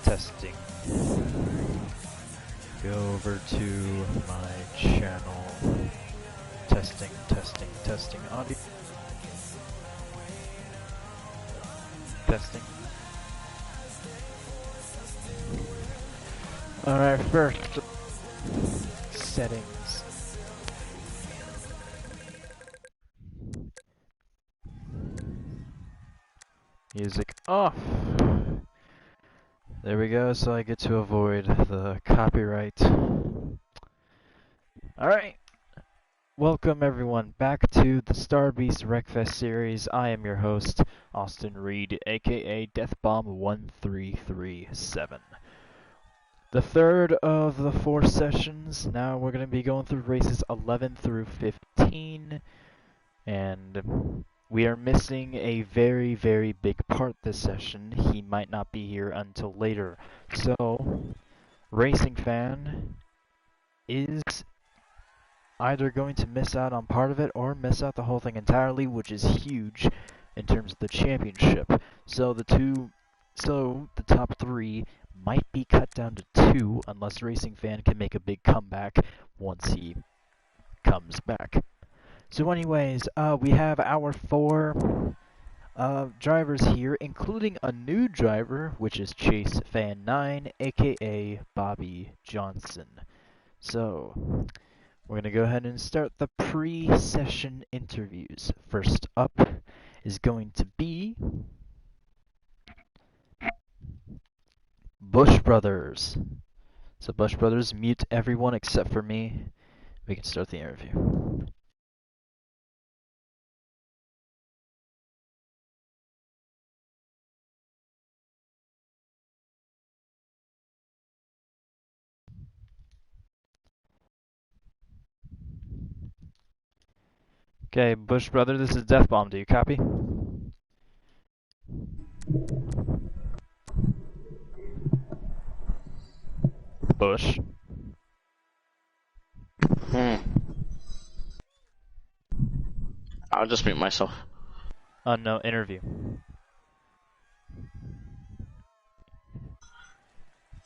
Testing. Go over to my channel. Testing, testing, testing audio. Testing. Alright, first, settings. Music off. There we go, so I get to avoid the copyright. Alright. Welcome everyone back to the Star Beast Wreckfest series. I am your host, Austin Reed, aka Deathbomb1337. The third of the 4 sessions. Now we're going to be going through races 11 through 15. And we are missing a very, very big part this session. He might not be here until later. So, Racing Fan is either going to miss out on part of it or miss out the whole thing entirely, which is huge in terms of the championship. So the top 3 might be cut down to 2 unless Racing Fan can make a big comeback once he comes back. So anyways, we have our 4 drivers here, including a new driver, which is Chase Fan 9, aka Bobby Johnson. So, we're going to go ahead and start the pre-session interviews. First up is going to be Bush Brothers. So Bush Brothers, mute everyone except for me. We can start the interview. Okay, Bush Brother, this is Deathbomb. Do you copy? Bush. I'll just mute myself. No, interview.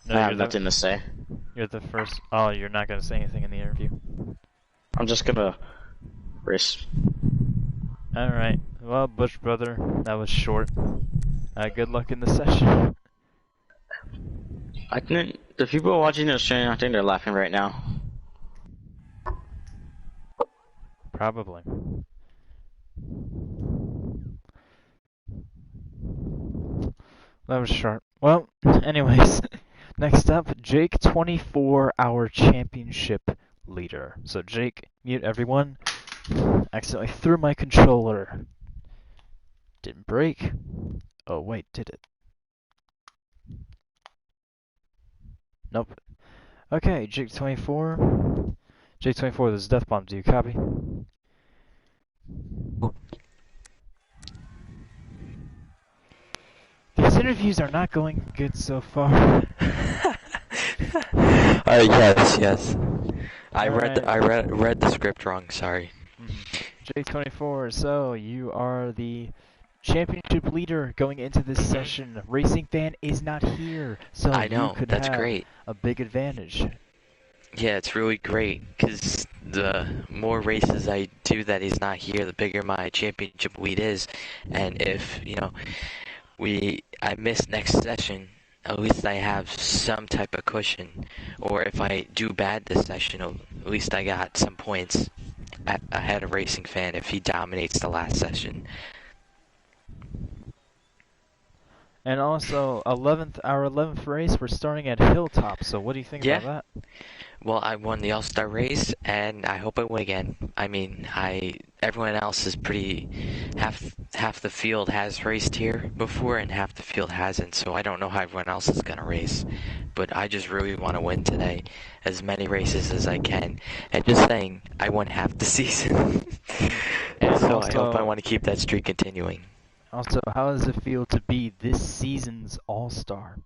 No, I have nothing to say. You're the first. Oh, you're not going to say anything in the interview. I'm just gonna race. Alright. Well, Bush Brother, that was short. Good luck in the session. I think the people watching this stream, I think they're laughing right now. Probably. That was short. Well, anyways, next up, Jake 24, our championship leader. So Jake, mute everyone. Accidentally threw my controller. Didn't break. Oh wait, did it? Nope. Okay, Jake 24. Jake 24, this is Deathbomb. Do you copy? These interviews are not going good so far. Yes. I Alright. read the script wrong. Sorry. Jake 24. So you are the championship leader going into this session. Racing Fan is not here, so I know, you could that's have great. a big advantage. Yeah, it's really great because the more races I do that he's not here, the bigger my championship lead is. And if I miss next session, at least I have some type of cushion. Or if I do bad this session, at least I got some points ahead of Racing Fan if he dominates the last session. And also, our 11th race, we're starting at Hilltop. So what do you think about that? Well, I won the All-Star race, and I hope I win again. I mean, everyone else is pretty... Half the field has raced here before, and half the field hasn't, so I don't know how everyone else is going to race. But I just really want to win today, as many races as I can. And just saying, I won half the season. And so also, I hope I want to keep that streak continuing. Also, how does it feel to be this season's All-Star?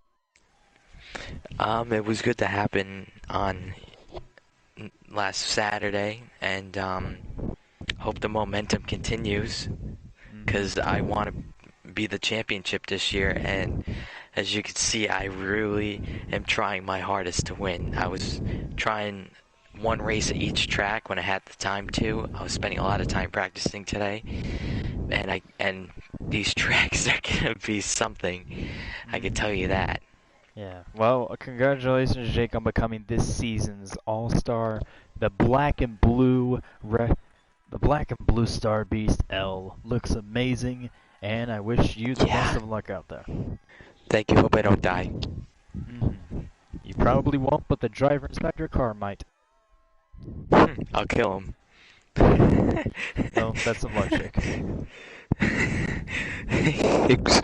It was good to happen on last Saturday, and hope the momentum continues, because I want to be the championship this year, and As you can see, I really am trying my hardest to win. I was trying one race at each track when I had the time to. I was spending a lot of time practicing today, and these tracks are gonna be something. I can tell you that. Yeah. Well, congratulations, Jake, on becoming this season's All-Star. The black and blue Star Beast L looks amazing, and I wish you the best Yeah. of luck out there. Thank you. Hope I don't die. You probably won't, but the driver inside your car might. I'll kill him. Well, best of luck, Jake. Thanks.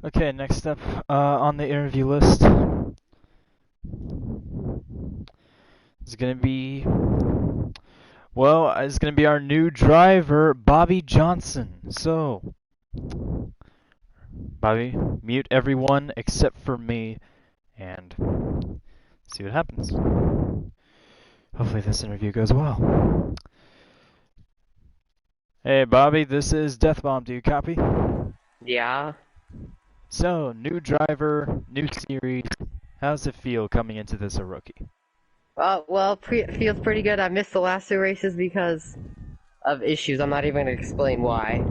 Okay, next up on the interview list is going to be, well, it's going to be our new driver, Bobby Johnson. So, Bobby, mute everyone except for me and see what happens. Hopefully this interview goes well. Hey, Bobby, this is Deathbomb. Do you copy? Yeah. So, new driver, new series. How's it feel coming into this a rookie? Well, feels pretty good. I missed the last two races because of issues. I'm not even gonna explain why.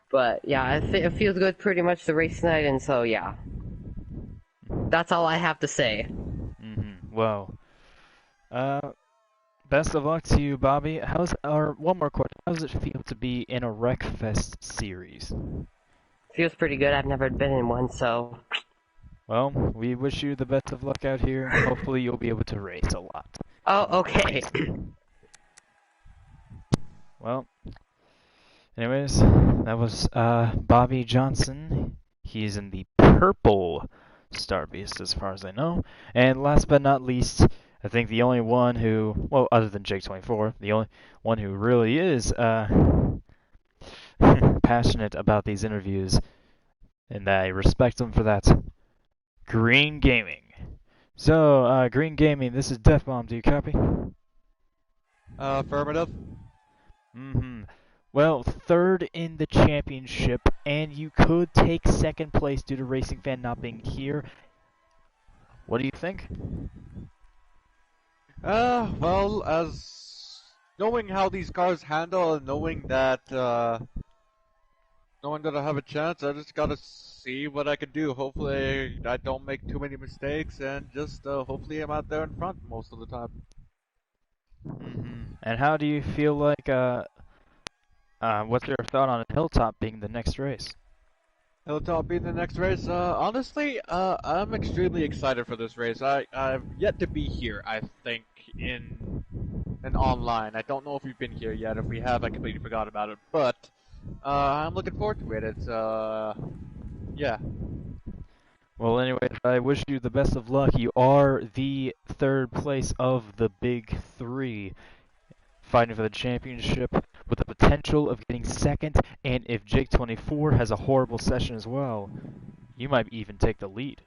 But yeah, it feels good pretty much the race tonight, and so yeah. That's all I have to say. Well, best of luck to you, Bobby. One more question. How does it feel to be in a Wreckfest series? Feels pretty good. I've never been in one, so. Well, we wish you the best of luck out here. Hopefully you'll be able to race a lot. Oh, okay. Well, anyways, that was Bobby Johnson. He's in the purple Star Beast as far as I know. And last but not least, I think the only one who, well, other than Jake24, the only one who really is passionate about these interviews, and I respect him for that, Green Gaming. So, Green Gaming, this is Deathbomb. Do you copy? Affirmative. Well, third in the championship, and you could take second place due to Racing Fan not being here. What do you think? Well, as knowing how these cars handle and knowing that I have a chance, I just gotta see what I can do. Hopefully, I don't make too many mistakes, and just hopefully I'm out there in front most of the time. And how do you feel like, what's your thought on Hilltop being the next race? Hilltop being the next race? Honestly, I'm extremely excited for this race. I've yet to be here, I think, in online. I don't know if we've been here yet. If we have, I completely forgot about it. But, I'm looking forward to it. It's, yeah. Well, anyways, I wish you the best of luck. You are the third place of the big three, fighting for the championship with the potential of getting second, and if Jake24 has a horrible session as well, you might even take the lead.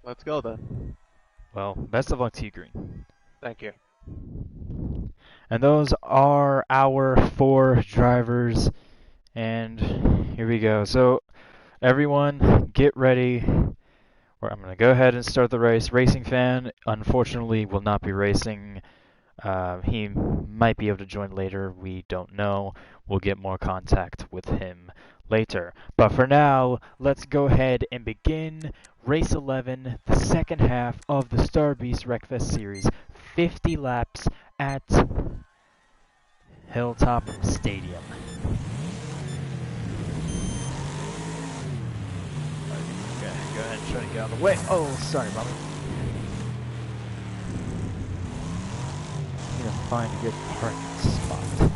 Let's go then. Well, best of luck to you, Green. Thank you. And those are our 4 drivers, and here we go. So, everyone, get ready. I'm going to go ahead and start the race. Racing Fan, unfortunately, will not be racing. He might be able to join later. We don't know. We'll get more contact with him later. But for now, let's go ahead and begin Race 11, the second half of the Star Beast Wreckfest series. 50 laps at Hilltop Stadium. Okay, go ahead and try to get out of the way. Oh, sorry, Bobby. Need to find a good parking spot.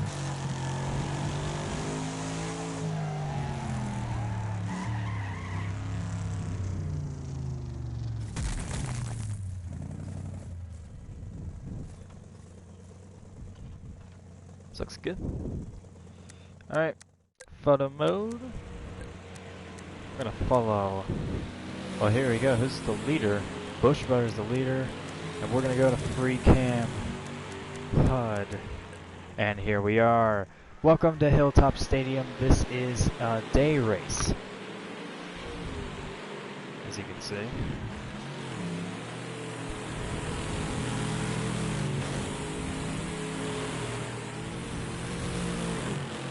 This looks good. Alright, photo mode. We're gonna follow. Well, here we go. Who's the leader? Bush Brother's the leader. And we're gonna go to free cam HUD. And here we are. Welcome to Hilltop Stadium. This is a day race, as you can see.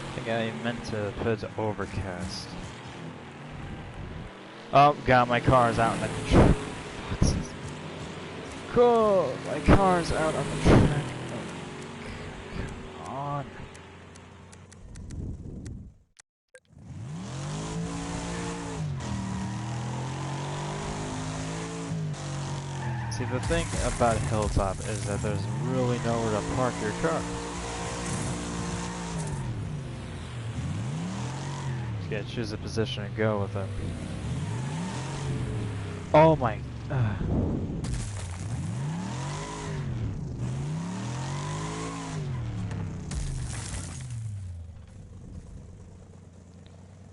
I think I meant to put overcast. Oh god, my car's out on the track. Cool, my car's out on the track. Oh, come on. See, the thing about Hilltop is that there's really nowhere to park your car. You gotta choose a position and go with it. Oh my.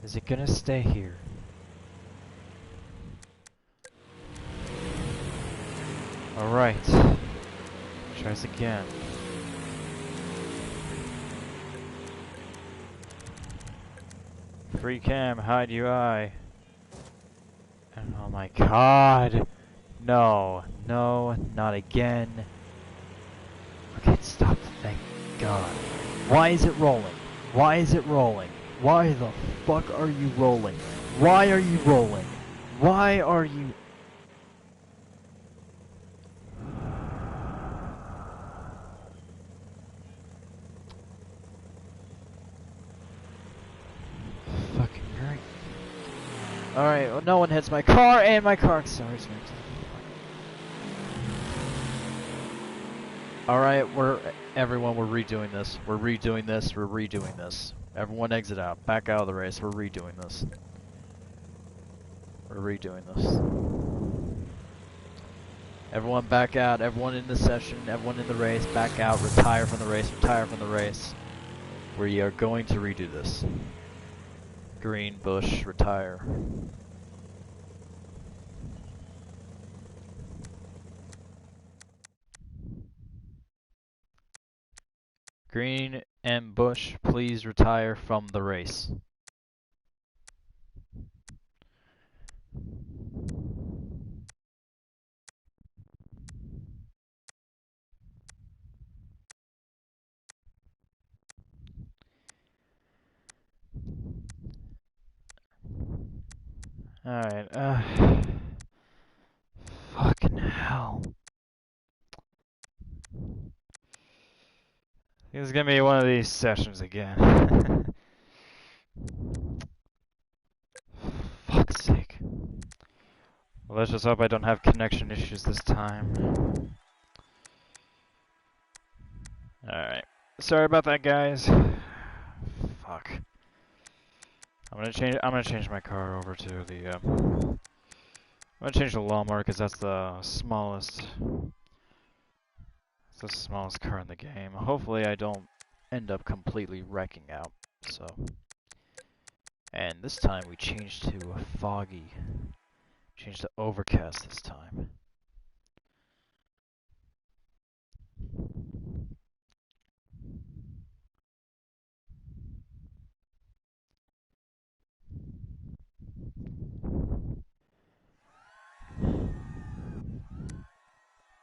Is it gonna stay here? Alright. Try this again. Free cam, hide UI. And oh my god. No, no, not again. Okay, stop. Thank god. Why is it rolling? Why is it rolling? Why the fuck are you rolling? Why are you rolling? Why are you... Fucking great. Alright, well, no one hits my car, and my car accelerates. Alright, everyone, we're redoing this. We're redoing this, we're redoing this. Everyone exit out. Back out of the race. We're redoing this. We're redoing this. Everyone back out. Everyone in the session. Everyone in the race. Back out. Retire from the race. Retire from the race. We are going to redo this. Green, Bush, retire. Green and Bush, please retire from the race. Alright, fucking hell. This is gonna be one of these sessions again. Fuck's sake. Well, let's just hope I don't have connection issues this time. Alright. Sorry about that, guys. Fuck. I'm gonna change my car over to the I'm gonna change the lawnmower because that's the smallest car in the game. Hopefully I don't end up completely wrecking out. So, and this time we changed to a foggy. Changed to overcast this time.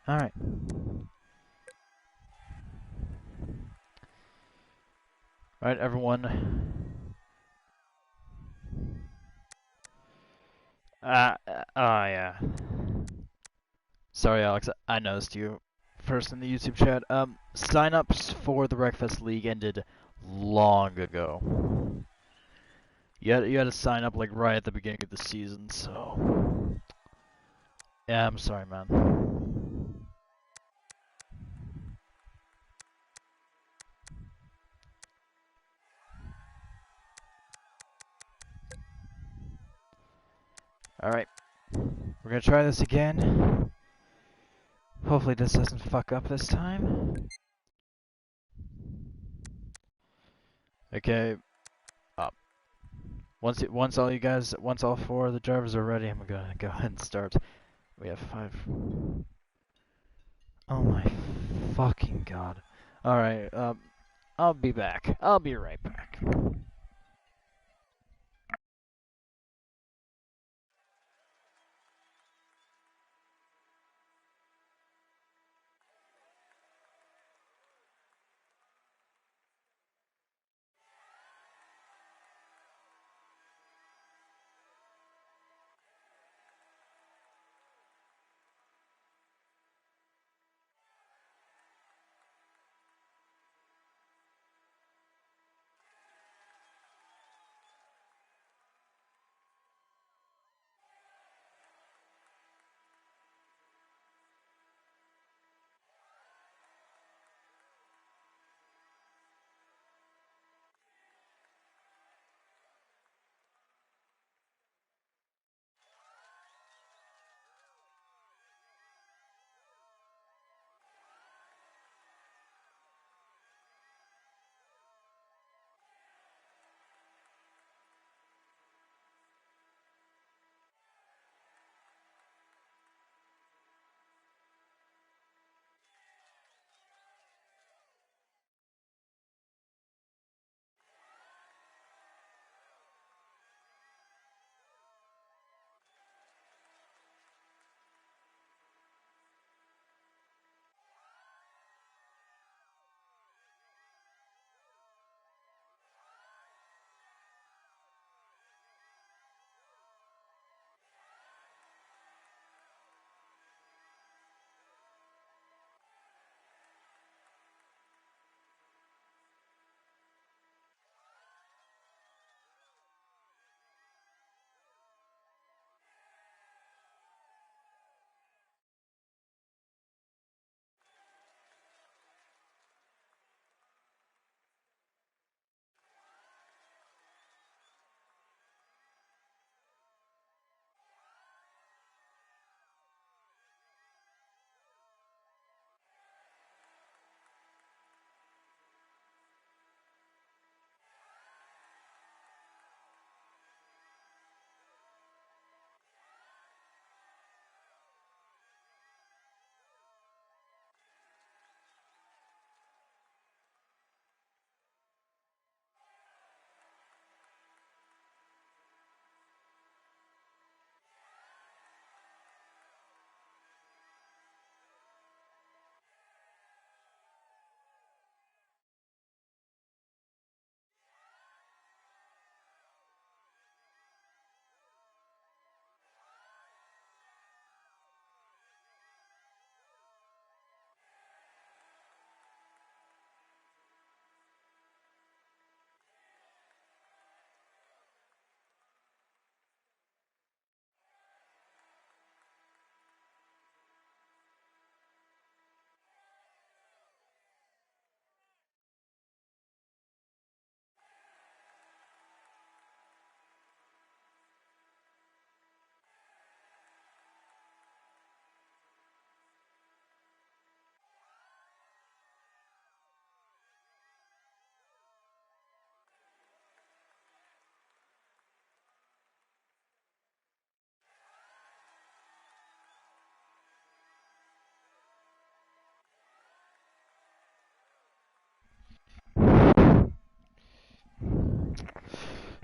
Alright. Alright, everyone. Yeah. Sorry, Alex, I noticed you first in the YouTube chat. Sign-ups for the Wreckfest League ended long ago. You had to sign up like right at the beginning of the season, so... Yeah, I'm sorry, man. Alright. We're gonna try this again. Hopefully this doesn't fuck up this time. Okay. Once all four of the drivers are ready, I'm gonna go ahead and start. We have 5. Oh my fucking god. Alright, I'll be back. I'll be right back.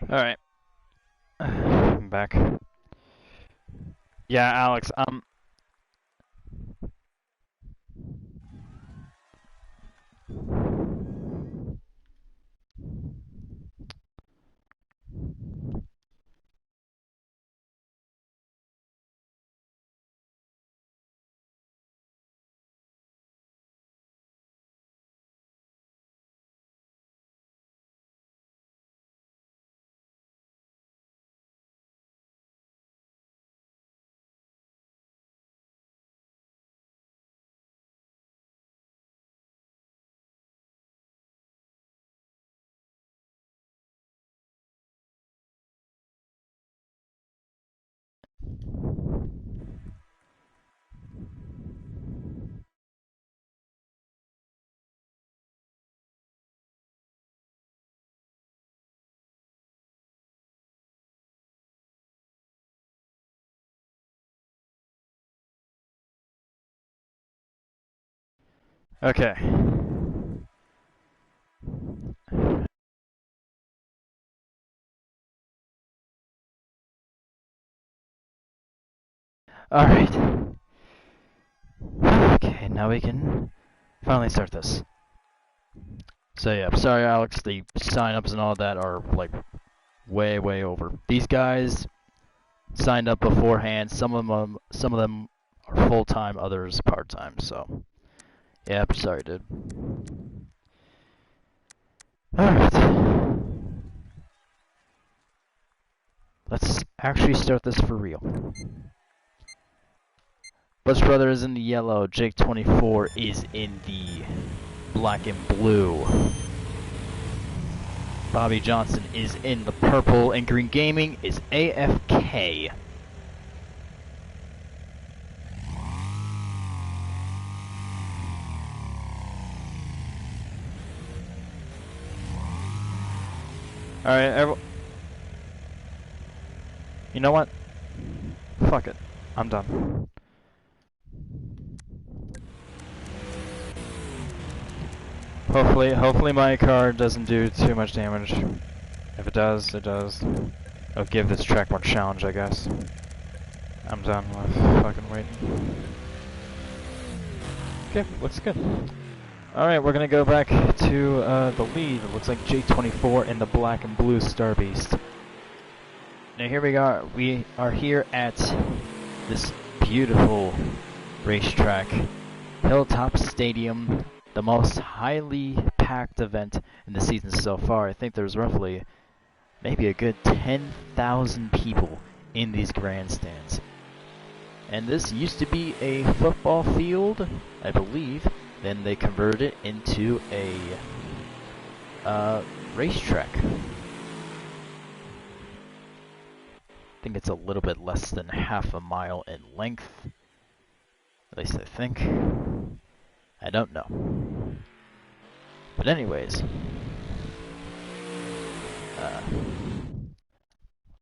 Alright. I'm back. Yeah, Alex, Okay. Alright. Okay, now we can finally start this. So yeah, sorry Alex, the sign-ups and all that are like way over. These guys signed up beforehand. Some of them are full-time, others part-time, so yeah, sorry dude. Alright. Let's actually start this for real. Butch Brother is in the yellow, Jake 24 is in the black and blue. Bobby Johnson is in the purple, and Green Gaming is AFK. Alright, you know what? Fuck it. I'm done. Hopefully my card doesn't do too much damage. If it does, it does. I'll give this track more challenge, I guess. I'm done with fucking waiting. Okay, looks good. Alright, we're gonna go back to the lead. It looks like J24 in the black and blue Star Beast. Now here we are here at this beautiful racetrack, Hilltop Stadium, the most highly packed event in the season so far. I think there's roughly maybe a good 10,000 people in these grandstands. And this used to be a football field, I believe. Then they converted it into a racetrack. I think it's a little bit less than half a mile in length. At least I think. I don't know. But anyways.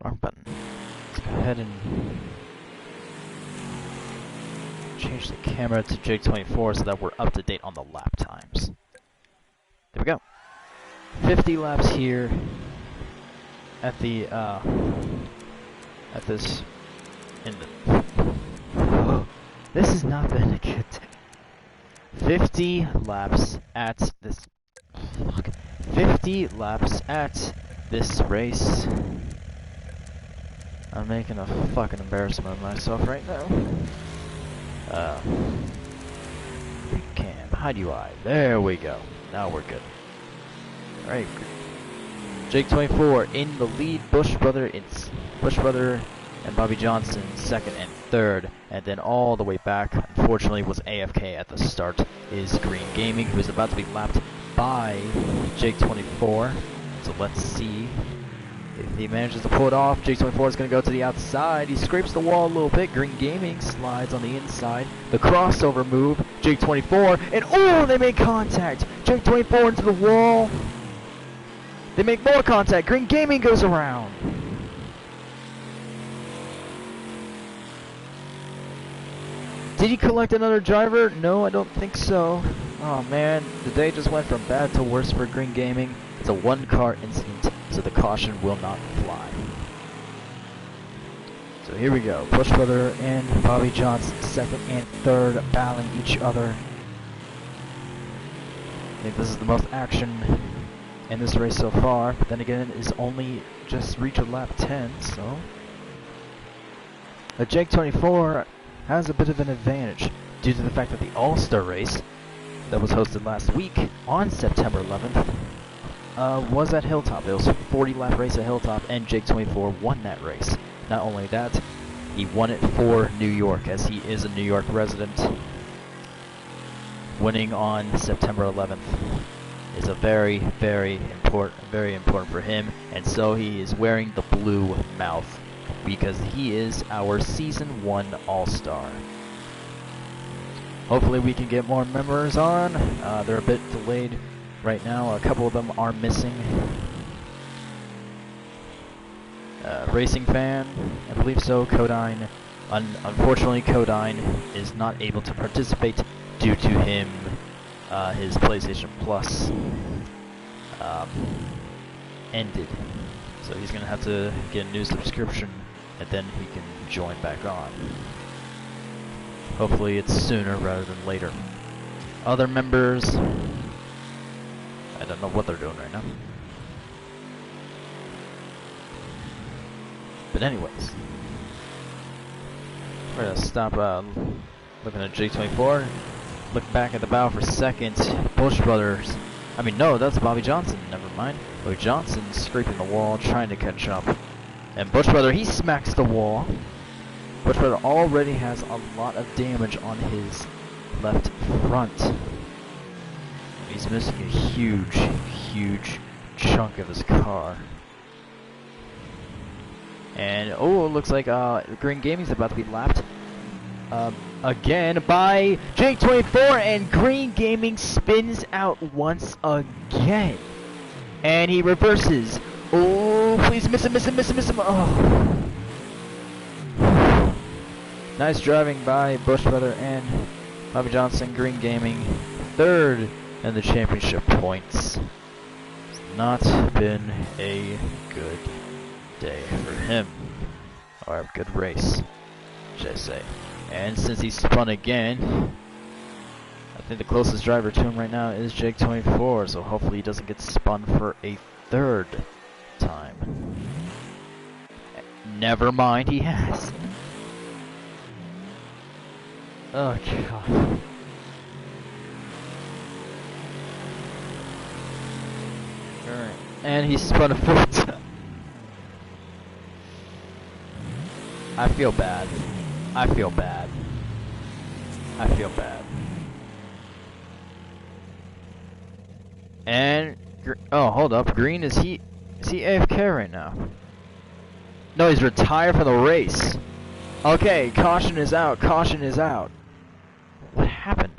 Wrong button. Let's go ahead and change the camera to Jake24 so that we're up to date on the lap times. There we go. 50 laps here at the this in the this has not been a good day. 50 laps at this 50 laps at this race. I'm making a fucking embarrassment of myself right now. Cam, hide UI. There we go. Now we're good. Alright. Jake24 in the lead. Bush Brother and Bobby Johnson second and third. And then all the way back, unfortunately, was AFK at the start, is Green Gaming, who is about to be lapped by Jake24. So let's see if he manages to pull it off. Jake24 is going to go to the outside. He scrapes the wall a little bit. Green Gaming slides on the inside. The crossover move. Jake24. And oh, they make contact. Jake24 into the wall. They make more contact. Green Gaming goes around. Did he collect another driver? No, I don't think so. Oh man, the day just went from bad to worse for Green Gaming. It's a one-car incident, so the caution will not fly. So here we go. Bush Brother and Bobby Johnson, second and third, battling each other. I think this is the most action in this race so far, but then again, it is only just reached lap 10, so... Jake24 has a bit of an advantage due to the fact that the All-Star race that was hosted last week on September 11th was at Hilltop. It was a 40-lap race at Hilltop, and Jake24 won that race. Not only that, he won it for New York, as he is a New York resident. Winning on September 11th is a very important for him, and so he is wearing the blue mouth because he is our Season 1 All-Star. Hopefully we can get more members on. They're a bit delayed right now. A couple of them are missing. Racing Fan, I believe so. Codine. Unfortunately, Codine is not able to participate due to him his PlayStation Plus ended. So he's gonna have to get a new subscription, and then he can join back on. Hopefully it's sooner rather than later. Other members, I don't know what they're doing right now. But anyways, we're gonna stop looking at J24, look back at the bow for a second. Bush Brothers, I mean no, that's Bobby Johnson, never mind. Bobby Johnson scraping the wall, trying to catch up. And Bush Brother, he smacks the wall. Bush Brother already has a lot of damage on his left front. He's missing a huge, huge chunk of his car. And oh, it looks like Green Gaming's about to be lapped again by J24, and Green Gaming spins out once again. And he reverses. Oh, please miss him, miss him, miss him, miss him. Oh. Nice driving by Bush Brother and Bobby Johnson. Green Gaming third in the championship points. It's not been a good day for him, or a good race, should I say. And since he spun again, I think the closest driver to him right now is Jake24, so hopefully he doesn't get spun for a third time. Never mind, he has. Oh god. Alright, and he spun a fourth time. I feel bad. I feel bad. I feel bad. And oh, hold up. Green, is he AFK right now? No, he's retired from the race. Okay, caution is out. Caution is out. What happened?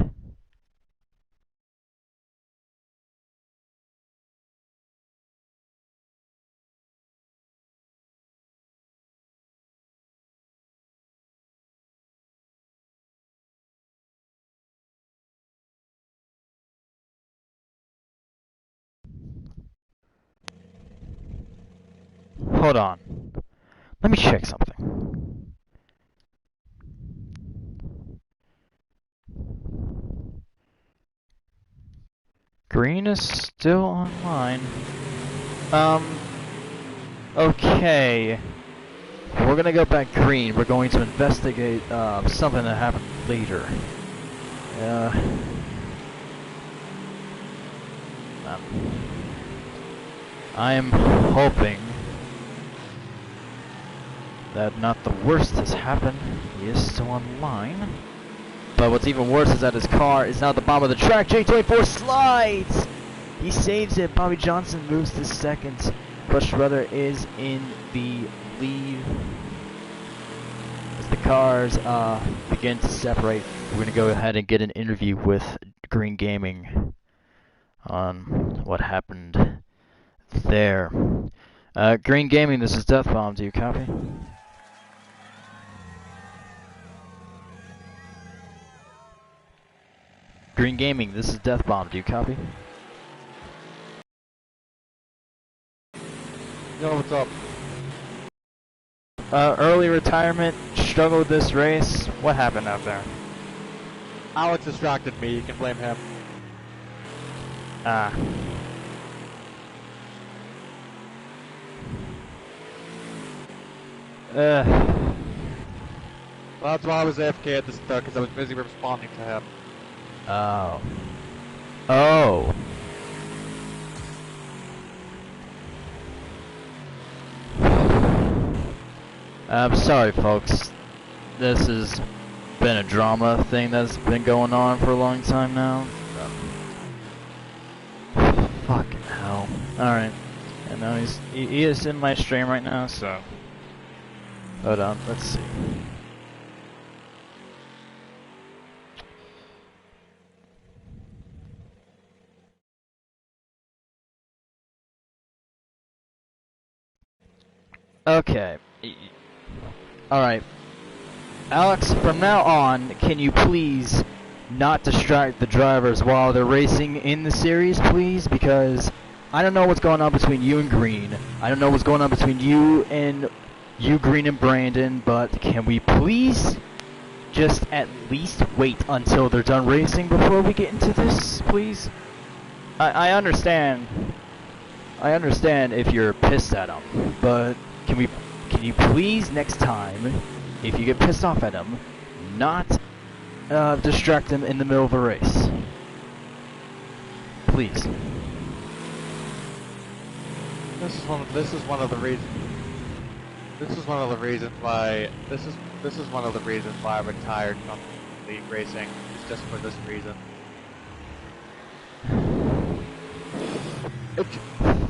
Hold on. Let me check something. Green is still online. Okay. We're gonna go back green. We're going to investigate something that happened later. I am hoping that not the worst has happened. He is still online. But what's even worse is that his car is now at the bottom of the track. J24 slides! He saves it. Bobby Johnson moves to second. Bush Brother is in the lead. As the cars begin to separate, we're going to go ahead and get an interview with Green Gaming on what happened there. Green Gaming, this is Death Bomb. Do you copy? Green Gaming, this is Death Bomb. Do you copy? Yo, what's up? Early retirement, struggled this race. What happened out there? Alex distracted me. You can blame him. Ah. Well, that's why I was AFK at the start, because I was busy responding to him. Oh. Oh. I'm sorry, folks. This has been a drama thing that's been going on for a long time now. Fucking hell. Alright. And now he is in my stream right now, so. Hold on, let's see. Okay. Alright. Alex, from now on, can you please not distract the drivers while they're racing in the series, please, because I don't know what's going on between you and Green. I don't know what's going on between you, Green, and Brandon, but can we please just at least wait until they're done racing before we get into this, please? I understand. I understand if you're pissed at them, but can you please next time, if you get pissed off at them, not distract them in the middle of a race? Please. This is one of the reasons. This is one of the reasons why. This is one of the reasons why I retired from league racing. It's just for this reason.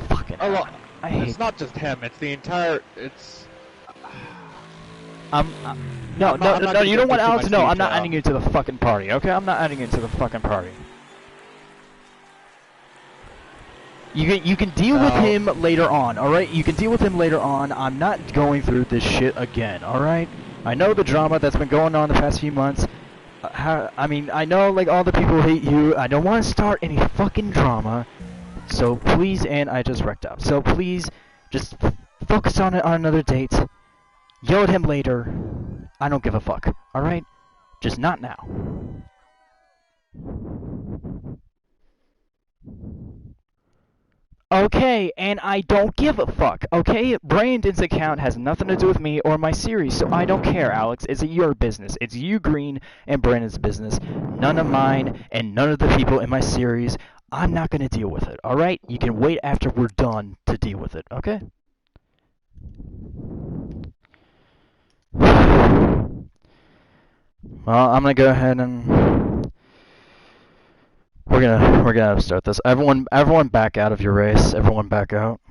Fucking hell. I hate. It's not just him. It's the entire. It's. No, I'm not no, you don't want gonna Alex to go know. too I'm not much adding you to the fucking party, okay? I'm not adding you to the fucking party. You can deal with him later on, alright? You can deal with him later on. I'm not going through this shit again, alright? I know the drama that's been going on the past few months. I mean, I know, like, all the people hate you. I don't want to start any fucking drama. So please, and I just wrecked up. So please, just focus on it on another date. Yell at him later. I don't give a fuck, alright? Just not now. Okay, and I don't give a fuck, okay? Brandon's account has nothing to do with me or my series, so I don't care, Alex. It's your business. It's you, Green, and Brandon's business. None of mine, and none of the people in my series. I'm not gonna deal with it, alright? You can wait after we're done to deal with it, okay? Well, I'm gonna go ahead and we're gonna start this. Everyone back out of your race. Everyone back out.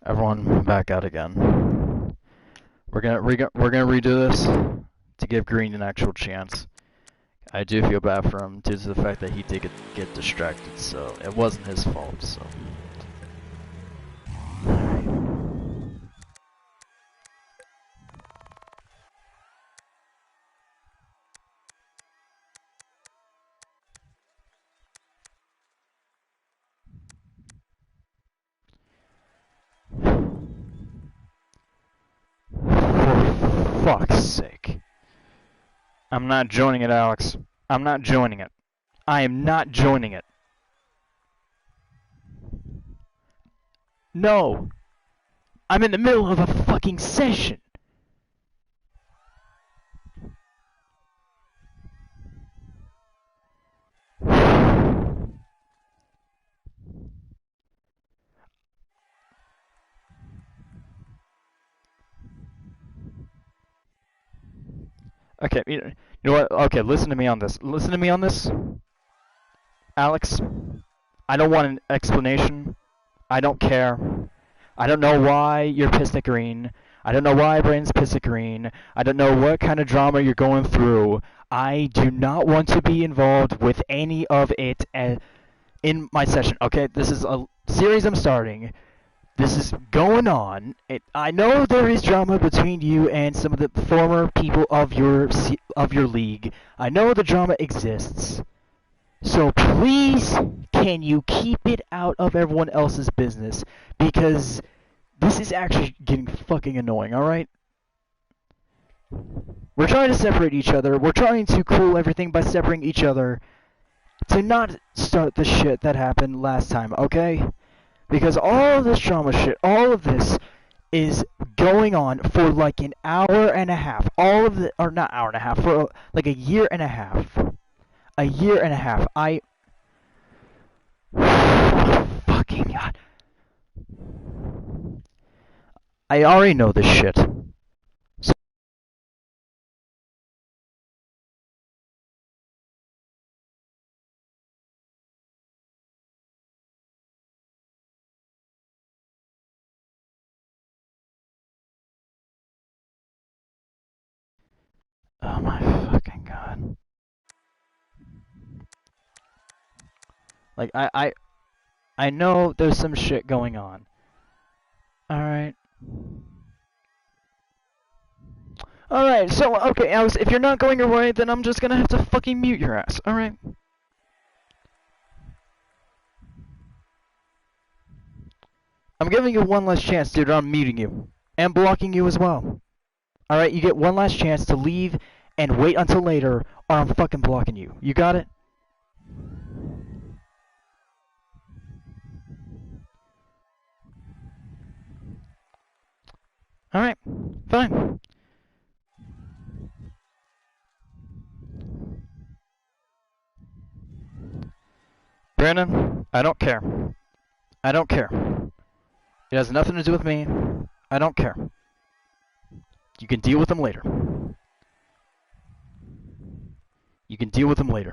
Everyone back out again. We're gonna redo this to give Green an actual chance. I do feel bad for him due to the fact that he did get distracted, so it wasn't his fault. So. For fuck's sake. I'm not joining it, Alex. I'm not joining it. I am not joining it. No. I'm in the middle of a fucking session. Okay, you know what? Okay, listen to me on this. Listen to me on this. Alex, I don't want an explanation. I don't care. I don't know why you're pissed at Green. I don't know why Brandon's pissed at Green. I don't know what kind of drama you're going through. I do not want to be involved with any of it in my session. Okay, this is a series I'm starting. This is going on. I know there is drama between you and some of the former people of your league. I know the drama exists. So please, can you keep it out of everyone else's business? Because this is actually getting fucking annoying, alright? We're trying to separate each other. We're trying to cool everything by separating each other. To not start the shit that happened last time, okay? Because all of this drama shit, all of this is going on for like an hour and a half. All of the, or not hour and a half, for like a year and a half. A year and a half. Fucking God. I already know this shit. So oh my fucking God. Like, I know there's some shit going on. Alright. Alright, so, okay, Alex, if you're not going your way, then I'm just gonna have to fucking mute your ass, alright? I'm giving you one last chance, dude, I'm muting you. And blocking you as well. Alright, you get one last chance to leave and wait until later, or I'm fucking blocking you. You got it? Alright, fine. Brandon, I don't care. I don't care. It has nothing to do with me. I don't care. You can deal with them later. You can deal with them later.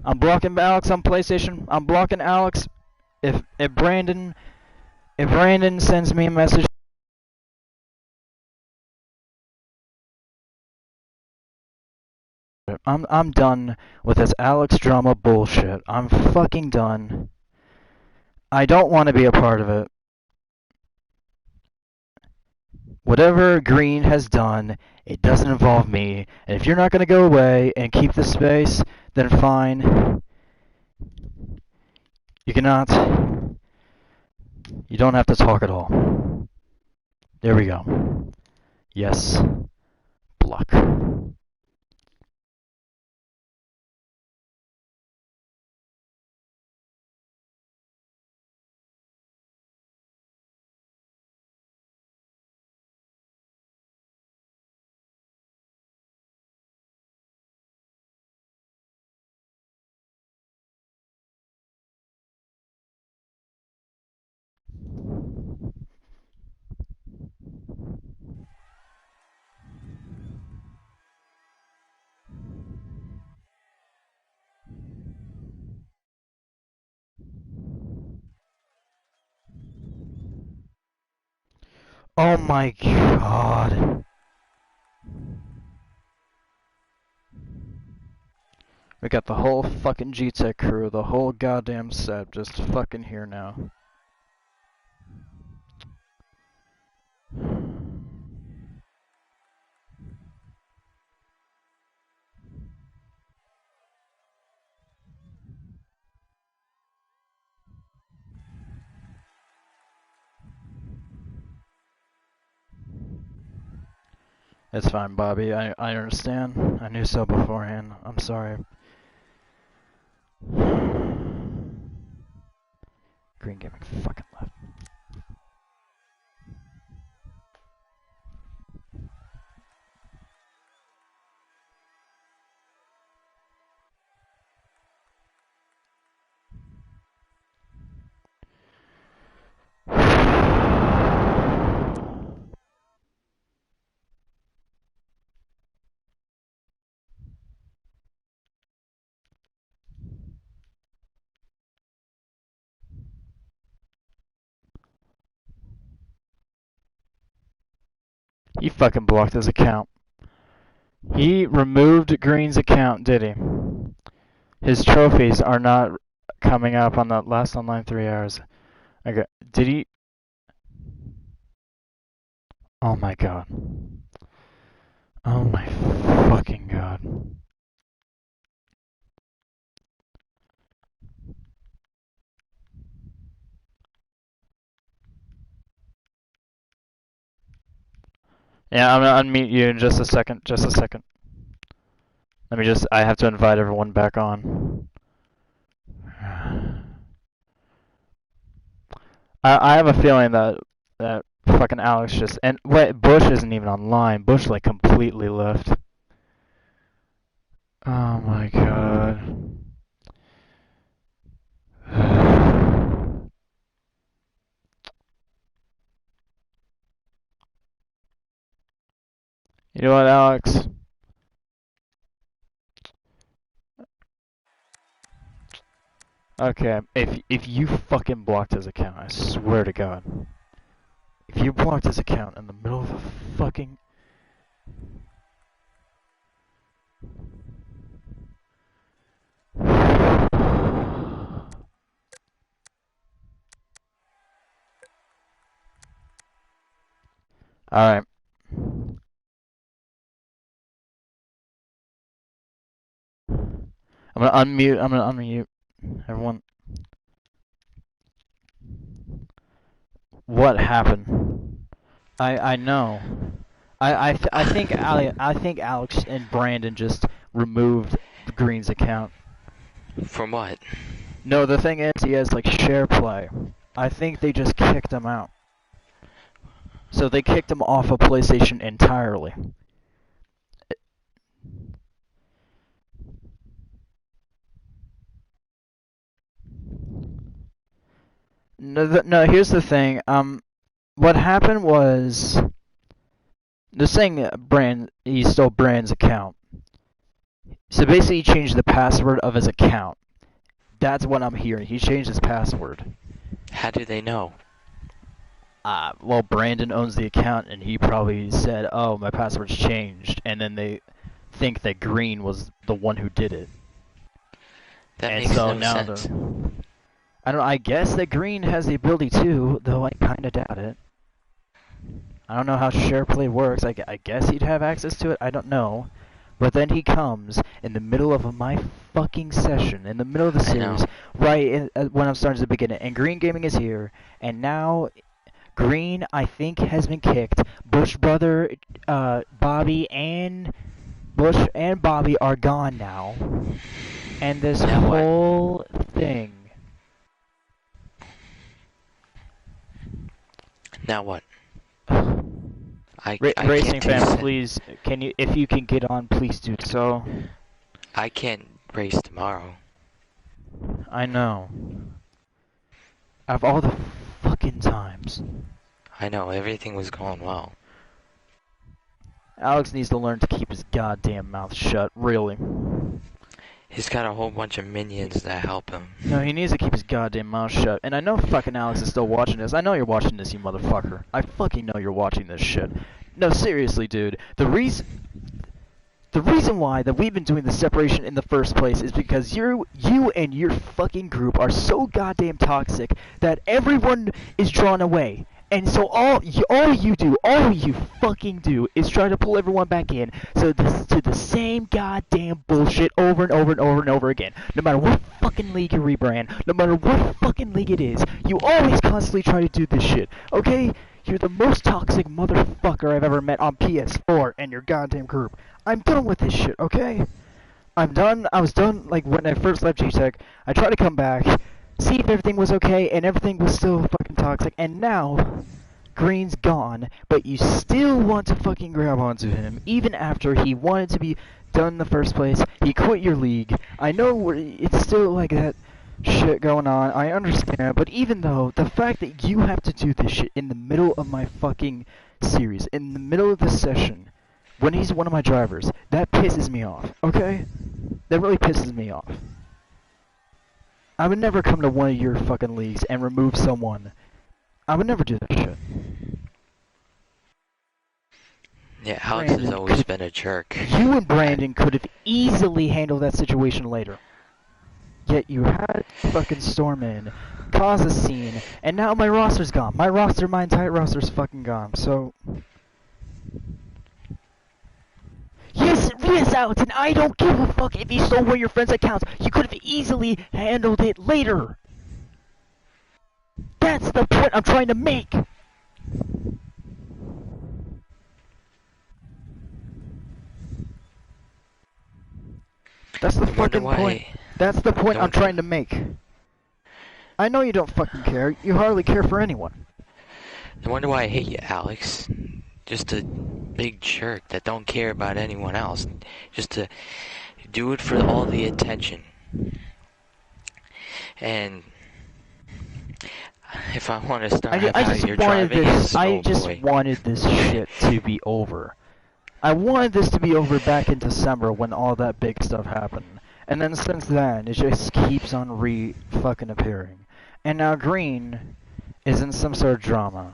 I'm blocking Alex on PlayStation. I'm blocking Alex. If Brandon sends me a message, I'm done with this Alex drama bullshit. I'm fucking done. I don't want to be a part of it. Whatever Green has done, it doesn't involve me. And if you're not going to go away and keep the space, then fine. You cannot. You don't have to talk at all. There we go. Yes. Block. Oh my god. We got the whole fucking G-Tech crew, the whole goddamn set just fucking here now. It's fine, Bobby. I understand. I knew so beforehand. I'm sorry. Green Gaming fucking left. He fucking blocked his account. He removed Green's account, did he? His trophies are not coming up on the last online 3 hours. Okay, did he? Oh my god. Oh my fucking god. Yeah, I'm gonna unmute you in just a second. Just a second. Let me just. I have to invite everyone back on. I have a feeling that fucking Alex just. And wait, Bush isn't even online. Bush like completely left. Oh my god. You know what, Alex? Okay, if you fucking blocked his account, I swear to God. If you blocked his account in the middle of a fucking... Alright. I'm gonna unmute everyone. What happened? I know. I think Alex and Brandon just removed Green's account. From what? No, the thing is he has like share play. I think they just kicked him out. So they kicked him off of PlayStation entirely. No, here's the thing. What happened was they're saying he stole Brand's account. So basically, he changed the password of his account. That's what I'm hearing. He changed his password. How do they know? Well, Brandon owns the account, and he probably said, "Oh, my password's changed," and then they think that Green was the one who did it. That And makes so no now sense. I don't know, I guess that Green has the ability too, though I kinda doubt it. I don't know how SharePlay works. I guess he'd have access to it. I don't know. But then he comes in the middle of my fucking session, in the middle of the I know. series, right when I'm starting to begin it. And Green Gaming is here, and now Green, I think, has been kicked. Bush brother, Bobby, and Bush and Bobby are gone now. And this Now what? whole thing. Now what? I Racing can't fans, taste it. please, can you, if you can get on, please do so. I can't race tomorrow. I know. Out of all the fucking times. I know, everything was going well. Alex needs to learn to keep his goddamn mouth shut, really. He's got a whole bunch of minions that help him. No, he needs to keep his goddamn mouth shut. And I know fucking Alex is still watching this. I know you're watching this, you motherfucker. I fucking know you're watching this shit. No, seriously, dude. The reason why that we've been doing the separation in the first place is because you and your fucking group are so goddamn toxic that everyone is drawn away. And so all you fucking do is try to pull everyone back in to the same goddamn bullshit over and over and over and over again. No matter what fucking league you rebrand, no matter what fucking league it is, you always constantly try to do this shit, okay? You're the most toxic motherfucker I've ever met on PS4 and your goddamn group. I'm done with this shit, okay? I'm done. I was done, like, when I first left G-Tech. I tried to come back, see if everything was okay, and everything was still fucking toxic. And now, Green's gone, but you still want to fucking grab onto him, even after he wanted to be done in the first place. He quit your league. I know it's still like that shit going on. I understand, but even though, the fact that you have to do this shit in the middle of my fucking series, in the middle of the session, when he's one of my drivers, that pisses me off, okay? That really pisses me off. I would never come to one of your fucking leagues and remove someone. I would never do that shit. Yeah, Alex has Brandon always could- been a jerk. You and Brandon could have easily handled that situation later. Yet you had fucking storm in, cause a scene, and now my roster's gone. My entire roster's fucking gone, so... Yes, Alex, and I don't give a fuck if you stole one of your friends' accounts. You could have easily handled it later. That's the point I'm trying to make. That's the I wonder fucking point. why. That's the point I I'm wonder- trying to make. I know you don't fucking care. You hardly care for anyone. I wonder why I hate you, Alex. Just a big jerk that don't care about anyone else. Just to do it for all the attention. And if I want to start I how just you're wanted driving this. it, I oh just boy. wanted this shit to be over. I wanted this to be over back in December when all that big stuff happened. And then since then, it just keeps on fucking appearing. And now Green is in some sort of drama.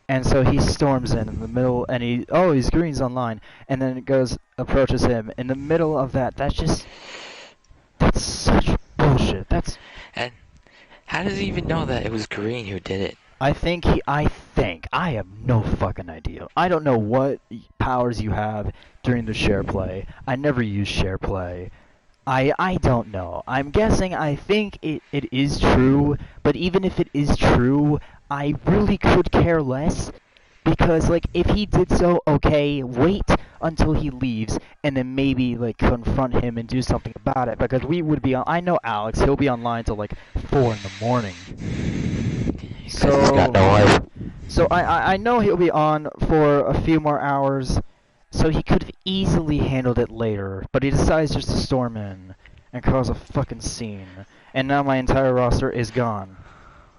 And so he storms in the middle, and he's Green's online, and then it approaches him in the middle of that. That's such bullshit. And how does he even know that it was Green who did it? I have no fucking idea. I don't know what powers you have during the share play. I never use share play. I don't know. I'm guessing, I think it is true, but even if it is true, I really could care less. Because, like, if he did so, okay, wait until he leaves, and then maybe, like, confront him and do something about it. Because we would be on, I know Alex, he'll be online till, like, 4 in the morning. So, he's got no life. So I know he'll be on for a few more hours, so he could have easily handled it later, but he decides just to storm in and cause a fucking scene. And now my entire roster is gone.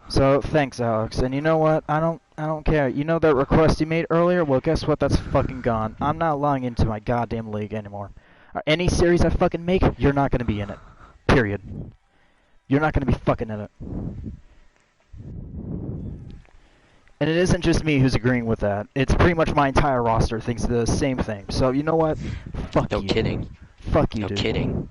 So thanks, Alex. And you know what? I don't care. You know that request you made earlier? Well, guess what? That's fucking gone. I'm not logging into my goddamn league anymore. Any series I fucking make, you're not gonna be in it. Period. You're not gonna be fucking in it. And it isn't just me who's agreeing with that. It's pretty much my entire roster thinks the same thing. So you know what? Fuck you. No kidding. Fuck you, No dude. kidding.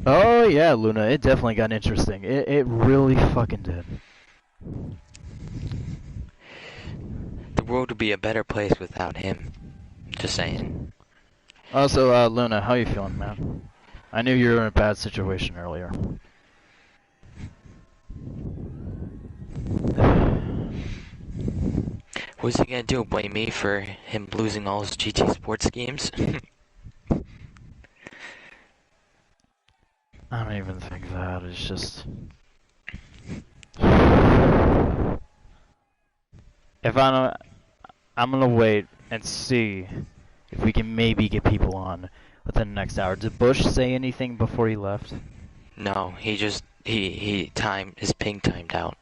Oh yeah, Luna, it definitely got interesting. It really fucking did. The world would be a better place without him. Just saying. Also, Luna, how you feeling, man? I knew you were in a bad situation earlier. What's he gonna do? Blame me for him losing all his GT Sports games? I don't even think that. It's just... If I don't... I'm gonna wait and see if we can maybe get people on within the next hour. Did Bush say anything before he left? No, he just... He timed... His ping timed out.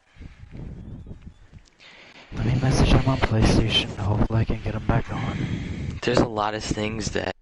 Let me message him on PlayStation. Hopefully I can get him back on. There's a lot of things that...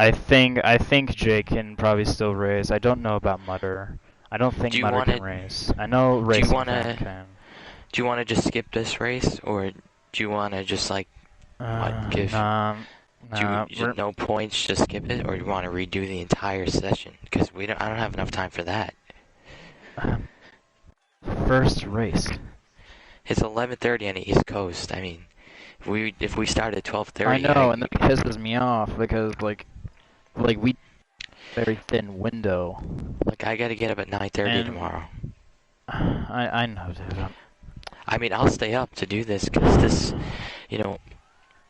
I think Jake can probably still raise. I don't know about Mutter. I don't think Do you Mutter can wanna- raise. I know Do you Racing wanna- Fan can. Do you want to just skip this race? Or do you want to just, like... give- Nah, Do you we're- just no points, just skip it? Or do you want to redo the entire session? Because I don't have enough time for that. First race. It's 11:30 on the East Coast. I mean, if we start at 12:30... I know, and that pisses me off because like we very thin window. Like, I gotta get up at 9:30 And- tomorrow. I know, dude. I mean, I'll stay up to do this, because this,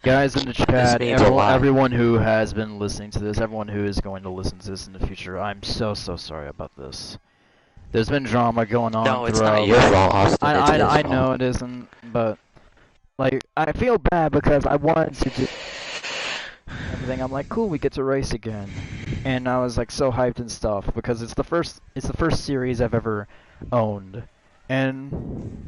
Guys in the chat, means a lot. everyone who has been listening to this, everyone who is going to listen to this in the future, I'm so sorry about this. There's been drama going on No, it's throughout. not your fault, Austin. It's his I fault. know it isn't, but like I feel bad because I wanted to do everything. I'm like, cool, we get to race again, and I was like so hyped and stuff because it's the first series I've ever owned, and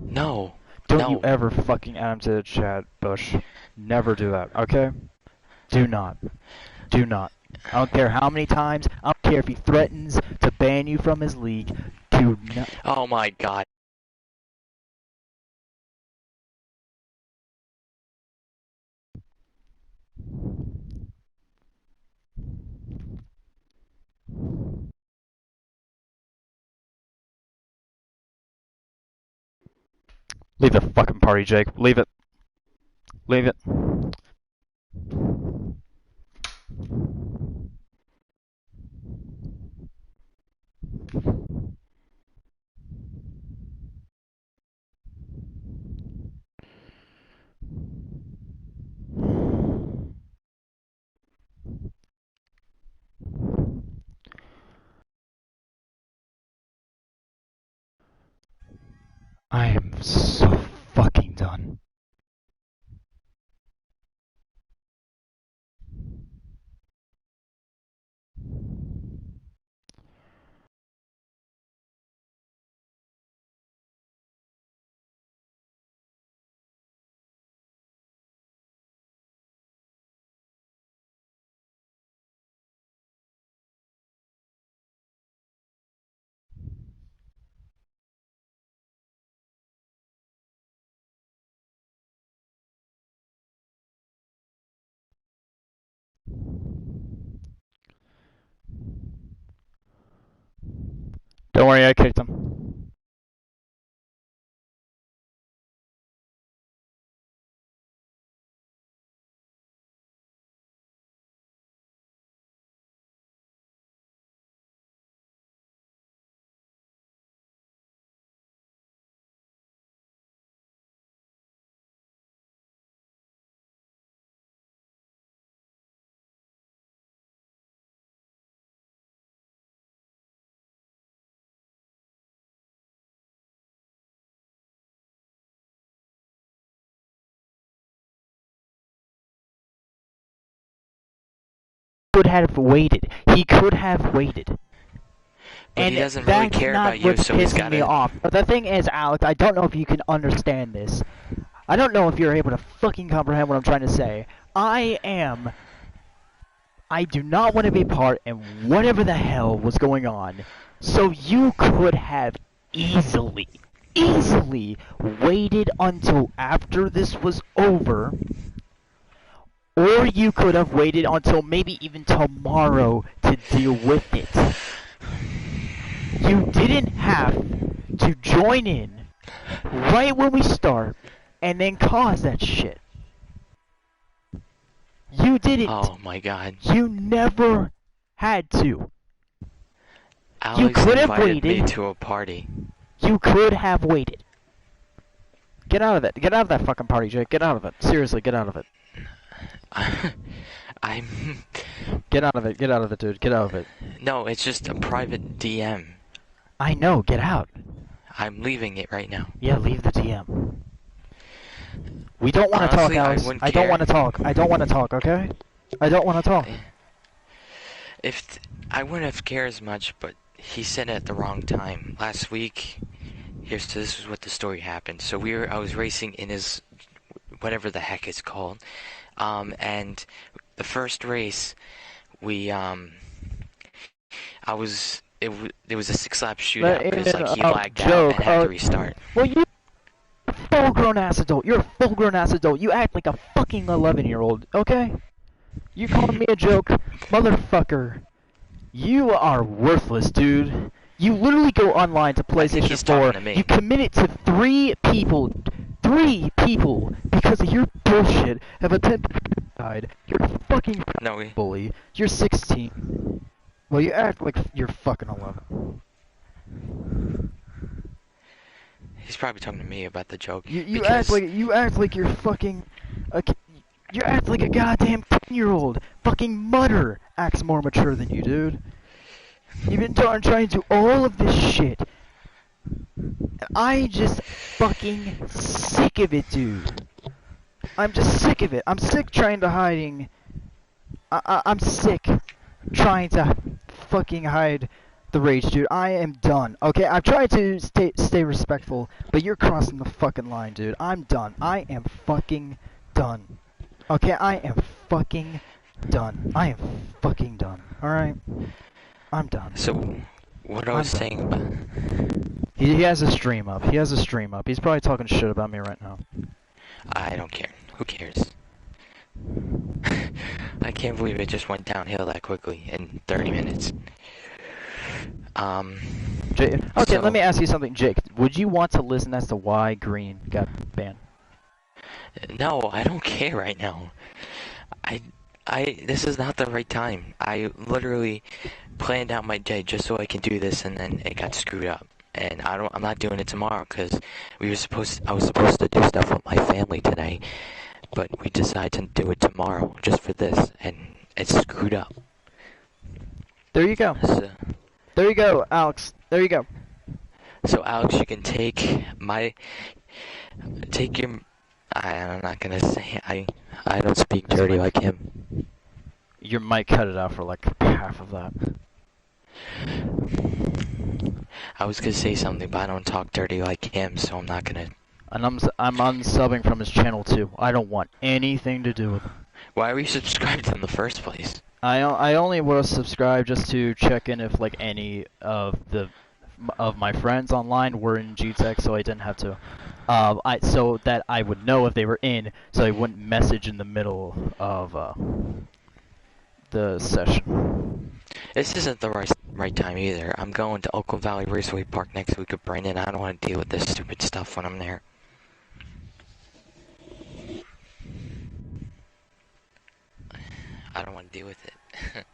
No. don't No. you ever fucking add him to the chat, Bush. Never do that, okay? Do not. Do not. I don't care how many times. I don't care if he threatens to ban you from his league. Do not. Oh my god. Leave the fucking party, Jake. Leave it. Leave it. I am so fucking done. Don't worry, I kicked him. Could have waited. He could have waited. But And he doesn't really that's care not about you, what's so he's pissing got me to. off. But the thing is, Alex, I don't know if you can understand this. I don't know if you're able to fucking comprehend what I'm trying to say. I do not want to be part in whatever the hell was going on. So you could have easily waited until after this was over. Or you could have waited until maybe even tomorrow to deal with it. You didn't have to join in right when we start and then cause that shit. You didn't. Oh my god. You never had to. Alex could have invited me waited. to a party. You could have waited. Get out of it. Get out of that fucking party, Jake. Get out of it. Seriously, get out of it. I'm. Get out of it. Get out of it, dude. Get out of it. No, it's just a private DM. I know. Get out. I'm leaving it right now. Yeah, leave the DM. We don't want to talk, Honestly, I Alex. wouldn't I don't care. want to talk. I don't want to talk, okay? I don't want to talk. I wouldn't have cared as much, but he said it at the wrong time. Last week, this is what the story happened. So I was racing in his, whatever the heck it's called, and the first race, it was a 6-lap shootout because like he lagged out and had to restart. Well, you're a full-grown ass adult. You're a full-grown ass adult. You act like a fucking 11-year-old, okay? You calling me a joke? Motherfucker. You are worthless, dude. You literally go online to think he's PlayStation talking 4. to me. You committed to 3 people. 3 people, because of your bullshit, have attempted suicide. You're a fucking No, bully. You're 16. Well, you act like you're fucking 11. he's probably talking to me about the joke. You act like you're fucking you act like a goddamn 10-year-old. Fucking Mutter acts more mature than you, dude. You've been trying to do all of this shit. And I just fucking sick of it, dude. I'm just sick of it. I'm sick trying to hiding. I'm sick trying to fucking hide the rage, dude. I am done. Okay, I've tried to stay respectful, but you're crossing the fucking line, dude. I'm done. I am fucking done. Okay, I am fucking Done. I am fucking done. Alright? I'm done. So, what I was I'm saying about... He has a stream up. He has a stream up. He's probably talking shit about me right now. I don't care. Who cares? I can't believe it just went downhill that quickly in 30 minutes. Okay, So- let me ask you something, Jake. Would you want to listen as to why Green got banned? No, I don't care right now. This is not the right time. I literally planned out my day just so I can do this, and then it got screwed up. And I'm not doing it tomorrow because I was supposed to do stuff with my family today, but we decided to do it tomorrow just for this, and it's screwed up. There you go. So, There you go, Alex. There you go. so Alex, you can take your. I'm not gonna say I don't speak dirty like him. Your mic cut it out for like half of that. I was gonna say something, but I don't talk dirty like him, so I'm not gonna. And I'm unsubbing from his channel too. I don't want anything to do with it. Why were you subscribed in the first place? I only was subscribed just to check in if like any of my friends online were in GTech, so I didn't have to. So that I would know if they were in, so I wouldn't message in the middle of the session. This isn't the right time either. I'm going to Oakland Valley Raceway Park next week with Brandon. I don't want to deal with this stupid stuff when I'm there. I don't want to deal with it.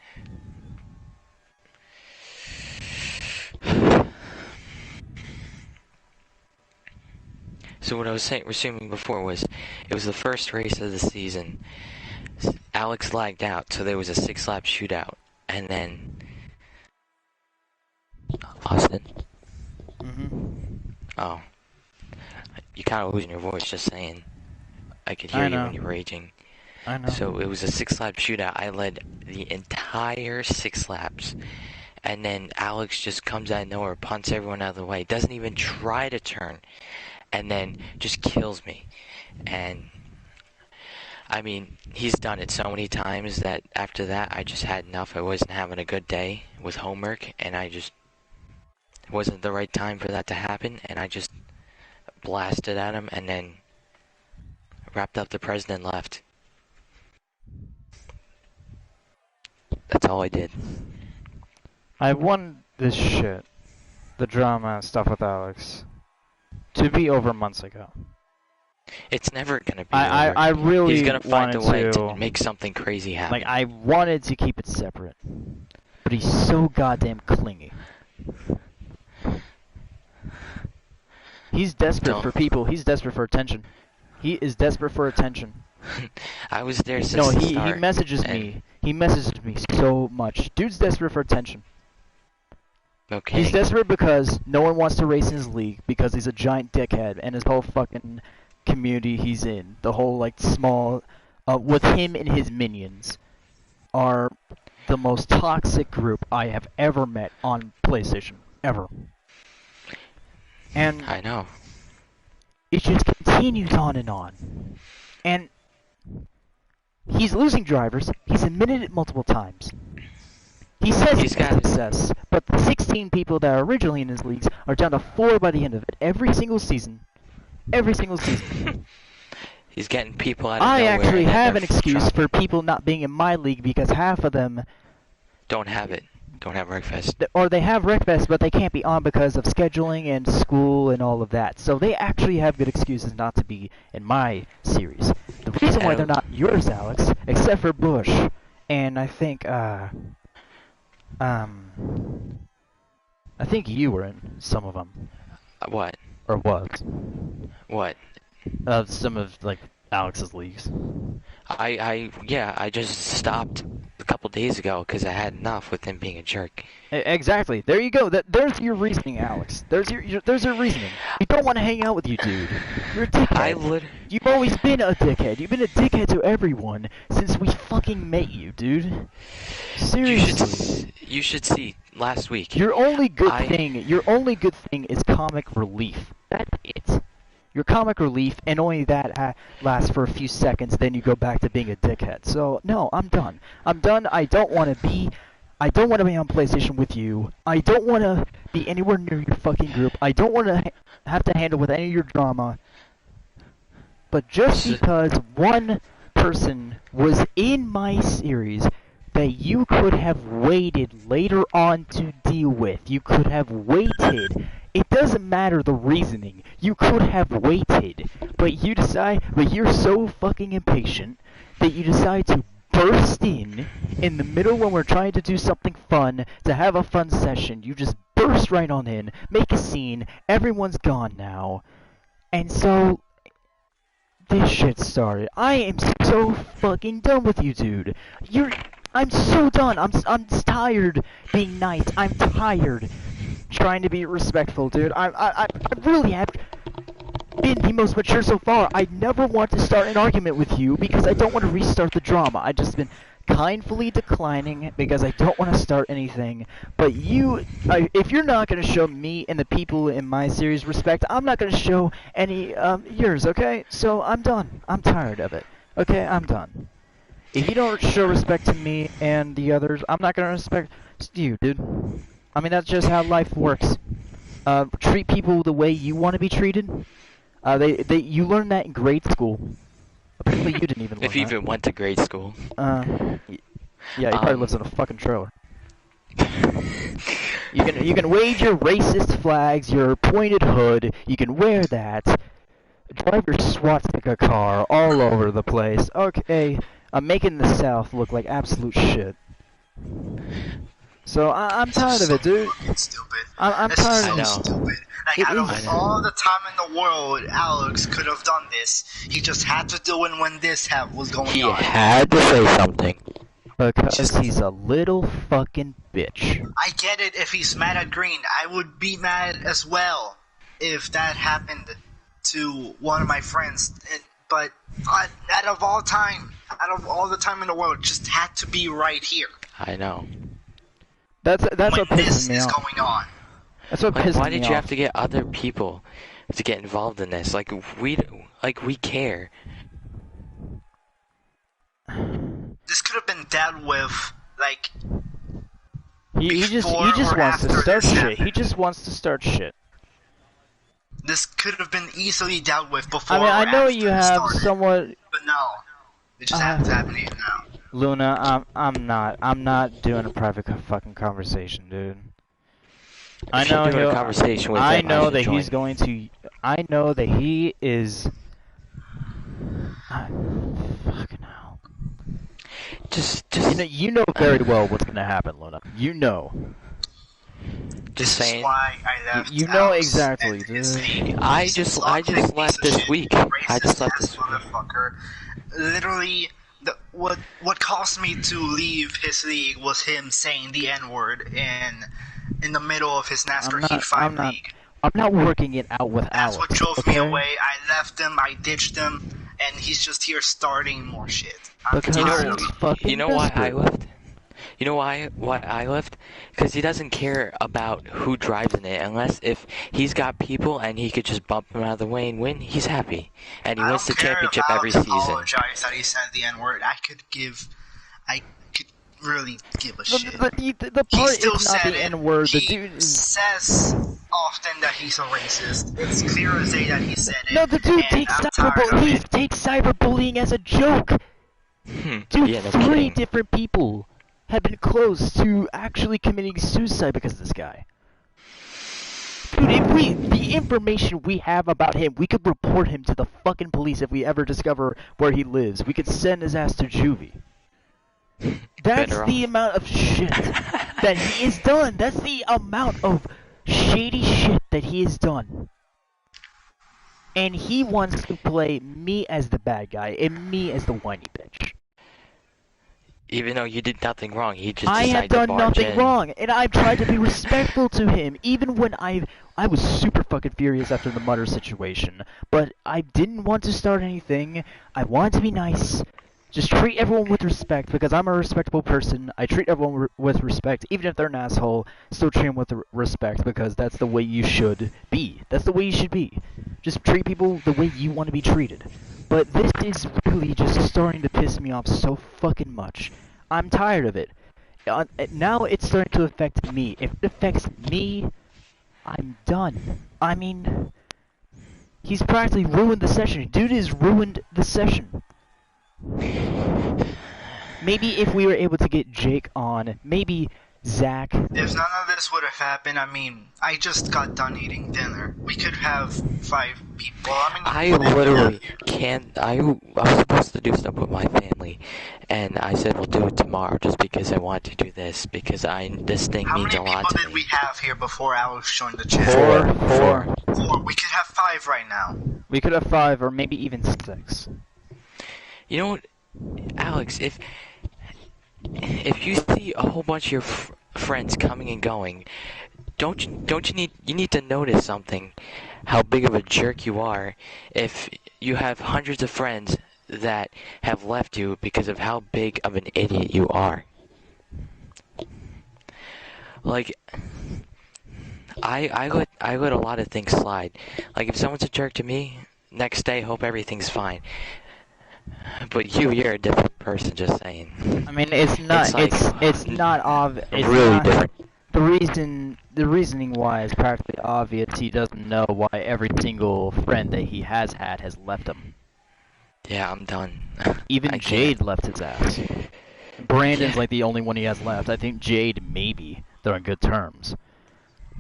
So what I was assuming before was, it was the first race of the season. Alex lagged out, so there was a 6-lap shootout, and then Austin. Oh, you kind of losing your voice just saying. I could hear I you know. when you're raging. I know. So it was a 6-lap shootout. I led the entire 6 laps. And then Alex just comes out of nowhere, punts everyone out of the way, doesn't even try to turn, and then just kills me. And, I mean, he's done it so many times that after that I just had enough. I wasn't having a good day with homework, and it wasn't the right time for that to happen, and I just blasted at him, and then wrapped up the president and left. That's all I did. I won this shit, the drama and stuff with Alex, to be over months ago. It's never gonna be over. I really He's gonna find a way wanted to make something crazy happen. Like, I wanted to keep it separate, but he's so goddamn clingy. He's desperate for people. He's desperate for attention. He is desperate for attention. I was there since No, the he start. messages me. He messages me so much. Dude's desperate for attention. Okay. He's desperate because no one wants to race in his league because he's a giant dickhead, and his whole fucking community he's in, the whole like small, with him and his minions, are the most toxic group I have ever met on PlayStation, ever. And I know. it just continues on and on. And he's losing drivers. He's admitted it multiple times. He says He's he's got- success, but the 16 people that are originally in his leagues are down to 4 by the end of it. Every single season. Every single season. He's getting people out of I nowhere. actually and then have they're an excuse dropping. for people not being in my league because half of them, Don't have it. Don't have breakfast. or they have Wreckfest, but they can't be on because of scheduling and school and all of that. So they actually have good excuses not to be in my series. The reason why they're not yours, Alex, except for Bush, and I think, I think you were in some of them, What? or was, What? some of, like, Alex's leagues. I just stopped a couple days ago because I had enough with him being a jerk. Exactly. There you go. There's your reasoning, Alex. There's your reasoning. We don't want to hang out with you, dude. You're a dickhead. You've always been a dickhead. You've been a dickhead to everyone since we fucking met you, dude. Seriously. You should see last week. Your only good thing is comic relief. That's it. You're comic relief, and only that lasts for a few seconds, then you go back to being a dickhead. So, no, I'm done. I'm done. I don't want to be on PlayStation with you. I don't want to be anywhere near your fucking group. I don't want to have to handle with any of your drama. But just because one person was in my series that you could have waited later on to deal with. You could have waited. It doesn't matter the reasoning. You could have waited. But you're so fucking impatient that you decide to burst in the middle when we're trying to do something fun, to have a fun session. You just burst right on in, make a scene, everyone's gone now. And so this shit started. I am so fucking done with you, dude. I'm so done. I'm tired being nice. I'm tired trying to be respectful, dude. I really have been the most mature so far. I never want to start an argument with you because I don't want to restart the drama. I've just been kindly declining because I don't want to start anything. But if you're not going to show me and the people in my series respect, I'm not going to show any yours, okay? So I'm done. I'm tired of it. Okay, I'm done. If you don't show respect to me and the others, I'm not going to respect you, dude. I mean, that's just how life works. Treat people the way you want to be treated. You learned that in grade school. Apparently, you didn't even learn If you that. even went to grade school. Yeah, he probably lives in a fucking trailer. You can wave your racist flags, your pointed hood. You can wear that. Drive your swastika car all over the place. Okay, I'm making the South look like absolute shit. So I'm tired of it, dude. Stupid. I'm This is tired so of it. stupid. Like, It out is. of all the time in the world, Alex could have done this. He just had to do it when this was going He on. had to say something. Because he's a little fucking bitch. I get it if he's mad at Green. I would be mad as well if that happened to one of my friends. But out of all the time in the world, it just had to be right here. I know. That's when what this pisses me is off. going on. That's what Like, pisses me off. why did you have to get other people to get involved in this? Like, we care. This could have been dealt with, like, He just before wants or to after start this shit. happened. He just wants to start shit. this could have been easily dealt with before I mean, I or know after you it have started. somewhat, But no. It just happens happening now. Luna. I'm not doing a private fucking conversation, dude. I If you're know doing a he'll. conversation with I him, know should that join. he's going to. I know that he is. Fucking hell. You know very well what's gonna happen, Luna. You know. Just This is saying. why I left You know Alex exactly, and his dude. league. I He's just a fucking left piece of this shit, week. I just racist left ass this. motherfucker. Literally, what caused me to leave his league was him saying the N-word in the middle of his NASCAR Heat 5 league. I'm not working it out with That's Alex. what drove okay? me away. I left him, I ditched him, and he's just here starting more shit. I'm Because tired. he's fucking You know why I desperate. left? You know why I left? Because he doesn't care about who drives in it, unless if he's got people and he could just bump them out of the way and win, he's happy. And he I wins the don't care championship if every Alex season. apologized that he said the N-word. I could really give a shit. The He part still is not said the it. N-word. The He dude is... says often that he's a racist. It's clear as day that he said it. No, the dude and takes I'm tired of it. cyberbullying as a joke. Dude, Yeah, no 3 kidding. different people have been close to actually committing suicide because of this guy. Dude, if the information we have about him, we could report him to the fucking police if we ever discover where he lives. We could send his ass to juvie. That's Better the off. amount of shit that he has done. That's the amount of shady shit that he has done. And he wants to play me as the bad guy and me as the whiny bitch. Even though you did nothing wrong, he just I decided have done to barge nothing in. wrong, and I've tried to be respectful to him, even when I was super fucking furious after the Mutter situation. But I didn't want to start anything. I wanted to be nice. Just treat everyone with respect, because I'm a respectable person. I treat everyone with respect, even if they're an asshole. Still treat them with respect, because that's the way you should be. That's the way you should be. Just treat people the way you want to be treated. But this is really just starting to piss me off so fucking much. I'm tired of it. Now it's starting to affect me. If it affects me, I'm done. I mean, he's practically ruined the session. Dude has ruined the session. Maybe if we were able to get Jake on, maybe Zach. If none of this would have happened, I mean, I just got done eating dinner. We could have 5 people. I literally can't. I was supposed to do stuff with my family, and I said we'll do it tomorrow just because I want to do this, because this thing means a lot to me. How many people did we have here before Alex joined the channel? 4. 4. We could have 5 right now. We could have 5 or maybe even 6. You know what, Alex? If you see a whole bunch of your friends coming and going, don't you need to notice something? How big of a jerk you are if you have hundreds of friends that have left you because of how big of an idiot you are. Like, I let a lot of things slide. Like, if someone's a jerk to me, next day hope everything's fine. But you're a different person, just saying. I mean, it's not. It's not obvious. It's really not, different. The reasoning why is practically obvious. He doesn't know why every single friend that he has had has left him. Yeah, I'm done. Even Jade left his ass. Brandon's like the only one he has left. I think Jade, maybe they're on good terms,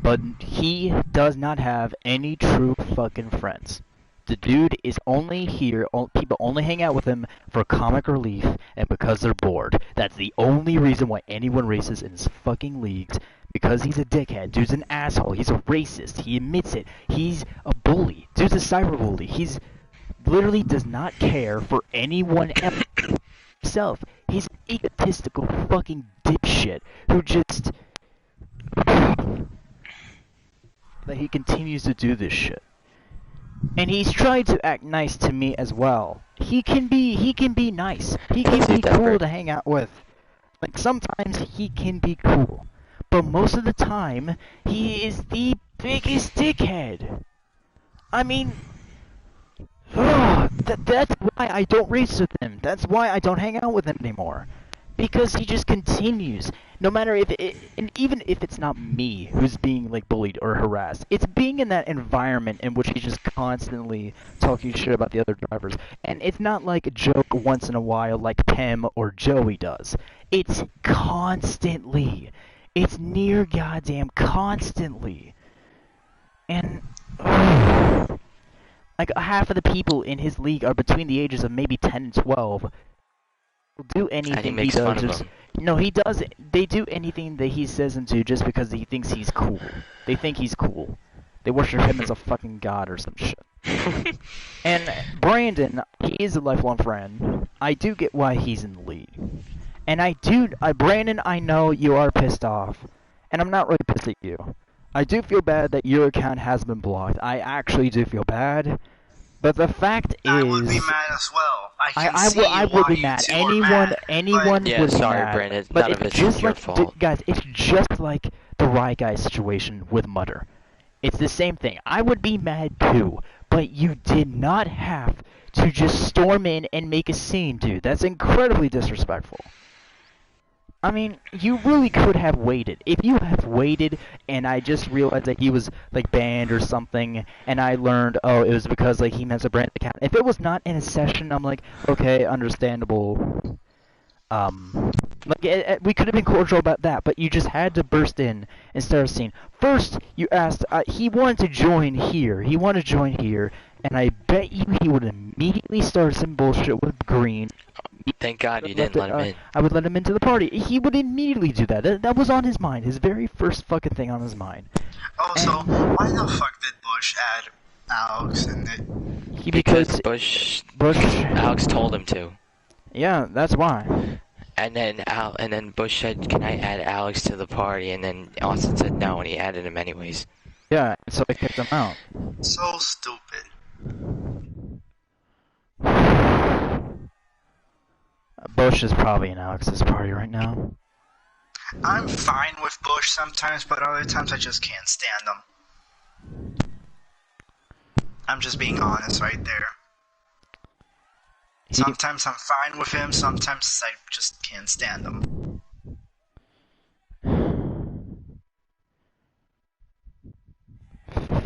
but he does not have any true fucking friends. The dude is only here, people only hang out with him for comic relief and because they're bored. That's the only reason why anyone races in his fucking leagues, because he's a dickhead. Dude's an asshole. He's a racist. He admits it. He's a bully. Dude's a cyberbully. He's literally does not care for anyone else himself. He's an egotistical fucking dipshit who just... that he continues to do this shit. And he's tried to act nice to me as well. He can be nice. He can be cool to hang out with. Like, sometimes he can be cool. But most of the time, he is the biggest dickhead. I mean, that's why I don't race with him. That's why I don't hang out with him anymore. Because he just continues. No matter if and even if it's not me who's being like bullied or harassed, it's being in that environment in which he's just constantly talking shit about the other drivers. And it's not like a joke once in a while like Pem or Joey does. It's constantly. It's near goddamn constantly. And like half of the people in his league are between the ages of maybe 10 and 12. Do anything he does. No, he does. They do anything that he says them to just because he thinks he's cool. They think he's cool. They worship him as a fucking god or some shit. And Brandon, he is a lifelong friend. I do get why he's in the league. And Brandon, I know you are pissed off. And I'm not really pissed at you. I do feel bad that your account has been blocked. I actually do feel bad. But the fact is... I would be mad as well. I would be mad. Anyone yeah, would be sorry, mad. Brandon. But None of it's just your like, fault. guys, it's just like the Rye Guy situation with Mutter. It's the same thing. I would be mad too, but you did not have to just storm in and make a scene, dude. That's incredibly disrespectful. I mean, you really could have waited. If you have waited and I just realized that he was, like, banned or something, and I learned, oh, it was because, like, he meant a brand account. If it was not in a session, I'm like, okay, understandable. We could have been cordial about that, but you just had to burst in and start a scene. First, you asked, he wanted to join here. He wanted to join here, and I bet you he would immediately start some bullshit with Green. Thank God you didn't let him in. I would let him into the party. He would immediately do that. That was on his mind. His very first fucking thing on his mind. Oh, so why the fuck did Bush add Alex in it? Because Bush Alex told him to. Yeah, that's why. And then Bush said, "Can I add Alex to the party?" And then Austin said no, and he added him anyways. Yeah, so I kicked him out. So stupid. Bush is probably in Alex's party right now. I'm fine with Bush sometimes, but other times I just can't stand him. I'm just being honest right there. Sometimes I'm fine with him, sometimes I just can't stand him.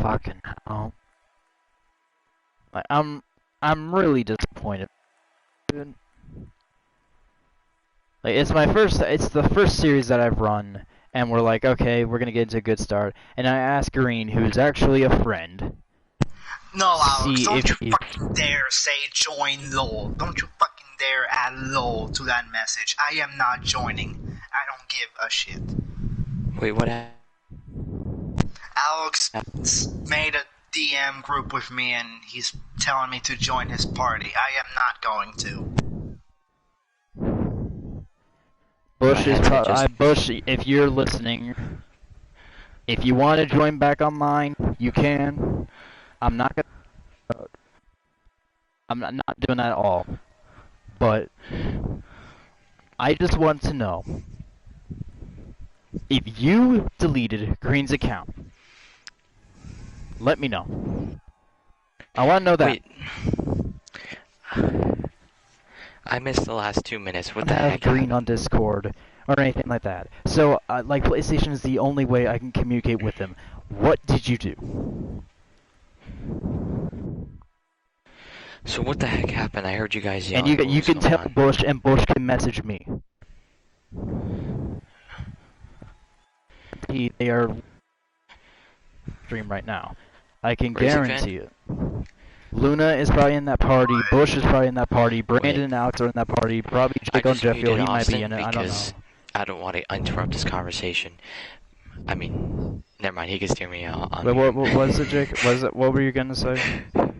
Fucking hell. Like, I'm really disappointed. Dude. Like, it's the first series that I've run, and we're like, okay, we're gonna get into a good start. And I ask Green, who's actually a friend. No, Alex, don't if you fucking dare say join LOL. Don't you fucking dare add LOL to that message. I am not joining. I don't give a shit. Wait, what happened? Alex made a DM group with me and he's telling me to join his party. I am not going to. Bush is Bush, if you're listening, if you want to join back online, you can. I'm not doing that at all. But I just want to know if you deleted Green's account. Let me know. I want to know that. Wait. I missed the last 2 minutes. What the I have heck? Green on Discord or anything like that. So, like, PlayStation is the only way I can communicate with him. What did you do? So what the heck happened? I heard you guys yelling. And What you was can going tell on? Bush, and Bush can message me. They are stream right now. I can Racing fan? guarantee it. Luna is probably in that party. Bush is probably in that party. Brandon and Alex are in that party. Probably I Jake on just Jefffield. muted He might be Austin in it. I don't because know. I don't want to interrupt this conversation. I mean, never mind. He can steer me on. Wait, what was it, Jake? What were you gonna say? Yeah,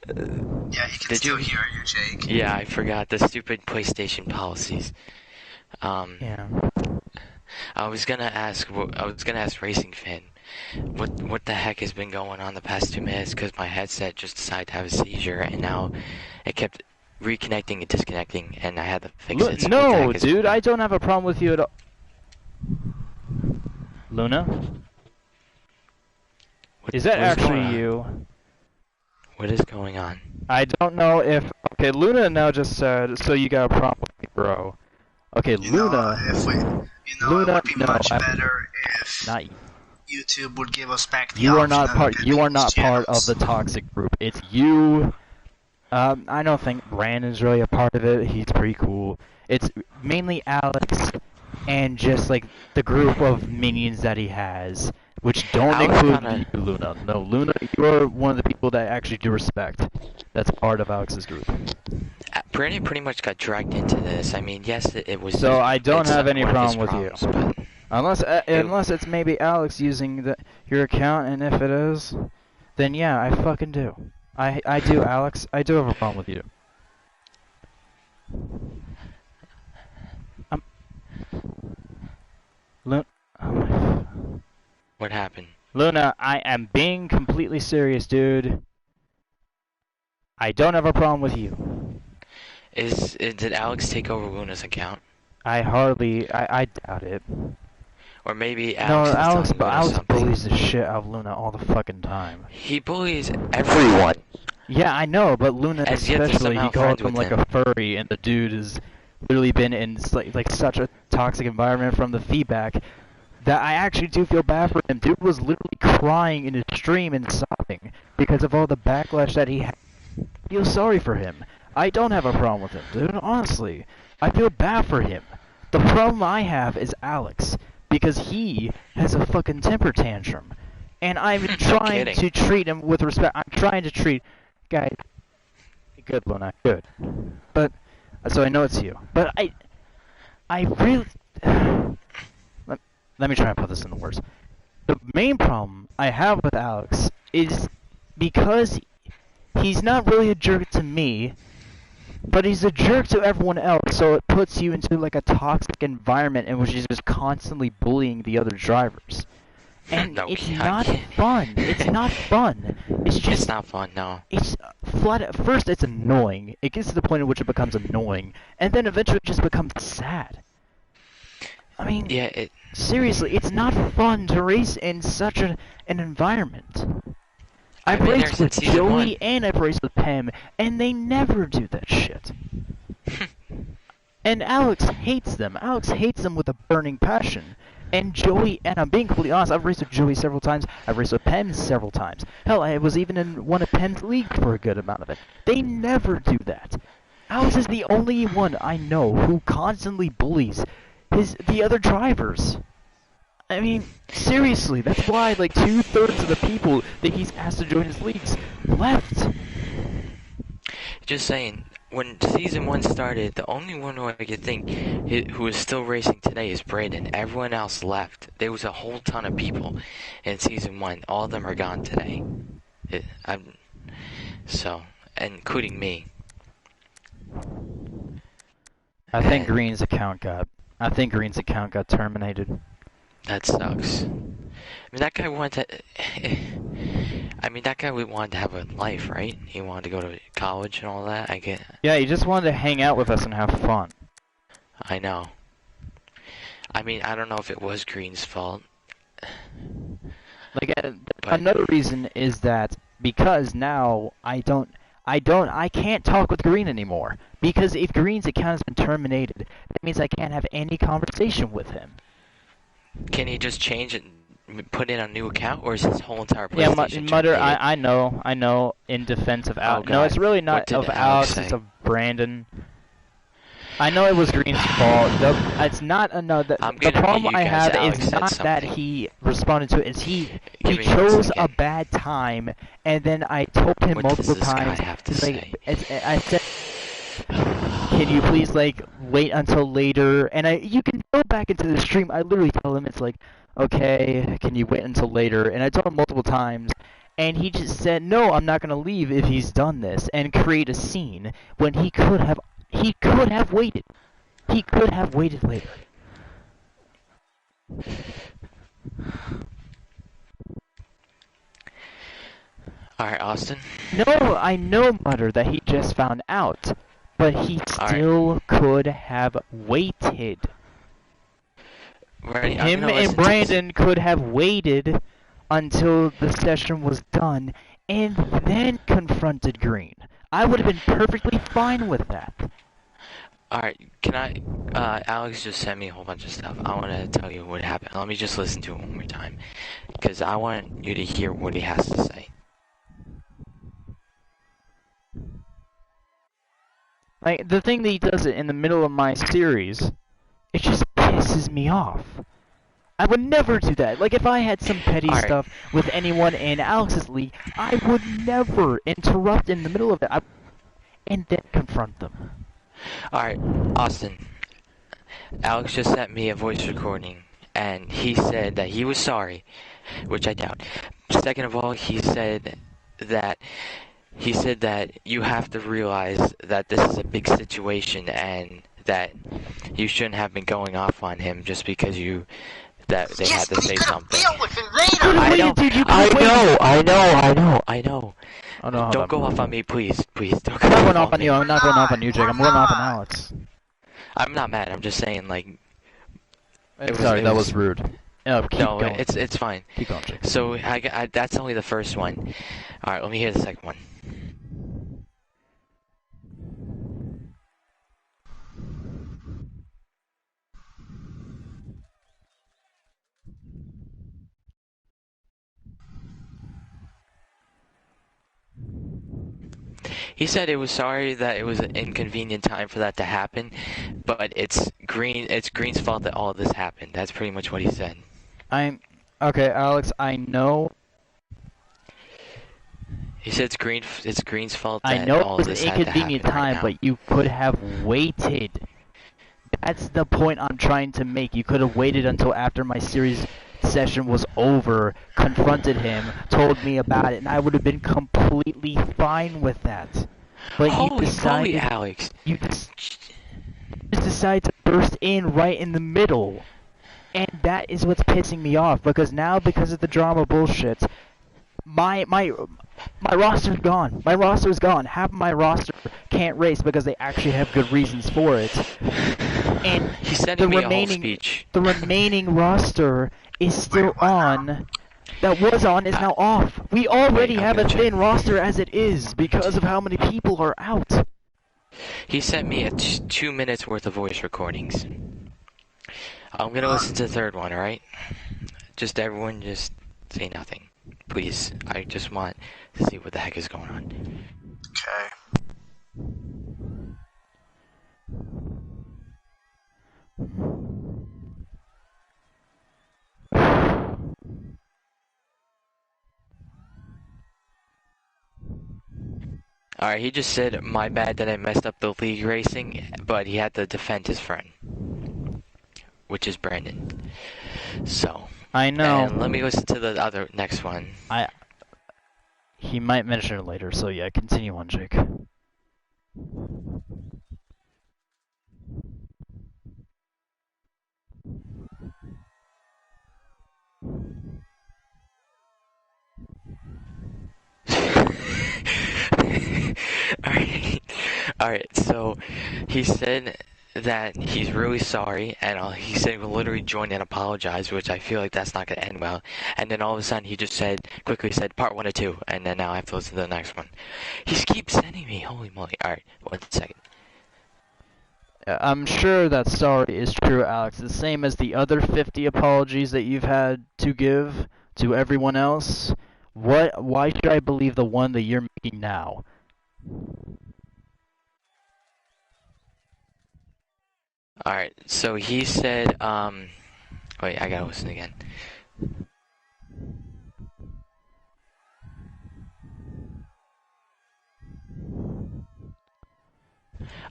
he can Did still you- hear you, Jake. Yeah, I forgot the stupid PlayStation policies. Yeah. I was gonna ask Racing Fan, what the heck has been going on the past 2 minutes? Because my headset just decided to have a seizure, and now it kept reconnecting and disconnecting, and I had to fix it. So what the No, heck is dude, going on? I don't have a problem with you at all. Luna? Is that What is going actually on? you? What is going on? I don't know if... Okay, Luna now just said, so you got a problem with me, bro. Okay, You know, Luna... if we, it Luna, would be no, much I- better if Not YouTube would give us back the you are option not of part. You muting are not these part of channels. the toxic group. It's you. I don't think Brandon's really a part of it. He's pretty cool. It's mainly Alex and just like the group of minions that he has, which don't Alex include kinda- you, Luna. No, Luna, you're one of the people that I actually do respect. That's part of Alex's group. Brandon pretty much got dragged into this. I mean, yes, it was. So I don't it's have any one of his problem with you. problems, but Unless it's maybe Alex using your account, and if it is, then yeah, I fucking do. I do, Alex. I do have a problem with you. Oh my. What happened? Luna, I am being completely serious, dude. I don't have a problem with you. Did Alex take over Luna's account? I doubt it. Or maybe No, Alex is telling Luna Alex something. bullies the shit out of Luna all the fucking time. He bullies everyone. Yeah, I know, but Luna As yet they're especially, he somehow called friends him with like a furry, and the dude has literally been in like such a toxic environment from the feedback that I actually do feel bad for him. Dude was literally crying in his stream and sobbing because of all the backlash that he had. I feel sorry for him. I don't have a problem with him, dude, honestly. I feel bad for him. The problem I have is Alex, because he has a fucking temper tantrum. And I'm No trying kidding. to treat him with respect. I'm trying to treat... Guys, good, Luna, good. But, so I know it's you. But I really... Let me try and put this in the words. The main problem I have with Alex is because he's not really a jerk to me, but he's a jerk to everyone else, so it puts you into like a toxic environment in which he's just constantly bullying the other drivers. And No, it's I not can't. fun. It's not fun. It's It's just, not fun, no. it's flat. At first, it's annoying. It gets to the point at which it becomes annoying, and then eventually it just becomes sad. I mean, Yeah, seriously, it's not fun to race in such an environment. I've been there raced with since season Joey 1. and I've raced with Pam, and they never do that shit. And Alex hates them. Alex hates them with a burning passion. And Joey, and I'm being completely honest, I've raced with Joey several times, I've raced with Pam several times. Hell, I was even in one of Pam's league for a good amount of it. They never do that. Alex is the only one I know who constantly bullies the other drivers. I mean, seriously, that's why like 2/3 of the people that he's asked to join his leagues left. Just saying, when season 1 started, the only one who I could think who is still racing today is Brandon. Everyone else left. There was a whole ton of people in season 1. All of them are gone today. Including me. I think And Green's account got terminated. that sucks. I mean, that guy wanted to... that guy wanted to have a life, right? He wanted to go to college and all that. I get... Yeah, he just wanted to hang out with us and have fun. I know. I mean, I don't know if it was Green's fault. Like, But- another reason is that because now I can't talk with Green anymore. Because if Green's account has been terminated, that means I can't have any conversation with him. Can he just change it and put in a new account, or is his whole entire Yeah, PlayStation Mutter, terminated? I know, in defense of Alex. No, God. it's really What not did of Alex Alex, say? it's of Brandon. I know it was Green's fault. It's not, no, the I'm the gonna problem mute you I guys. have Alex is said not that something. he responded to it, it's he Give me 1 chose a second. bad time, and then I told him What does multiple this guy times, have to like, say? I said, can you please, like, wait until later? And you can go back into the stream, I literally tell him, it's like, okay, can you wait until later? And I told him multiple times, and he just said, no, I'm not going to leave if he's done this, and create a scene when he could have waited. He could have waited later. Alright, Austin. No, I know, Mutter, that he just found out, but he still could have waited. Ready? I'm Him gonna and listen to this. Brandon could have waited until the session was done and then confronted Green. I would have been perfectly fine with that. Alright, can I... Alex just sent me a whole bunch of stuff. I want to tell you what happened. Let me just listen to it one more time. Because I want you to hear what he has to say. Like, the thing that he does it in the middle of my series, it just pisses me off. I would never do that. Like, if I had some petty Alright. stuff with anyone in Alex's league, I would never interrupt in the middle of it and then confront them. Alright, Austin. Alex just sent me a voice recording, and he said that he was sorry, which I doubt. Second of all, he said that you have to realize that this is a big situation and that you shouldn't have been going off on him just because they had Yes, to but say you could have something. dealt with it later. I know, Dude, you I could've know. Oh, no, hold Don't on. go off on me, please. Please, don't go I'm not off going off on me. you. I'm not going off on you, Jake. I'm going off on Alex. I'm not mad. I'm just saying, like, It was- Sorry, it that was- was rude. Keep no, going. it's fine. Keep going, Jake. So that's only the first one. All right, let me hear the second one. He said it was sorry that it was an inconvenient time for that to happen, but it's Green's fault that all of this happened. That's pretty much what he said. Okay, Alex, I know. He said it's Green's fault that I know all it was of an this had to inconvenient happen right time, now. but you could have waited. That's the point I'm trying to make. You could have waited until after my series session was over, confronted him, told me about it, and I would have been completely fine with that. But you Holy moly, decided, Alex! you just decided to burst in right in the middle. And that is what's pissing me off, because now, because of the drama bullshit, my roster's gone. My roster's gone. Half of my roster can't race because they actually have good reasons for it. And He's sending me a whole speech. the remaining roster is still on. That was on is now off. We already have a thin roster as it is because of how many people are out. He sent me 2 minutes worth of voice recordings. I'm gonna listen to the third one, alright? Just everyone just say nothing. Please. I just want to see what the heck is going on. Okay. Alright, he just said, my bad that I messed up the league racing, but he had to defend his friend. Which is Brandon. So. I know. And let me listen to the next one. He might mention it later, so yeah, continue on, Jake. Alright, so he said that he's really sorry, and he said he'll literally join and apologize, which I feel like that's not gonna end well. And then all of a sudden he just quickly said part 1 or 2, and then now I have to listen to the next one. He keeps sending me, holy moly. Alright, 1 second. I'm sure that sorry is true, Alex. The same as the other 50 apologies that you've had to give to everyone else. Why should I believe the one that you're making now? Alright, so he said, wait, I gotta listen again.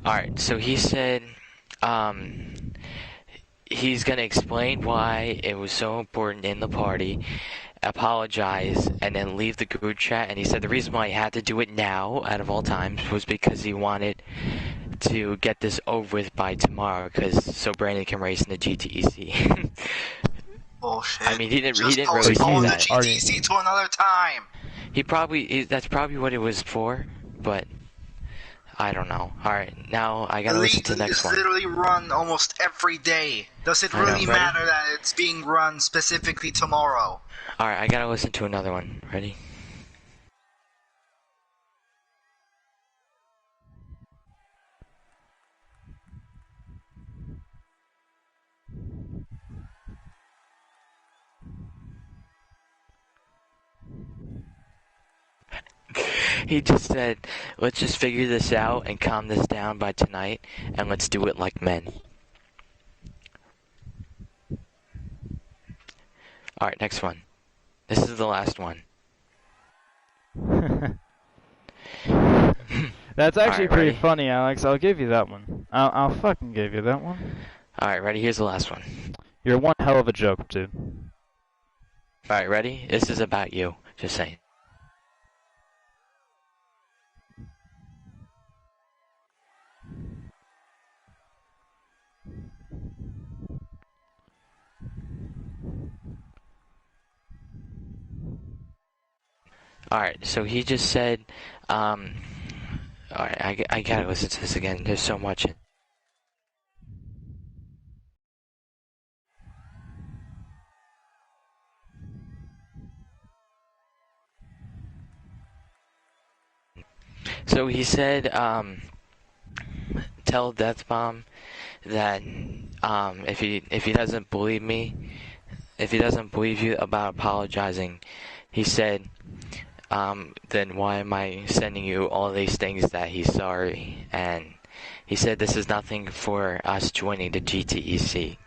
Alright, so he said, he's gonna explain why it was so important in the party, apologize, and then leave the group chat. And he said the reason why he had to do it now, out of all times, was because he wanted to get this over with by tomorrow, so Brandon can race in the GTEC. Bullshit. I mean, he didn't really postpone say the that. GTC to another time. That's probably what it was for, but I don't know. Alright, now I gotta listen to the next one. The league is literally run almost every day. Does it really matter that it's being run specifically tomorrow? Alright, I gotta listen to another one. Ready? He just said, let's just figure this out and calm this down by tonight, and let's do it like men. Alright, next one. This is the last one. That's actually Alright, pretty ready? funny, Alex. I'll give you that one. I'll fucking give you that one. Alright, ready? Here's the last one. You're one hell of a joke, dude. Alright, ready? This is about you. Just saying. Alright, so he just said, alright, I gotta listen to this again. There's so much. So he said, tell Deathbomb that, if he doesn't believe me, if he doesn't believe you about apologizing, he said, then why am I sending you all these things that he's sorry? And he said this is nothing for us joining the GTEC.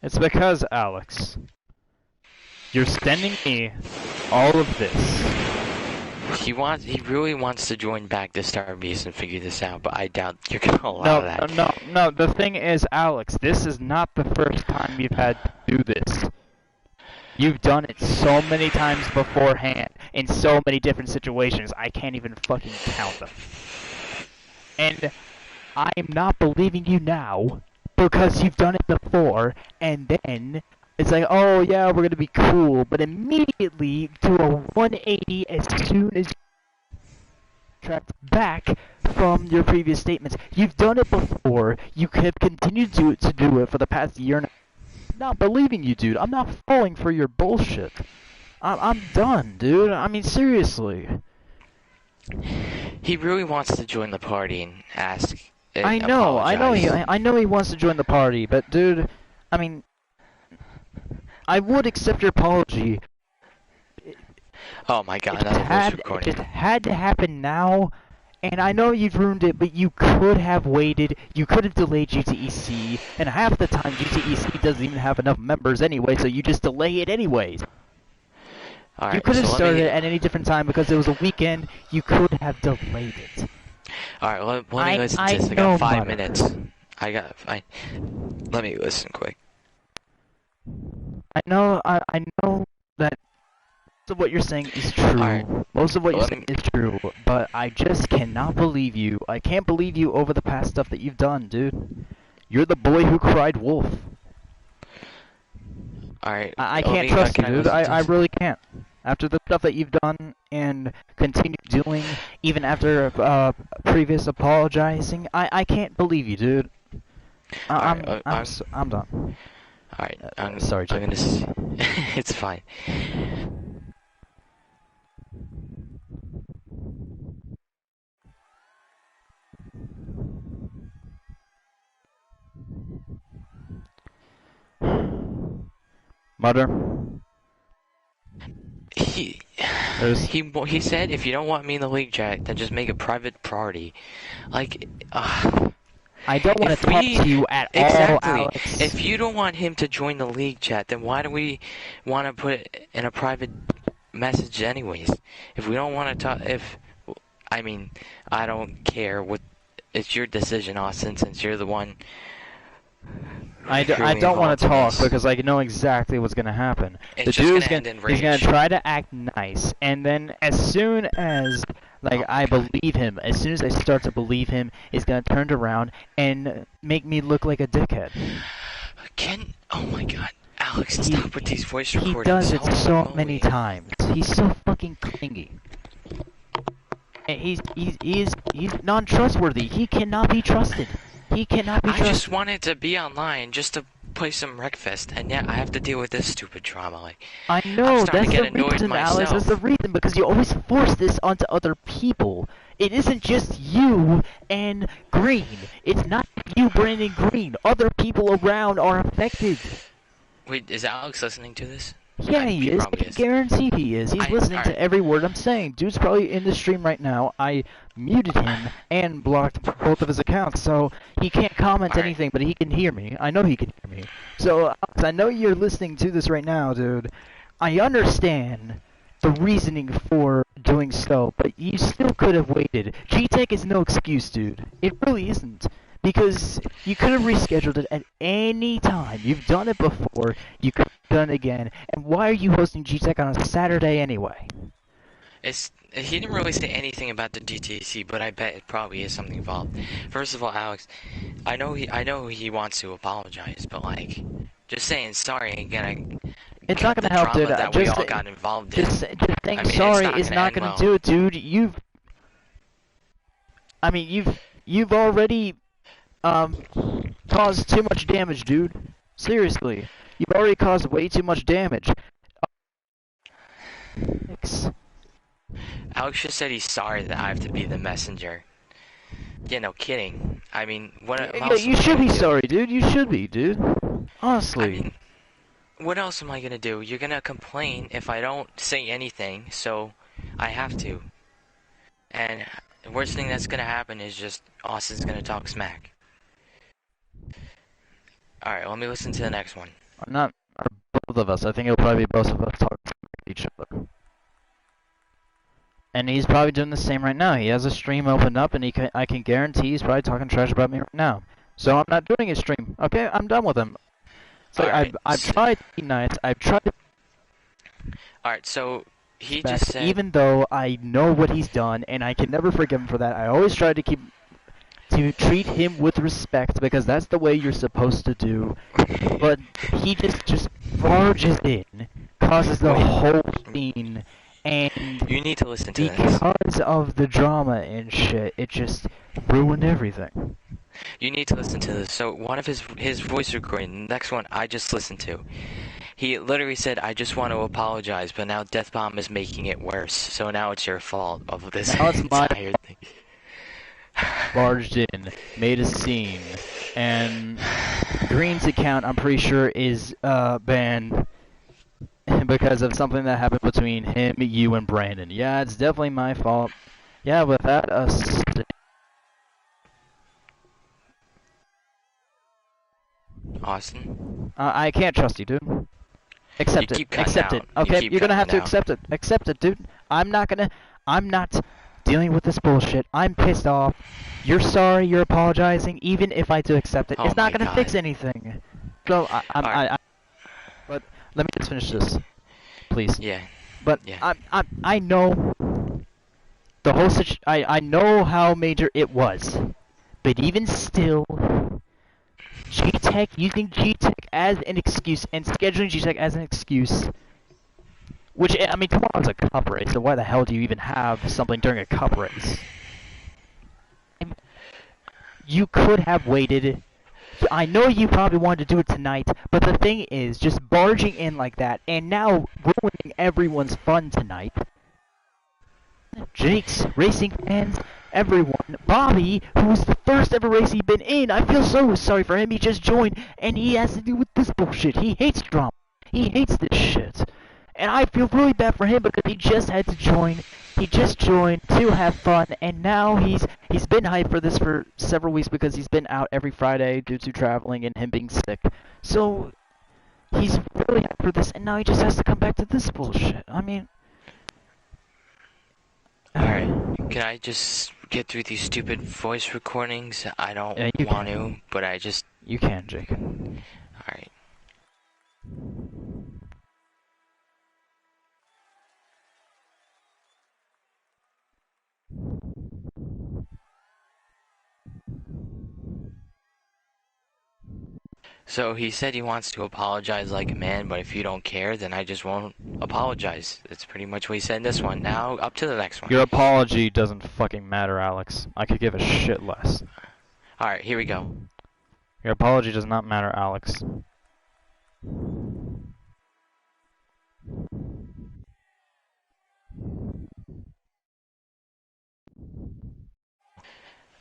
It's because, Alex, you're sending me all of this. He really wants to join back to Starbeast and figure this out, but I doubt you're gonna allow that. No, the thing is, Alex, this is not the first time you've had to do this. You've done it so many times beforehand, in so many different situations, I can't even fucking count them. And I'm not believing you now because you've done it before, and then it's like, oh yeah, we're gonna be cool, but immediately do a 180 as soon as you tracked back from your previous statements. You've done it before. You have continued to do it for the past year. And I'm not believing you, dude. I'm not falling for your bullshit. I'm done, dude. I mean, seriously. He really wants to join the party and ask. I know he wants to join the party, but dude, I mean, I would accept your apology. Oh my god, another voice recording. It had to happen now, and I know you've ruined it, but you could have waited, you could have delayed GTEC, and half the time GTEC doesn't even have enough members anyway, so you just delay it anyways. Alright, you could have so started it at any different time because it was a weekend, you could have delayed it. Alright, let me listen to this. I got 5 minutes. Let me listen quick. I know that most of what you're saying is true. Alright. Most of what you're saying is true, but I just cannot believe you. I can't believe you over the past stuff that you've done, dude. You're the boy who cried wolf. Alright. I can't trust you, dude. I really can't. After the stuff that you've done and continue doing, even after previous apologizing, I can't believe you, dude. I'm done. Alright, I'm sorry, Jake. I'm gonna it's fine. Mother? He said, if you don't want me in the league, Jack, then just make a private party. Like, I don't want to talk to you at all, Alex. If you don't want him to join the league chat, then why do we want to put it in a private message anyways? If we don't want to talk, I don't care what, it's your decision, Austin, since you're the one. I don't want to talk because I know exactly what's going to happen. The dude's he's going to try to act nice, and then as soon as I believe him, as soon as I start to believe him, he's going to turn around and make me look like a dickhead. Oh my god, Alex, stop with these voice recordings. He does it so many times. He's so fucking clingy. And he's non-trustworthy. He cannot be trusted. He cannot be trusted. I just wanted to be online just to play some Wreckfest, and yet I have to deal with this stupid drama. Like, I know, that's the reason, myself. Alex, that's the reason, because you always force this onto other people. It isn't just you and Green. It's not you, Brandon Green. Other people around are affected. Wait, is Alex listening to this? Yeah, he is. I can guarantee he is. He's listening to every word I'm saying. Dude's probably in the stream right now. I muted him and blocked both of his accounts, so he can't comment anything, but he can hear me. I know he can hear me. So, Alex, I know you're listening to this right now, dude. I understand the reasoning for doing so, but you still could have waited. G-Tech is no excuse, dude. It really isn't. Because you could have rescheduled it at any time. You've done it before. You could have done it again. And why are you hosting G-Tech on a Saturday anyway? He didn't really say anything about the GTC, but I bet it probably is something involved. First of all, Alex, I know he wants to apologize, but like, just saying sorry again. It's not gonna help, dude. We all got involved in. Just saying sorry is not gonna do it, dude. You've already caused too much damage, dude. Seriously. You've already caused way too much damage. Alex just said he's sorry that I have to be the messenger. Yeah, no kidding. I mean, you should be sorry, dude. You should be, dude. Honestly. I mean, what else am I gonna do? You're gonna complain if I don't say anything, so I have to. And the worst thing that's gonna happen is just Austin's gonna talk smack. Alright, let me listen to the next one. Both of us. I think it'll probably be both of us talking to each other. And he's probably doing the same right now. He has a stream opened up, and I can guarantee he's probably talking trash about me right now. So I'm not doing his stream. Okay, I'm done with him. So I've tried to be nice. I've tried to. Alright, so he just said. Even though I know what he's done, and I can never forgive him for that, I always try to to treat him with respect because that's the way you're supposed to do. But he just barges in, causes the whole scene, and You need to listen to this. because of the drama and shit, it just ruined everything. You need to listen to this. So one of his voice recording, the next one I just listened to, he literally said, "I just want to apologize, but now Death Bomb is making it worse. So now it's your fault of this Now it's my entire thing." Barged in, made a scene, and Green's account, I'm pretty sure, is banned because of something that happened between him, you, and Brandon. Yeah, it's definitely my fault. Yeah, without us. Austin, I can't trust you, dude. Accept You it. keep cutting Accept it. out. You Okay, keep you're gonna have to cutting out. accept it. Accept it, dude. I'm not dealing with this bullshit. I'm pissed off. You're sorry, you're apologizing, even if I do accept it. Oh It's not my gonna fix God. anything. So, but let me just finish this, please. yeah, But Yeah. I know the whole I know how major it was, but even still, G-Tech using G-Tech as an excuse and scheduling G-Tech as an excuse, which I mean, tomorrow's a cup race, so why the hell do you even have something during a cup race? You could have waited. I know you probably wanted to do it tonight, but the thing is, just barging in like that and now ruining everyone's fun tonight. Jake's, racing fans, everyone. Bobby, who's the first ever race he's been in, I feel so sorry for him. He just joined, and he has to do with this bullshit. He hates drama. He hates this shit. And I feel really bad for him because he just had to join. He just joined to have fun, and now he's been hyped for this for several weeks because he's been out every Friday due to traveling and him being sick. So he's really hyped for this, and now he just has to come back to this bullshit. I mean, Alright, can I just get through these stupid voice recordings? I don't Yeah, you want can. to, but I just... You can, Jake. Alright. So he said he wants to apologize like a man, but if you don't care, then I just won't apologize. That's pretty much what he said in this one. Now, up to the next one. Your apology doesn't fucking matter, Alex. I could give a shit less. Alright, here we go. Your apology does not matter, Alex.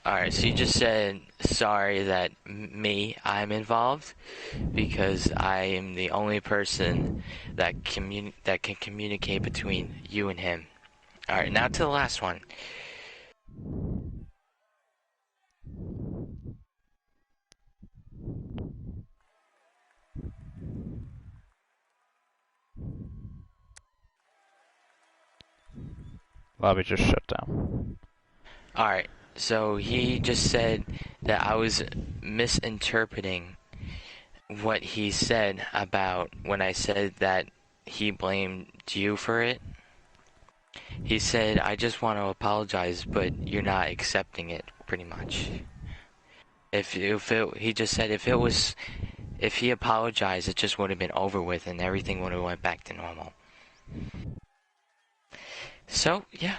Alright, so you just said sorry that I'm involved because I am the only person that can communicate between you and him. Alright, now to the last one. Lobby just shut down. Alright, so he just said that I was misinterpreting what he said about when I said that he blamed you for it. He said, I just want to apologize, but you're not accepting it, pretty much. He just said if he apologized, it just would have been over with and everything would have went back to normal. So, yeah.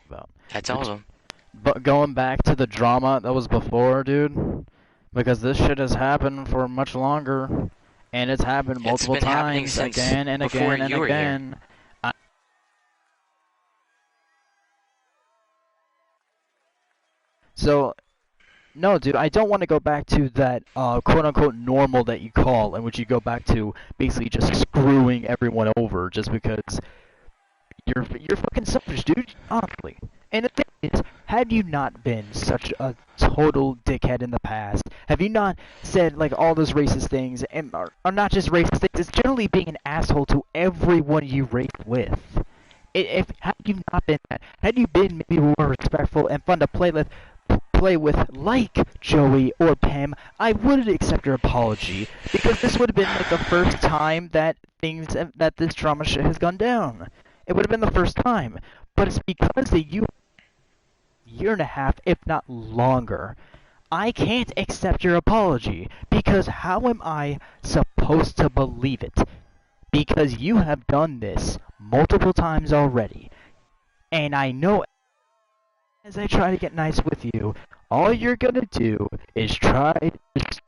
Well, That's all of them. but going back to the drama that was before, dude, because this shit has happened for much longer, and it's happened multiple been happening times, since again and before again and you were here. again. So, no, dude, I don't want to go back to that quote-unquote normal that you call, in which you go back to basically just screwing everyone over just because you're fucking selfish, dude, honestly. And the thing is, had you not been such a total dickhead in the past, have you not said, like, all those racist things, and are not just racist things, it's generally being an asshole to everyone you race with. Had you not been that, had you been maybe more respectful and fun to play with like Joey or Pam, I would accept your apology, because this would have been like the first time that this drama shit has gone down. It would have been the first time, but it's because year and a half, if not longer. I can't accept your apology, because how am I supposed to believe it? Because you have done this multiple times already. And I know as I try to get nice with you, all you're gonna do is try to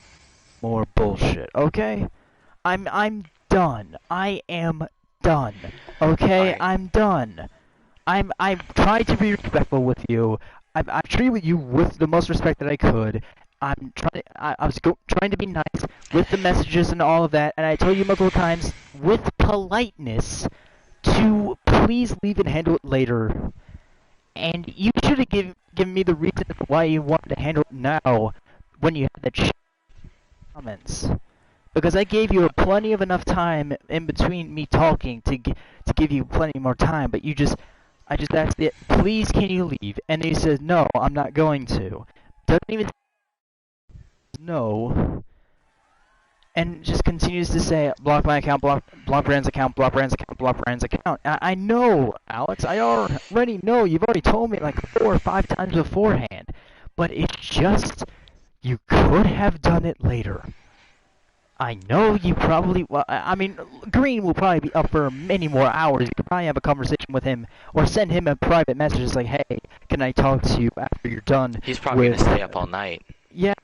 more bullshit, okay? I'm done. I am done. Okay? Alright. I'm done. I've tried to be respectful with you. I've treated you with the most respect that I could. I was trying to be nice with the messages and all of that, and I told you multiple times with politeness to please leave and handle it later. And you should have given me the reason why you wanted to handle it now when you had the comments. Because I gave you plenty of enough time in between me talking to give you plenty more time, but I just asked it, please can you leave? And he says, no, I'm not going to. Doesn't even no. And just continues to say, block my account, block Brand's account, block Brand's account, block Brand's account. I know, Alex, I already know. You've already told me like 4 or 5 times beforehand. But it's just, you could have done it later. I know you probably, well, I mean, Green will probably be up for many more hours. You could probably have a conversation with him, or send him a private message. It's like, hey, can I talk to you after you're done? He's probably gonna stay up all night. Yeah.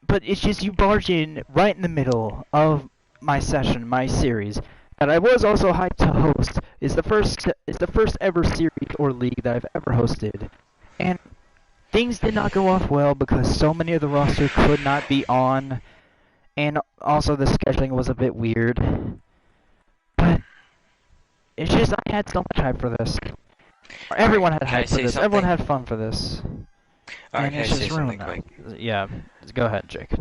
But it's just you barge in right in the middle of my session, my series, that I was also hyped to host. It's the first ever series or league that I've ever hosted, and things did not go off well because so many of the roster could not be on, and also the scheduling was a bit weird. But it's just I had so much hype for this. Everyone had hype for this. Everyone had fun for this. Alright, And can I it's say just ruined something now. quick? Yeah, go ahead, Jake.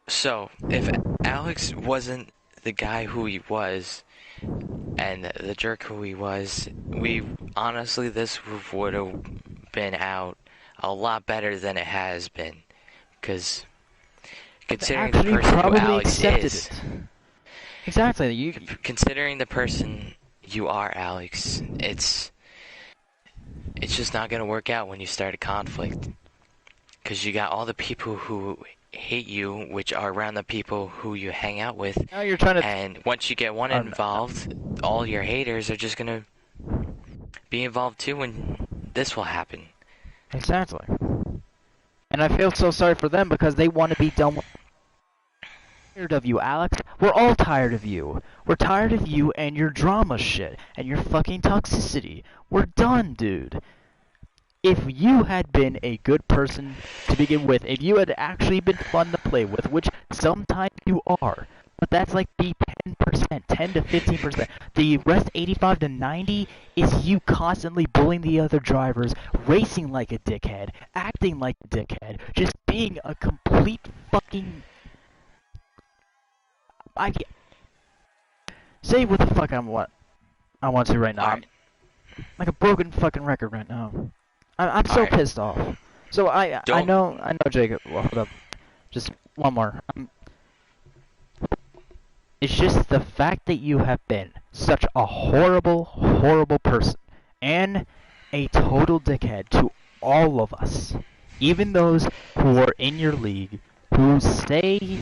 So, if Alex wasn't the guy who he was, and the jerk who he was, honestly, this would have been out a lot better than it has been. Because, considering the Actually, person who probably Alex accepted is, it. Exactly. considering the person you are, Alex, it's just not gonna work out when you start a conflict. Because you got all the people who hate you, which are around the people who you hang out with. Now you're trying to. And once you get one involved, all your haters are just gonna be involved too, and this will happen. Exactly. And I feel so sorry for them because they want to be done with. Tired of you, Alex. We're all tired of you. We're tired of you and your drama shit and your fucking toxicity. We're done, dude. If you had been a good person to begin with, if you had actually been fun to play with, which sometimes you are, but that's like the 10%, 10 to 15%. The rest 85 to 90 is you constantly bullying the other drivers, racing like a dickhead, acting like a dickhead, just being a complete fucking... Say what the fuck I want to right now. Alright. Like a broken fucking record right now. I'm so Alright. pissed off. So I know Jacob. Well, hold up. Just one more. It's just the fact that you have been such a horrible, horrible person and a total dickhead to all of us, even those who are in your league, who say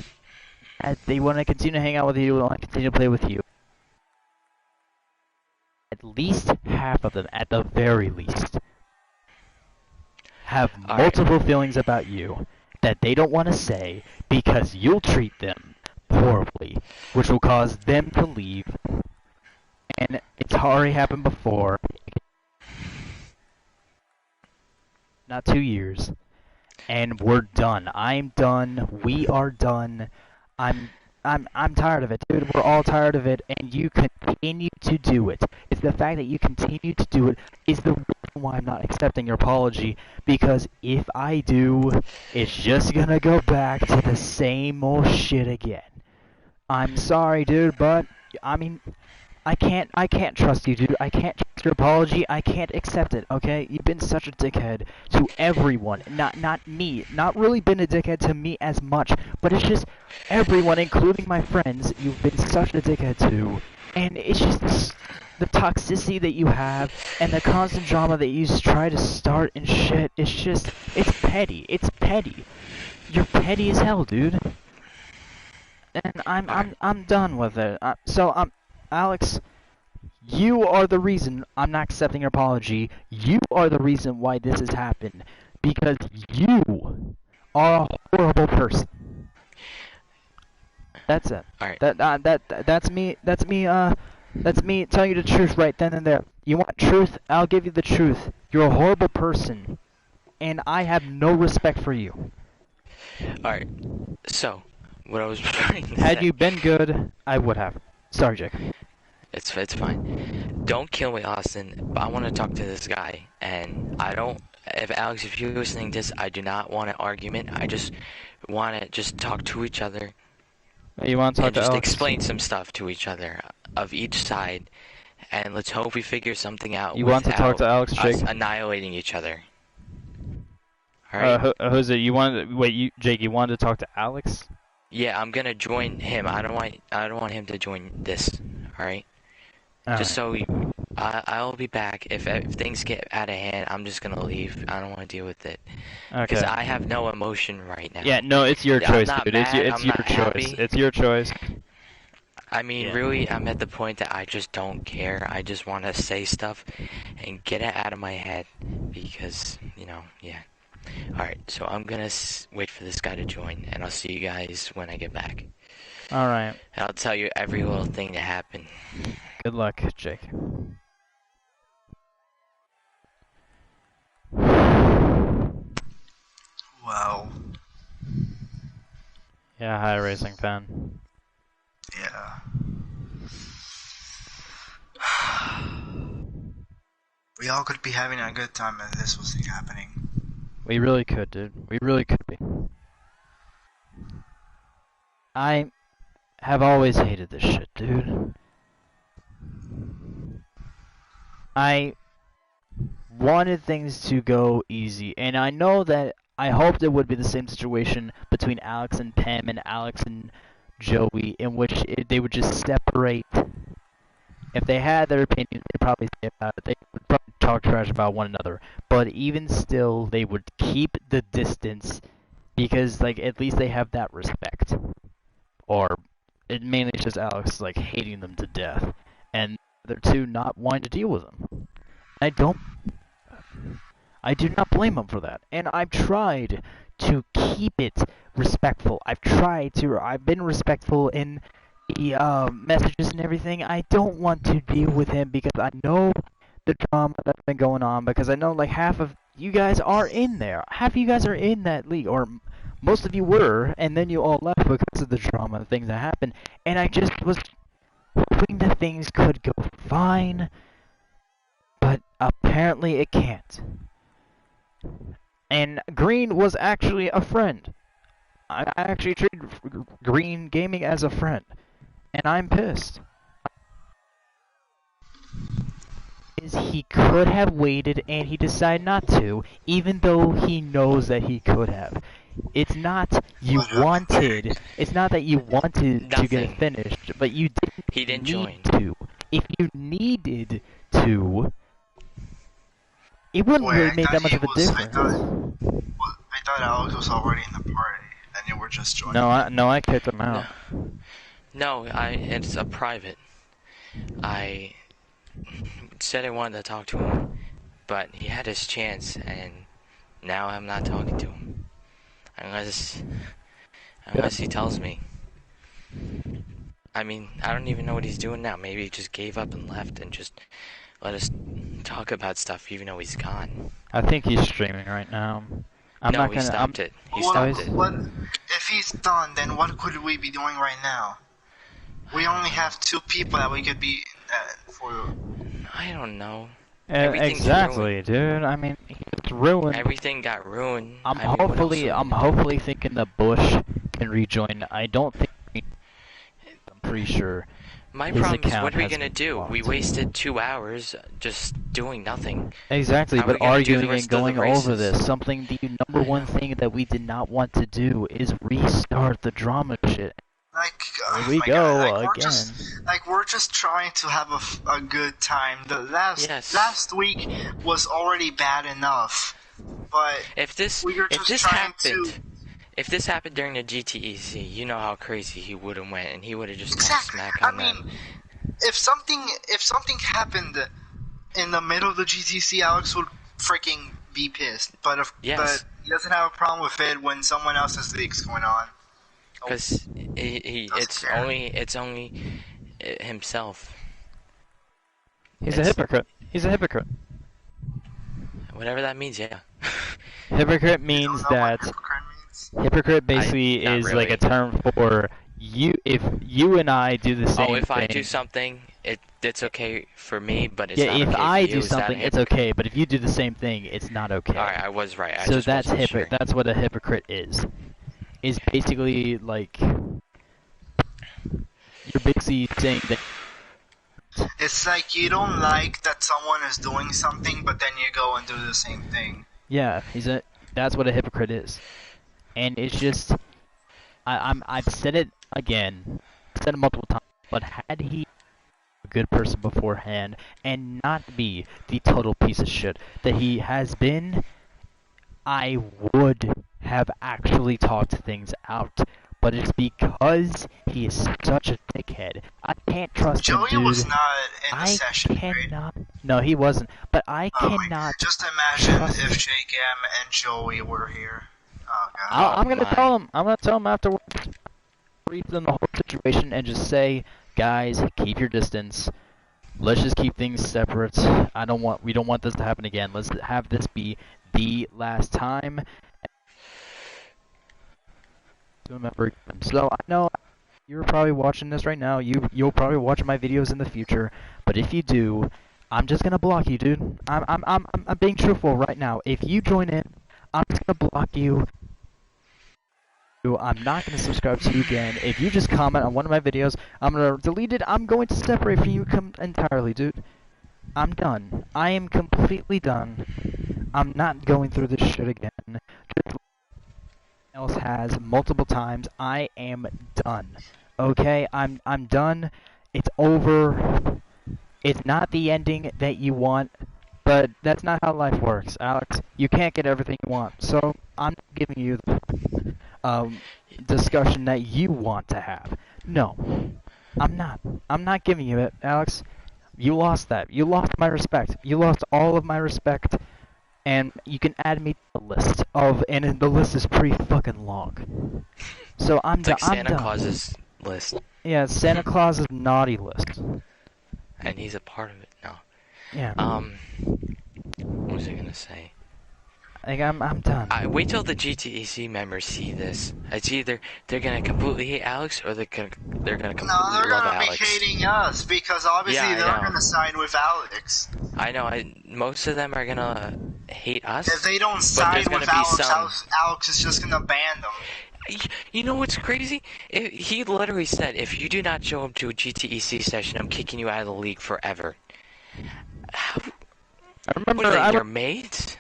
that they want to continue to hang out with you, want to continue to play with you. At least half of them, at the very least, have multiple feelings about you that they don't want to say because you'll treat them horribly, which will cause them to leave. And it's already happened before. Not 2 years. And we're done. I'm done. We are done. I'm tired of it, dude. We're all tired of it, and you continue to do it. It's the fact that you continue to do it is the reason why I'm not accepting your apology, because if I do, it's just gonna go back to the same old shit again. I'm sorry, dude, but, I mean, I can't trust you, dude. I can't trust your apology. I can't accept it, okay? You've been such a dickhead to everyone. Not me. Not really been a dickhead to me as much, but it's just everyone, including my friends, you've been such a dickhead to. And it's just the toxicity that you have and the constant drama that you try to start and shit. It's just, it's petty. It's petty. You're petty as hell, dude. And I'm done with it. Alex, you are the reason I'm not accepting your apology. You are the reason why this has happened. Because you are a horrible person. That's it. Alright. That's me telling you the truth right then and there. You want truth? I'll give you the truth. You're a horrible person. And I have no respect for you. Alright. So, what I was trying to Had say... you been good, I would have. Sorry, Jake. It's fine. Don't kill me, Austin. But I want to talk to this guy, and I don't. If Alex, if you're listening to this, I do not want an argument. I just want to just talk to each other. You want to talk and to just Alex? explain some stuff to each other of each side, and let's hope we figure something out. You want to talk to Alex, Jake? Us annihilating each other. All right. Jose, Jake, you wanted to talk to Alex? Yeah, I'm gonna join him. I don't want him to join this. All right. Just so I'll be back. If things get out of hand, I'm just gonna leave. I don't want to deal with it. Because I have no emotion right now. Yeah, no, it's your choice, dude. Mad, It's your choice. happy. It's your choice. I mean, really, I'm at the point that I just don't care. I just want to say stuff and get it out of my head because, yeah. Alright, so I'm gonna wait for this guy to join, and I'll see you guys when I get back. Alright. And I'll tell you every little thing that happened. Good luck, Jake. Well, Yeah, hi, Racing Fan. yeah. We all could be having a good time if this was happening. We really could, dude. We really could be. I have always hated this shit, dude. I wanted things to go easy, and I know that I hoped it would be the same situation between Alex and Pam and Alex and Joey, in which they would just separate. If they had their opinions, they'd probably say about it. They would probably talk trash about one another. But even still, they would keep the distance because, like, at least they have that respect. Or it mainly is just Alex, like, hating them to death, and the other two not wanting to deal with them. I do not blame them for that. And I've tried to keep it respectful. I've been respectful in the messages and everything. I don't want to deal with him because I know the drama that's been going on, because I know like half of you guys are in there. Half of you guys are in that league, or most of you were, and then you all left because of the drama and things that happened. And I just was hoping that things could go fine, but apparently it can't. And Green was actually a friend. I actually treated Green Gaming as a friend, and I'm pissed. He could have waited, and he decided not to, even though he knows that he could have. It's not you wanted. It's not that you wanted to get it finished, but you didn't. He didn't need join. to. If you needed to, it wouldn't really make that much of a difference. I thought Alex was already in the party, and you were just joining. No, I kicked him out. No, it's a private. I said I wanted to talk to him, but he had his chance, and now I'm not talking to him. Unless he tells me. I mean, I don't even know what he's doing now. Maybe he just gave up and left and just let us talk about stuff even though he's gone. I think he's streaming right now. He stopped it. He stopped it. If he's done, then what could we be doing right now? We only have 2 people that we could be for. I don't know. Exactly, dude. I mean, it's ruined. Everything got ruined. I'm hopefully thinking that Bush can rejoin. I don't think. I'm pretty sure, My his problem is, account what are we has gonna been do? We blocked. wasted 2 hours just doing nothing. Exactly, How are but we gonna do the arguing rest and of the going over races? this, something the number one thing that we did not want to do is restart the drama shit. Like, Here oh we my go God, like, again. we're just trying to have a good time. The Yes. last week was already bad enough, but If this we were if just this trying happened, to. if this happened during the GTEC, you know how crazy he would have went, and he would have just talked Exactly. smack I on mean, them. if something happened in the middle of the GTC, Alex would freaking be pissed. But Yes. he doesn't have a problem with it when someone else's league's going on. Because Doesn't care. it's only himself. He's a It's- hypocrite. He's a hypocrite. Whatever that means, yeah. Hypocrite You means don't know what that hypocrite means? hypocrite basically not is like really. a term for you. If you and I do the same Oh, if thing, I do something, it's okay for me, but it's yeah. not If okay I for do you. Is that something, a it's okay. But if you do the same thing, it's not okay. Alright, I was right. I So just that's wasn't sure. That's what a hypocrite is. Is basically like you're basically saying that. It's like you don't like that someone is doing something, but then you go and do the same thing. Yeah, that's what a hypocrite is. And it's just I've said it again, said it multiple times, but had he a good person beforehand and not be the total piece of shit that he has been, I would have actually talked things out. But it's because he is such a dickhead. I can't trust him, Joey dude. was not in the I session, right? cannot. No, he wasn't. But I Oh my cannot. God. Just imagine trust if him. JGM and Joey were here. Oh God. I'm gonna my. tell him. I'm gonna tell him afterwards. Brief them the whole situation and just say, guys, keep your distance. Let's just keep things separate. We don't want this to happen again. Let's have this be the last time. Remember. So I know you're probably watching this right now. You'll probably watch my videos in the future. But if you do, I'm just gonna block you, dude. I'm being truthful right now. If you join in, I'm just gonna block you. I'm not going to subscribe to you again. If you just comment on one of my videos, I'm going to delete it. I'm going to separate from you entirely, dude. I'm done. I am completely done. I'm not going through this shit again. Just else has multiple times. I am done. Okay? I'm done. It's over. It's not the ending that you want, but that's not how life works, Alex. You can't get everything you want. So I'm not giving you the discussion that you want to have. No, I'm not. I'm not giving you it, Alex. You lost that. You lost my respect. You lost all of my respect. And you can add me to the list and the list is pretty fucking long. So I'm It's like done. Santa Claus's list, Yeah, Santa Claus's naughty list. and he's a part of it now. Yeah. What was I gonna say? Like I'm done. Wait till the GTEC members see this. It's either they're gonna completely hate Alex, or they're gonna completely No, they're love gonna Alex. be hating us because obviously Yeah, I they're know. gonna side with Alex. I know. Most of them are gonna hate us. If they don't there's side gonna with be Alex, some- Alex is just gonna ban them. You know what's crazy? He literally said, "If you do not show up to a GTEC session, I'm kicking you out of the league forever." How, I remember. what are I they, your mates?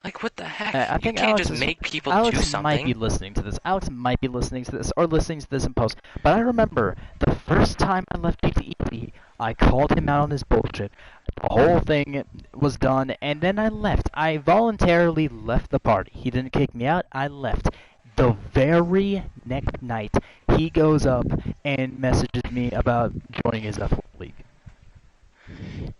Like, what the heck? I You think can't Alex just is- make people Alex do something. might be listening to this. Alex might be listening to this or listening to this in post. But I remember the first time I left GTEC, I called him out on his bullshit. The whole thing was done, and then I left. I voluntarily left the party. He didn't kick me out. I left. The very next night, he goes up and messages me about joining his F1 league.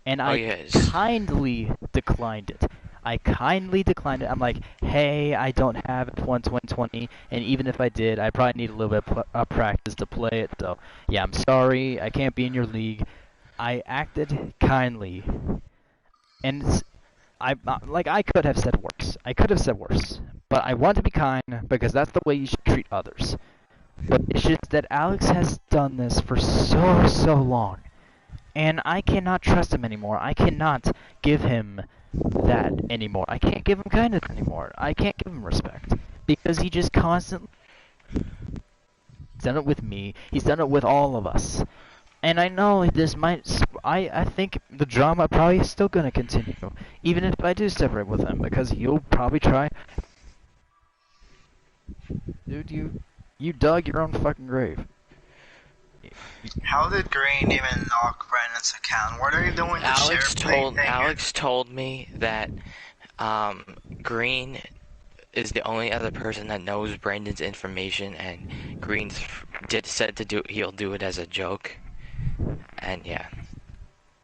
And I yes. kindly declined it. I'm like, hey, I don't have F1 2020, and even if I did, I probably need a little bit of practice to play it. So, yeah, I'm sorry, I can't be in your league. I acted kindly, and I could have said worse. But I want to be kind because that's the way you should treat others. But it's just that Alex has done this for so long, and I cannot trust him anymore. I cannot give him that anymore. I can't give him kindness anymore. I can't give him respect because he just constantly. He's done it with me. He's done it with all of us. And I know this might. I think the drama probably is still gonna continue, even if I do separate with him, because he'll probably try. Dude, you dug your own fucking grave. How did Green even lock Brandon's account? What are you doing to Alex told me that Green is the only other person that knows Brandon's information, and Green said he'll do it as a joke, and yeah,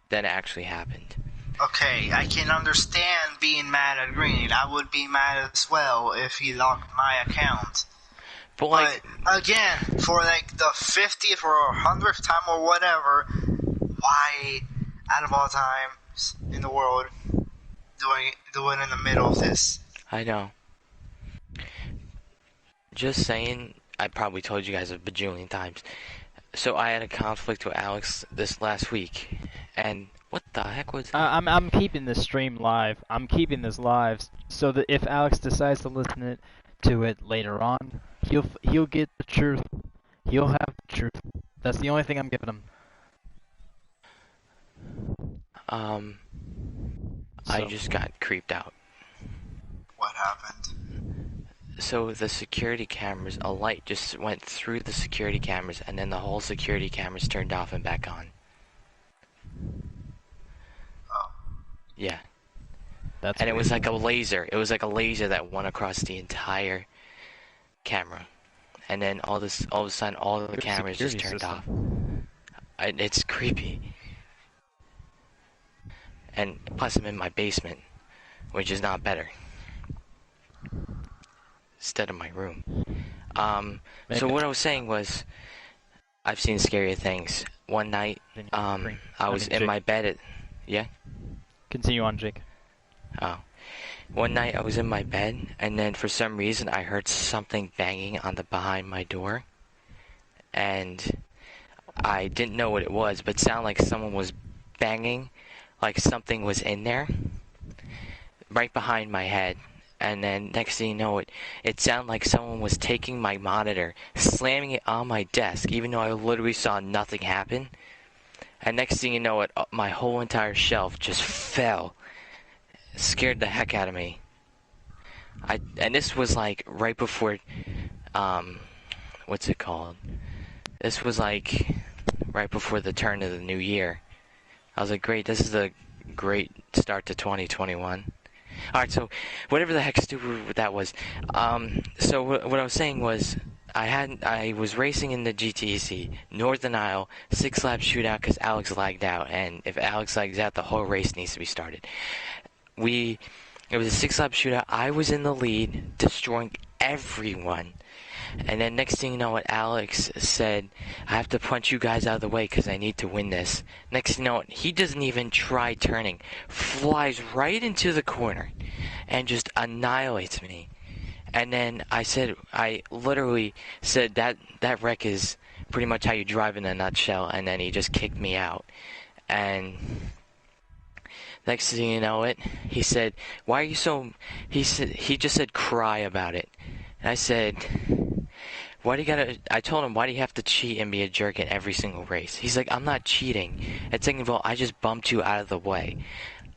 that actually happened. Okay, I can understand being mad at Green. I would be mad as well if he locked my account. But again, for like the 50th or 100th time or whatever, why, out of all times in the world, doing in the middle of this? I know. Just saying, I probably told you guys a bajillion times. So I had a conflict with Alex this last week, and what the heck was? I'm keeping this stream live. I'm keeping this live so that if Alex decides to listen to it later on, he'll get the truth. He'll have the truth. That's the only thing I'm giving him. I just got creeped out. What happened? So the security cameras, a light just went through the security cameras, and then the whole security cameras turned off and back on. Oh. Yeah. That's and weird. It was like a laser. It was like a laser that went across the entire camera. And then all of a sudden, all of the cameras just turned off. It's creepy. And plus, I'm in my basement, which is not better. Instead of my room. So what I was saying was, I've seen scarier things. One night, I was in my bed yeah? Continue on, Jake. Oh. One night I was in my bed, and then for some reason I heard something banging on the behind my door. And I didn't know what it was, but it sounded like someone was banging, like something was in there, right behind my head. And then next thing you know, it sounded like someone was taking my monitor, slamming it on my desk, even though I literally saw nothing happen. And next thing you know, my whole entire shelf just fell. It scared the heck out of me. And this was like right before, what's it called? This was like right before the turn of the new year. I was like, great, this is a great start to 2021. Alright, so whatever the heck stupid that was. So what I was saying was, I was racing in the GTEC, Northern Isle, 6-lap shootout because Alex lagged out, and if Alex lags out, the whole race needs to be started. It was a 6-lap shootout. I was in the lead, destroying everyone. And then next thing you know, what Alex said, I have to punch you guys out of the way because I need to win this. Next thing you know, he doesn't even try turning. Flies right into the corner and just annihilates me. And then I literally said that wreck is pretty much how you drive in a nutshell. And then he just kicked me out. And next thing you know he said, why are you so, he just said cry about it. And I said, I told him, why do you have to cheat and be a jerk in every single race? He's like, I'm not cheating. And second of all, I just bumped you out of the way.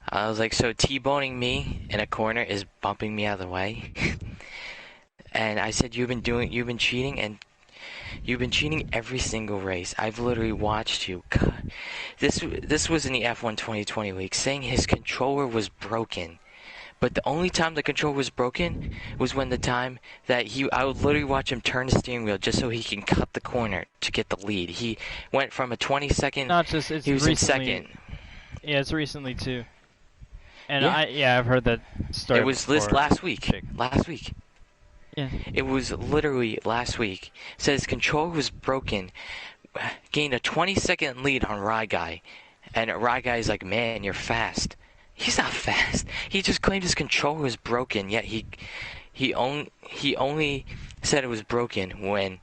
I was like, so T-boning me in a corner is bumping me out of the way? And I said, you've been cheating, and you've been cheating every single race. I've literally watched you. God. This was in the F1 2020 week, saying his controller was broken. But the only time the controller was broken was when the time that I would literally watch him turn the steering wheel just so he can cut the corner to get the lead. He went from a 20-second. Not just it's he was recently, in second. Yeah, it's recently too. And yeah. I've heard that story. It was before. last week. Last week. Yeah. It was literally last week. It says his controller was broken. Gained a 20-second lead on Rye Guy, and Rye Guy is like, man, you're fast. He's not fast. He just claimed his controller was broken, yet he only said it was broken when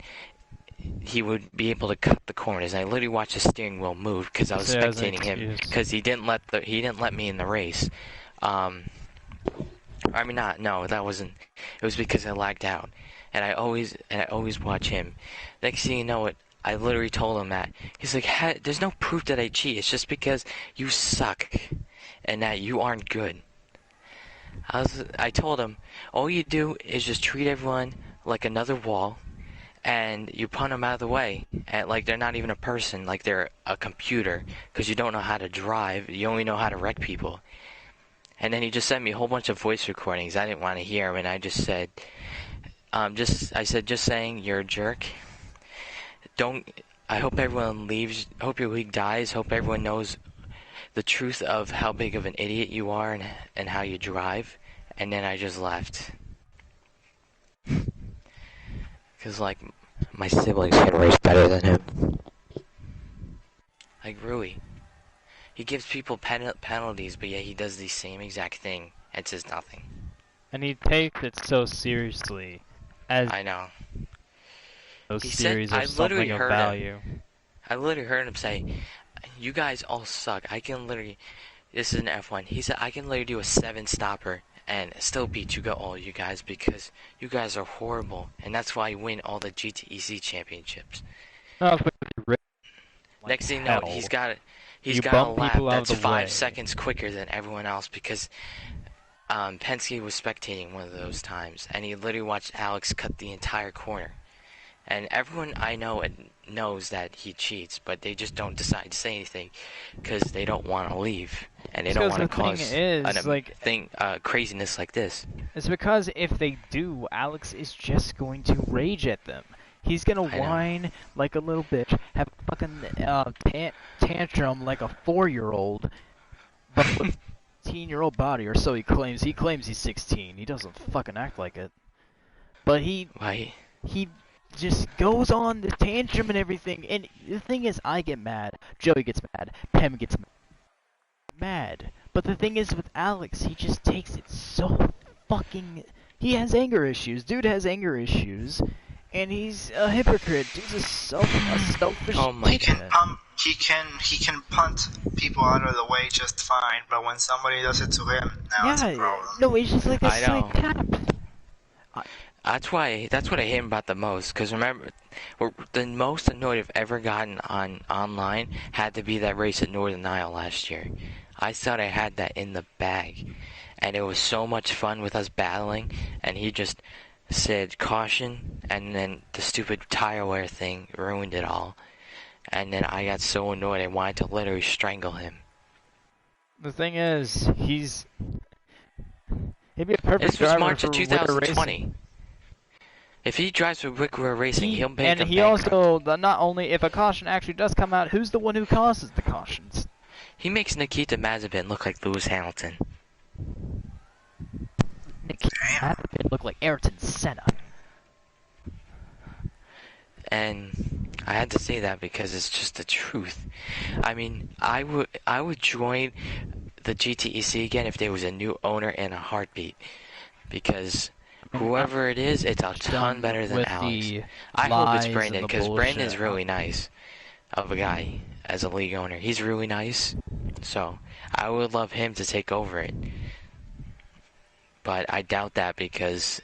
he would be able to cut the corners. And I literally watched the steering wheel move because I was spectating him because he didn't let me in the race. I mean, that wasn't. It was because I lagged out, and I always watch him. Next thing you know, I literally told him that. He's like, there's no proof that I cheat. It's just because you suck and that you aren't good. I told him, all you do is just treat everyone like another wall, and you punt them out of the way, and like they're not even a person, like they're a computer, because you don't know how to drive, you only know how to wreck people. And then he just sent me a whole bunch of voice recordings. I didn't want to hear them, and I just said, just saying you're a jerk. I hope everyone leaves, hope your league dies, hope everyone knows the truth of how big of an idiot you are and how you drive. And then I just left. Because, like, my siblings can race better than him. Like, Rui. He gives people penalties, but yet he does the same exact thing and says nothing. And he takes it so seriously. As I know. those He series said, are I something literally of heard value. I literally heard him say, you guys all suck. This is an F1. He said, I can literally do a 7-stopper and still beat all you guys because you guys are horrible. And that's why I win all the GTEC championships. No, but like Next thing you know, hell. he's got You a bump lap people out of that's the 5 way. seconds quicker than everyone else because Penske was spectating one of those times. And he literally watched Alex cut the entire corner. And everyone I know knows that he cheats, but they just don't decide to say anything because they don't want to leave and they don't want to cause craziness like this. It's because if they do, Alex is just going to rage at them. He's gonna whine like a little bitch, have a fucking tantrum like a 4-year-old, but with a 16-year-old body, or so he claims. He claims he's 16. He doesn't fucking act like it. But he just goes on the tantrum and everything. And the thing is, I get mad. Joey gets mad. Pem gets mad. But the thing is with Alex, he just takes it so fucking... He has anger issues. Dude has anger issues. And he's a hypocrite. Dude's a selfish Oh my idiot. He can punt people out of the way just fine, but when somebody does it to him, now it's a problem. No, he's just like a I know. psychopath. That's what I hate him about the most. Because remember, the most annoyed I've ever gotten online had to be that race at Northern Isle last year. I thought I had that in the bag, and it was so much fun with us battling. And he just said caution, and then the stupid tire wear thing ruined it all. And then I got so annoyed I wanted to literally strangle him. The thing is, he'd be a perfect This was driver March for of Wicker 2020. Racing. If he drives for Wickrow Racing, he'll make And a he bankrupt. also, not only, if a caution actually does come out, who's the one who causes the cautions? He makes Nikita Mazepin look like Lewis Hamilton. Nikita Mazepin look like Ayrton Senna. And I had to say that because it's just the truth. I mean, I would join the GTEC again if there was a new owner in a heartbeat, because whoever it is, it's a ton better than with Alex. the I hope lies it's and Brandon, the because Brandon's bullshit. really nice of a guy as a league owner. He's really nice, so I would love him to take over it. But I doubt that because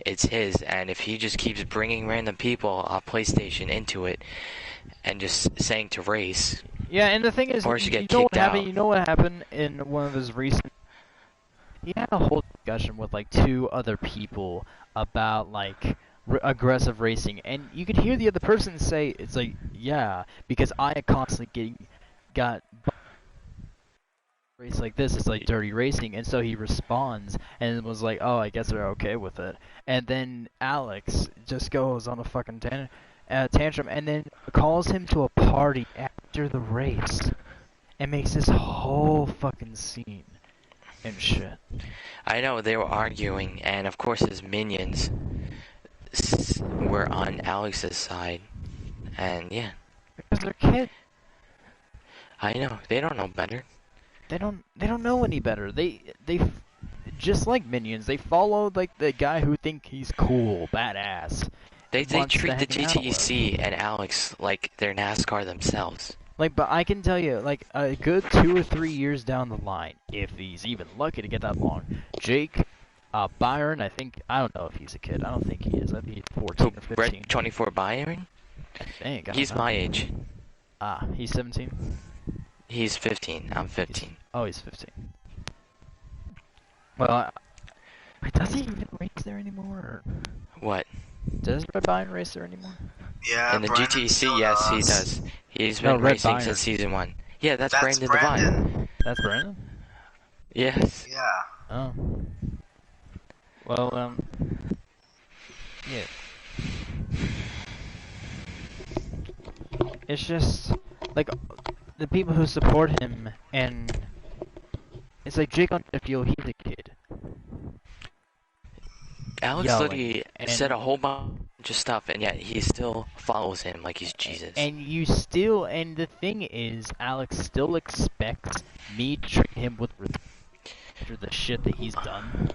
it's his, and if he just keeps bringing random people off PlayStation into it and just saying to race, Yeah, and the thing is, Or she you get know what kicked happened? out. You know what happened in one of his recent... He had a whole discussion with like 2 other people about like aggressive racing, and you could hear the other person say, "It's like, yeah, because I constantly got race like this. It's like dirty racing," and so he responds and was like, "Oh, I guess they're okay with it." And then Alex just goes on a fucking tantrum, and then calls him to a party after the race, and makes this whole fucking scene and shit. I know they were arguing, and of course his minions were on Alex's side, and yeah, Because they're kids. I know they don't know better. They don't know any better. They just like minions. They follow like the guy who think he's cool, badass. They wants to treat the hang out with. GTEC and Alex like they're NASCAR themselves. Like, but I can tell you, like, a good 2 or 3 years down the line, if he's even lucky to get that long, Jake, Byron, I don't know if he's a kid. I don't think he is. I think he's 14 or 15. Red 24 Byron? I think. I don't He's know. my age. Ah, he's 17? He's 15. I'm 15. Oh, he's 15. Well, wait, does he even race there anymore? Or What? does Red Byron race there anymore? Yeah, In the Brandon GTC, still yes, he does. does. He's No, been Red racing Byron. since season 1. Yeah, that's That's Brandon Devine. Brandon. That's Brandon? Yes. Yeah. Oh. Well, yeah. It's just, like, the people who support him, and it's like Jake Underfield, he's a kid. Alex Yelling, literally said a whole bunch of stuff, and yet he still follows him like he's Jesus. And you still, and the thing is, Alex still expects me to treat him with respect for the shit that he's done.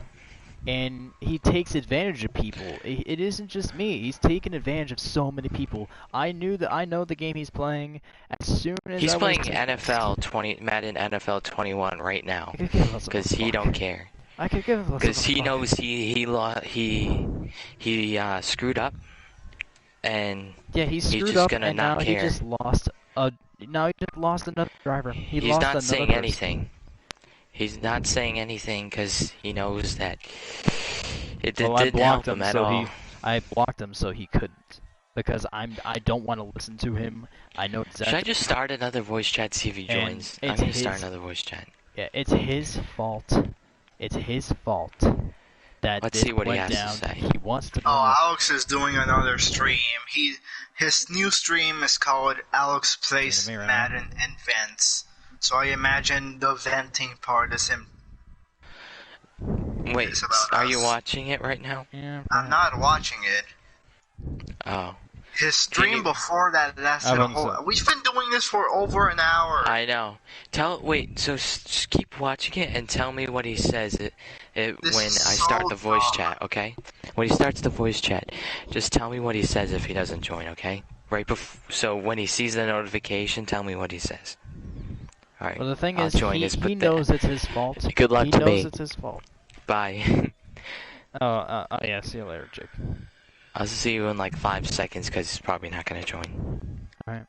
And he takes advantage of people. It isn't just me. He's taken advantage of so many people. I know the game he's playing. As soon as He's I playing was Madden NFL 21 right now I could give less of a because he fuck. don't care. I could give less of a Because he fuck. knows he screwed up, and Yeah, he screwed just up, gonna and not now care. he just lost another driver. He's he's lost not another saying person. anything. He's not saying anything because he knows that it Well, I didn't help blocked him, him at so all. I blocked him so he couldn't. Because I don't want to listen to him. I know exactly. Should I just start another voice chat, see if he And joins? I'm it's gonna start his- another voice chat. Yeah, it's his fault. It's his fault that Let's this see what he went has to down. say. He wants to. Oh, Alex is doing another stream. His new stream is called Alex Plays Is it me right Madden and Vents. So I imagine the venting part is him. Wait, It's about are us. you watching it right now? Yeah, I'm not watching it. Oh, His stream you- before that lasted I a don't whole. so. We've been doing this for over an hour. I know. Wait, so just keep watching it and tell me what he says when I is start so the voice dumb. chat, okay? When he starts the voice chat, just tell me what he says if he doesn't join, okay? So when he sees the notification, tell me what he says. Alright, well, the thing I'll is, join he this, but knows it's his fault. Good luck he to knows me. it's his fault. Bye. Oh, yeah. See you later, Jake. I'll see you in like 5 seconds because he's probably not gonna join. Alright.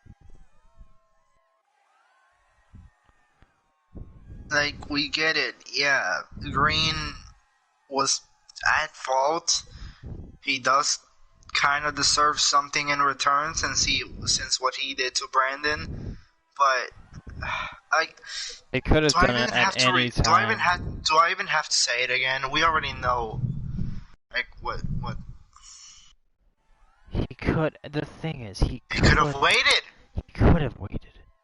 Like, we get it. Yeah, Green was at fault. He does kind of deserve something in return since what he did to Brandon. But They could have do I done even it have at to? any Do I even time. have to say it again? We already know. Like what? He could. The thing is, he He could have waited. He could have waited.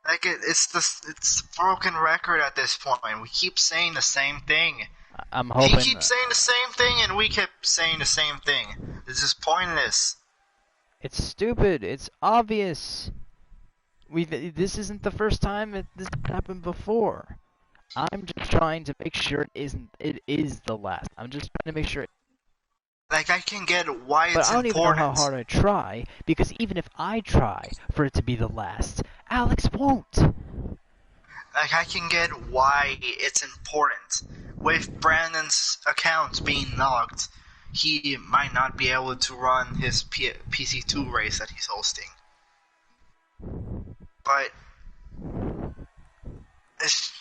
Like it's broken record at this point. We keep saying the same thing. I'm He hoping. keeps saying the same thing, and we kept saying the same thing. This is pointless. It's stupid. It's obvious. This isn't the first time this happened before. I'm just trying to make sure it is the last. I'm just trying to make sure. Like, I can get why But it's I don't even important. know how hard I try, because even if I try for it to be the last, Alex won't. Like, I can get why it's important. With Brandon's account being locked, he might not be able to run his PC2 race that he's hosting. But it's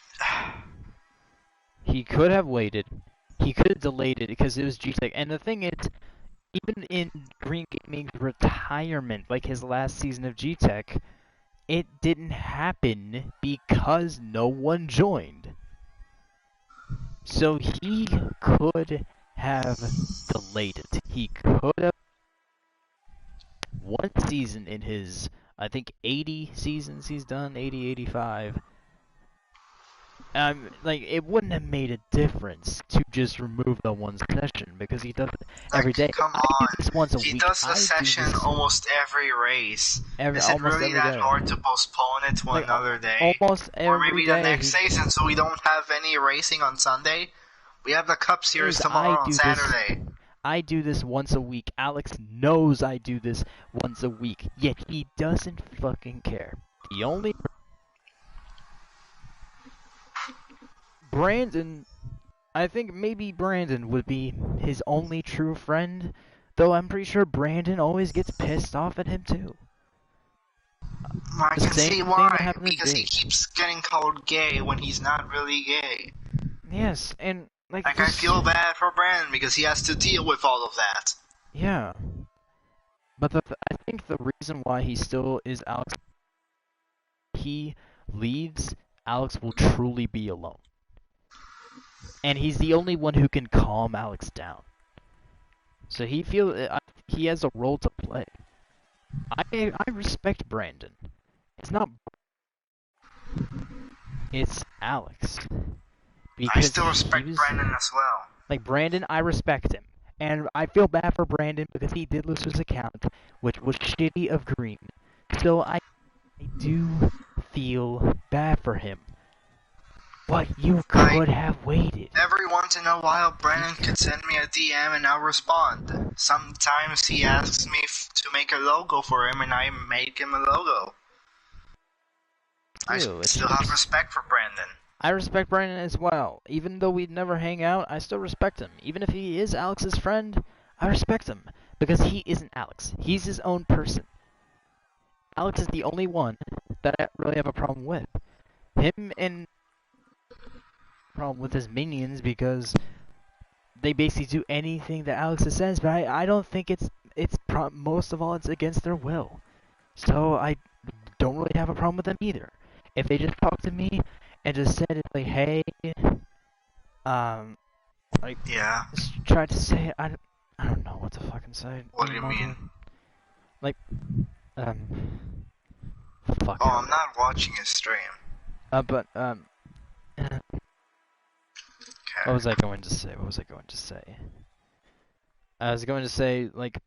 He could have waited. He could have delayed it because it was GTech. And the thing is, even in Green Gaming's retirement, like his last season of GTech, it didn't happen because no one joined. So he could have delayed it. He could have one season in his, I think, 80 seasons he's done, 80, 85. Like, it wouldn't have made a difference to just remove the one session, because he does it every like, day. come I do on. this once a He week. does I the do session this almost every race. Is it almost really every that day. hard to postpone it to Like, another day? Almost Or every maybe day. the next day, since we don't have any racing on Sunday? We have the Cup Series Because tomorrow I on do this- Saturday. I do this once a week. Alex knows I do this once a week, yet he doesn't fucking care. The only Brandon, I think maybe Brandon would be his only true friend, though I'm pretty sure Brandon always gets pissed off at him too. I The can same see thing why. that happened to Because he Jake. keeps getting called gay when he's not really gay. Yes, and like Like, I this. feel bad for Brandon because he has to deal with all of that. Yeah, but I think the reason why he still is Alex, he leaves, Alex will truly be alone, and he's the only one who can calm Alex down. So he has a role to play. I respect Brandon. It's not. It's Alex. I Because still respect he was, Brandon as well. like, Brandon, I respect him. And I feel bad for Brandon because he did lose his account, which was shitty of Green. So I do feel bad for him. But you could have waited. Every once in a while, Brandon could send me a DM and I'll respond. Sometimes he asks me to make a logo for him and I make him a logo. I Ew, still have respect for Brandon. I respect Brandon as well. Even though we'd never hang out, I still respect him. Even if he is Alex's friend, I respect him. Because he isn't Alex. He's his own person. Alex is the only one that I really have a problem with. Him and problem with his minions because they basically do anything that Alex says, but I don't think most of all it's against their will. So I don't really have a problem with them either. If they just talked to me and just said like, hey, like, Yeah. just tried to say I don't know what to fucking say. What do you mean? Like, fuck. Oh, I'm not watching his stream. But Okay. what was I going to say? I was going to say, like,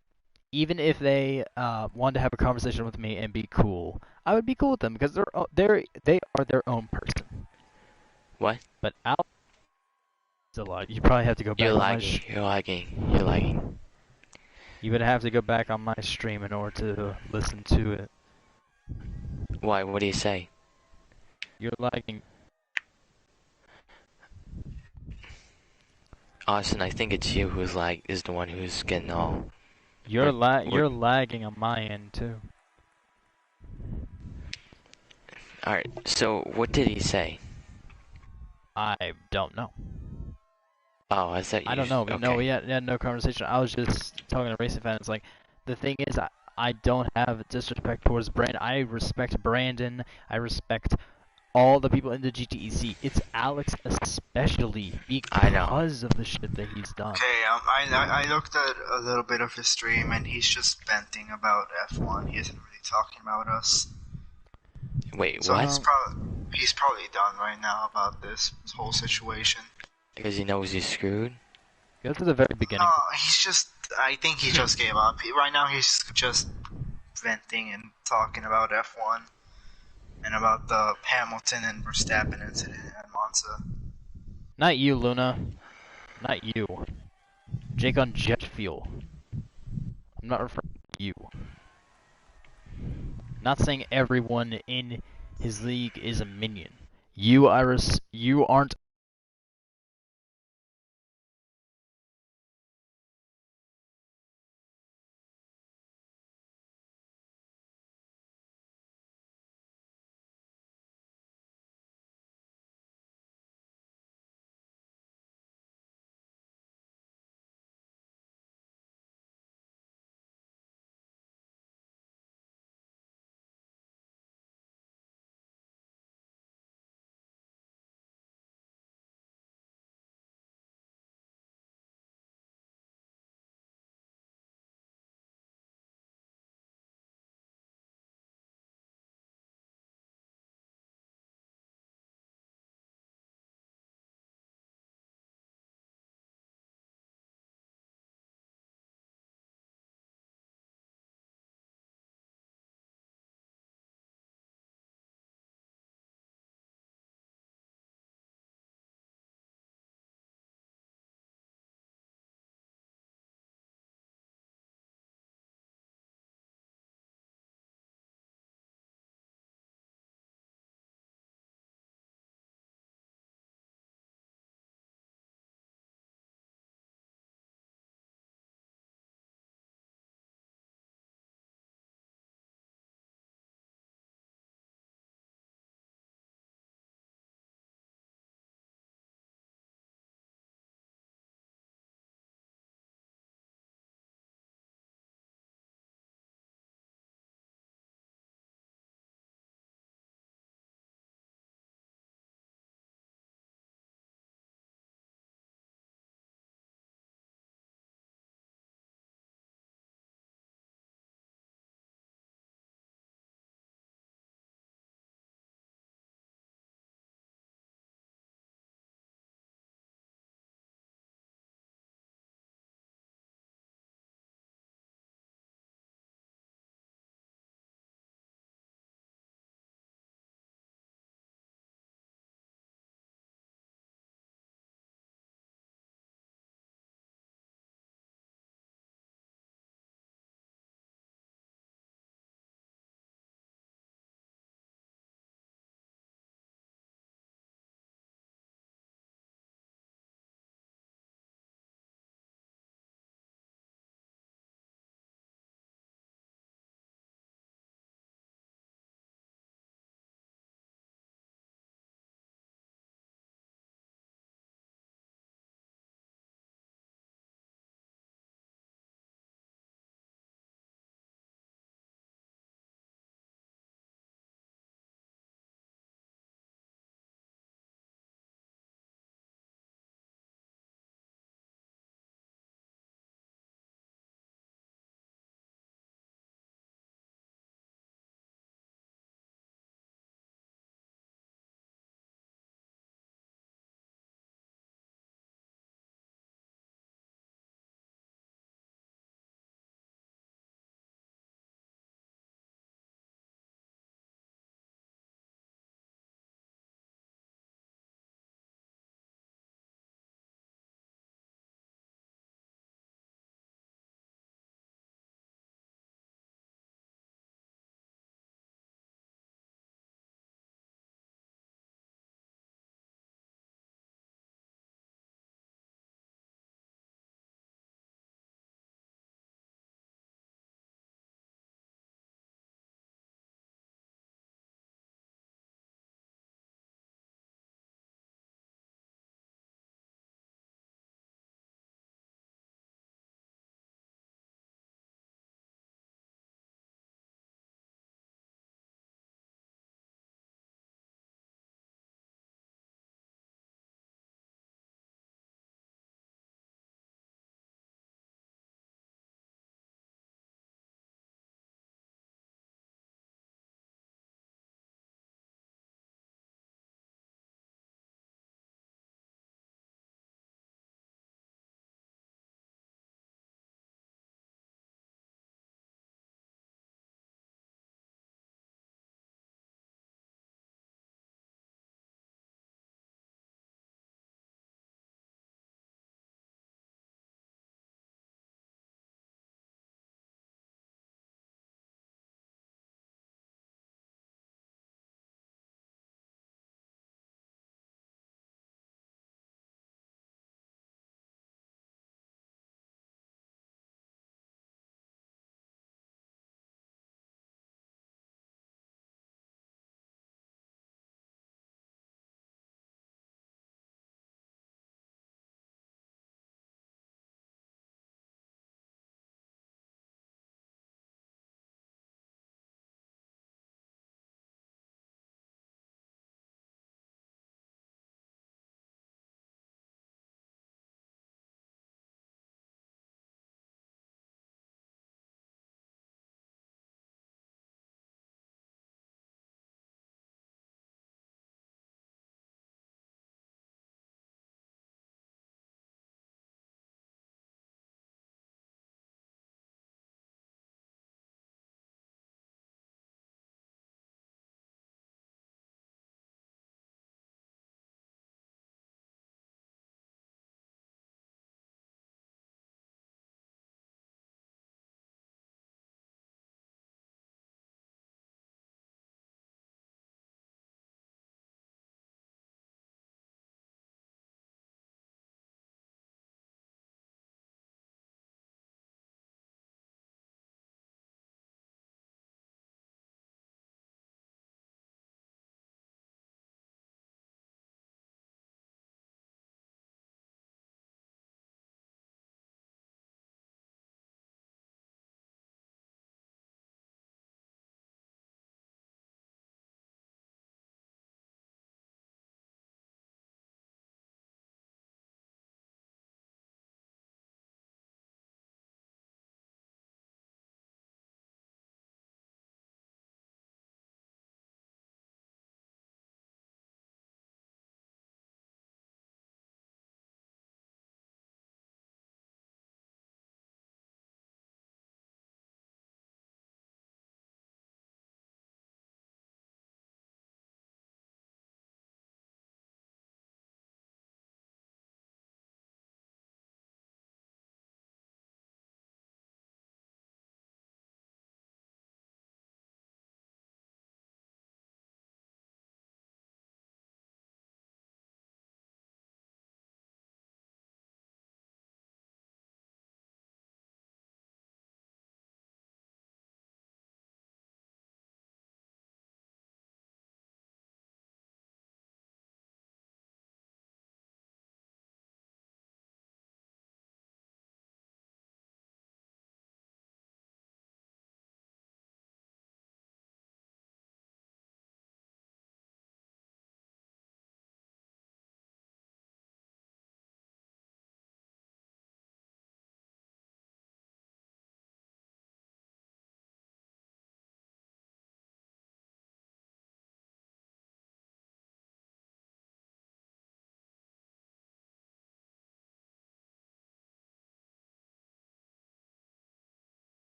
even if they wanted to have a conversation with me and be cool, I would be cool with them because they are their own person. What? But Alex is a lot. You probably have to go back. You're on my lagging. You're lagging. You're lagging. You would have to go back on my stream in order to listen to it. Why? What do you say? You're lagging. Austin, I think it's you who's is the one who's getting all. You're What- you're lagging on my end too. Alright, so what did he say? I don't know. Oh, I thought you. I don't know. Okay. No, we had no conversation. I was just talking to racing fans. Like, the thing is, I don't have disrespect towards Brandon. I respect Brandon. I respect all the people in the GTEC. It's Alex especially I know. because of the shit that he's done. Okay, I looked at a little bit of his stream and he's just venting about F1. He isn't really talking about us. Wait, So what? he's probably done right now about this whole situation. Because he knows he's screwed? Go to the very beginning. No, I think he just gave up. Right now he's just venting and talking about F1 and about the Hamilton and Verstappen incident at Monza. Not you, Luna. Not you. Jake on jet fuel. I'm not referring to you. Not saying everyone in his league is a minion. You, Iris, you aren't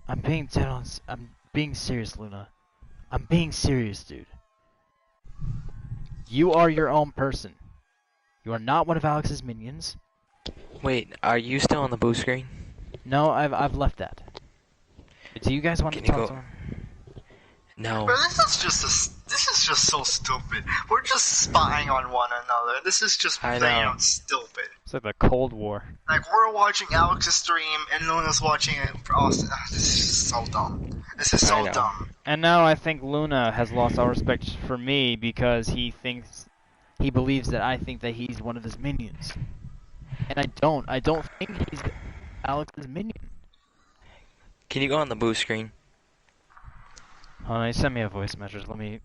I'm being dead on. I'm being serious, Luna. I'm being serious, dude. You are your own person. You are not one of Alex's minions. Wait, are you still on the boost screen? No, I've left that. Do you guys want Can to you talk go- to him? No. Bro, this is just so stupid. We're just spying on one another. This is just I plain know. out stupid. It's like the Cold War. Like, we're watching Alex's stream and Luna's watching it for Austin. This is just so dumb. This is I so know. dumb. And now I think Luna has lost all respect for me because he believes that I think that he's one of his minions. And I don't. I don't think he's Alex's minion. Can you go on the boost screen? Hold on, he sent me a voice message. Let me.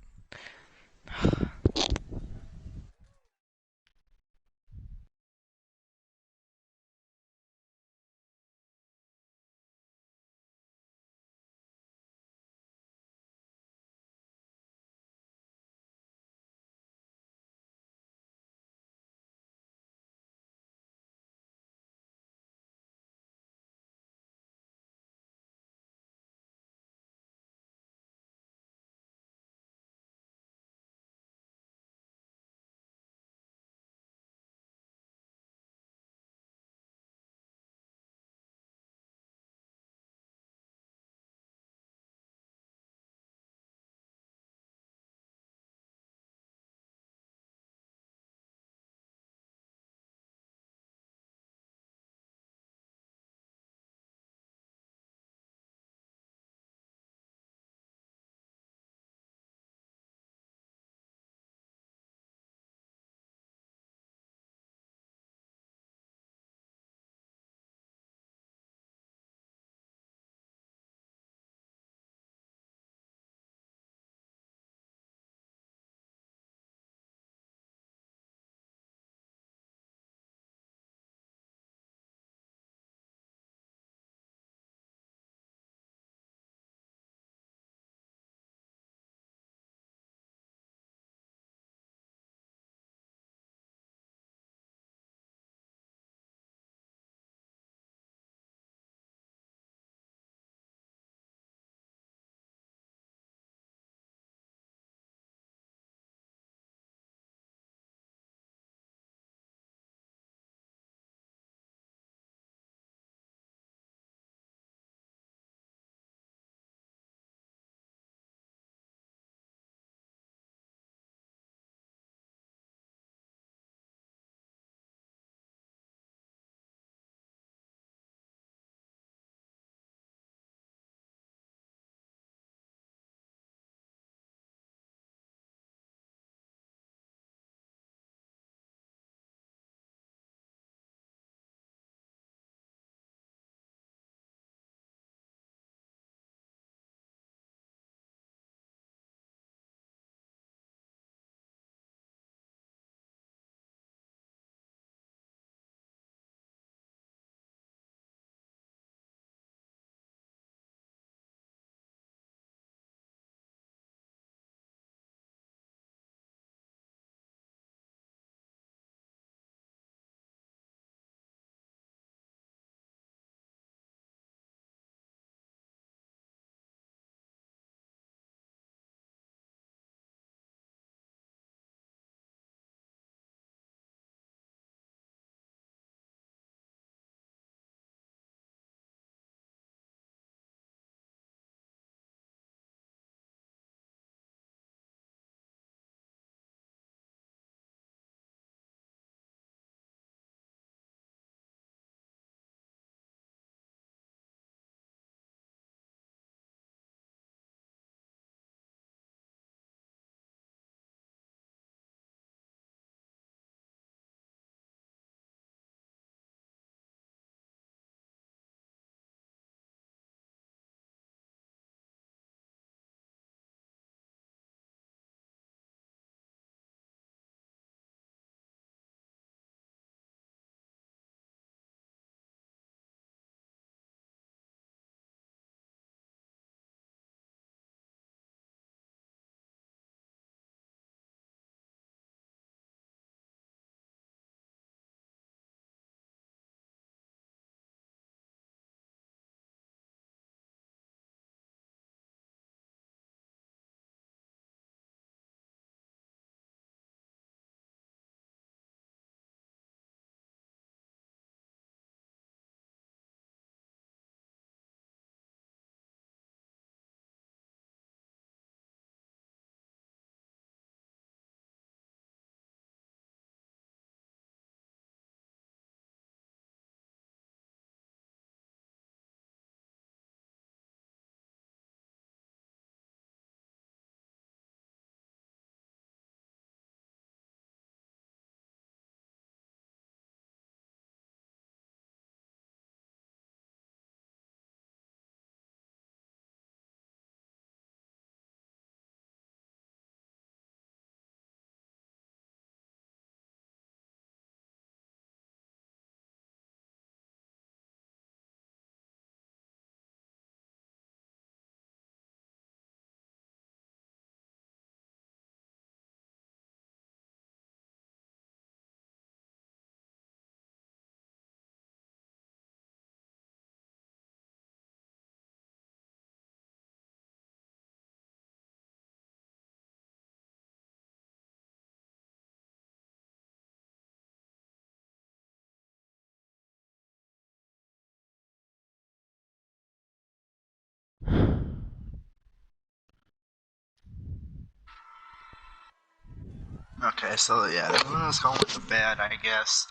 Okay, so yeah, Luna's going with the bad, I guess.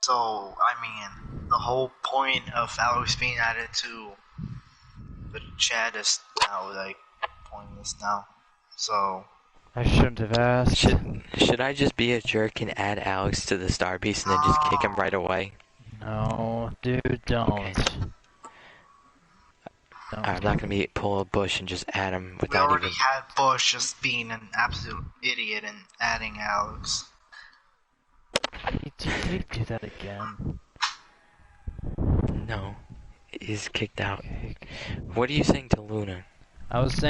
So, I mean, the whole point of Alex being added to the chat is now, like, pointless now. So, I shouldn't have asked. Should I just be a jerk and add Alex to the star piece and then just kick him right away? No, dude, don't. Okay. Don't. I'm not gonna pull a Bush and just add him we without already even. had Bush just being an absolute idiot and adding Alex. Did he do that again? No, he's kicked out. What are you saying to Luna? I was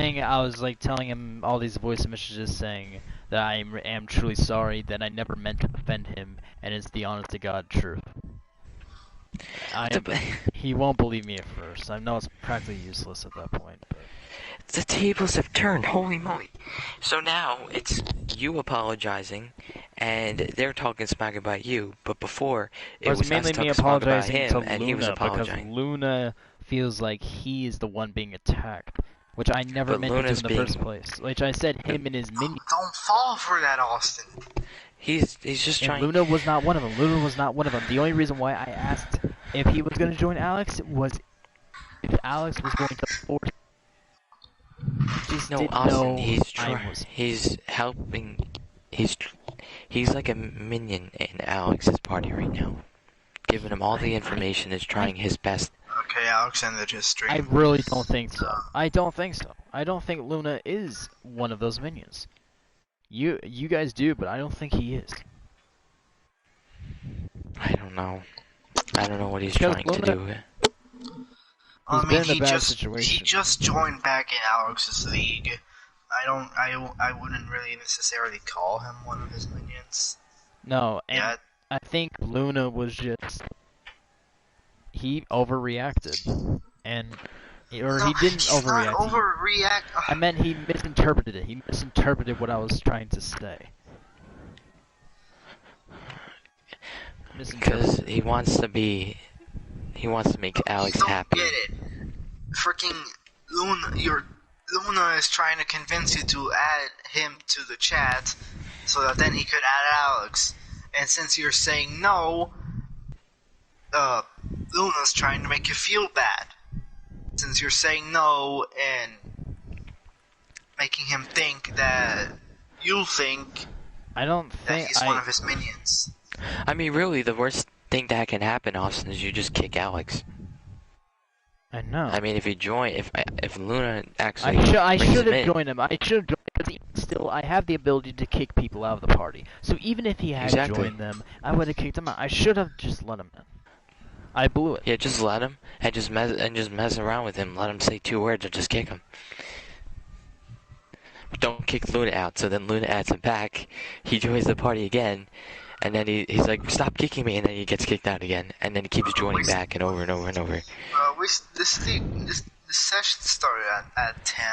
like telling him all these voice messages saying that I am truly sorry, that I never meant to offend him, and it's the honest to God truth. He won't believe me at first. I know it's practically useless at that point. But... The tables have turned, holy moly. So now, it's you apologizing, and they're talking smack about you, but before, it was mainly us me talking smack about apologizing him, to and he was Luna, because apologizing. Luna feels like he is the one being attacked, which I never But meant Luna's to do in the first place. Which I said him and his minions. Don't fall for that, Austin. He's just And trying... Luna was not one of them. Luna was not one of them. The only reason why I asked if he was going to join Alex was if Alex was going to force. No, Austin, he's helping... He's like a minion in Alex's party right now. Giving him all the information, is trying his best. Okay, Alex ended his stream. I really don't think so. I don't think so. I don't think Luna is one of those minions. You guys do, but I don't think he is. I don't know. I don't know what he's Because trying to do. I He's mean, been in a bad he situation. just joined back in Alex's league. I wouldn't really necessarily call him one of his minions. No, and Yeah. I think Luna was just... He overreacted. He didn't he's overreact. Not overreact. I meant he misinterpreted it. He misinterpreted what I was trying to say. Because he wants to make Alex don't happy. Get it? Freaking Luna is trying to convince you to add him to the chat, so that then he could add Alex. And since you're saying no, Luna's trying to make you feel bad. Since you're saying no and making him think that you think I don't that think he's one of his minions. I mean, really, the worst thing that can happen, Austin, is you just kick Alex. I know. I mean, if you join, if Luna actually I brings should him have in, joined him. I should have joined because still I have the ability to kick people out of the party. So even if he had Exactly. joined them, I would have kicked him out. I should have just let him in. I blew it. yeah, just let him and just mess around with him. Let him say 2 words or just kick him. But don't kick Luna out. So then Luna adds him back. He joins the party again, and then he's like, "Stop kicking me!" And then he gets kicked out again, and then he keeps joining back and over and over and over. This session started at 10.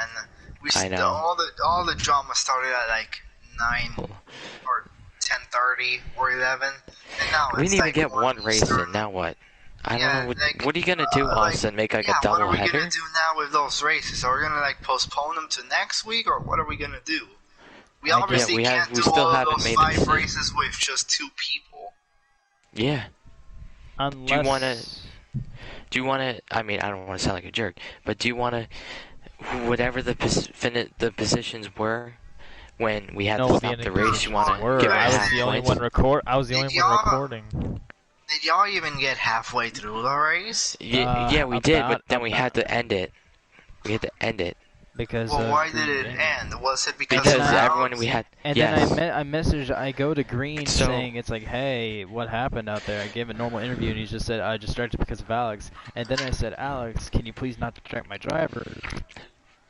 I know. All the drama started at like 9 or 10:30 or 11, and now We it's didn't even like get one 1 race Eastern. in. Now what? I Yeah, don't know. like, What are you gonna do, Austin? Make like a What double are we header? gonna do now with those races? Are we gonna like postpone them to next week, or what are we gonna do? We I guess obviously we can't do still all of haven't those made a 5 decision. races with just 2 people. Yeah. Unless... Do you wanna? I mean, I don't want to sound like a jerk, but do you wanna? Whatever the positions were when we had to stop the race, you wanna give I was half the only points? one I was the only one recording. Did y'all even get halfway through the race? Yeah, we did, but about- then we had to end it. We had to end it Because Well, why Green did it Bay. end? Was it because because of everyone Alex? we had. And yes. then I go to Green So- saying it's like, hey, what happened out there? I gave a normal interview and he just said I distracted because of Alex. And then I said, Alex, can you please not distract my driver?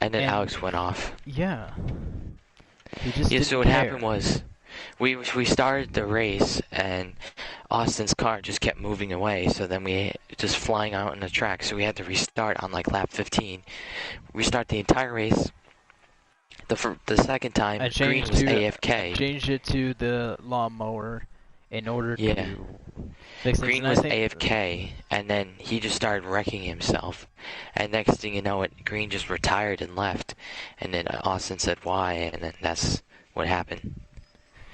And then and- Alex went off. Yeah. He just Yeah, didn't so what care. happened was, we started the race, and Austin's car just kept moving away, so then we just flying out on the track, so we had to restart on like lap 15. Restart the entire race. The second time, I Green changed was to AFK. changed it to the lawnmower in order Yeah. to fix things. Green And I was think- AFK, and then he just started wrecking himself. And next thing you know, Green just retired and left. And then Austin said why, and then that's what happened.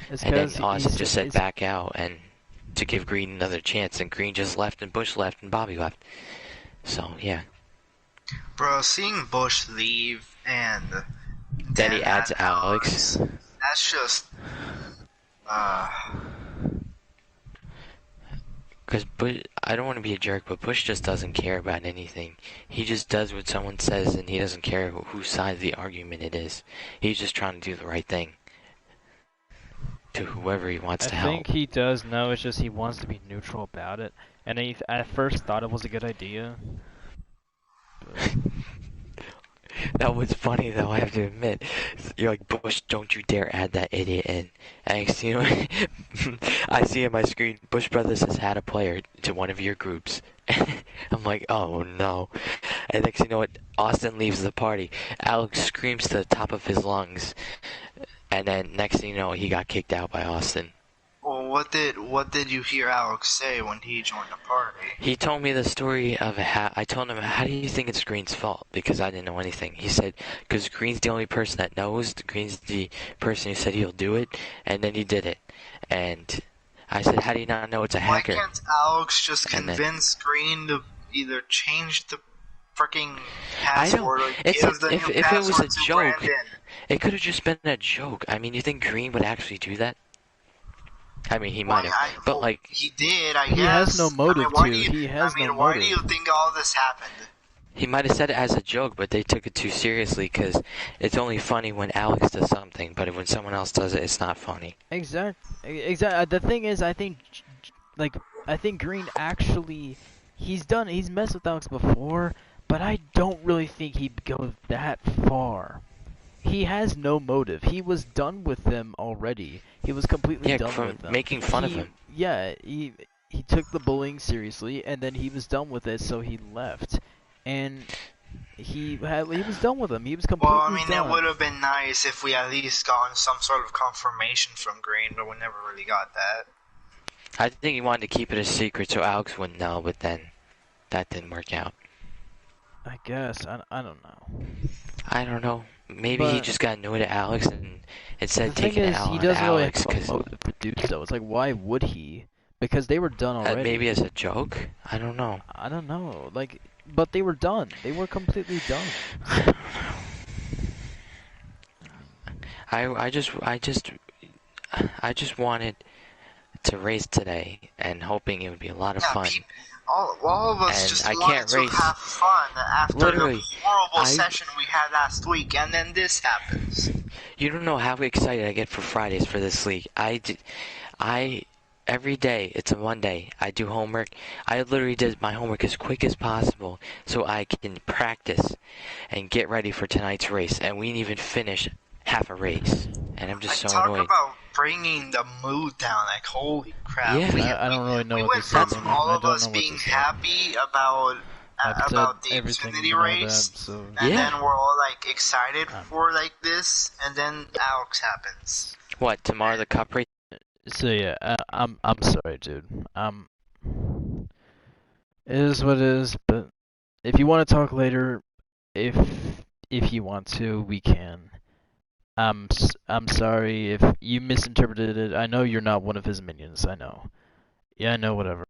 It's And then because Austin just said he's back out and to give Green another chance, and Green just left, and Bush left, and Bobby left. So yeah. Bro, seeing Bush leave and Then he add adds Alex. that's just Because Bush, I don't want to be a jerk, but Bush just doesn't care about anything. He just does what someone says, and he doesn't care whose side of the argument it is. He's just trying to do the right thing to whoever he wants to I help. think he does know. It's just he wants to be neutral about it. And he at first thought it was a good idea. But That was funny, though, I have to admit. You're like, Bush, don't you dare add that idiot in. And next thing you know, I see on my screen, Bush Brothers has had a player to one of your groups. I'm like, oh no. And next thing you know what, Austin leaves the party. Alex screams to the top of his lungs. And then next thing you know, he got kicked out by Austin. well, what did you hear Alex say when he joined the party? He told me the story of how I told him, how do you think it's Green's fault? Because I didn't know anything. He said, because Green's the only person that knows. Green's the person who said he'll do it, and then he did it. And I said, how do you not know it's a Why hacker? can't Alex just And then- convince Green to either change the freaking I don't- password or it's give the if new it was password a to joke, Brandon? It could have just been a joke. I mean, you think Green would actually do that? I mean, he might have, but well, like, he did, I He guess. has no motive why to. do you, He has no why do you motive. think all this happened? he might have said it as a joke, but they took it too seriously because it's only funny when Alex does something, but when someone else does it, it's not funny. Exactly. The thing is, I think, I think Green actually, he's messed with Alex before, but I don't really think he'd go that far. He has no motive. He was done with them already. He was completely Yeah, done from with them. making fun of him. Yeah, he took the bullying seriously, and then he was done with it, so he left. And he was done with them. He was completely Well, I mean, done. it would have been nice if we at least gotten some sort of confirmation from Green, but we never really got that. I think he wanted to keep it a secret so Alex wouldn't know, but then that didn't work out. I guess. I don't know. I don't know. Maybe he But- just got annoyed at Alex and instead The of thing taking it is, out he on doesn't really Alex, have a because motive to do so. It's like, why would he? Because they were done already. maybe as a joke. I don't know. I don't know. Like, but they were done. They were completely done. I just wanted to race today and hoping it would be a lot of fun. All of us And just I wanted can't to race. have fun after Literally, the horrible I- session we had last week, and then this happens. You don't know how excited I get for Fridays for this league. Every day, it's a Monday, I do homework. I literally did my homework as quick as possible so I can practice and get ready for tonight's race. And we didn't even finish half a race. And I'm just so talk annoyed. about bringing the mood down, like, holy crap. Yeah. I don't really know we what went to from say. all I of don't us know what being to say. happy about I've said the everything Xfinity about race, that, so and Yeah. then we're all like excited for like this, and then Alex happens. What, tomorrow the cup race? So yeah, I'm sorry, dude. It is what it is. But if you want to talk later, if you want to, we can. I'm sorry if you misinterpreted it. I know you're not one of his minions. I know. Yeah, I know. Whatever.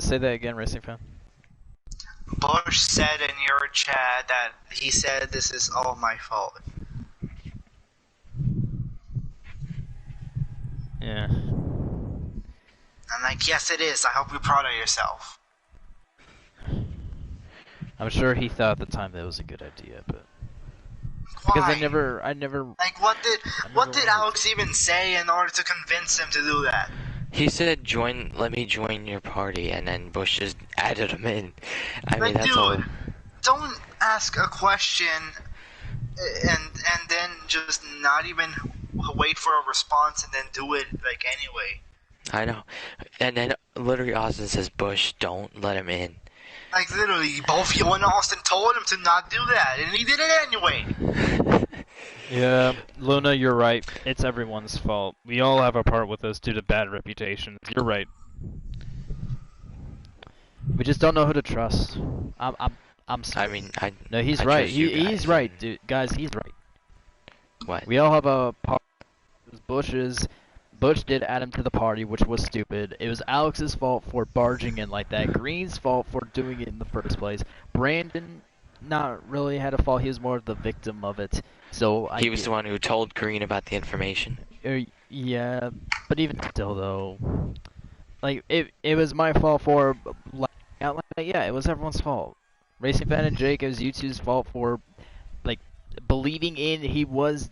Say that again, Racing Fan. Bush said in your chat that he said this is all my fault. Yeah. I'm like, yes, it is. I hope you're proud of yourself. I'm sure he thought at the time that was a good idea, but because Why? I never. Like, what did Alex even say in order to convince him to do that? He said, let me join your party, and then Bush just added him in. I mean, Like, that's all. dude, don't ask a question and then just not even wait for a response and then do it like anyway. I know. And then literally Austin says, Bush, don't let him in. Like, literally, both you and Austin told him to not do that, and he did it anyway. Yeah, Luna, you're right. It's everyone's fault. We all have a part with this due to bad reputations. You're right. We just don't know who to trust. I'm sorry. I mean, No, he's I right. trust you He's guys. right, dude. Guys, he's right. What? We all have a part. It was Bush's. Bush did add him to the party, which was stupid. It was Alex's fault for barging in like that. Green's fault for doing it in the first place. Brandon, not really had a fault. He was more of the victim of it. So He was the one who told Green about the information. Yeah, but even still, though, like it was my fault for like yeah, it was everyone's fault. Racing Fan and Jake, it was you two's fault for like believing in he was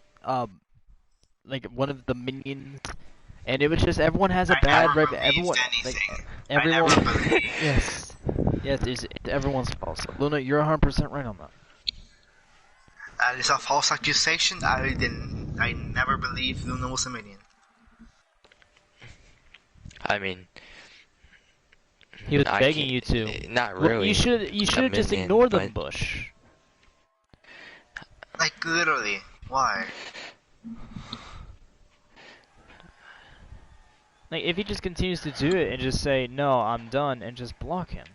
like one of the minions. And it was just everyone has a I bad never rep. believed Everyone, anything. like, I everyone. never believed. Yes, it's everyone's fault. So, Luna, you're 100% right on that. That is a false accusation. I never believed Luna was a minion. I mean, He was I begging can't- you to. Not Well, really. you should have just minion, ignored them, but- Bush. Like, literally. Why? Like, if he just continues to do it and just say, no, I'm done, and just block him.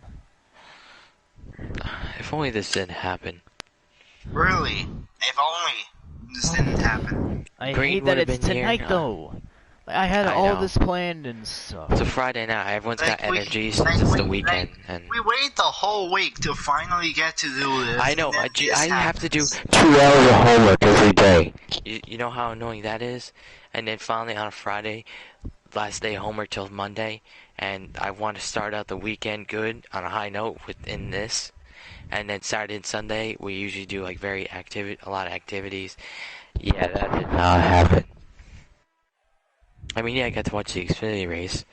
If only this didn't happen. Really? If only this didn't happen. I Green hate that would've it's been here, tonight, though. Like, I had I all know. this planned and stuff. It's a Friday night. Everyone's got Like, we- energy like, since it's the we- weekend, like, and We wait the whole week to finally get to do this. I know. and then this I have to do happens. 2 hours of homework every day. You know how annoying that is? And then finally on a Friday, last day of homework till Monday, and I want to start out the weekend good on a high note within this. And then Saturday and Sunday, we usually do like a lot of activities. Yeah, that did not happen. I mean, yeah, I got to watch the Xfinity race,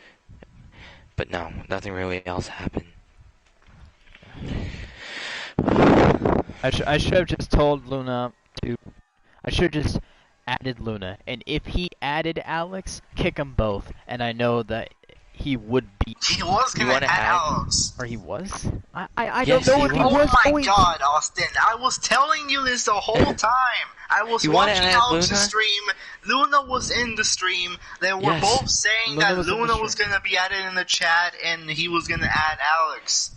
but no, nothing really else happened. I should have just told Luna to. I should have just added Luna, and if he added Alex, kick them both, and I know that he would beat. He was You gonna wanna add add- Alex. Or he was? I Yes, don't know he if he was. was. Oh my going to. god, Austin! I was telling you this the whole time. I was You wanna watching add Alex's Luna? stream. Luna was in the stream. They were Yes. both saying Luna that was in the Luna was stream. gonna be added in the chat, and he was gonna add Alex.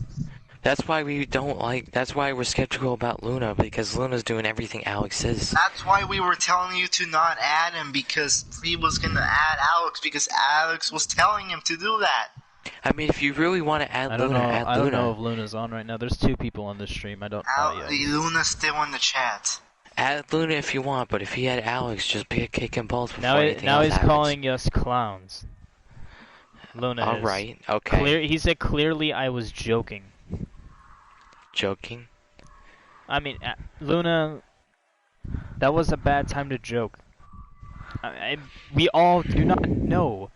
That's why we don't like. That's why we're skeptical about Luna, because Luna's doing everything Alex says. That's why we were telling you to not add him, because he was gonna add Alex, because Alex was telling him to do that. I mean, if you really want to add I don't Luna, know. add I don't Luna. know if Luna's on right now. There's 2 people on this stream. I don't know yet. Luna's still in the chat. Add Luna if you want, but if he had Alex, just kick them both before Now, anything now else he's happens. calling us clowns. Luna All is. right, okay. He said clearly I was joking. Joking. I mean, Luna, that was a bad time to joke. We all do not know.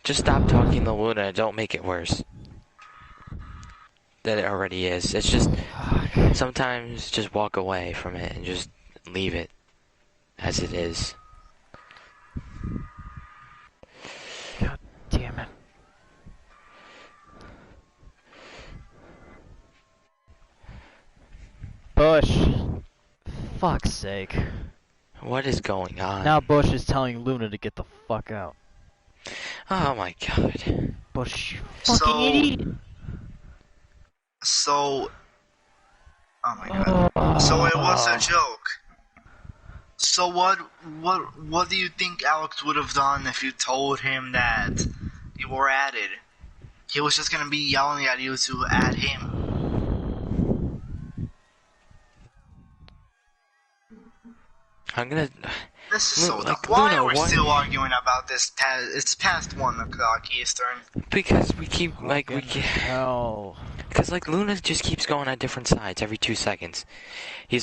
Just stop talking to Luna. Don't make it worse than it already is. It's just sometimes just walk away from it and just leave it as it is. God damn it. Bush. Fuck's sake. What is going on? Now Bush is telling Luna to get the fuck out. Oh my god. Bush, you fucking So- idiot. So, oh my god. So it was a joke. So what do you think Alex would have done if you told him that you were added. He was just gonna be yelling at you to add him. I'm gonna. This is so dumb. Like, Why Luna, are we why- still arguing about this? It's past 1 o'clock Eastern. Because we keep like we Fucking keep. hell. Because like Luna just keeps going on different sides every 2 seconds. He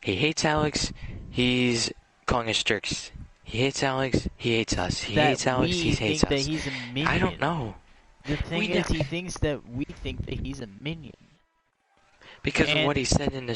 hates Alex. He's calling us jerks. He hates Alex. He hates us. He That hates Alex. we He hates think that us. he's a minion. I don't know. The thing We is, know- he thinks that we think that he's a minion. Because of And- what he said in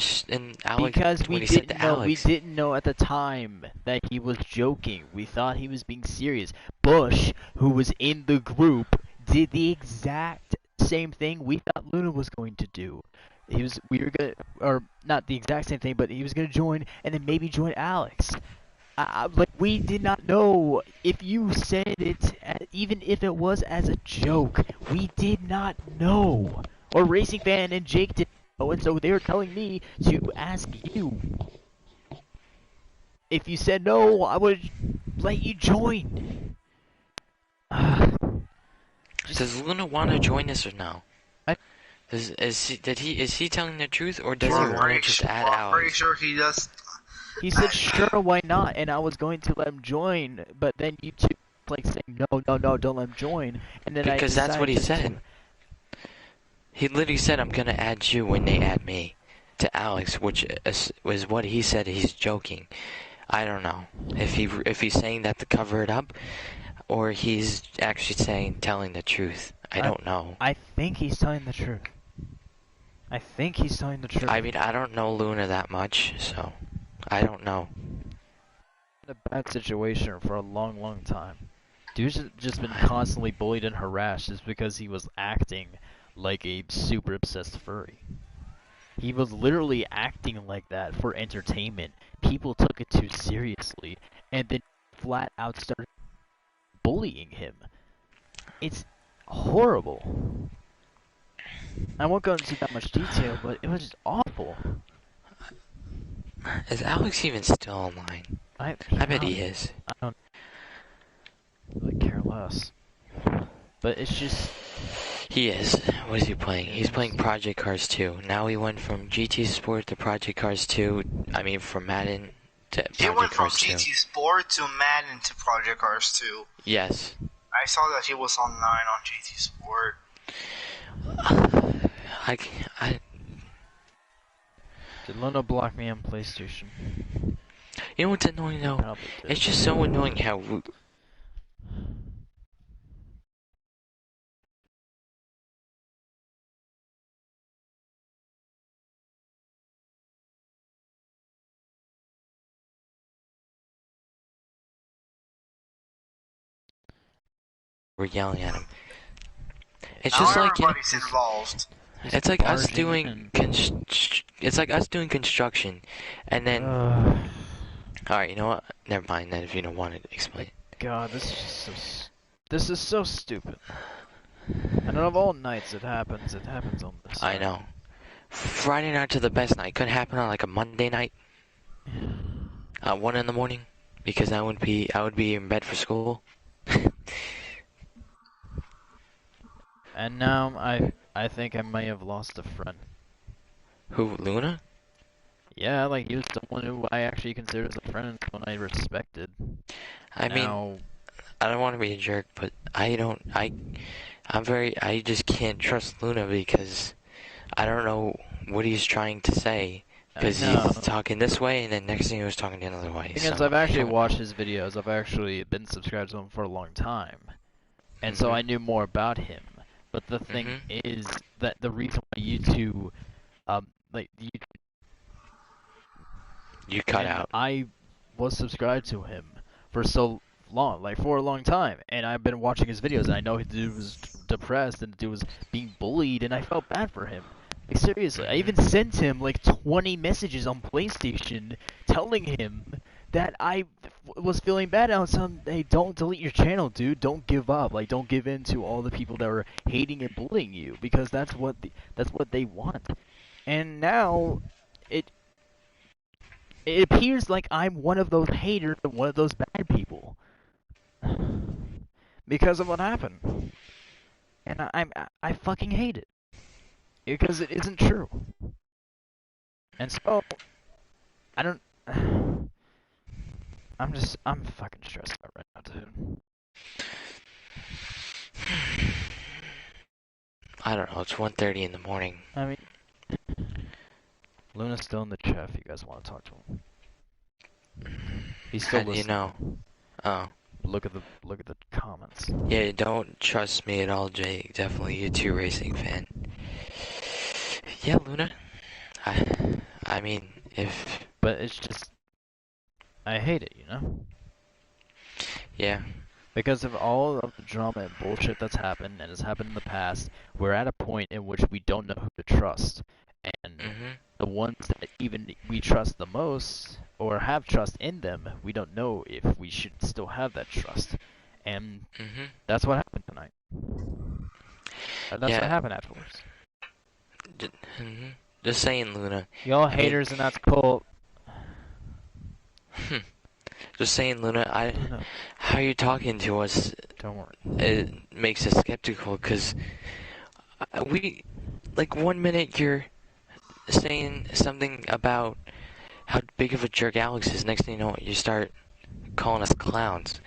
Alex. Because we when he said didn't to know, we Alex. didn't know at the time that he was joking. We thought he was being serious. Bush, who was in the group, did the exact same thing we thought Luna was going to do. We were gonna, or not the exact same thing, but he was gonna join and then maybe join Alex. But we did not know. If you said it, even if it was as a joke, we did not know. Or Racing Fan and Jake didn't know, and so they were telling me to ask you. If you said no, I would let you join. Does Luna want to join us or no? I- Is he telling the truth or does he I'm want to just add pretty Alex? sure he just. He said, sure, why not? And I was going to let him join, but then you two like saying, no, don't let him join. And then Because I that's what he decided said. He literally said, "I'm gonna add you when they add me," to Alex, which was what he said. He's joking. I don't know if he's saying that to cover it up, or he's actually telling the truth. I don't know. I think he's telling the truth. I think he's telling the truth. I mean, I don't know Luna that much, so I don't know. In a bad situation for a long time. Dude's just been constantly bullied and harassed just because he was acting like a super obsessed furry. He was literally acting like that for entertainment. People took it too seriously, and then flat out started bullying him. It's horrible. I won't go into that much detail, but it was just awful. Is Alex even still online? I bet he is. I don't really care less. But it's just... He is. What is he playing? He's playing Project Cars 2. Now he went from GT Sport to Project Cars 2. I mean, from Madden to He went Project from Cars 2. GT Sport to Madden to Project Cars 2. Yes. I saw that he was online on GT Sport. Did Luna block me on PlayStation? You know what's annoying though? Probably did. It's just so annoying how we're yelling at him. It's just Now like everybody's involved. it's like us barging doing in. it's like us doing construction, and then all right, you know what? Never mind then if you don't want to explain. God, this is just so... This is so stupid. And of all nights it happens on this. I know. Friday nights are the best night. Couldn't happen on like a Monday night. 1 in the morning, because I would be in bed for school. And now I think I may have lost a friend. Who, Luna? Yeah, like he was someone who I actually considered as a friend, someone I respected. I mean, Now, I don't want to be a jerk, but I just can't trust Luna because I don't know what he's trying to say. Because he's talking this way, and then next thing he was talking the other way. Because So I've actually I don't- watched his videos. I've actually been subscribed to him for a long time, and so Mhm. I knew more about him. But the thing is that the reason why you two, You cut and out. I was subscribed to him for so long, like for a long time, and I've been watching his videos, and I know the dude was depressed, and the dude was being bullied, and I felt bad for him. Like, seriously, I even sent him like 20 messages on PlayStation telling him that I was feeling bad. And I was telling him, hey, don't delete your channel, dude. Don't give up. Like, don't give in to all the people that are hating and bullying you, because that's what they want. And now it appears like I'm one of those haters and one of those bad people. because of what happened. And I fucking hate it. Because it isn't true. And so, I don't... I'm fucking stressed out right now, dude. I don't know, it's 1:30 in the morning. I mean, Luna's still in the chat if you guys want to talk to him. He's still How do you listening. know? Oh. Look at the comments. Yeah, don't trust me at all, Jay. Definitely a U2 racing fan. Yeah, Luna. I mean, if... But it's just, I hate it, you know? Yeah. Because of all of the drama and bullshit that's happened and has happened in the past, we're at a point in which we don't know who to trust. And the ones that even we trust the most, or have trust in them, we don't know if we should still have that trust. And that's what happened tonight. That's what happened afterwards. Just saying, Luna. Y'all haters and that's cool. Just saying, Luna, how you're talking to us, don't worry. It makes us skeptical, because we, like, 1 minute you're saying something about how big of a jerk Alex is, next thing you know, you start calling us clowns.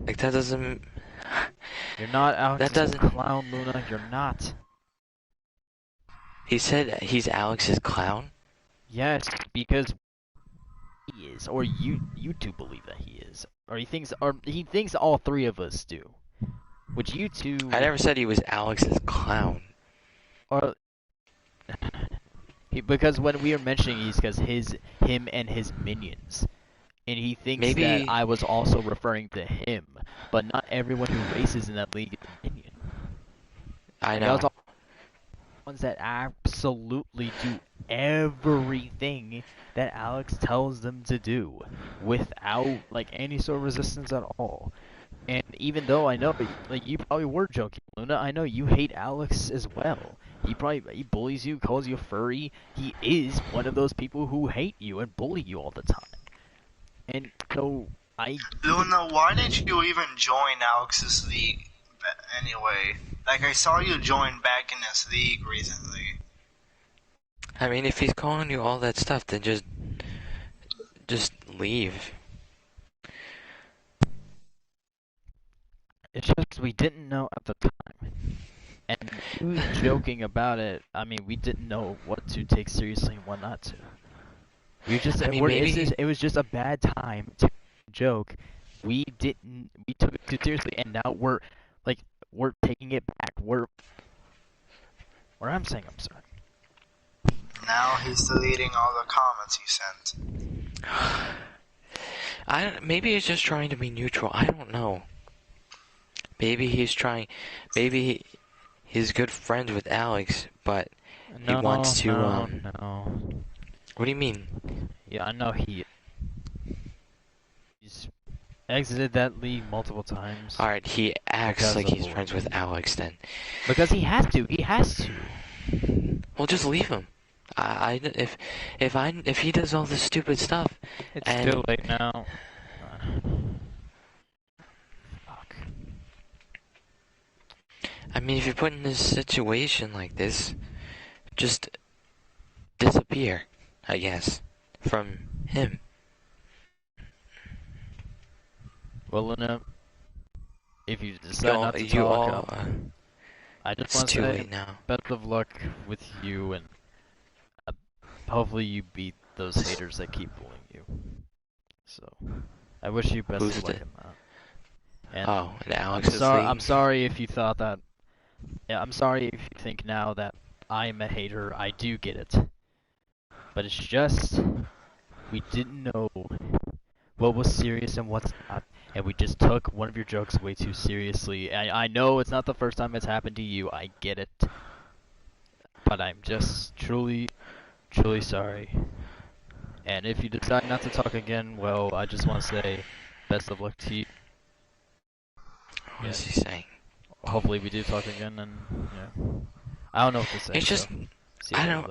Like, that doesn't... You're not Alex That doesn't... clown, Luna, you're not. He said he's Alex's clown? Yes, because he is, or you two believe that he is, or he thinks all three of us do, which you two. I never said he was Alex's clown. Or because when we were mentioning he's because him and his minions, and he thinks that I was also referring to him, but not everyone who races in that league is a minion. I know. Ones that absolutely do everything that Alex tells them to do without like any sort of resistance at all. And even though I know like you probably were joking, Luna, I know you hate Alex as well. He bullies you, calls you a furry. He is one of those people who hate you and bully you all the time. And so Luna, why did you even join Alex's league anyway? Like, I saw you join back in his league recently. I mean, if he's calling you all that stuff, then just leave. It's just we didn't know at the time. And he was joking about it. I mean, we didn't know what to take seriously and what not to. We just it was just a bad time to joke. We took it too seriously, and now we're taking it back. I'm saying I'm sorry. Now he's deleting all the comments you sent. Maybe he's just trying to be neutral. I don't know. Maybe he's good friends with Alex, but he wants to. No. What do you mean? Yeah, I know he's exited that league multiple times. Alright, he acts like he's friends with Alex then. Because he has to. He has to. Well, just leave him. If he does all this stupid stuff, it's too late now. Fuck. I mean, if you're put in this situation like this, just disappear, I guess, from him. Well, Luna, if you decide not to talk, I just want to say best of luck with you, and hopefully you beat those haters that keep bullying you. So, I wish you best of luck in that. And and Alex I'm sorry if you thought that. Yeah, I'm sorry if you think now that I'm a hater. I do get it. But it's just, we didn't know what was serious and what's not. And we just took one of your jokes way too seriously. I know it's not the first time it's happened to you. I get it. But I'm just truly, truly sorry. And if you decide not to talk again, well, I just want to say best of luck to you. What is he saying? Hopefully we do talk again, and yeah. I don't know what to say. It's just,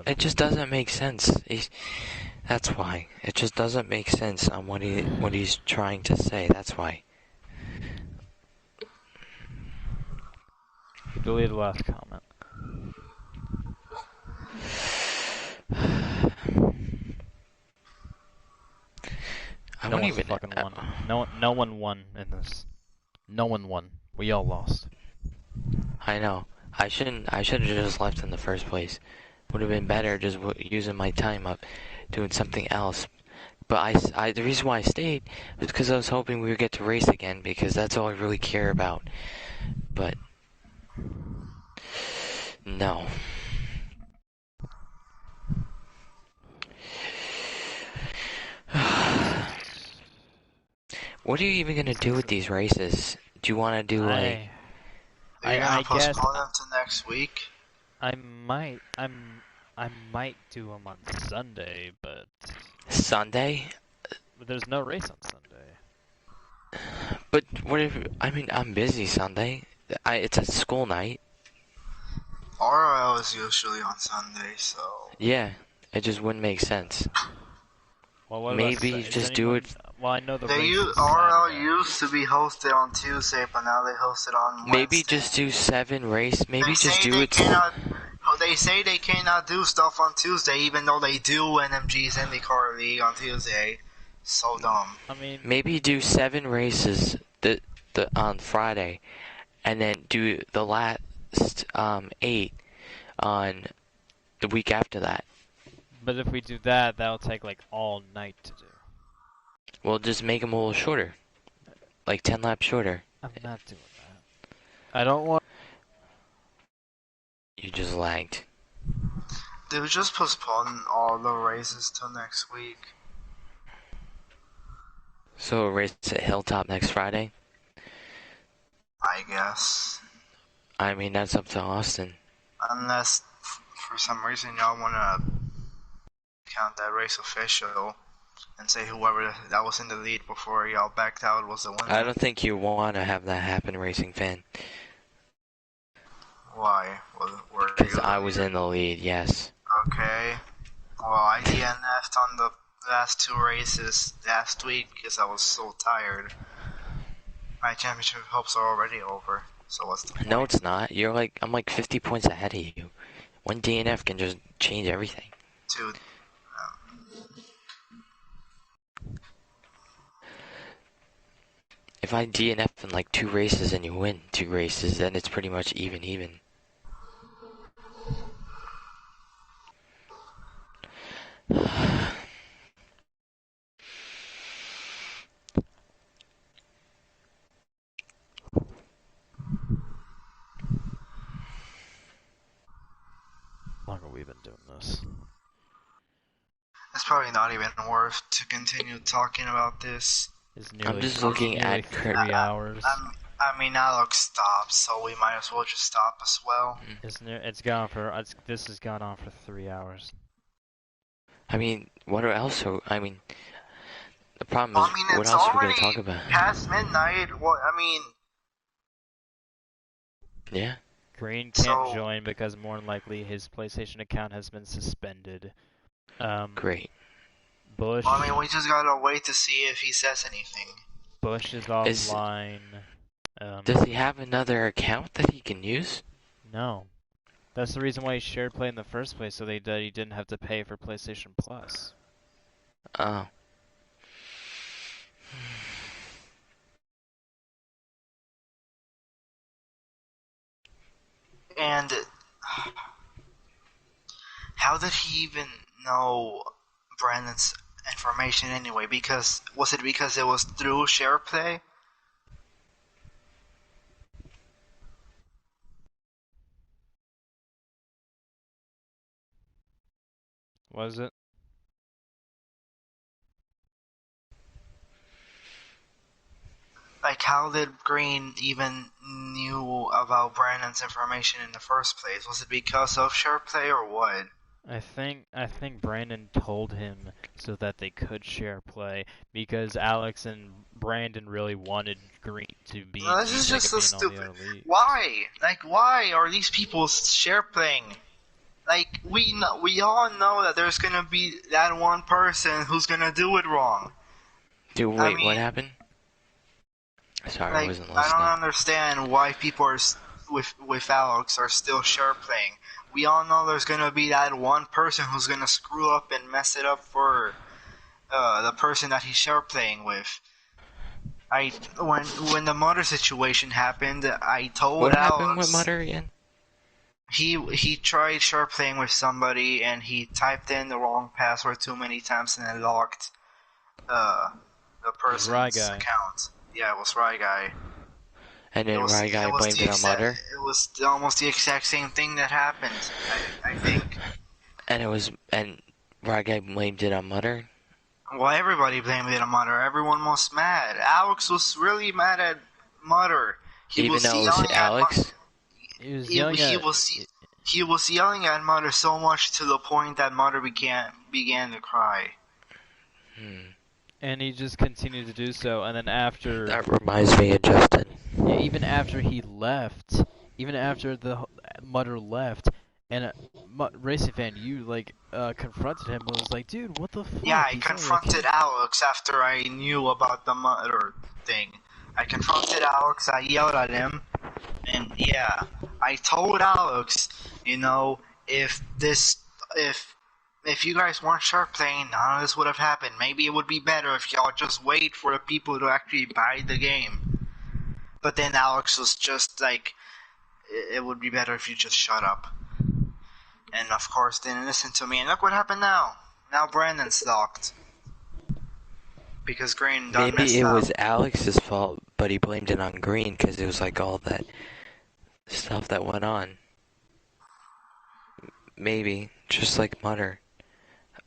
it just doesn't make sense. That's why. It just doesn't make sense on what he's trying to say. That's why. Delete the last comment. I No wouldn't one's even. fucking won. No one won in this. No one won. We all lost. I know. I should have just left in the first place. Would have been better just using my time up doing something else. But the reason why I stayed was because I was hoping we would get to race again, because that's all I really care about. But no. What are you even gonna do with these races? Do you want to do like? Are you I gonna guess postpone them to next week? I might do them on Sunday, but Sunday? there's no race on Sunday. But what if, I mean, I'm busy Sunday. It's a school night. RL is usually on Sunday, so... Yeah, it just wouldn't make sense. Well, what Maybe about, just do it. Well, I know the They race use, is RL Saturday. used to be hosted on Tuesday, but now they host it on Wednesday. Maybe just do 7 race. Maybe They just say do they it. cannot. They say they cannot do stuff on Tuesday, even though they do NMG's IndyCar League on Tuesday. So dumb. I mean, Maybe do 7 races on Friday, and then do the last 8 on the week after that. but if we do that, that'll take like all night to do. We'll just make them a little shorter, like 10 laps shorter. I'm not doing that. I don't want. You just lagged. They would just postpone all the races till next week. So a race at Hilltop next Friday? I guess. I mean, that's up to Austin. Unless, for some reason, y'all wanna count that race official and say whoever that was in the lead before y'all backed out was the winner. I don't think you want to have that happen, Racing Fan. Why? Because I was in the lead, yes. Okay. Well, I DNF'd on the last 2 races last week because I was so tired. My championship hopes are already over. So what's the point? No, it's not. I'm like 50 points ahead of you. One DNF can just change everything. Dude. If I DNF in like 2 races and you win 2 races, then it's pretty much even. How long have we been doing this? It's probably not even worth to continue talking about this. It's nearly, just looking nearly at 3 hours. I mean, Alex stopped, so we might as well just stop as well. It's gone for. This has gone on for 3 hours. I mean, what else? I mean, the problem is, I mean, what it's else are we already gonna talk about? past midnight. Well, I mean, Yeah. Green can't So- join because more than likely his PlayStation account has been suspended. Great. Bush. I mean, we just gotta wait to see if he says anything. Bush is offline. Does he have another account that he can use? No. That's the reason why he shared play in the first place, so he didn't have to pay for PlayStation Plus. Oh. And how did he even know Brandon's information anyway? Because was it because it was through SharePlay? Was it? Like, how did Green even knew about Brandon's information in the first place? Was it because of SharePlay or what? I think Brandon told him so that they could share play because Alex and Brandon really wanted Green to be. No, this is just so being on the stupid. other league. Why? Like, why are these people share playing? Like, we all know that there's gonna be that one person who's gonna do it wrong. Dude, I wait, what mean, happened? Sorry, I Like, wasn't I listening. don't understand why people are with Alex are still share playing. We all know there's gonna be that one person who's gonna screw up and mess it up for the person that he's share playing with. When the Mutter situation happened, I told What Alex. happened with Mutter again? He tried share playing with somebody and he typed in the wrong password too many times and it locked the person's Rye Guy. account. Yeah, it was Rye Guy. And then Rye Guy blamed it on Mutter? It was almost the exact same thing that happened, I think. And Rye Guy blamed it on Mutter? Well, everybody blamed it on Mutter. Everyone was mad. Alex was really mad at Mutter. Even though it was Alex? He was yelling at... He was yelling at Mutter so much to the point that Mutter began to cry. And he just continued to do so, and then after... That reminds me of Justin. Yeah, even after he left, even after the Mutter left, and Racing Fan, you, confronted him and was like, dude, what the fuck? Yeah, I confronted Alex after I knew about the Mutter thing. I confronted Alex, I yelled at him, and yeah, I told Alex, if you guys weren't share playing, none of this would have happened. Maybe it would be better if y'all just wait for the people to actually buy the game. But then Alex was just like, it would be better if you just shut up. And of course didn't listen to me, and look what happened now. Now Brandon's locked. Because Green done Maybe messed it up. was Alex's fault, but he blamed it on Green because it was all that stuff that went on. Maybe, just like Mutter.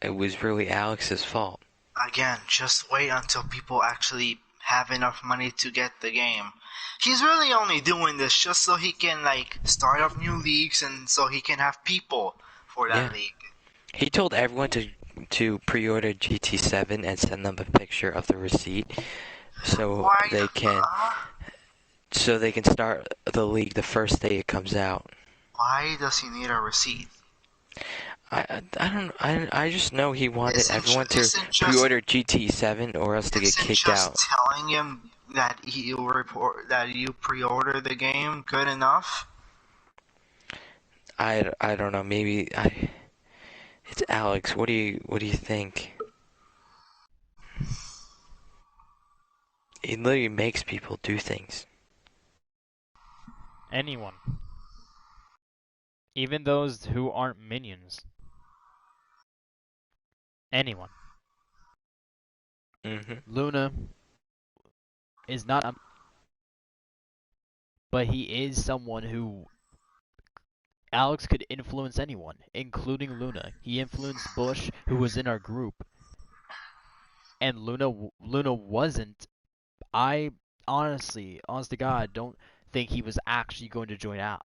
It was really Alex's fault. Again, just wait until people actually have enough money to get the game. He's really only doing this just so he can start up new leagues and so he can have people for that league. He told everyone to pre-order GT7 and send them a picture of the receipt so they can start the league the first day it comes out. Why does he need a receipt? I just know he wanted everyone to pre-order GT7 or else to get kicked out. Just telling him that you pre-order the game good enough? I don't know. Maybe it's Alex. What do you think? He literally makes people do things. Anyone. Even those who aren't minions. Anyone. Luna is not a... But he is someone who... Alex could influence anyone, including Luna. He influenced Bush, who was in our group. And Luna wasn't. I honest to God, don't think he was actually going to join out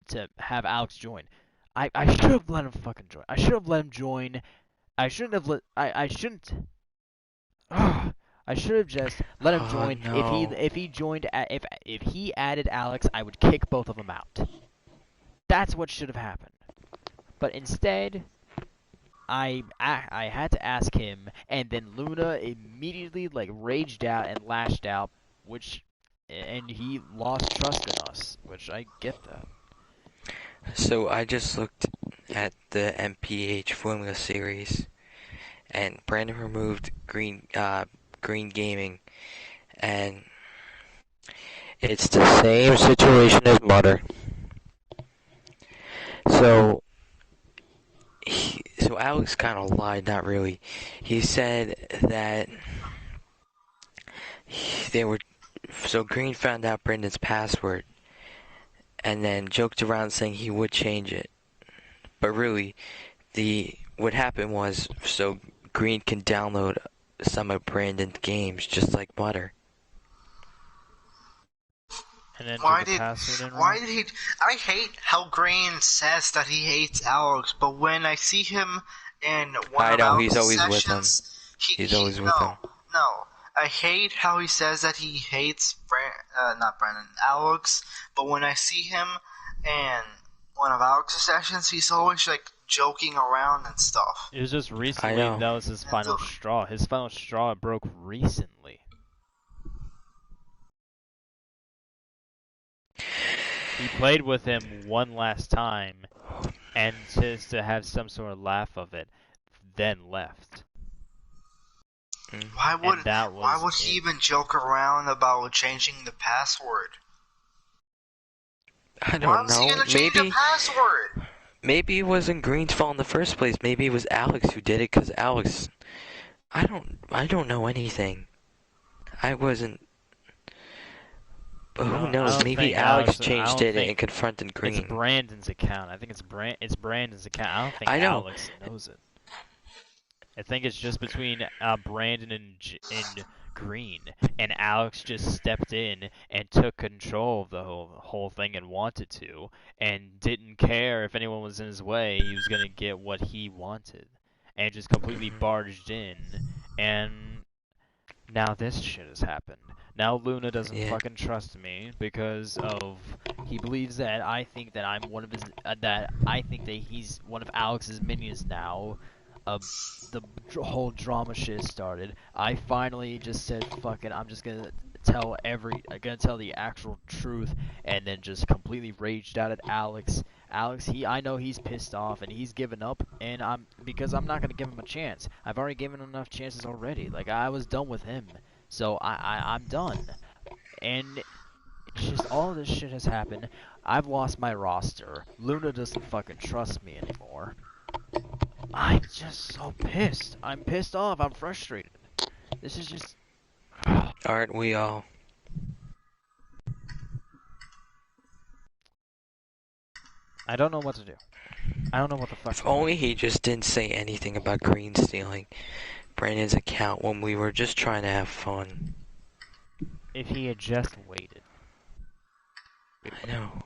to have Alex join. I should have let him fucking join. I should have let him join. I shouldn't have let. I shouldn't. I should have just let him join. No. If he joined, if he added Alex, I would kick both of them out. That's what should have happened. But instead, I had to ask him, and then Luna immediately raged out and lashed out, and he lost trust in us, which I get that. So I just looked at the MPH Formula Series, and Brandon removed Green Gaming, and it's the same situation as Mutter. So Alex kind of lied, not really. He said that Green found out Brendan's password and then joked around saying he would change it. But really, what happened was so Green can download some of Brandon's games just like Mutter. And then Why did he? I hate how Green says that he hates Alex, but when I see him in one of Alex's he's always sessions, with him. He's always with him. No, I hate how he says that he hates Alex, but when I see him in one of Alex's sessions, he's always joking around and stuff. It was just recently that was his final straw. His final straw broke recently. He played with him one last time, and just to have some sort of laugh of it, then left. Why would And that why was would he it. even joke around about changing the password? I Why don't was he know. gonna change the password? Maybe it wasn't Green's fault in the first place. Maybe it was Alex who did it because Alex. I don't know anything. I wasn't. But who I knows? don't Maybe think Alex I changed don't it and think confronted it's Green. Brandon's account. I think it's Brandon's account. I don't think I know. Alex knows it. I think it's just between Brandon and Green, and Alex just stepped in and took control of the whole thing and wanted to, and didn't care if anyone was in his way. He was gonna get what he wanted, and just completely barged in. And now this shit has happened. Now Luna doesn't Yeah. fucking trust me because of he believes that I think that I'm one of his that I think that he's one of Alex's minions now. The whole drama shit started. I finally just said fuck it. I'm just gonna I'm gonna tell the actual truth, and then just completely raged out at Alex. Alex, I know he's pissed off and he's given up, and because I'm not gonna give him a chance. I've already given him enough chances already. Like I was done with him, so I'm done. And it's just all this shit has happened. I've lost my roster. Luna doesn't fucking trust me anymore. I'm just so pissed. I'm pissed off. I'm frustrated. This is just. Aren't we all? I don't know what to do. I don't know what the fuck. If only he just didn't say anything about Green stealing Brandon's account when we were just trying to have fun. If he had just waited. I know.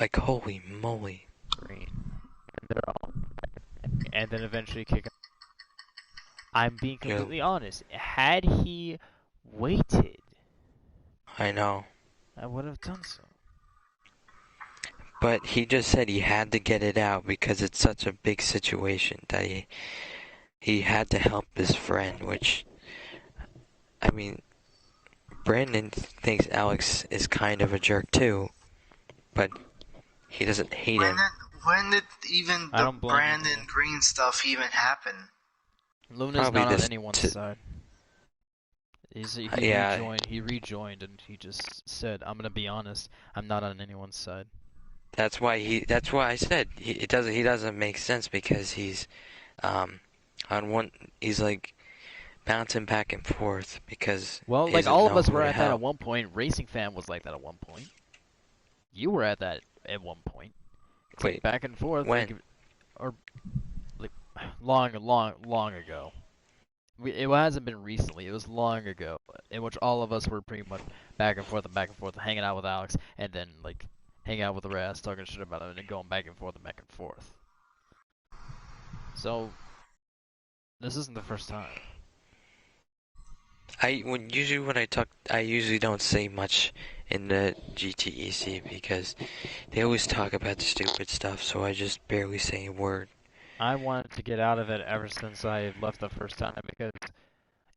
Like, holy moly. Green. And then eventually kick him. I'm being completely honest. Had he waited, I know. I would have done so. But he just said he had to get it out because it's such a big situation that he had to help his friend, which, I mean, Brandon thinks Alex is kind of a jerk too, but he doesn't hate him. When did even I the don't blame Brandon him. Green stuff even happen? Luna's Probably not on this anyone's side. He Yeah. rejoined. He rejoined, and he just said, "I'm gonna be honest. I'm not on anyone's side." That's why I said he doesn't make sense because he's on one, he's like bouncing back and forth because Well, he like doesn't all of know us who were to at that at help. one point. Racing Fan was like that at one point. You were at that at one point. It's like Wait, back and forth. when? Like, or like long ago. It hasn't been recently. It was long ago, in which all of us were pretty much back and forth, hanging out with Alex, and then like hanging out with the rest, talking shit about it, and then going back and forth and back and forth. So this isn't the first time. Usually when I talk, I usually don't say much in the GTEC because they always talk about stupid stuff, so I just barely say a word. I wanted to get out of it ever since I left the first time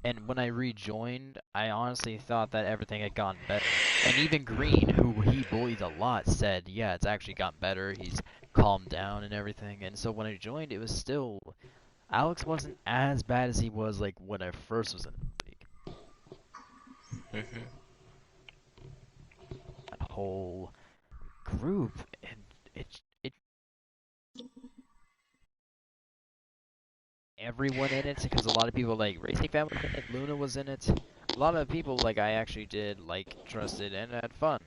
and when I rejoined, I honestly thought that everything had gotten better. And even Green, who he bullied a lot, said, yeah, it's actually gotten better. He's calmed down and everything. And so when I joined, it was still... Alex wasn't as bad as he was like when I first was in the league. Mhm. That whole group, and it everyone in it, because a lot of people like Racing Fan was in it, Luna was in it. A lot of people like I actually did like trusted and had fun,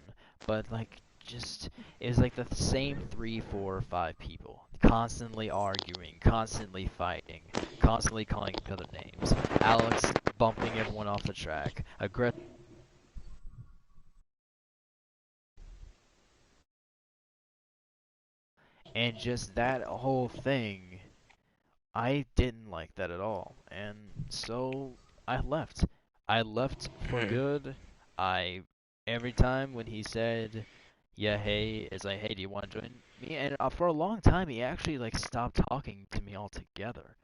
but like just it was like the same 3, 4, 5 people constantly arguing, constantly fighting, constantly calling each other names. Alex bumping everyone off the track, aggressive. And just that whole thing, I didn't like that at all. And so I left. I left for good. Every time when he said, yeah, hey, it's like, hey, do you want to join me? And for a long time, he actually like stopped talking to me altogether.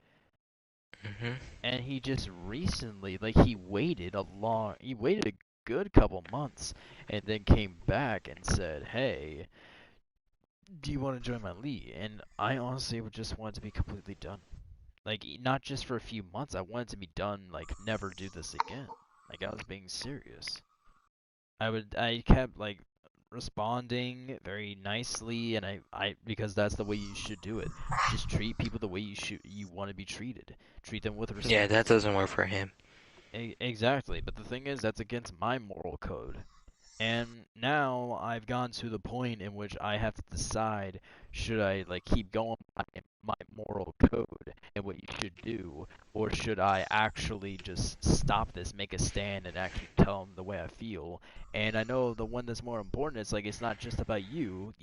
Mhm. And he just recently, like, he waited a good couple months, and then came back and said, "Hey, do you want to join my league?" And I honestly would just want it to be completely done. Like, not just for a few months. I want it to be done. Like, never do this again. Like, I was being serious. I kept like responding very nicely, and because that's the way you should do it. Just treat people the way you want to be treated. Treat them with Yeah, respect. that doesn't work for him. Exactly, but the thing is, that's against my moral code. And now I've gone to the point in which I have to decide, should I like keep going by my moral code and what you should do, or should I actually just stop this, make a stand, and actually tell them the way I feel? And I know the one that's more important is like it's not just about you,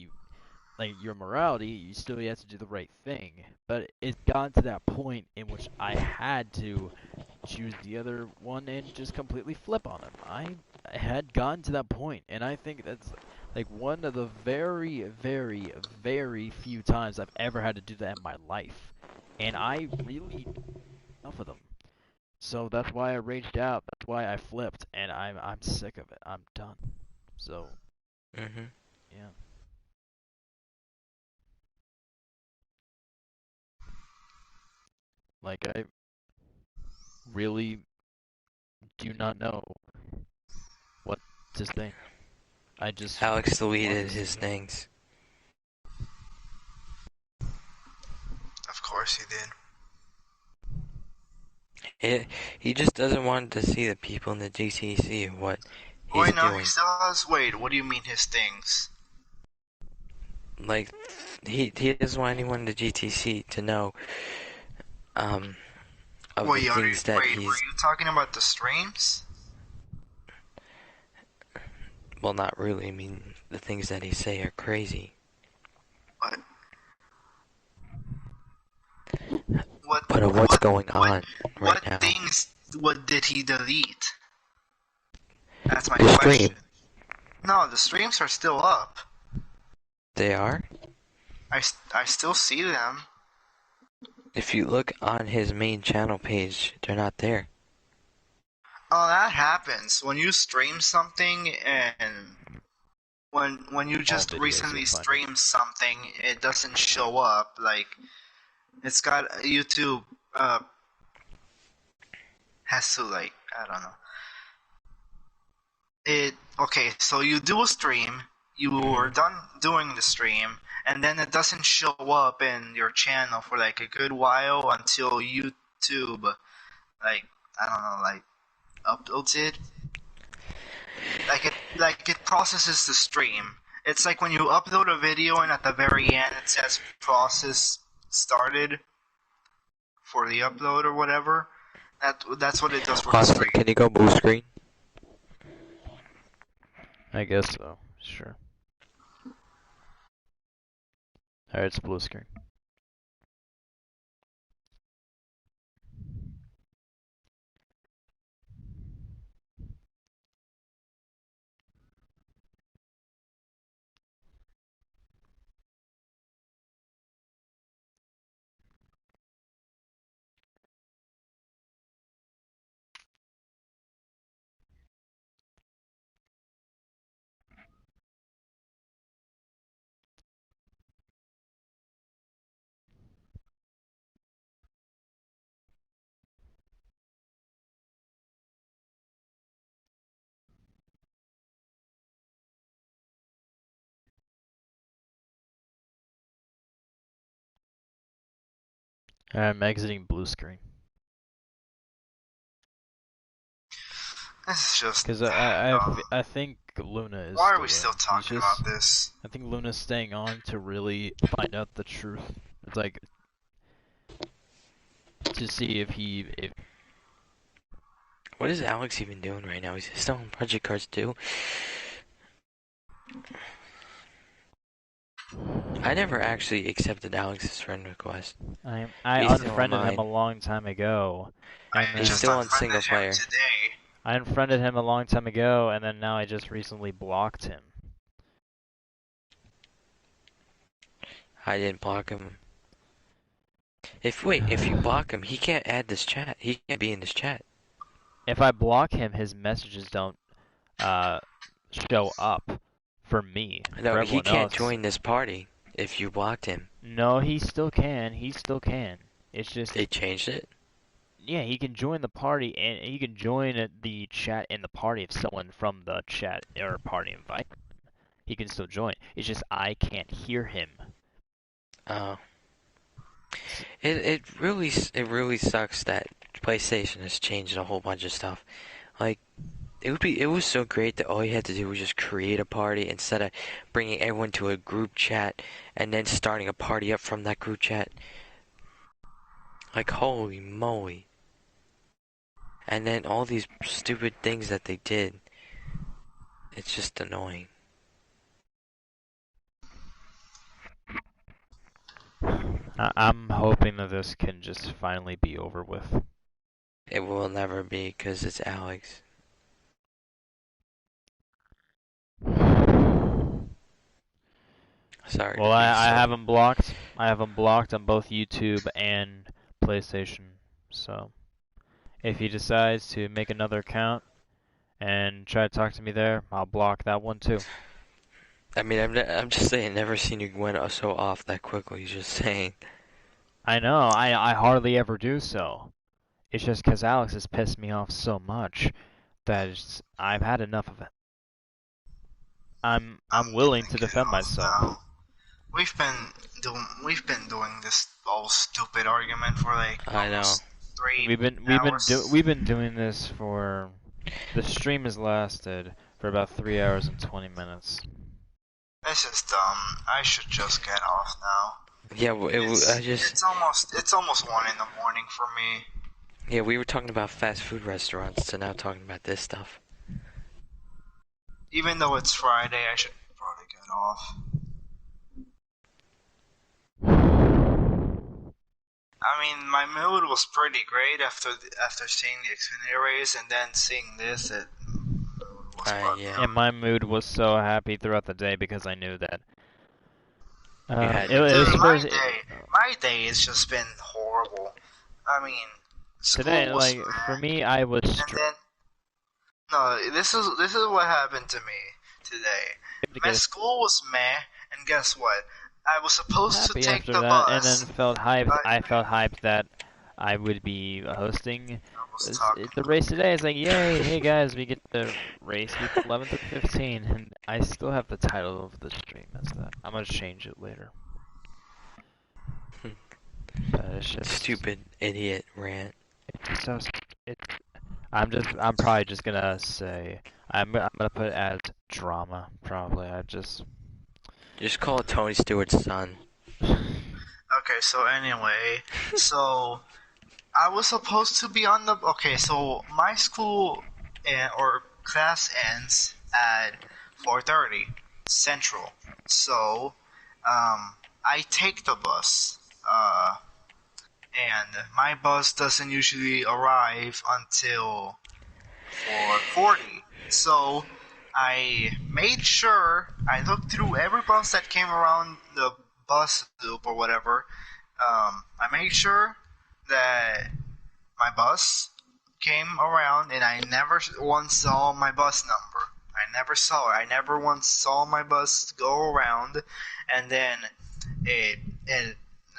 like your morality, you still have to do the right thing. But it's gotten to that point in which I had to choose the other one and just completely flip on him. I had gotten to that point, and I think that's like one of the very, very, very few times I've ever had to do that in my life. And I really enough of them. So that's why I raged out. That's why I flipped, and I'm sick of it. I'm done. So Mhm. yeah. Like I really do not know what to say. I just Alex want deleted this to his be done. things. Of course he did. He just doesn't want to see the people in the GTC what he's Wait, no, he doing. still has. Wait, what do you mean his things? Like, he doesn't want anyone in the GTC to know um of the Wait, things that wait, were he's, you talking about the streams? well, not really. I mean, the things that he say are crazy. What? What? But what's going on right What now? things? What did he delete? That's my The question. stream. No, the streams are still up. They are. I still see them. If you look on his main channel page, they're not there. Oh, that happens when you stream something, and when you just videos recently you'll find it. stream something, it doesn't show up. Like, it's got YouTube has to, like, I don't know. Okay, so you do a stream, you are done doing the stream, and then it doesn't show up in your channel for like a good while until YouTube, like, I don't know, like, uploads it. Like it processes the stream. It's like when you upload a video and at the very end it says process started for the upload or whatever. That's what it does for the Austin, stream. can you go blue screen? I guess so. Sure. Alright, it's blue screen. I'm exiting blue screen. This is just. Because I think Luna is Why are still we there. still talking about this? I think Luna's staying on to really find out the truth. It's like to see if What is Alex even doing right now? He's still on Project Cars 2. I never actually accepted Alex's friend request. I He's still unfriended him a online. long time ago. I And He's just still on unfriended single him player. today. I unfriended him a long time ago, and then now I just recently blocked him. I didn't block him. If you block him, he can't add this chat. He can't be in this chat. If I block him, his messages don't show up for me. No, for he everyone can't else. join this party if you blocked him. No, he still can. He still can. It's just They changed it. yeah, he can join the party and he can join the chat in the party if someone from the chat or party invite him. He can still join. It's just I can't hear him. Oh. It really sucks that PlayStation has changed a whole bunch of stuff. Like, it was so great that all you had to do was just create a party instead of bringing everyone to a group chat and then starting a party up from that group chat. Like, holy moly. And then all these stupid things that they did. It's just annoying. I'm hoping that this can just finally be over with. It will never be because it's Alex. Sorry. Well, I have him blocked. I have him blocked on both YouTube and PlayStation. So, if he decides to make another account and try to talk to me there, I'll block that one too. I mean, I'm just saying, never seen you went so off that quickly. Just saying. I know. I hardly ever do so. It's just because Alex has pissed me off so much that I've had enough of it. I'm willing to defend myself. Now. We've been doing this all stupid argument for like I know. 3 We've been doing this for the stream has lasted for about 3 hours and 20 minutes. This is dumb. I should just get off now. Yeah, well, it's almost 1 in the morning for me. Yeah, we were talking about fast food restaurants, so now talking about this stuff. Even though it's Friday, I should probably get off. I mean, my mood was pretty great after seeing the Xfinity race, and then seeing this, it was yeah. And my mood was so happy throughout the day because I knew that. had- My day has just been horrible. I mean, Today, was like meh, for me, I was. and then no, this is what happened to me today. My school was meh, and guess what? I was supposed to happy take after the that, bus. and then felt hyped. but I felt hyped that I would be hosting I was talking. the race today. It's like, yay, hey guys, we get the race week 11 through 15, and I still have the title of the stream as that. I'm gonna change it later. But it's just Stupid idiot rant. It's so I'm probably just gonna say I'm gonna put it as drama. Probably Just call it Tony Stewart's son. Okay, so anyway, so I was supposed to be on the. Okay, so my school or class ends at 4:30 Central. So I take the bus. And my bus doesn't usually arrive until 4:40. So I made sure I looked through every bus that came around the bus loop or whatever. I made sure that my bus came around, and I never once saw my bus number. I never saw it. I never once saw my bus go around, and then it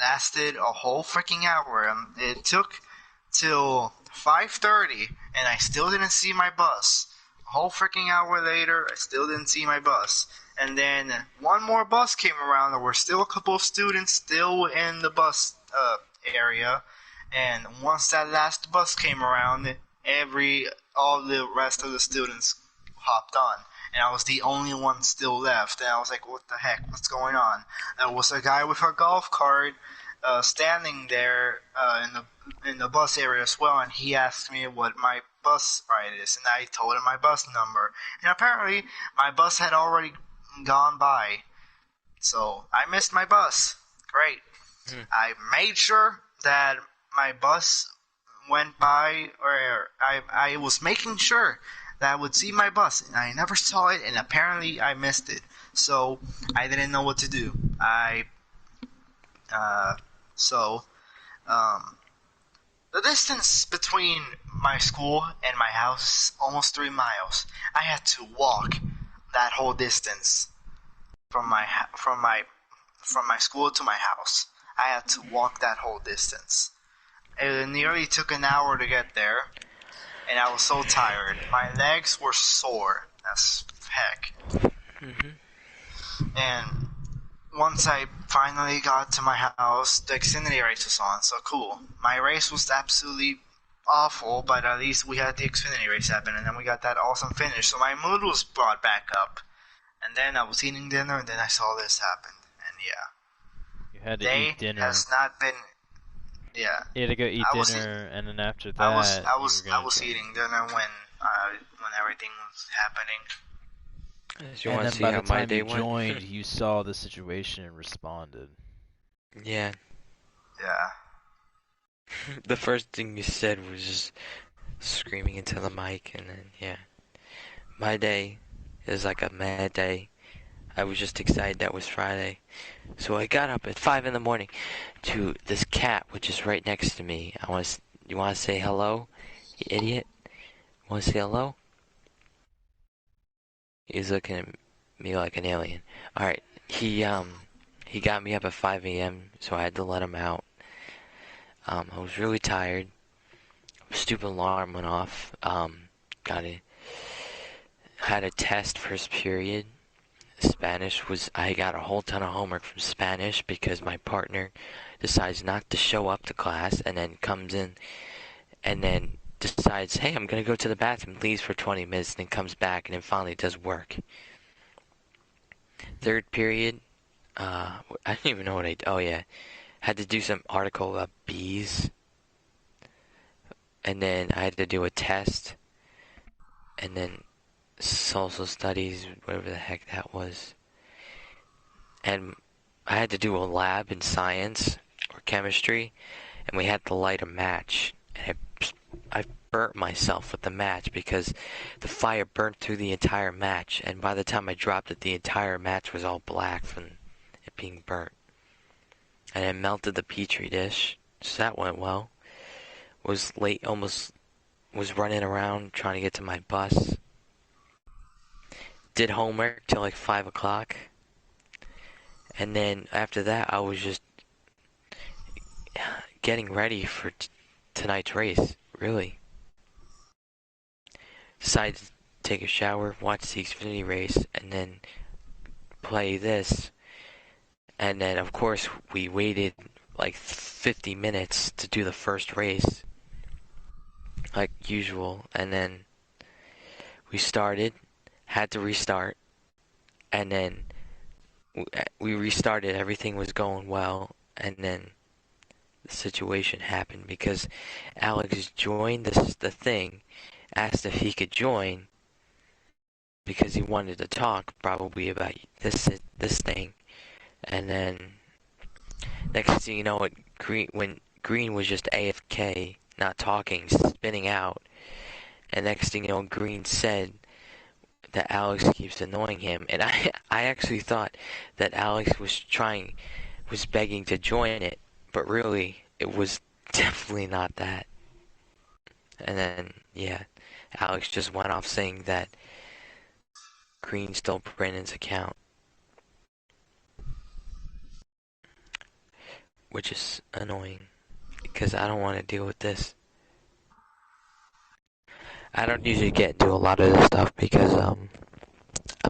lasted a whole freaking hour. It took till 5:30, and I still didn't see my bus. A whole freaking hour later, I still didn't see my bus. And then one more bus came around. There were still a couple of students still in the bus area. And once that last bus came around, all the rest of the students hopped on. And I was the only one still left. And I was like, what the heck? What's going on? There was a guy with a golf cart standing there in the bus area as well, and he asked me what my bus ride is, and I told him my bus number. And apparently, my bus had already gone by. So, I missed my bus. Great. I made sure that my bus went by, or I was making sure that I would see my bus, and I never saw it, and apparently I missed it. So, I didn't know what to do. The distance between my school and my house is almost 3 miles. I had to walk that whole distance from my school to my house. I had to walk that whole distance. It nearly took an hour to get there, and I was so tired. My legs were sore as heck. And once I finally got to my house, the Xfinity race was on, so cool. My race was absolutely awful, but at least we had the Xfinity race happen, and then we got that awesome finish, so my mood was brought back up. And then I was eating dinner, and then I saw this happen, and yeah. You had to Day eat dinner. has not been, yeah. You had to go eat I was dinner, and then after that, I was you were gonna eating dinner when everything was happening. You and want then to see by how the my time day you went? joined, you saw the situation and responded. Yeah. Yeah. The first thing you said was just screaming into the mic, and then, yeah. My day is like a mad day. I was just excited that was Friday. So I got up at 5 in the morning to this cat, which is right next to me. You want to say hello, you idiot? Want to say hello? He's looking at me like an alien. Alright, he got me up at 5 a.m., so I had to let him out. I was really tired. Stupid alarm went off. Had a test first period. I got a whole ton of homework from Spanish because my partner decides not to show up to class and then comes in and then decides, hey, I'm going to go to the bathroom, leaves for 20 minutes, and then comes back and then finally does work. Third period, I didn't even know what oh yeah, had to do some article about bees, and then I had to do a test, and then social studies, whatever the heck that was. And I had to do a lab in science or chemistry, and we had to light a match. And I burnt myself with the match because the fire burnt through the entire match, and by the time I dropped it, the entire match was all black from it being burnt. And I melted the petri dish, so that went well. Was late, almost was running around trying to get to my bus. Did homework till like 5 o'clock. And then after that, I was just getting ready for tonight's race, really. Decided to take a shower, watch the Xfinity race, and then play this. And then, of course, we waited like 50 minutes to do the first race, like usual. And then we started, had to restart, and then we restarted, everything was going well, and then the situation happened because Alex joined the thing, asked if he could join because he wanted to talk probably about this thing, and then next thing you know, when Green was just AFK, not talking, spinning out, and next thing you know, Green said that Alex keeps annoying him, and I actually thought that Alex was begging to join it, but really, it was definitely not that. And then, yeah, Alex just went off saying that Green stole Brandon's account, which is annoying, because I don't want to deal with this. I don't usually get into a lot of this stuff because, I'm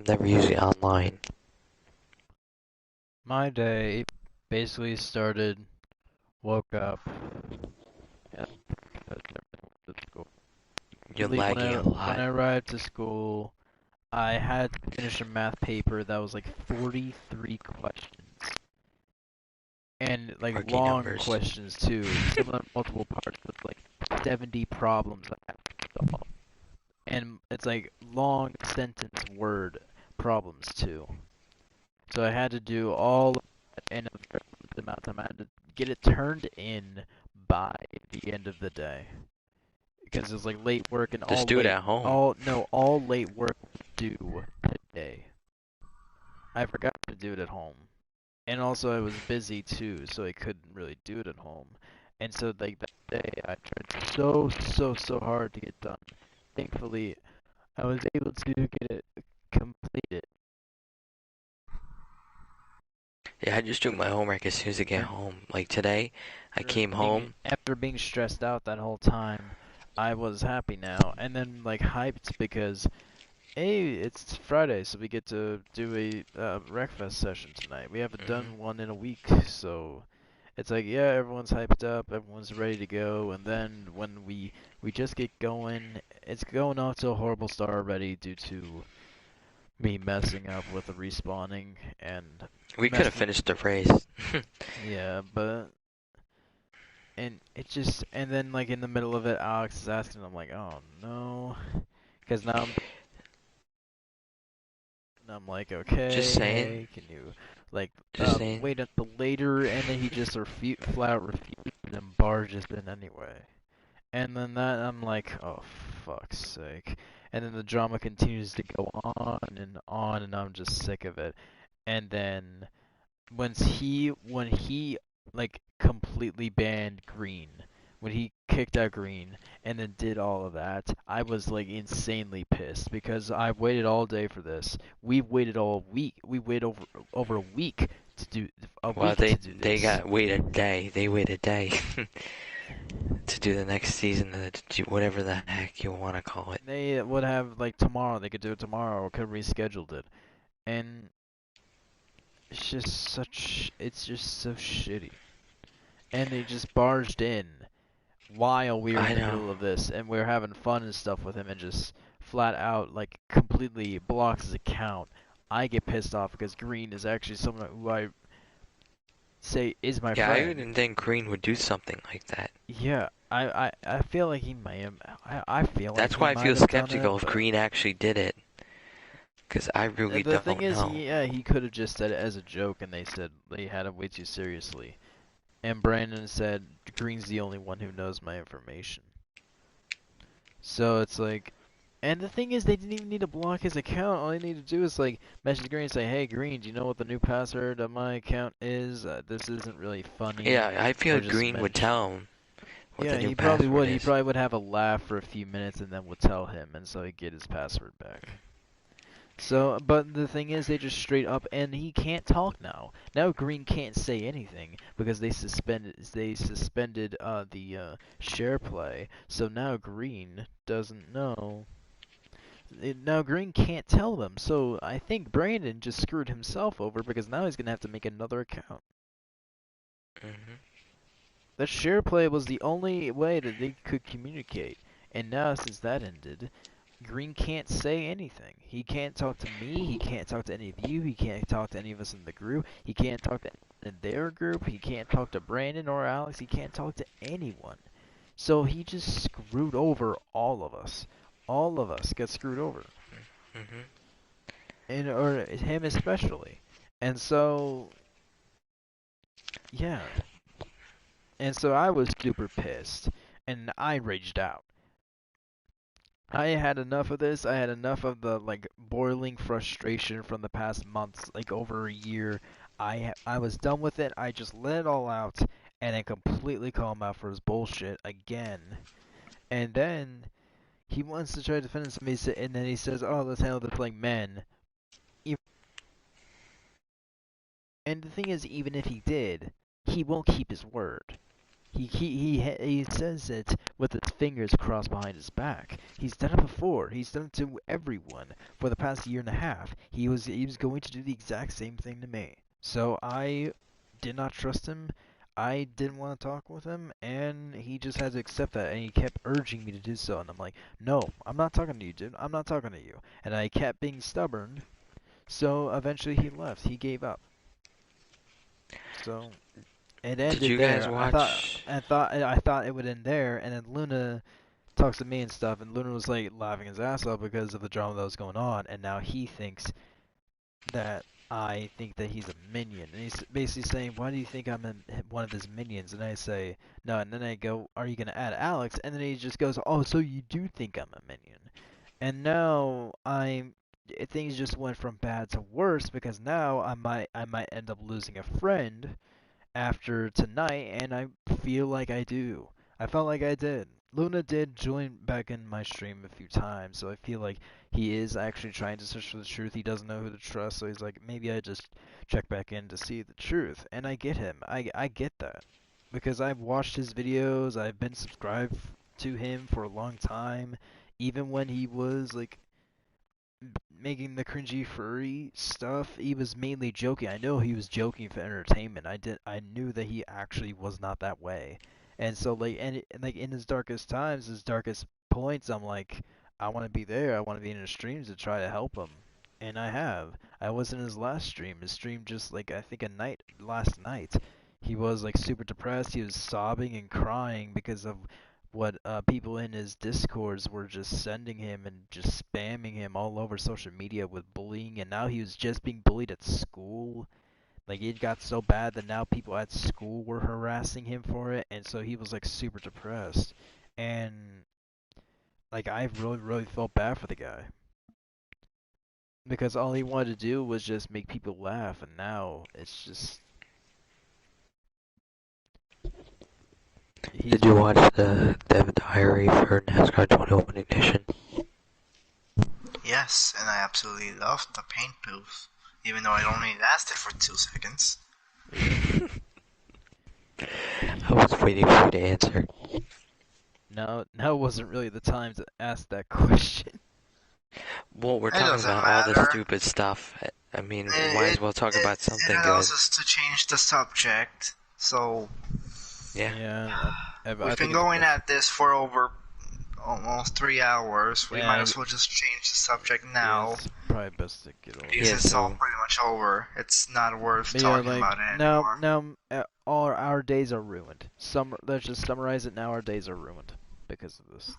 never usually online. My day basically started, woke up, yeah, You're when lagging a lot. When I arrived to school, I had to finish a math paper that was like 43 questions. And like Rookie long numbers. questions too. Some of them multiple parts with like 70 problems I had to solve. And it's like long sentence word problems too. So I had to do all of that in a very limited amount of time. I had to get it turned in by the end of the day. Because it was like late work and Just do it at home. all late work was due today. I forgot to do it at home. And also I was busy too, so I couldn't really do it at home. And so like that day, I tried so hard to get done. Thankfully, I was able to get it completed. Yeah, I just do my homework as soon as I get home. Like today, I came home. After being stressed out that whole time, I was happy now, and then like hyped because hey, it's Friday, so we get to do a Wreckfest session tonight. We haven't done one in a week, so it's like yeah, everyone's hyped up, everyone's ready to go, and then when we just get going, it's going off to a horrible start already due to me messing up with the respawning and We could have messing. finished the race. Yeah, but and it just and then like in the middle of it, Alex is asking, I'm like, oh no, because now I'm like, okay, Just saying. hey, can you like Just saying. wait until later? And then he just flat out refused and barges in anyway. And then that I'm like, oh fuck's sake. And then the drama continues to go on, and I'm just sick of it. And then when he like completely banned Green, when he kicked out Green and then did all of that, I was like insanely pissed because I've waited all day for this. We've waited all week. We waited over a week to do Well, to do they this. got wait a day. They wait a day to do the next season, to do whatever the heck you want to call it. They would have like tomorrow. They could do it tomorrow or could rescheduled it, and it's just so shitty. And they just barged in while we were I in the know. middle of this, and we were having fun and stuff with him, and just flat out like completely blocks his account. I get pissed off because Green is actually someone who I say is my Yeah, I friend. didn't think Green would do something like that. Yeah, I feel like he may have. I feel like That's he why I might feel have done skeptical it, if but Green actually did it. Because I really the don't thing is, know. yeah, he could have just said it as a joke, and they said they had it way too seriously. And Brandon said Green's the only one who knows my information. So it's like, and the thing is, they didn't even need to block his account. All they need to do is like message Green and say, "Hey, Green, do you know what the new password of my account is? This isn't really funny." Yeah, I feel Or like just Green would mention. tell him what Yeah, the new he probably password would. He is. probably would have a laugh for a few minutes and then would tell him, and so he'd get his password back. So, but the thing is, they just straight up, and he can't talk now. Now Green can't say anything because they suspended the share play. So now Green doesn't know. Now Green can't tell them. So I think Brandon just screwed himself over because now he's gonna have to make another account. Hmm. That share play was the only way that they could communicate, and now since that ended, Green can't say anything. He can't talk to me. He can't talk to any of you. He can't talk to any of us in the group. He can't talk to in their group. He can't talk to Brandon or Alex. He can't talk to anyone. So he just screwed over all of us. All of us got screwed over, Hmm. and or him especially. And so, yeah. And so I was super pissed, and I raged out. I had enough of this. I had enough of the like boiling frustration from the past months, like over a year. I was done with it. I just let it all out, and I completely call him out for his bullshit again. And then he wants to try to defend himself, and then he says, "Oh, let's handle this like men." And the thing is, even if he did, he won't keep his word. He says it with his fingers crossed behind his back. He's done it before. He's done it to everyone for the past year and a half. He was going to do the exact same thing to me. So I did not trust him. I didn't want to talk with him, and he just had to accept that. And he kept urging me to do so, and I'm like, no, I'm not talking to you, dude. I'm not talking to you. And I kept being stubborn. So eventually he left. He gave up. So it Did ended you guys there. watch? I thought it would end there, and then Luna talks to me and stuff, and Luna was like laughing his ass off because of the drama that was going on, and now he thinks that I think that he's a minion, and he's basically saying, "Why do you think I'm one of his minions?" And I say, "No," and then I go, "Are you gonna add Alex?" And then he just goes, "Oh, so you do think I'm a minion?" And now things just went from bad to worse because now I might end up losing a friend after tonight, and I feel like I do. I felt like I did. Luna did join back in my stream a few times, so I feel like he is actually trying to search for the truth. He doesn't know who to trust, so he's like, maybe I just check back in to see the truth. And I get him. I get that. Because I've watched his videos, I've been subscribed to him for a long time, even when he was like making the cringy furry stuff, he was mainly joking. I know he was joking for entertainment. I knew that he actually was not that way. And so and like in his darkest times, his darkest points, I'm like, I want to be there. I want to be in his streams to try to help him. And I have. I was in his last stream. His stream just like I think last night. He was like super depressed. He was sobbing and crying because of what people in his discords were just sending him and just spamming him all over social media with bullying, and now he was just being bullied at school. Like it got so bad that now people at school were harassing him for it, and so he was like super depressed. And like I really felt bad for the guy. Because all he wanted to do was just make people laugh, and now it's just Did you watch the Dev Diary for NASCAR 21 Ignition? Yes, and I absolutely loved the paint booth, even though it only lasted for 2 seconds. I was waiting for you to answer. Now wasn't really the time to ask that question. Well, we're It talking doesn't about all the matter. stupid stuff. I mean, we might as well talk about something It good. allows us to change the subject, so Yeah. Yeah, I we've think been it's going good. at this for over almost 3 hours. We Yeah, might as well just change the subject now, Yeah, it's probably best to get over. because Yeah, it's all so- pretty much over. It's not worth But yeah, talking like about it now, anymore. all our days are ruined. Let's just summarize it. Now our days are ruined because of this.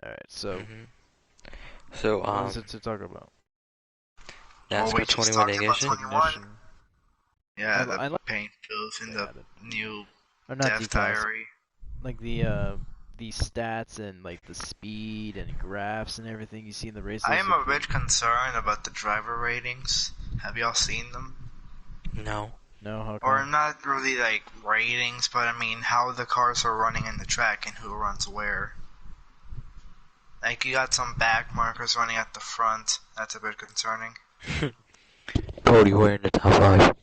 All right, so Mhm. So, what is it to talk about? Well, we NASCAR just 21 talked about Ignition? 21. Ignition. Yeah, I the like paint booth and the added. new Or not Death decals. Diary. Like the stats and like the speed and graphs and everything you see in the races. I am are a bit concerned about the driver ratings. Have y'all seen them? No. No, how Or come? not really like ratings, but I mean how the cars are running in the track and who runs where. Like you got some back markers running at the front. That's a bit concerning. Cody, we're in the top 5.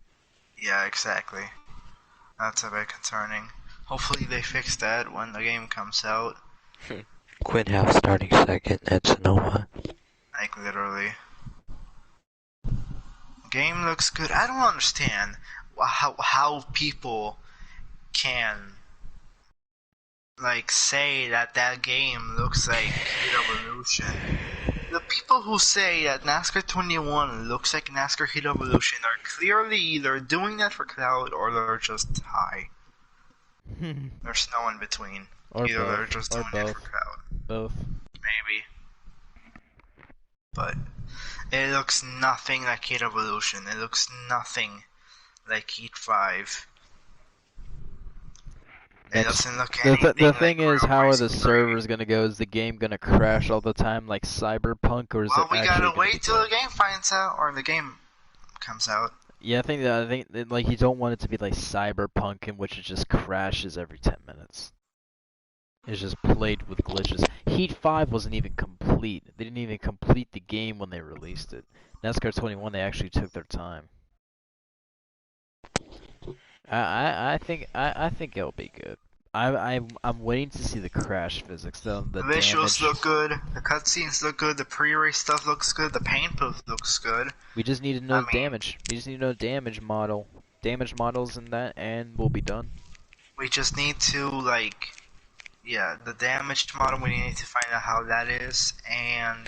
Yeah, exactly. That's a bit concerning. Hopefully they fix that when the game comes out. Quinn House starting second at Sonoma. Like literally. Game looks good. I don't understand how people can like say that game looks like Heat Evolution. The people who say that NASCAR 21 looks like NASCAR Heat Evolution are clearly either doing that for clout or they're just high. There's no in between. Or Either they're both. just Or doing it for both. clout. Both. Maybe. But it looks nothing like Heat Evolution. It looks nothing like Heat 5. It doesn't look anything The like thing is, Road how are the Racing 3. servers gonna go? Is the game gonna crash all the time like Cyberpunk, or is Well, it we actually gotta gonna be wait till good? the game finds out, or the game comes out. Yeah, I think that like you don't want it to be like Cyberpunk, in which it just crashes every 10 minutes. It's just plagued with glitches. Heat 5 wasn't even complete. They didn't even complete the game when they released it. NASCAR 21, they actually took their time. I think it'll be good. I'm waiting to see the crash physics though. The visuals damage. look good, the cutscenes look good, the pre-race stuff looks good, the paint booth looks good. We just need to know I mean- damage. We just need to know damage models and that, and we'll be done. We just need to like, yeah, the damaged model. We need to find out how that is, and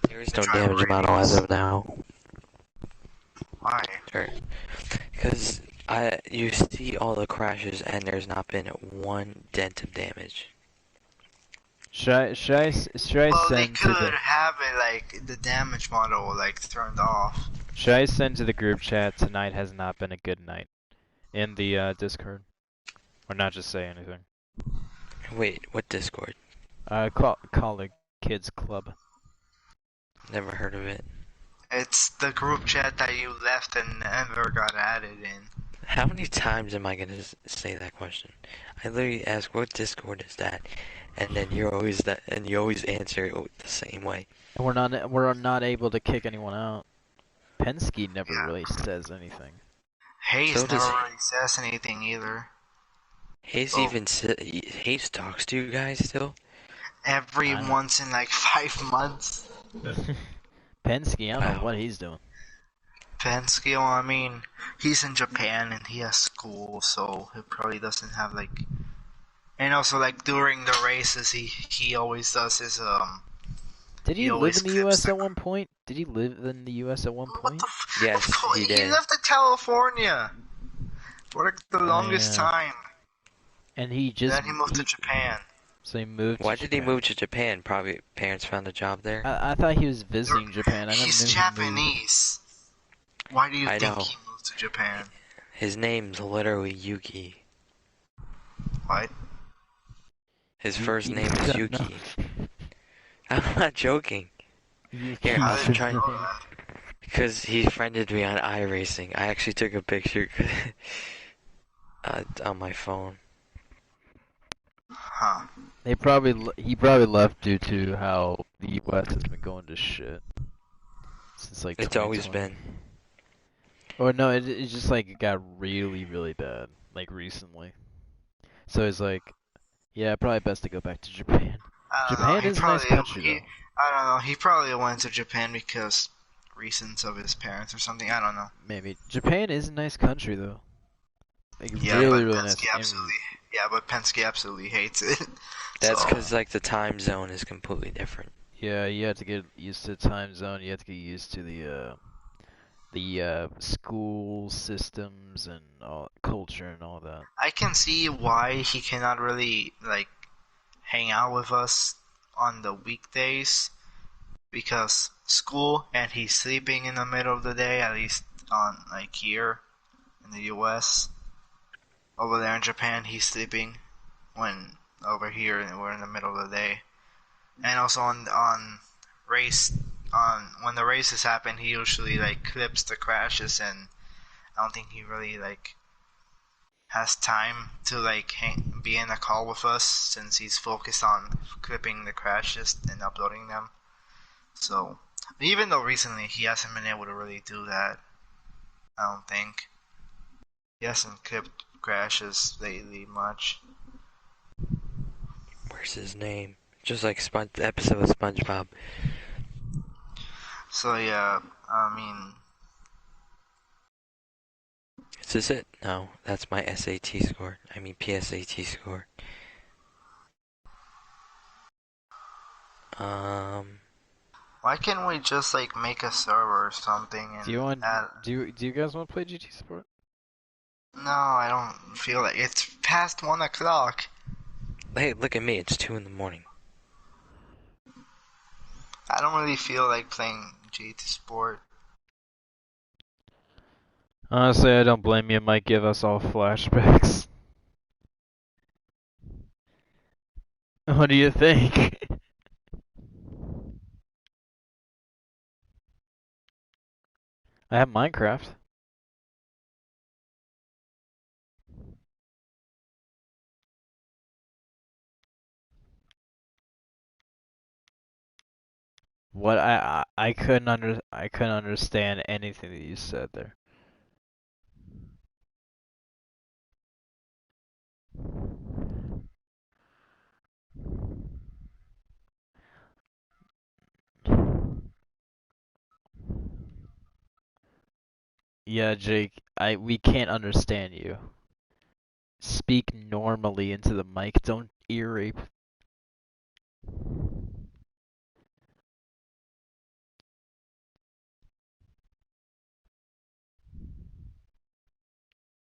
There is The no driver damage model as of now. why. Because you see all the crashes and there's not been one dent of damage. Should I Well, they send to could the have it like the damage model like turned off. should I send to the group chat? Tonight has not been a good night in the Discord, or not just say anything. Wait, what Discord? Call it Kids Club. Never heard of it. It's the group chat that you left and never got added in. How many times am I gonna say that question? I literally ask, "What Discord is that?" And then you always answer it the same way. And we're not able to kick anyone out. Penske never Yeah. really says anything. Hayes So does- never really says anything either. Hayes Oh. Hayes talks to you guys still? Every I- once in like 5 months. Penske, I don't know Wow. what he's doing. Penske, well, I mean, he's in Japan and he has school, so he probably doesn't have like. And also, like during the races, he always does his Did he He live always in the clips U.S. the- at one point? Did he live in the U.S. at one What point? the? F- Yes, of course, he did. left in California for like the Oh, longest yeah. time. And he just Then he moved to Japan. So he moved. Why to did he Japan. move to Japan? Probably parents found a job there. I thought he was visiting Japan. I never He's knew he moved. Japanese. Why do you I think know. he moved to Japan? His name's literally Yuki. What? His first Yuki. name is Yuki. I'm not joking. Here, How I'll did you try. know that? Because he friended me on iRacing. I actually took a picture on my phone. Huh. He probably left due to how the U.S. has been going to shit since like. It's always 2020. been. Or no, it just like it got really really bad like recently. So it's like, yeah, probably best to go back to Japan. I don't know. Japan He is a nice probably- country he- though. I don't know. He probably went to Japan because reasons of his parents or something. I don't know. Maybe Japan is a nice country though. Like Yeah, really but really Penske nice. absolutely. Yeah, but Penske absolutely hates it. That's So, because like the time zone is completely different. Yeah, you have to get used to the time zone. You have to get used to the school systems and all culture and all that. I can see why he cannot really like hang out with us on the weekdays because school and he's sleeping in the middle of the day, at least on like here in the US. Over there in Japan he's sleeping when over here we're in the middle of the day. And also on when the races happen he usually like clips the crashes, and I don't think he really like has time to like be in a call with us since he's focused on clipping the crashes and uploading them. So even though recently he hasn't been able to really do that, I don't think he hasn't clipped crashes lately much. Where's his name? Just like the episode of SpongeBob. So yeah, I mean, Is this it? No, that's my SAT score. I mean PSAT score. why can't we just like make a server or something and Do you want? add... Do you guys want to play GT Sport? No, I don't feel like it's past 1 o'clock. Hey, look at me. It's 2 in the morning. I don't really feel like playing GT Sport. Honestly, I don't blame you. It might give us all flashbacks. What do you think? I have Minecraft. What I couldn't understand anything that you said there. Yeah, Jake, we can't understand you. Speak normally into the mic, don't ear rape.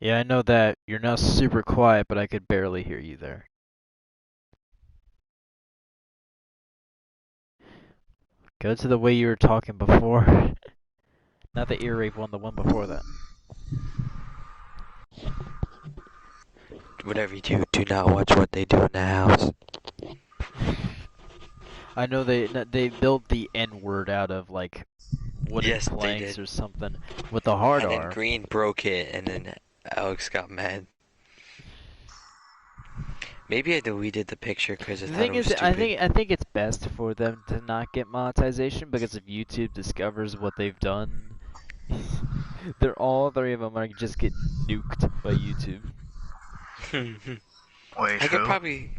Yeah, I know that you're now super quiet, but I could barely hear you there. Go to the way you were talking before. Not the ear rape one, the one before that. Whatever you do, do not watch what they do in the house. I know they built the N word out of like wooden Yes, they planks did. or something with the hard And then R. Green broke it, and then Alex got mad. Maybe I deleted the picture because I The thought thing it was is, stupid. I think it's best for them to not get monetization because if YouTube discovers what they've done, all three of them are just get nuked by YouTube. Wait, I could who? probably.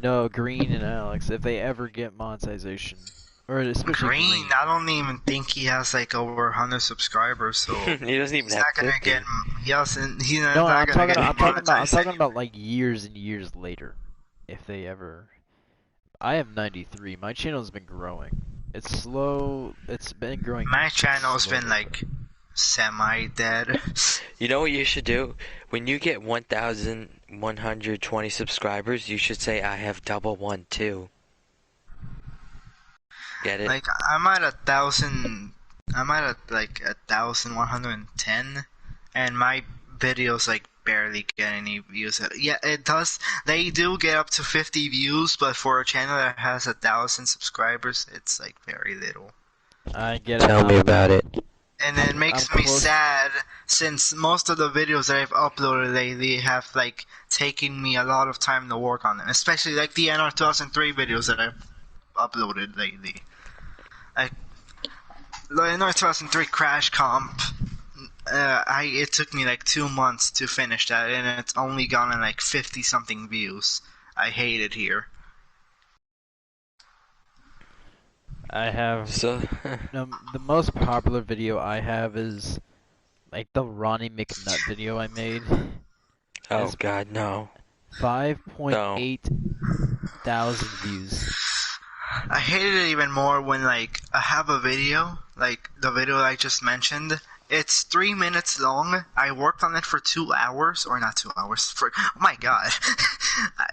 No, Green and Alex, if they ever get monetization, or especially Green, I don't even think he has like over 100 subscribers, so He doesn't even he's have not gonna 50. get. He doesn't. He's No, not gonna get I'm monetized talking anymore. about like years and years later, if they ever. I have 93. My channel's been growing. It's slow. It's been growing. My channel's slowly. been like semi-dead. You know what you should do? When you get 1,120 subscribers, you should say, I have double one too. Get it? Like I'm at 1,000. I'm at like 1,110, and my videos like barely get any views. Yeah, it does. They do get up to 50 views, but for a channel that has 1,000 subscribers, it's like very little. I get it. Tell me about it. And it makes I'm me close. sad since most of the videos that I've uploaded lately have like taken me a lot of time to work on them, especially like the NR 2003 videos that I've uploaded lately. Like the NR 2003 Crash Comp, it took me like 2 months to finish that, and it's only gotten like 50 something views. I hate it here. I have So, the most popular video I have is like the Ronnie McNutt video I made. oh It's god, no. 5.8 thousand views. I hated it even more when like I have a video, like the video I just mentioned. It's 3 minutes long. I worked on it for 2 hours, or not 2 hours. For oh my god,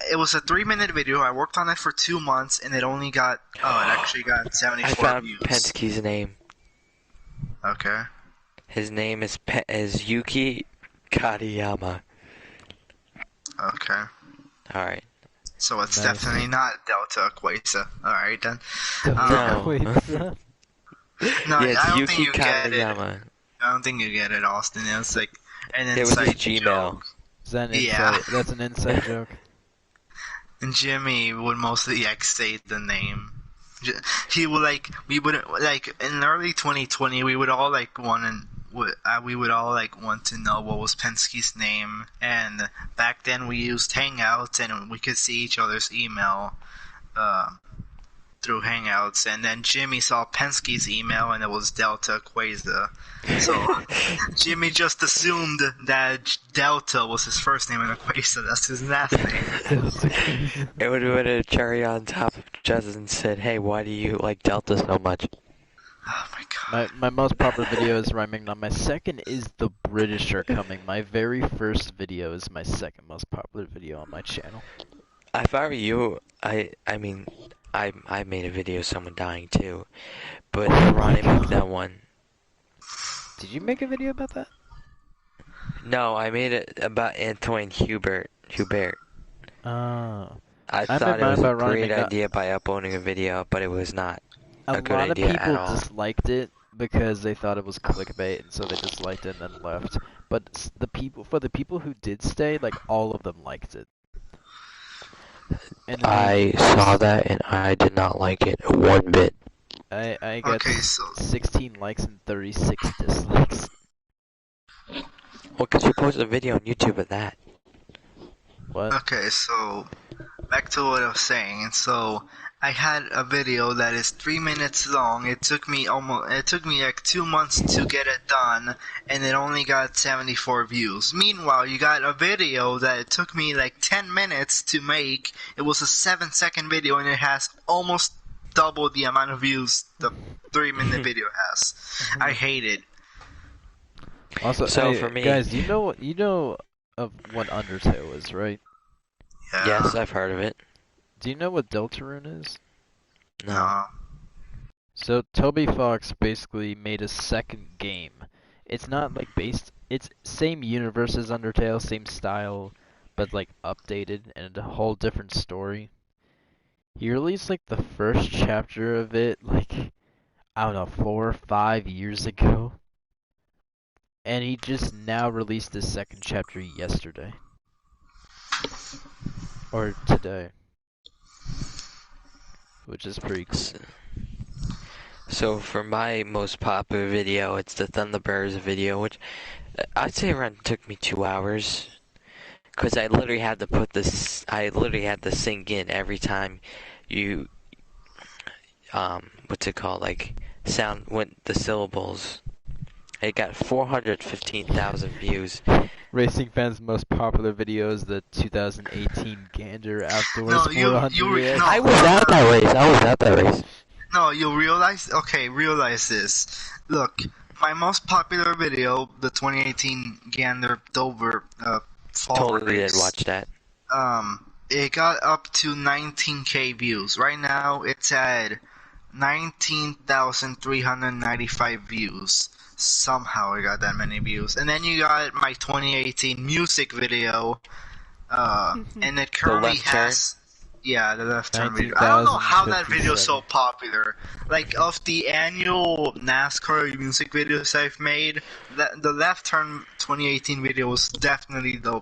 it was a 3-minute video. I worked on it for 2 months, and it only got it actually got 74 I found views. Penske's name. Okay. His name is Yuki Katayama. Okay. Alright. So it's Nice. definitely not Delta Quasar. Alright then. No. Wait, No, Yeah, I it's don't Yuki think you get it. Katayama. I don't think you get it, Austin. It's like an It was inside his Gmail. joke. is that an Yeah. inside? That's an inside joke. And Jimmy would mostly like say the name. He would like we would like in early 2020 we would all like we would all like want to know what was Penske's name, and back then we used Hangouts and we could see each other's email through Hangouts, and then Jimmy saw Penske's email and it was Delta Quasar. So Jimmy just assumed that Delta was his first name and Quasar that's his last name. It would have been a cherry on top if Justin said, hey, why do you like Delta so much? Oh my god. My most popular video is Rhyming. My second is The British Are Coming. My very first video is my second most popular video on my channel. If I were you, I mean, I made a video of someone dying too, but the Ronnie McNutt one. Did you make a video about that? No, I made it about Antoine Hubert. Oh. I made thought it mine was a about Ronnie great McNutt. idea by uploading a video, but it was not. A A good lot of idea at people all. disliked it because they thought it was clickbait, and so they disliked it and then left. But the people who did stay, like all of them liked it. And then I saw that and I did not like it one bit. I got Okay, so 16 likes and 36 dislikes. Well, cause you posted a video on YouTube of that. What? okay, so back to what I was saying. So I had a video that is 3 minutes long. It took me like 2 months to get it done, and it only got 74 views. Meanwhile, you got a video that it took me like 10 minutes to make. It was a 7-second video, and it has almost double the amount of views the 3-minute video has. I hate it. Also, So hey, for me- guys, you know of what Undertale is, right? Yeah. Yes, I've heard of it. Do you know what Deltarune is? No. So Toby Fox basically made a second game. It's not like it's same universe as Undertale, same style, but like updated and a whole different story. He released like the first chapter of it like I don't know 4 or 5 years ago. And he just now released his second chapter yesterday. Or today. Which is pretty cool. So for my most popular video, it's the Thunderbirds video, which I'd say around took me 2 hours. Cause I literally had to sink in every time you, what's it called, like, sound, went the syllables. It got 415,000 views. Racing fans' most popular video is the 2018 Gander Outdoors No, 400 you race. no. I was at that race. No, you realize? Okay, realize this. Look, my most popular video, the 2018 Gander Dover fall Totally race. did watch that. It got up to 19k views. Right now, it's at 19,395 views. Somehow I got that many views. And then you got my 2018 music video, and it currently left turn? has... Yeah, the left turn video. I don't know how that video is so 19,057. popular. Like, of the annual NASCAR music videos I've made, the left turn 2018 video was definitely the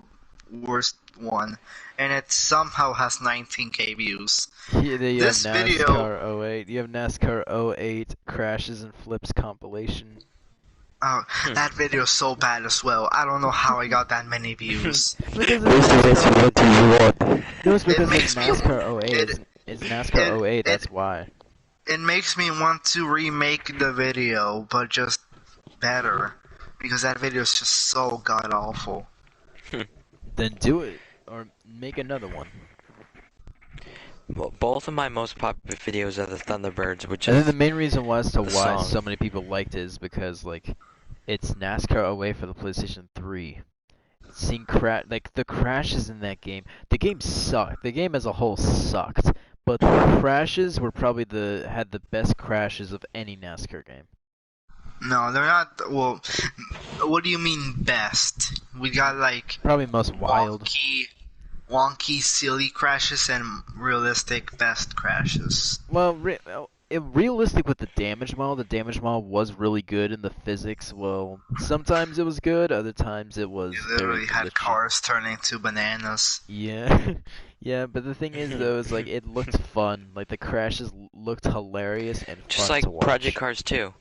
worst one. And it somehow has 19k views. Yeah, you This have video- NASCAR 08. You have NASCAR 08 crashes and flips compilation. Oh, that video is so bad as well. I don't know how I got that many views. Because This is NASCAR, what you want. no, it's because It it's makes me- NASCAR 08. it- It's NASCAR 08. it- That's why. It makes me want to remake the video, but just better. Because that video is just so god-awful. Then do it or make another one. Well, both of my most popular videos are the Thunderbirds, which And then is the main reason was to the why song. so many people liked it is because like it's NASCAR 08 for the PlayStation 3. Seeing like the crashes in that game. The game sucked. The game as a whole sucked. But the crashes were probably had the best crashes of any NASCAR game. No, they're not. Well, what do you mean best? We got like Probably most wild. wonky, silly crashes and realistic best crashes. Well, realistic with the damage model. The damage model was really good, and the physics. Well, sometimes it was good, other times it was. You very literally had glitchy. cars turning to bananas. Yeah, yeah, but the thing is though, is like it looked fun. Like the crashes looked hilarious and just fun like to watch. Project Cars 2.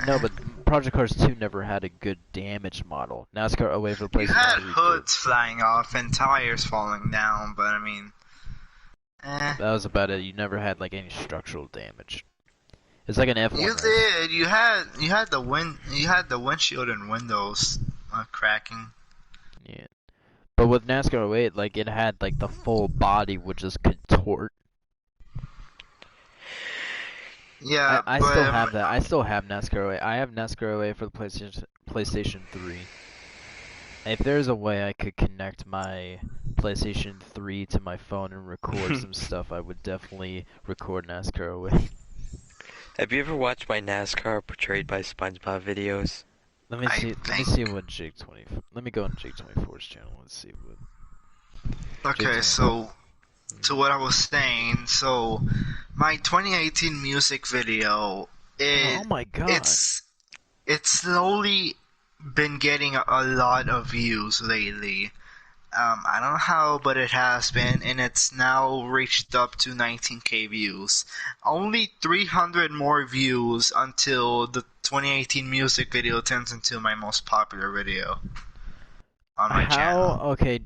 No, but Project Cars 2 never had a good damage model. NASCAR 08 for the You PlayStation had 3 did. hoods flying off and tires falling down, but I mean, That was about it. You never had like any structural damage. It's like an F1 you race. did. You had the windshield and windows cracking. Yeah. But with NASCAR 08, like it had like the full body would just contort. Yeah, I but still have that. I still have NASCAR 08. I have NASCAR 08 for the PlayStation 3. If there's a way I could connect my PlayStation 3 to my phone and record some stuff, I would definitely record NASCAR 08. Have you ever watched my NASCAR portrayed by SpongeBob videos? Let me I see. Let me think- see what Jake 20. Let me go on Jake 24's channel. Let's see what. okay, so to what I was saying, so my 2018 music video, Oh my god. it's slowly been getting a lot of views lately. I don't know how, but it has been, and it's now reached up to 19k views. Only 300 more views until the 2018 music video turns into my most popular video on my channel. Okay,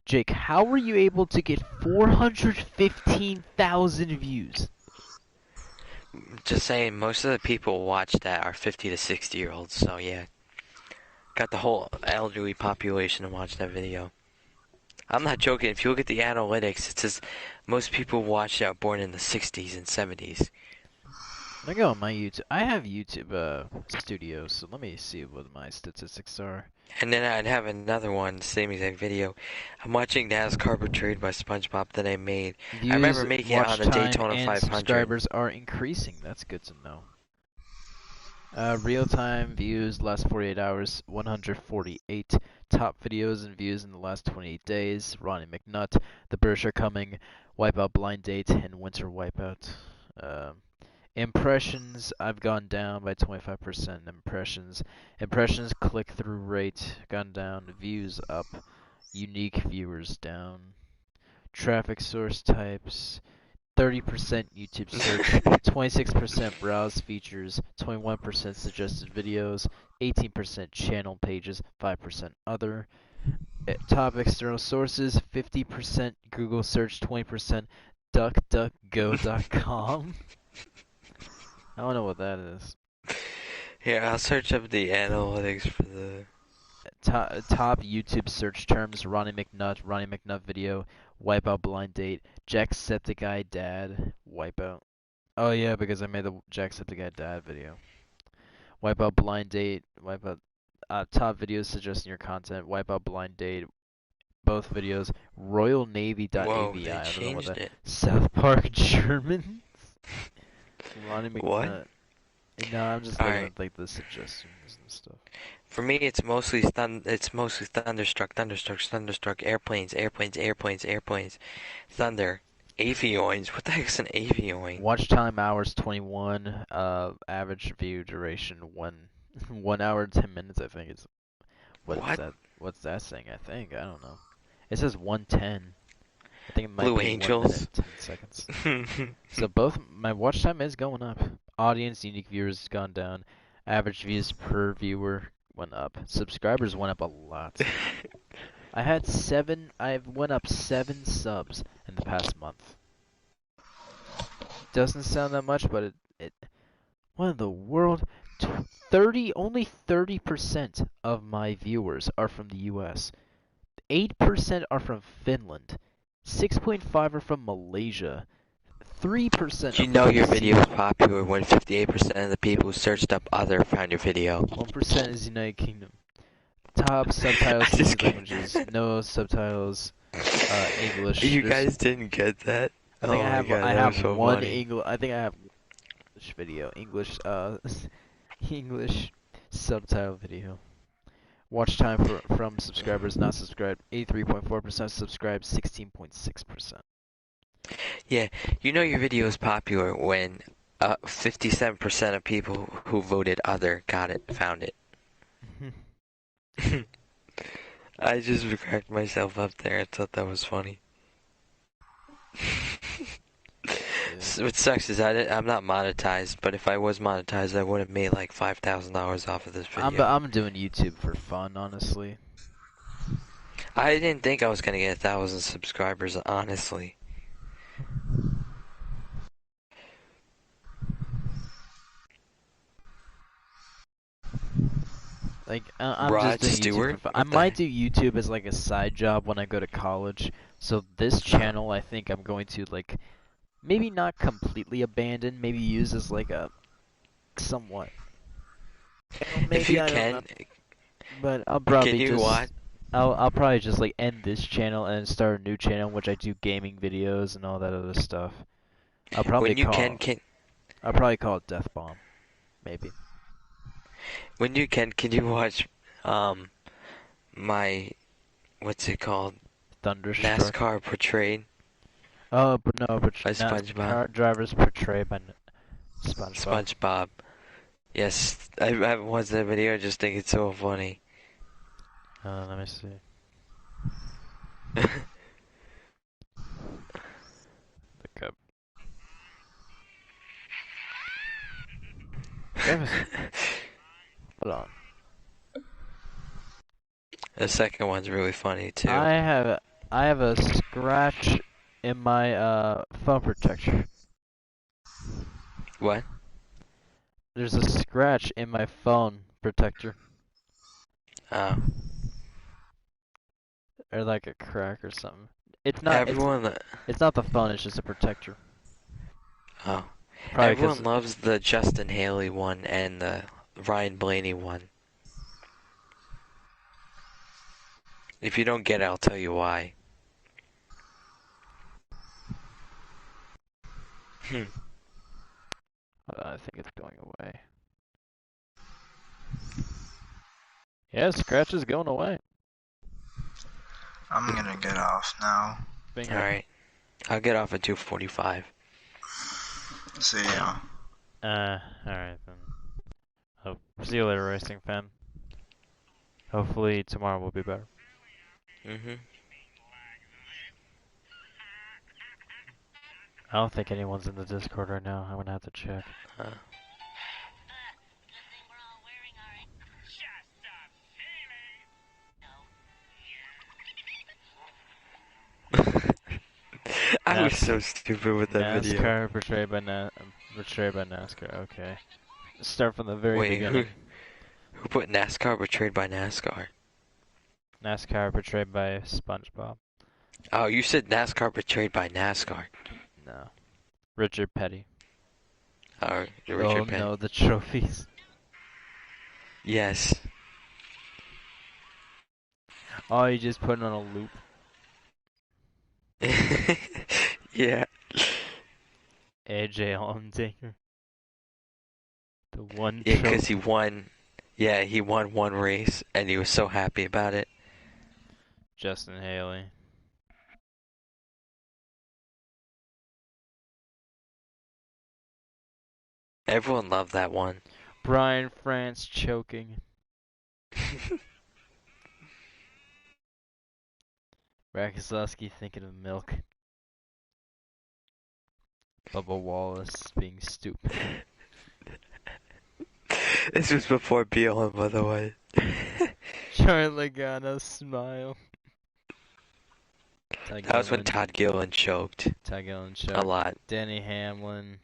Jake, how were you able to get 415,000 views? Just saying, most of the people watch that are 50 to 60 year olds, so yeah. Got the whole elderly population to watch that video. I'm not joking, if you look at the analytics, it says most people watch that are born in the 60s and 70s. Let me go on my YouTube. I have YouTube Studios, so let me see what my statistics are. And then I'd have another one, same exact video. I'm watching NASCAR portrayed by SpongeBob that I made. Views, I remember making it on the watch time, Daytona and 500. subscribers are increasing. That's good to know. Real-time views last 48 hours, 148. Top videos and views in the last 28 days. Ronnie McNutt, The British Are Coming, Wipeout Blind Date, and Winter Wipeout. Impressions, I've gone down by 25%. Impressions, click-through rate gone down. Views up. Unique viewers down. Traffic source types, 30% YouTube search, 26% browse features, 21% suggested videos, 18% channel pages, 5% other. Top external sources, 50% Google search, 20% DuckDuckGo.com. I don't know what that is. Here, I'll search up the analytics for the... Top YouTube search terms: Ronnie McNutt video, Wipeout blind date, Jacksepticeye dad, Wipeout. Oh yeah, because I made the Jacksepticeye dad video. Wipeout blind date, Wipeout top videos suggesting your content, Wipeout blind date, both videos, RoyalNavy.avi. Whoa, they I don't know what changed that. it. South Park Germans. Ronnie McNutt. What? No, I'm just looking Alright. at like the suggestions and stuff. For me, it's mostly Thunderstruck, airplanes, thunder, avioins. What the heck's an avioin? Watch time hours 21. Average view duration 1 hour and 10 minutes. I think it's What? What's that saying? I don't know. It says 110. I think it might Blue be Angels. 1 minute, 10 seconds. So both my watch time is going up. Audience unique viewers has gone down. Average views per viewer went up. Subscribers went up a lot. I've went up 7 subs in the past month. Doesn't sound that much, but it what in the world? Only 30% of my viewers are from the US. 8% are from Finland. 6.5 are from Malaysia. 3% You are know from your New video is Zealand. popular when 58% of the people who searched up other found your video. 1% is United Kingdom. Top subtitles I just to languages. No subtitles. English. You There's- guys didn't get that? I think Oh I my have God, I that have was so one funny. English. I think I have English video. English subtitle video. Watch time from subscribers not subscribed 83.4%, subscribed 16.6%. Yeah, you know your video is popular when 57% of people who voted other found it. I just cracked myself up there. I thought that was funny. What sucks is I'm not monetized, but if I was monetized, I would have made like $5,000 off of this video. I'm doing YouTube for fun, honestly. I didn't think I was gonna get 1,000 subscribers, honestly. Like I'm Rod just doing YouTube Stewart? for fun. What I the might heck? do YouTube as like a side job when I go to college. So this channel, I think I'm going to like maybe not completely abandon, maybe use as like a somewhat. Maybe If you I don't can, know. But I'll probably can you just watch? I'll probably just like end this channel and start a new channel in which I do gaming videos and all that other stuff. I'll probably When you call I'll probably call it Death Bomb. Maybe. when you can you watch, my, what's it called? Thunderstruck. NASCAR Portrayed Oh, but no, but by SpongeBob. car drivers portrayed by SpongeBob. SpongeBob. Yes, I haven't watched that video. I just think it's so funny. Let me see. Look up. Hold on. The second one's really funny too. I have a scratch in my phone protector. What? There's a scratch in my phone protector, Oh. or like a crack or something. It's not. It's not the phone. It's just a protector. Oh. Probably Everyone 'cause- loves the Justin Haley one and the Ryan Blaney one. If you don't get it, I'll tell you why. I think it's going away. Yeah, scratch is going away. I'm gonna get off now. Bingo. Alright. I'll get off at 2:45. See ya. Alright then. Oh, see you later, racing fan. Hopefully tomorrow will be better. Mhm. I don't think anyone's in the Discord right now. I'm gonna have to check. I was so stupid with that video. NASCAR portrayed by NASCAR. Okay. Start from the very Wait, beginning. who put NASCAR portrayed by NASCAR? NASCAR portrayed by SpongeBob. Oh, you said NASCAR portrayed by NASCAR. No. Richard Petty. Oh, Oh Richard Penn. no, the trophies. Yes. Oh, you just put it on a loop. Yeah. AJ Allmendinger. The one Yeah, trophy. because he won. Yeah, he won one race, and he was so happy about it. Justin Haley. Everyone loved that one. Brian France choking. Rakosowski thinking of milk. Bubba Wallace being stupid. This was before BLM, by the way. Charlie Logano smile. That was when Todd Gillen choked. Todd Gillen A choked. lot. Denny Hamlin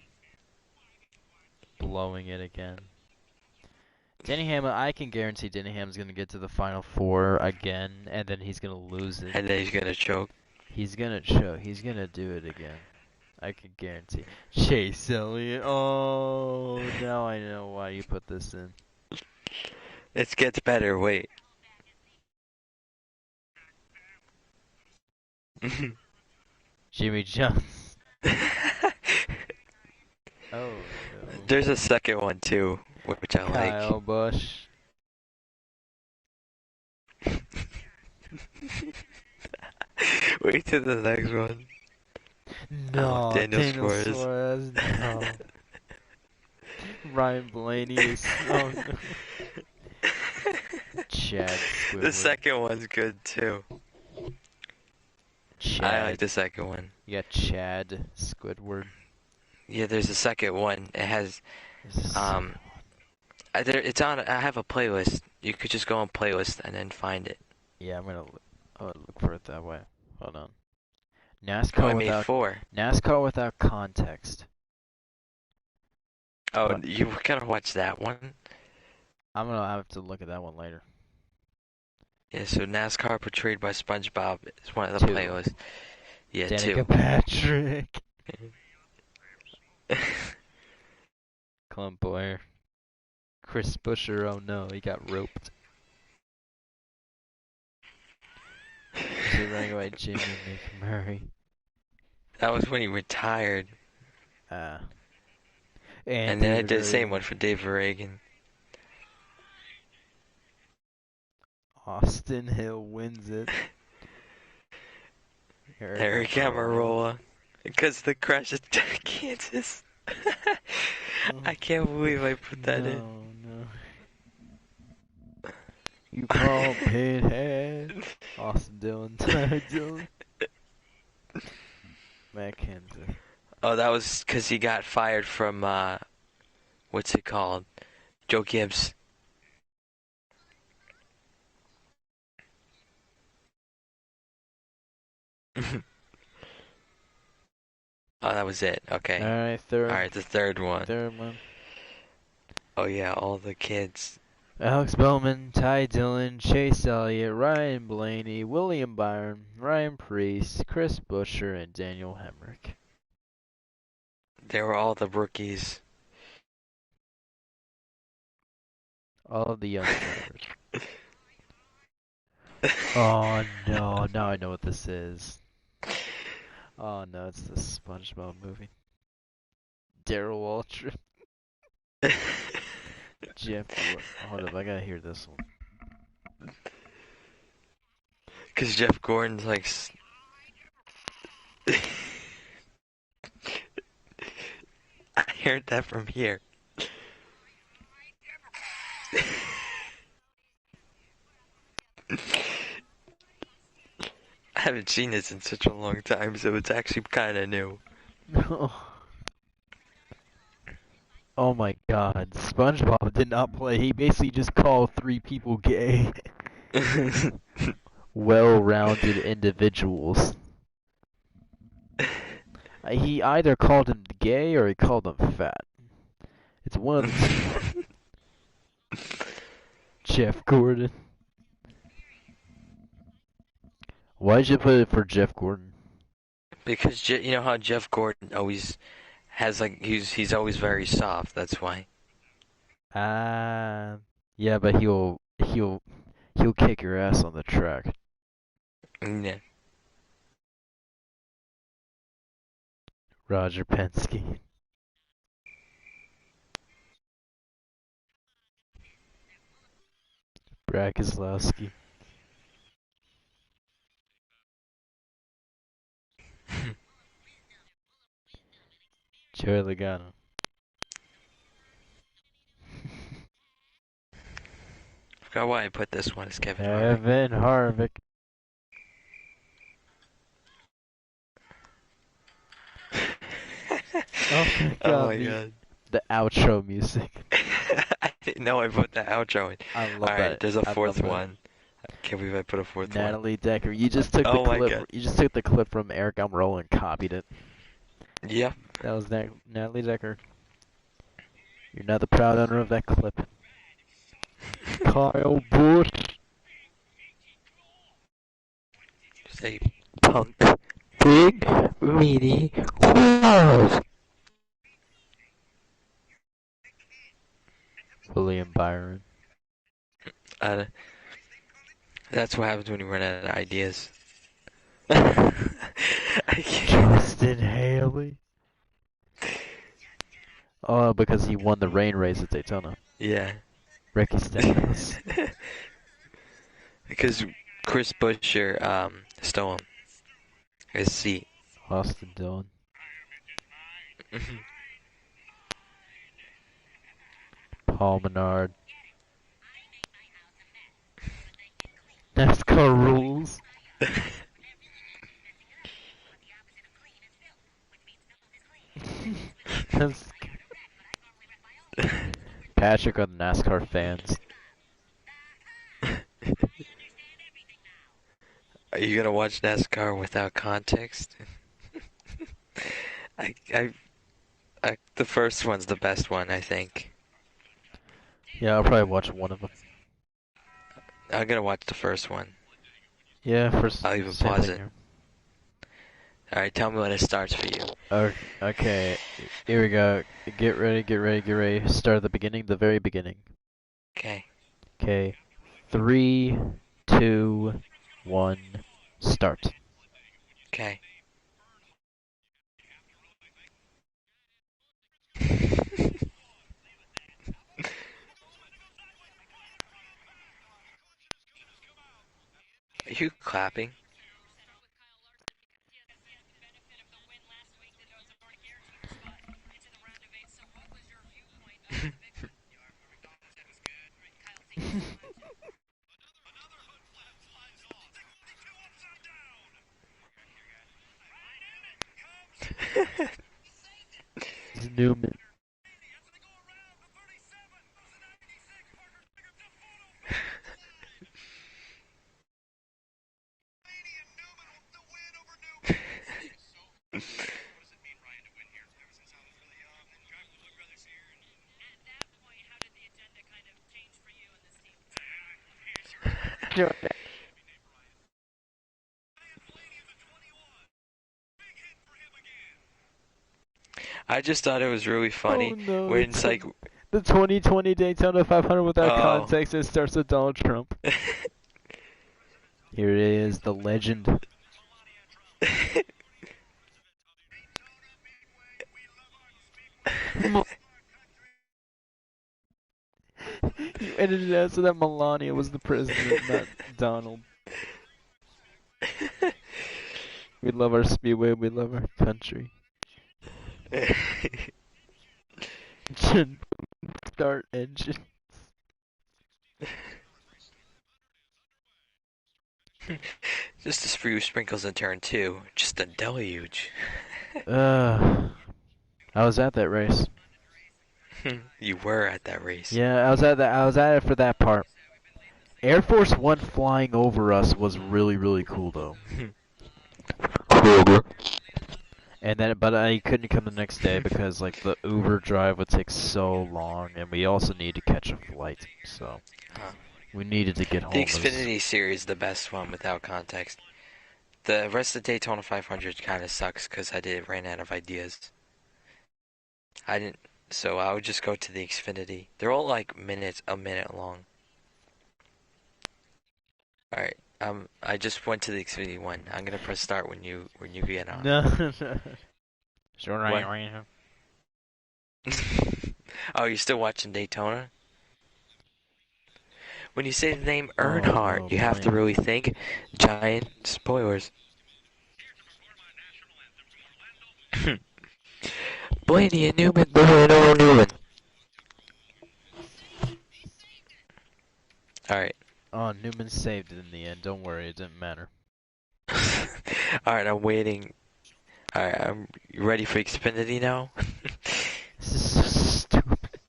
blowing it again. Denny Hamlin, I can guarantee Denny Hamlin's gonna get to the Final Four again, and then he's gonna lose it. And then he's gonna choke. He's gonna choke. He's gonna do it again. I can guarantee. Chase Elliott. Oh, now I know why you put this in. It gets better, wait. Jimmy Johnson. Oh, no. There's a second one too, which I Kyle Busch. Wait till the next one. No, Daniel Suarez. Suarez. No. Ryan Blaney is. Oh no. Chad Squidward. The second one's good too. Chad. I like the second one. You got Chad Squidward. Yeah, there's a second one. It has There's a it's on. I have a playlist. You could just go on playlist and then find it. Yeah, I'm gonna look for it that way. Hold on. Oh, I NASCAR made without 4. NASCAR without context. Oh, What? you gotta watch that one. I'm gonna have to look at that one later. Yeah, so NASCAR portrayed by SpongeBob is one of the 2. playlists. Yeah, Danica 2. Patrick. Clint Boyer. Chris Buescher, oh no, he got roped. Is he running away? Jimmy McMurray. That was when he retired. And And then I David did the same Reagan. one for David Reagan. Austin Hill wins it. Eric Amarola. Because the crash at Kansas. I can't believe I put that in. No. You bald pinhead. Austin Dillon, Tyler Dillon. Matt Kenseth. Oh, that was because he got fired from, what's it called? Joe Gibbs. Oh, that was it. Okay. Alright, third. Alright, the third one. Third one. Oh, yeah, all the kids. Alex Bowman, Ty Dillon, Chase Elliott, Ryan Blaney, William Byron, Ryan Priest, Chris Buescher, and Daniel Hemrick. They were all the rookies. All of the young drivers. Oh no, now I know what this is. Oh no, it's the SpongeBob movie. Daryl Waltrip. Jeff, hold up, I gotta hear this one. Because Jeff Gordon's like... I heard that from here. I haven't seen this in such a long time, so it's actually kind of new. Oh my god, SpongeBob did not play. He basically just called 3 people gay. Well-rounded individuals. He either called him gay or he called him fat. It's one of the two. Jeff Gordon. Why'd you put it for Jeff Gordon? Because you know how Jeff Gordon always has like he's always very soft. That's why. Yeah, but he'll kick your ass on the track. Yeah. Roger Penske. Brad Keselowski. Joey Logano. Forgot why I put this one as Kevin Harvick. Kevin Harvick. Oh my god. Oh my god. The outro music. I didn't know I put the outro in. I love Alright, that. there's a I fourth love that. one. I can't believe I put a fourth one. Natalie Decker. You just took Oh the my clip. God. You just took the clip from Eric Almirola and copied it. Yep. That was Natalie Decker. You're now the proud owner of that clip. Kyle Busch. Say punk. Big meaty claws. William Byron. That's what happens when you run out of ideas. I can't. Justin Haley. Oh, because he won the rain race at Daytona. Yeah. Ricky Stenhouse. Because Chris Buescher stole him. His seat. Austin Dillon. Paul Menard. NASCAR rules. That's Patrick on the NASCAR fans. Are you gonna watch NASCAR without context? The first one's the best one, I think. Yeah, I'll probably watch one of them. I'm gonna watch the first one. Yeah, I'll even same pause thing it. here. Alright, tell me when it starts for you. Okay, here we go. Get ready, get ready, get ready. Start at the beginning, the very beginning. Okay. Okay, 3, 2, 1, start. Okay. Are you clapping? Newman. I just thought it was really funny Oh, no, when it's like, the 2020 Daytona 500 without Oh. context. It starts with Donald Trump. Here it is, the legend. You edited it out so that Melania was the president, not Donald. We love our speedway, we love our country. engine. Start engine. Just as few sprinkles in turn 2. Just a deluge. I was at that race. You were at that race. Yeah, I was at it for that part. Air Force One flying over us was really, really cool though. And then, but I couldn't come the next day because like the Uber drive would take so long, and we also need to catch a flight, so we needed to get home. The Xfinity series is the best one without context. The rest of the Daytona 500 kind of sucks because ran out of ideas. So I would just go to the Xfinity. They're all like a minute long. Alright, I just went to the Xfinity one. I'm gonna press start when you get on. No. What? Oh, you're still watching Daytona? When you say the name Earnhardt, you have to really think. Giant spoilers. Blaney and Newman, Newman. Alright. Oh, Newman saved it in the end. Don't worry, it didn't matter. Alright, I'm waiting. Alright, you ready for Xfinity now? This is so stupid.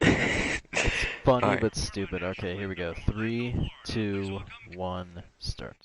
It's funny Alright. but stupid. Okay, here we go. 3, 2, 1, start.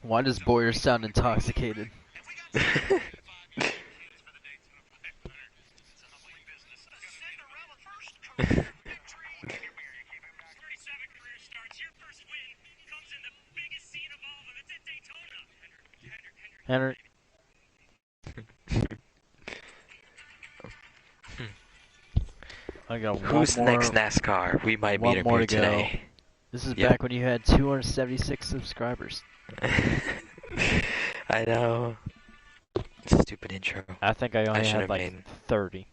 Why does Boyer sound intoxicated? Henry. I got Who's one more. next NASCAR? We might one meet him more here to go. today. This is Yep. back when you had 276 subscribers. I know. Stupid intro. I think I only should had have like made- 30.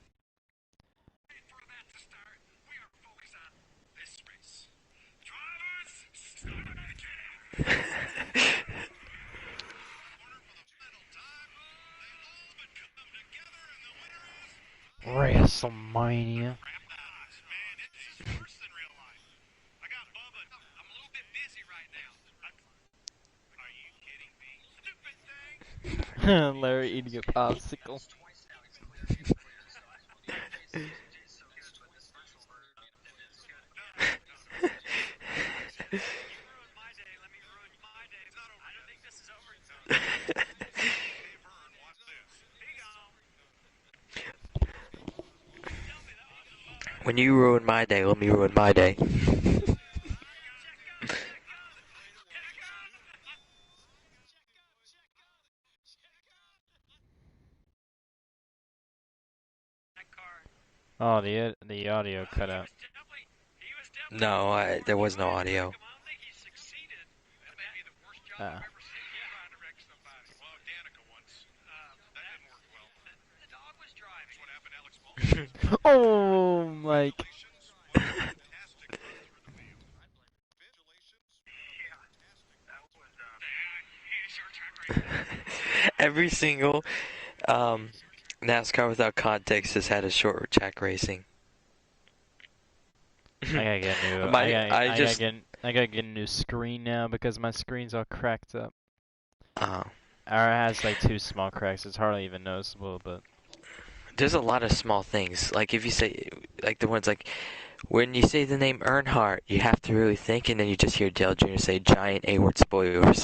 WrestleMania. Larry eating a popsicle. When you ruin my day, let me ruin my day. Oh, the audio cut out. No, there was no audio. Ah. Oh, Mike. Every single NASCAR without context has had a short track racing. I gotta get a new. I gotta get a new screen now because my screen's all cracked up. Oh. Or it has like 2 small cracks. It's hardly even noticeable, but There's a lot of small things. Like if you say, like the ones like, when you say the name Earnhardt, you have to really think, and then you just hear Dale Jr. say giant A-word spoilers.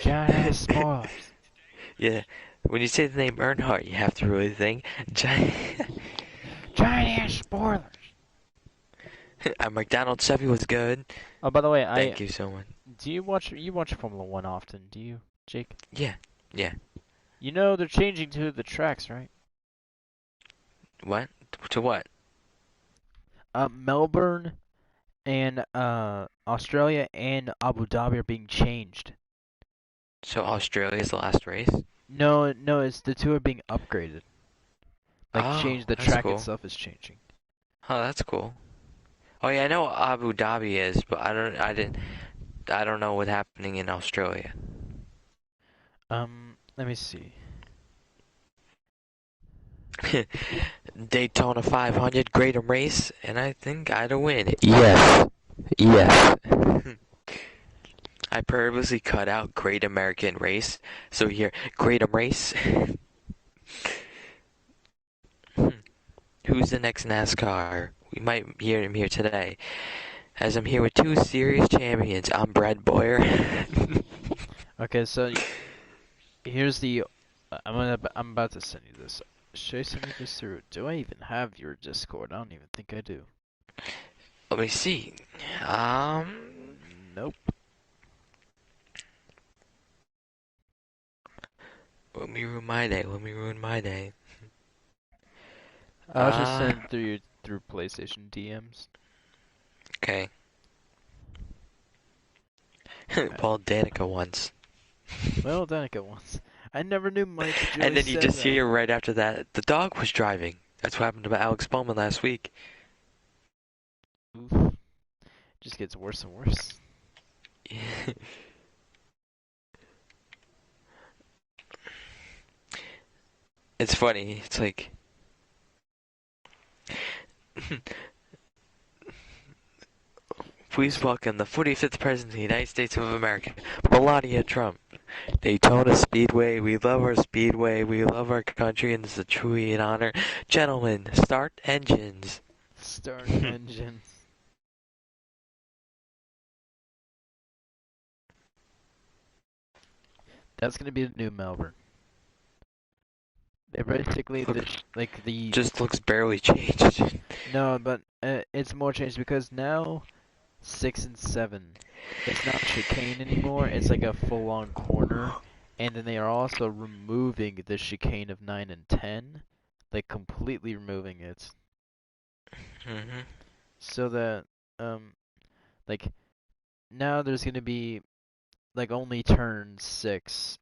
giant spoilers. Yeah. When you say the name Earnhardt, you have to really think. Giant. Spoilers. McDonald's Chevy was good. Oh, by the way, Thank you so much. do you watch Formula One often? Do you, Jake? Yeah. You know they're changing to the tracks, right? What? To what? Melbourne and Australia and Abu Dhabi are being changed. So Australia's the last race? No, it's the two are being upgraded. Like Oh, the that's track cool. itself is changing. Oh, that's cool. Oh yeah, I know Abu Dhabi is, but I don't know what's happening in Australia. Let me see. Daytona 500 Great race, and I think I'd win. Yes. I purposely cut out Great American Race, so here, Great Race. Who's the next NASCAR? We might hear him here today. As I'm here with two series champions, I'm Brad Boyer. Okay, so here's the. I'm about to send you this. Should I send you this through? Do I even have your Discord? I don't even think I do. Let me see. Nope. Let me ruin my day. I'll just send it through PlayStation DMs. Okay. Paul Danica once. Well, Danica once. I never knew Mike. And then you just hear right after that, the dog was driving. That's what happened to Alex Bowman last week. Oof. Just gets worse and worse. It's funny. It's like... Please welcome the 45th President of the United States of America, Melania Trump. Daytona Speedway, we love our Speedway, we love our country, and it's a truly an honor. Gentlemen, start engines. Start engines. That's gonna be the new Melbourne. Basically, the Just looks barely changed. no, but it's more changed because now 6 and 7, it's not chicane anymore. It's like a full-on corner, and then they are also removing the chicane of 9 and 10, like completely removing it, so that like now there's gonna be like only turn 6.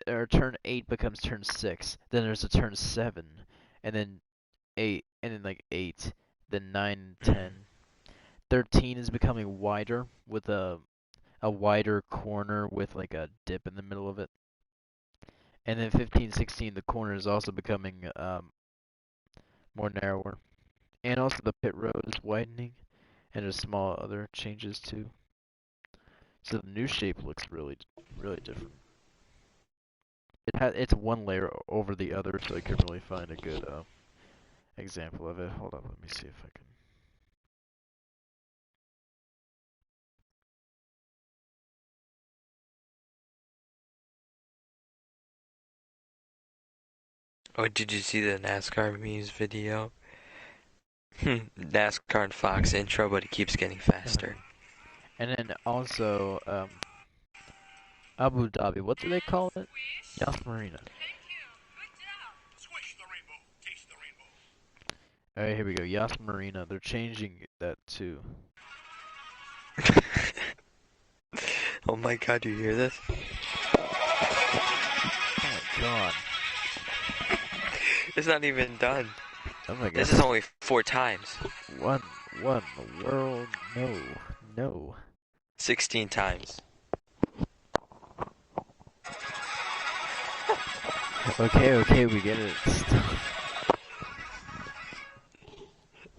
Or turn 8 becomes turn 6. Then there's a turn 7, and then 8, and then like 8, then 9, 10. 13 is becoming wider with a wider corner with like a dip in the middle of it. And then 15, 16, the corner is also becoming more narrower. And also the pit road is widening, and there's small other changes too. So the new shape looks really different. It's one layer over the other, so I can really find a good example of it. Hold on, let me see if I can. Oh, did you see the NASCAR memes video? NASCAR and Fox intro, but it keeps getting faster. And then also Abu Dhabi, what do they call it? Yas Marina. Alright, here we go. Yas Marina. They're changing that too. Oh my god, you hear this? Oh my god. It's not even done. Oh my god. This is only 4 times. One, the world, no. 16 times. Okay, we get it.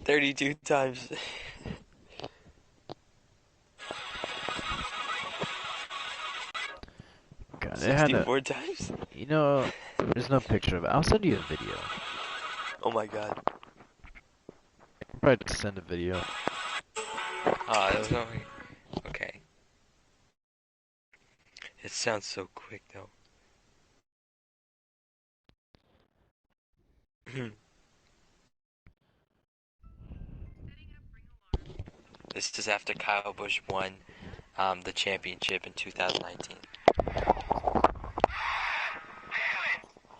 32 times. God, it 64 times? You know, there's no picture of it. I'll send you a video. Oh my god. I'll probably just send a video. Ah, that was only... Okay. It sounds so quick though. This is after Kyle Busch won the championship in 2019.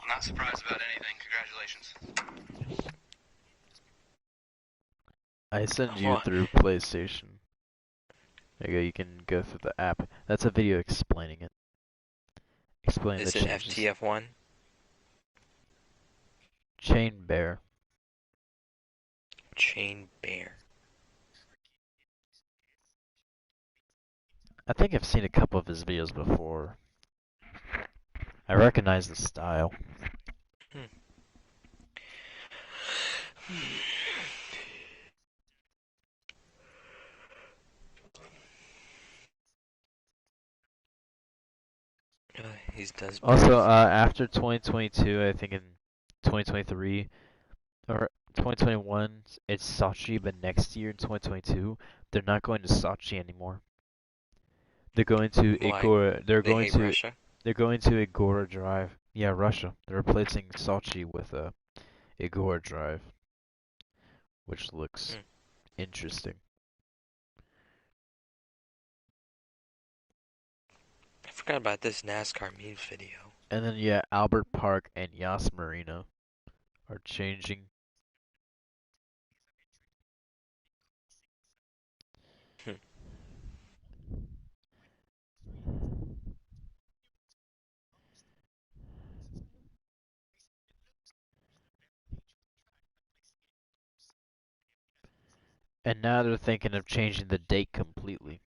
Not surprised about anything. Congratulations. I send you What? through PlayStation. There you go, you can go through the app. That's a video explaining it. Explaining Is the it changes. FTF1? Chain Bear. Chain Bear. I think I've seen a couple of his videos before. I recognize the style. He does. Also, after 2022, I think in 2023 or 2021, it's Sachi, but next year in 2022, they're not going to Sachi anymore. They're going to Why? Igor. They're They going hate to. Russia. They're going to Agora Drive. Yeah, Russia. They're replacing Sochi with Agora Drive, which looks interesting. I forgot about this NASCAR memes video. And then yeah, Albert Park and Yas Marina are changing. And now they're thinking of changing the date completely.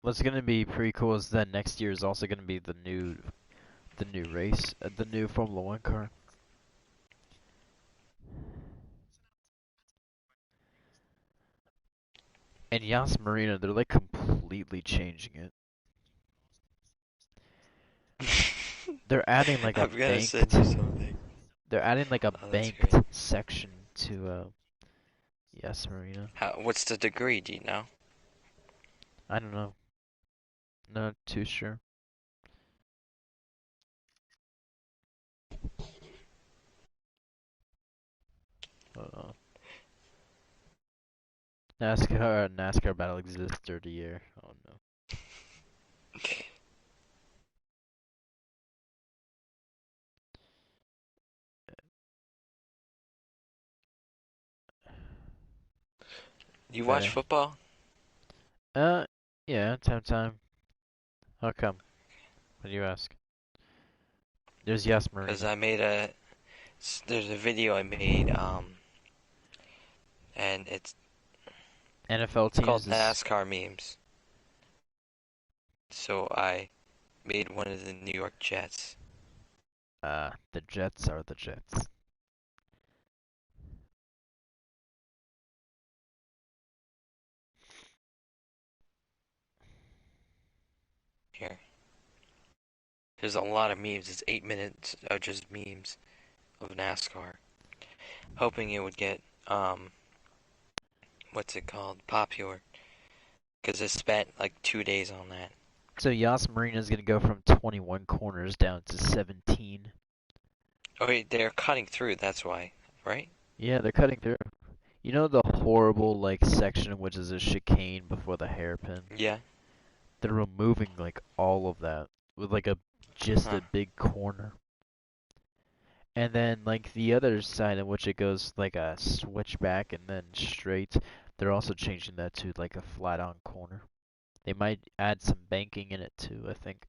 What's gonna be pretty cool is that next year is also gonna be the new race, the new Formula One car. And Yas Marina, they're like completely changing it. They're adding like a I'm gonna send you banked. something. They're adding like a Oh, that's banked great. section to Yas Marina. What's the degree? Do you know? I don't know. Not too sure. Hold on. NASCAR battle exists 30 year. Oh no. You watch Better. football? Yeah, time. How come? What do you ask? There's Yas Because Marina. I made there's a video I made, and it's NFL called teams is NASCAR memes. So I made one of the New York Jets. the Jets are the Jets. Here. There's a lot of memes. It's 8 minutes of just memes of NASCAR. Hoping it would get, what's it called? Popular. Because I spent like 2 days on that. So Yas Marina is gonna go from 21 corners down to 17. Oh wait, they're cutting through, that's why, right? Yeah, they're cutting through. You know the horrible like section which is a chicane before the hairpin? Yeah. They're removing like all of that with like just Huh. a big corner. And then like the other side in which it goes like a switchback and then straight, they're also changing that to like a flat on corner. They might add some banking in it too, I think.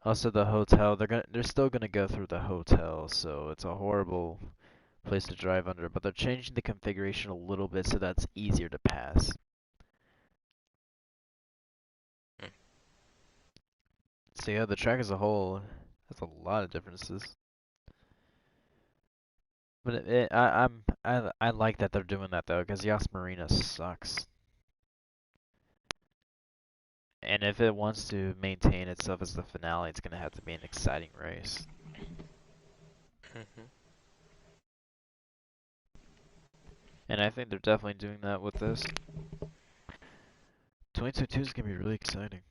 Also the hotel, they're still gonna go through the hotel, so it's a horrible place to drive under, but they're changing the configuration a little bit so that's easier to pass. Hmm. So yeah, the track as a whole has a lot of differences. But I like that they're doing that though, because Yas Marina sucks. And if it wants to maintain itself as the finale, it's gonna have to be an exciting race. Mhm. And I think they're definitely doing that with this. 2022 is gonna be really exciting.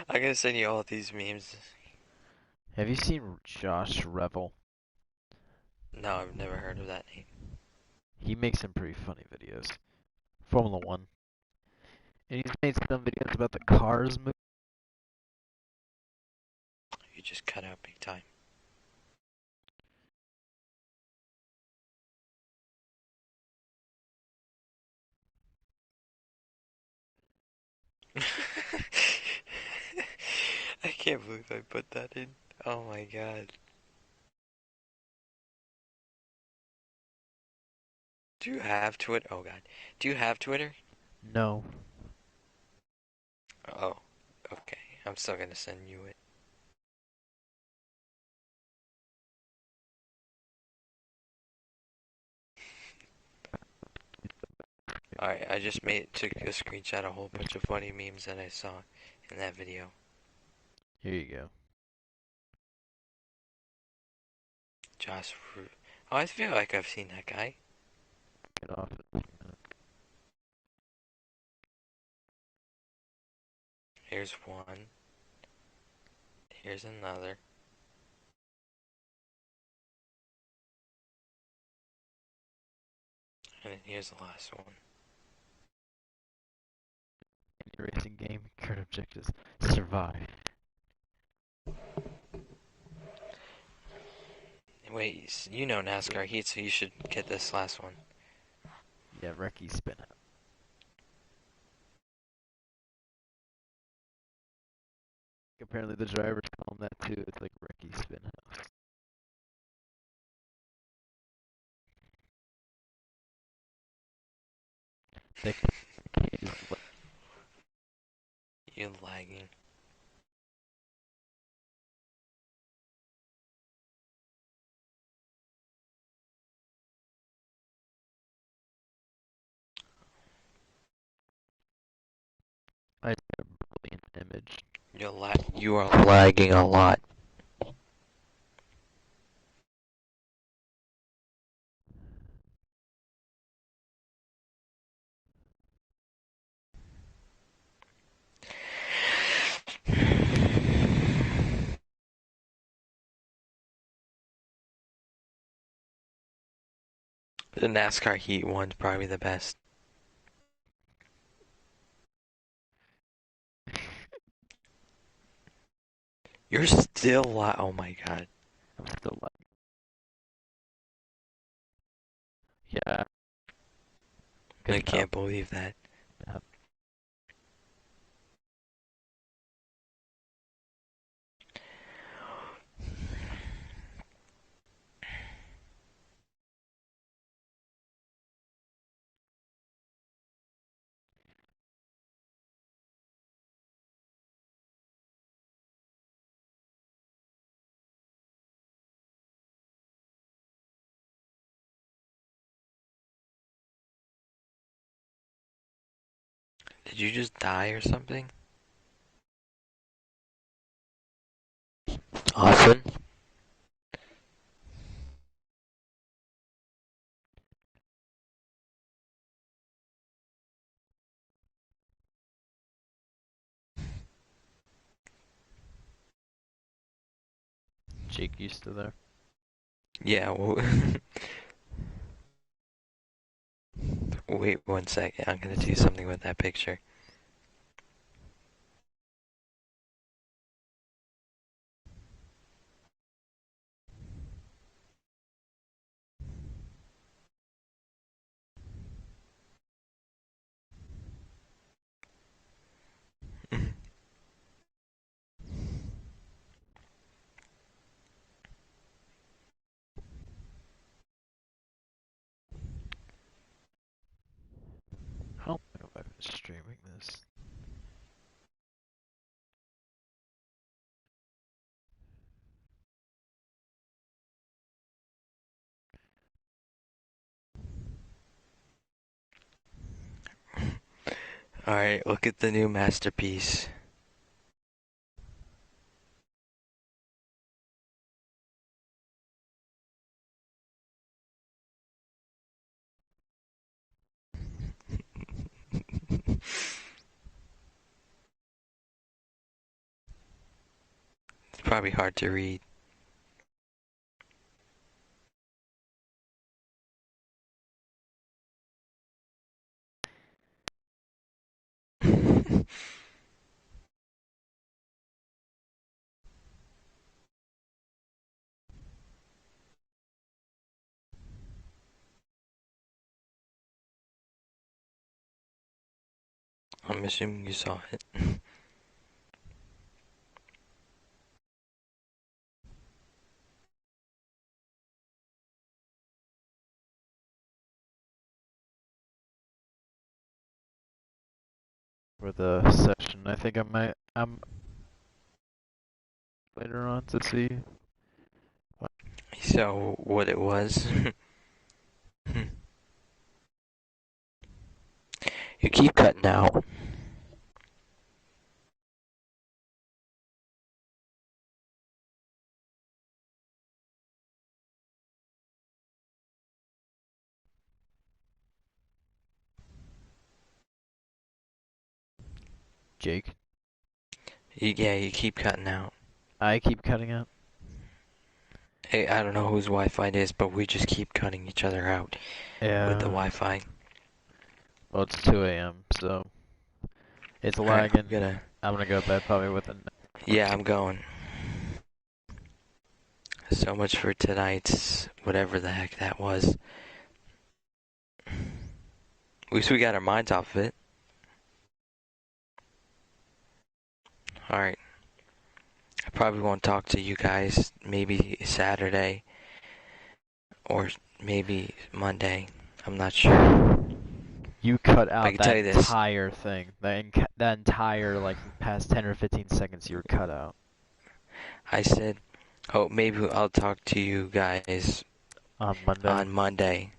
I'm gonna send you all these memes. Have you seen Josh Revel? No, I've never heard of that name. He makes some pretty funny videos. Formula One. And he's made some videos about the Cars movie. You just cut out big time. I can't believe I put that in. Oh my god. Do you have Twitter? Oh god. Do you have Twitter? No. Oh, okay. I'm still gonna send you it. Alright, I just took a screenshot of a whole bunch of funny memes that I saw in that video. Here you go. Josh Oh, I feel like I've seen that guy. Get off it. Here's one. Here's another. And then here's the last one. Any racing game, current objectives, survive. Wait, you know NASCAR Heat, so you should get this last one. Yeah, Reki spin out. Apparently the drivers call him that too. It's like Reki spin out. That kid is You're lagging. I have a brilliant image. You are lagging a lot. The NASCAR Heat one's probably the best. You're still oh my god. I'm still like, yeah. Good I enough. can't believe that. Yeah. Did you just die or something? Awesome. Jake, you still there? Yeah, well, wait 1 second. I'm gonna do something with that picture. Twitch streaming this. Alright, look at the new masterpiece. It's probably hard to read. I'm assuming you saw it. For the session, I think I'm later on to see. So, what it was. You keep cutting out. Jake, Yeah, you keep cutting out. I keep cutting out. Hey, I don't know whose Wi-Fi it is, but we just keep cutting each other out Yeah. with the Wi-Fi. Well, it's 2 a.m., so it's Alright, lagging. I'm gonna go to bed probably within. Yeah, I'm going. So much for tonight's whatever the heck that was. At least we got our minds off of it. Alright. I probably won't talk to you guys maybe Saturday or maybe Monday. I'm not sure. You cut I out can tell you that this. entire thing. That entire like past 10 or 15 seconds you were cut out. I said, oh, maybe I'll talk to you guys On Monday. on Monday.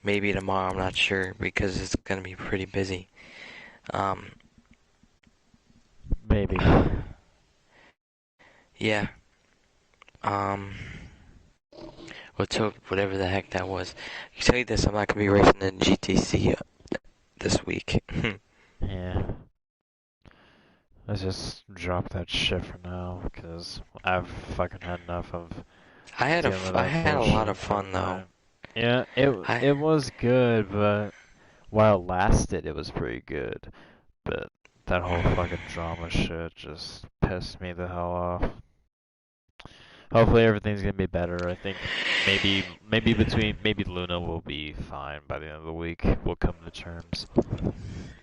Maybe tomorrow, I'm not sure, because it's gonna be pretty busy. Maybe. Yeah. Let's hope whatever the heck that was. I can tell you this, I'm not gonna be racing in GTC this week. Yeah. Let's just drop that shit for now, because I've fucking had enough of I had dealing with that a lot bullshit of fun for though. tonight. Yeah, it was good, but while it lasted, it was pretty good. But that whole fucking drama shit just pissed me the hell off. Hopefully everything's gonna be better. I think maybe Luna will be fine by the end of the week. We'll come to terms.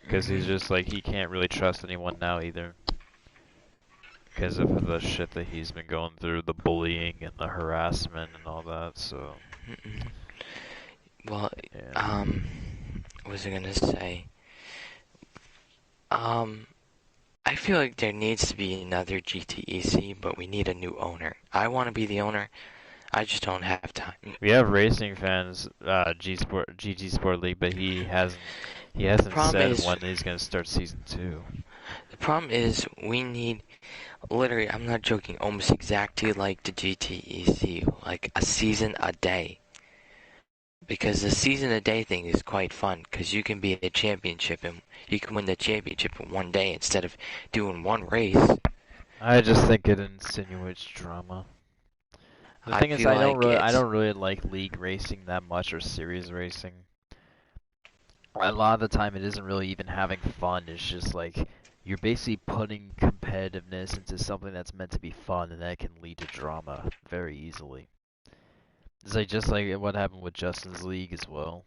Because he's just like, he can't really trust anyone now either. Because of the shit that he's been going through, the bullying and the harassment and all that, so. Well, Yeah. what was I gonna say? I feel like there needs to be another GTEC, but we need a new owner. I want to be the owner. I just don't have time. We have Racing Fans, GG Sport League, but he hasn't said when he's gonna start season 2. The problem is we need, literally, I'm not joking, almost exactly like the GTEC, like a season a day. Because the season a day thing is quite fun, because you can be a championship and you can win the championship in one day instead of doing one race. I just think it insinuates drama. The thing is, I don't really like league racing that much or series racing. A lot of the time, it isn't really even having fun. It's just like you're basically putting competitiveness into something that's meant to be fun, and that can lead to drama very easily. It's like just like what happened with Justin's league as well.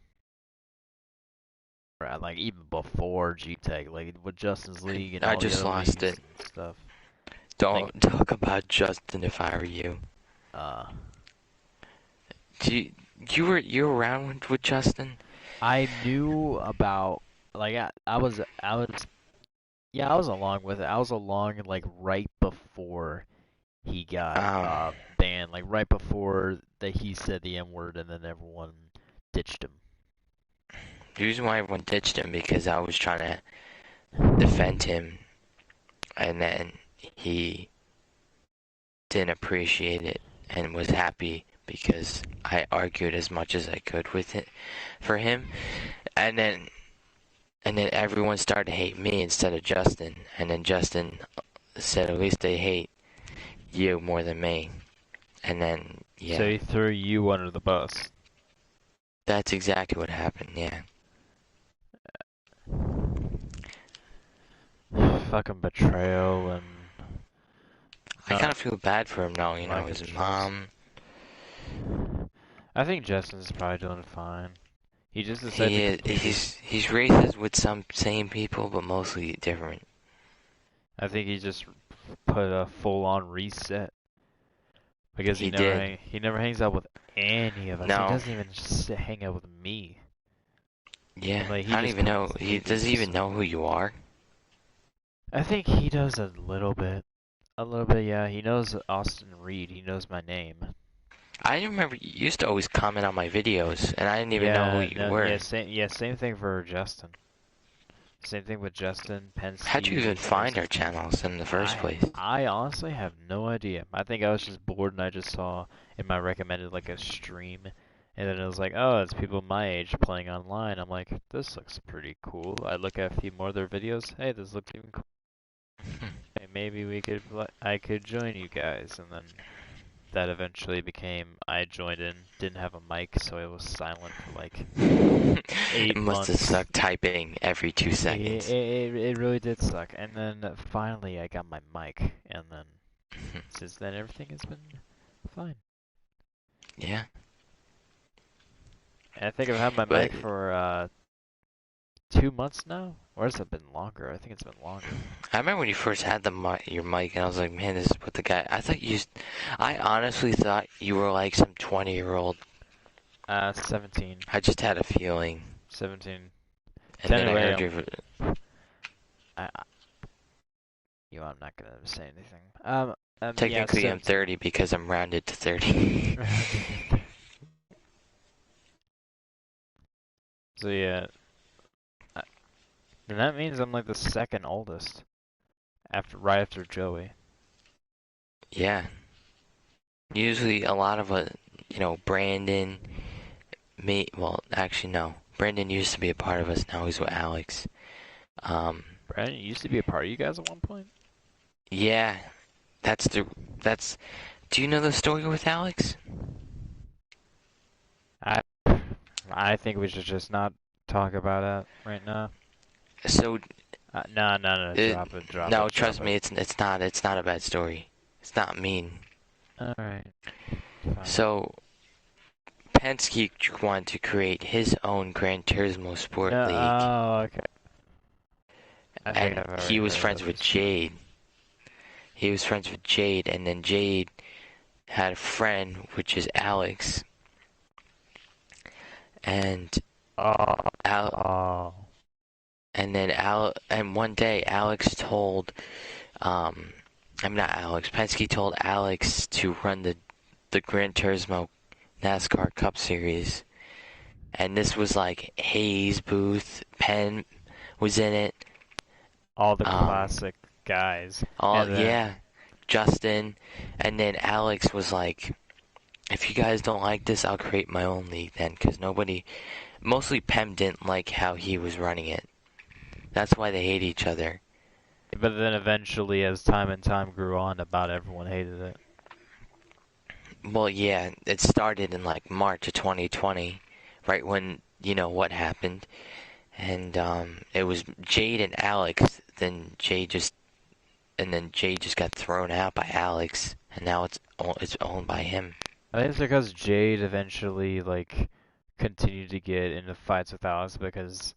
Right, like even before GTEC, like with Justin's league and I all just the other lost leagues it. and stuff. Don't talk about Justin if I were you. You were around with Justin? I knew about like I was along with it. I was along like right before he got banned, like right before that he said the N word, and then everyone ditched him. The reason why everyone ditched him because I was trying to defend him, and then he didn't appreciate it and was happy because I argued as much as I could with it for him, and then everyone started to hate me instead of Justin, and then Justin said at least they hate you more than me, and then yeah. So he threw you under the bus. That's exactly what happened, yeah. Fucking betrayal and. I kind of feel bad for him now, you know, like his mom. I think Justin's probably doing fine. He just decided He's racist with some same people, but mostly different. I think he just put a full-on reset. Because he never hangs out with any of us. No. He doesn't even just hang out with me. Yeah, like, I don't even know. Does he even know who you are? I think he does a little bit. A little bit, yeah. He knows Austin Reed. He knows my name. I remember you used to always comment on my videos, and I didn't even know who you were. Yeah, same thing for Justin. Same thing with Justin, Penske. How'd you even find our channels in the first place? I honestly have no idea. I think I was just bored and I just saw in my recommended like a stream, and then it was like, oh, it's people my age playing online. I'm like, this looks pretty cool. I look at a few more of their videos. Hey, this looks even cool. Hey, maybe I could join you guys, and then that eventually became I joined in, didn't have a mic, so it was silent for like 8 months. It must have sucked typing every 2 seconds. It really did suck, and then finally I got my mic, and then since then everything has been fine. Yeah. I think I've had my mic for 2 months now, or has it been longer? I think it's been longer. I remember when you first had your mic, and I was like, man, this is what the guy. I honestly thought you were like some 20-year-old. 17. I just had a feeling. 17. And then anyway, I heard I'm not gonna say anything. technically, yeah, I'm 30 because I'm rounded to 30. So yeah. Then that means I'm like the second oldest, right after Joey. Yeah. Usually a lot of Brandon, me. Well, actually no. Brandon used to be a part of us. Now he's with Alex. Brandon used to be a part of you guys at one point. Yeah, Do you know the story with Alex? I think we should just not talk about it right now. So, no, drop it. No, trust me, it's not a bad story. It's not mean. Alright. So, Penske wanted to create his own Gran Turismo Sport League. Oh, okay. And he was friends with Jade. And then Jade had a friend, which is Alex. And and one day Alex told Penske told Alex to run the Gran Turismo NASCAR Cup Series. And this was like Hayes, Booth, Penn was in it. All the classic guys. Justin. And then Alex was like, if you guys don't like this, I'll create my own league then, because mostly Pem didn't like how he was running it. That's why they hate each other. But then eventually, as time grew on, about everyone hated it. Well, yeah, it started in like March of 2020, right when, what happened. And it was Jade and Alex, then Jade just got thrown out by Alex, and now it's owned by him. I think it's because Jade eventually, continued to get into fights with Alex because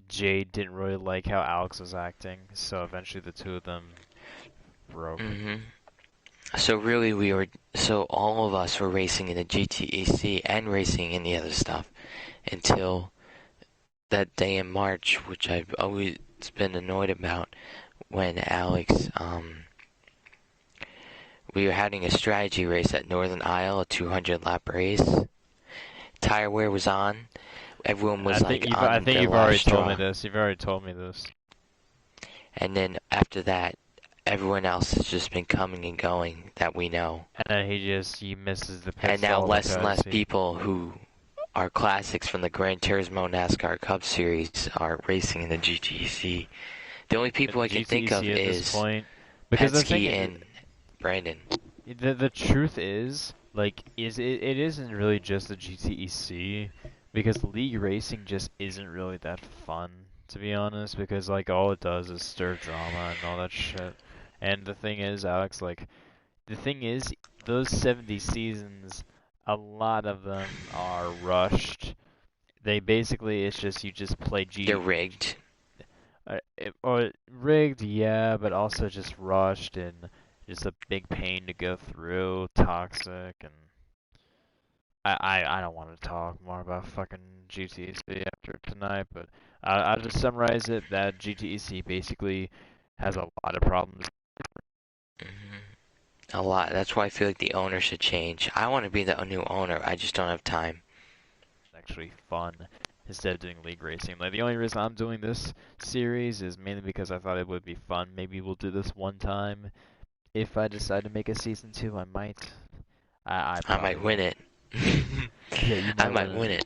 Jade didn't really like how Alex was acting, so eventually the two of them broke. Mm-hmm. So really all of us were racing in the GTEC and racing in the other stuff until that day in March, which I've always been annoyed about, when Alex, we were having a strategy race at Northern Isle, a 200 lap race. Tire wear was on. Everyone was I think their you've last already straw. told me this. You've already told me this. And then after that, everyone else has just been coming and going that we know. And then he misses the pit And now stall less and because less he- people who are classics from the Gran Turismo NASCAR Cup Series are racing in the GTC. The only people I can think of GTC at this is point, because the thing Penske is, and Brandon. the truth is, like, it isn't really just the GTEC, because league racing just isn't really that fun, to be honest, because like all it does is stir drama and all that shit. And the thing is, Alex, like, the thing is, those 70 seasons, a lot of them are rushed. They basically, it's just, you just play They're rigged. or rigged, yeah, but also just rushed and just a big pain to go through, toxic, and I don't want to talk more about fucking GTEC after tonight, but I'll just summarize it that GTEC basically has a lot of problems. A lot. That's why I feel like the owner should change. I want to be the new owner. I just don't have time. Actually fun instead of doing league racing. Like, the only reason I'm doing this series is mainly because I thought it would be fun. Maybe we'll do this one time. If I decide to make a season 2, I might. I might win it. Yeah, you I might might win it.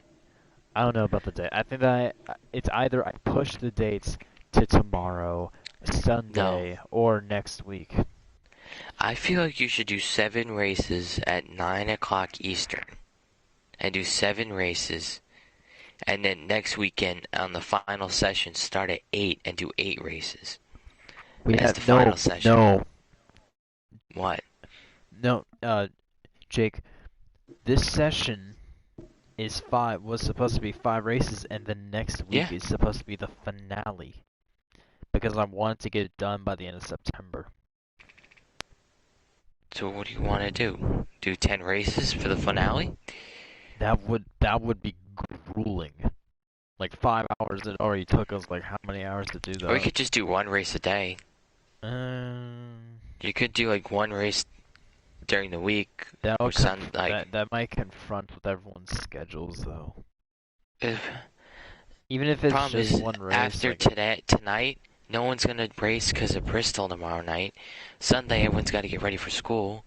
I don't know about the date. I think that it's either I push the dates to tomorrow, Sunday, or next week. I feel like you should do 7 races at 9 o'clock Eastern. And do 7 races. And then next weekend on the final session start at 8 and do 8 races. As the final session. What? No, Jake, this session was supposed to be 5 races, and the next week is supposed to be the finale. Because I wanted to get it done by the end of September. So what do you want to do? Do 10 races for the finale? That would be grueling. Like 5 hours, it already took us like how many hours to do that? Or you could just do 1 race a day. You could do like 1 race during the week. That might confront with everyone's schedules, though. Even if it's problem just is, 1 race. After tonight, no one's gonna race because of Bristol tomorrow night. Sunday, everyone's got to get ready for school.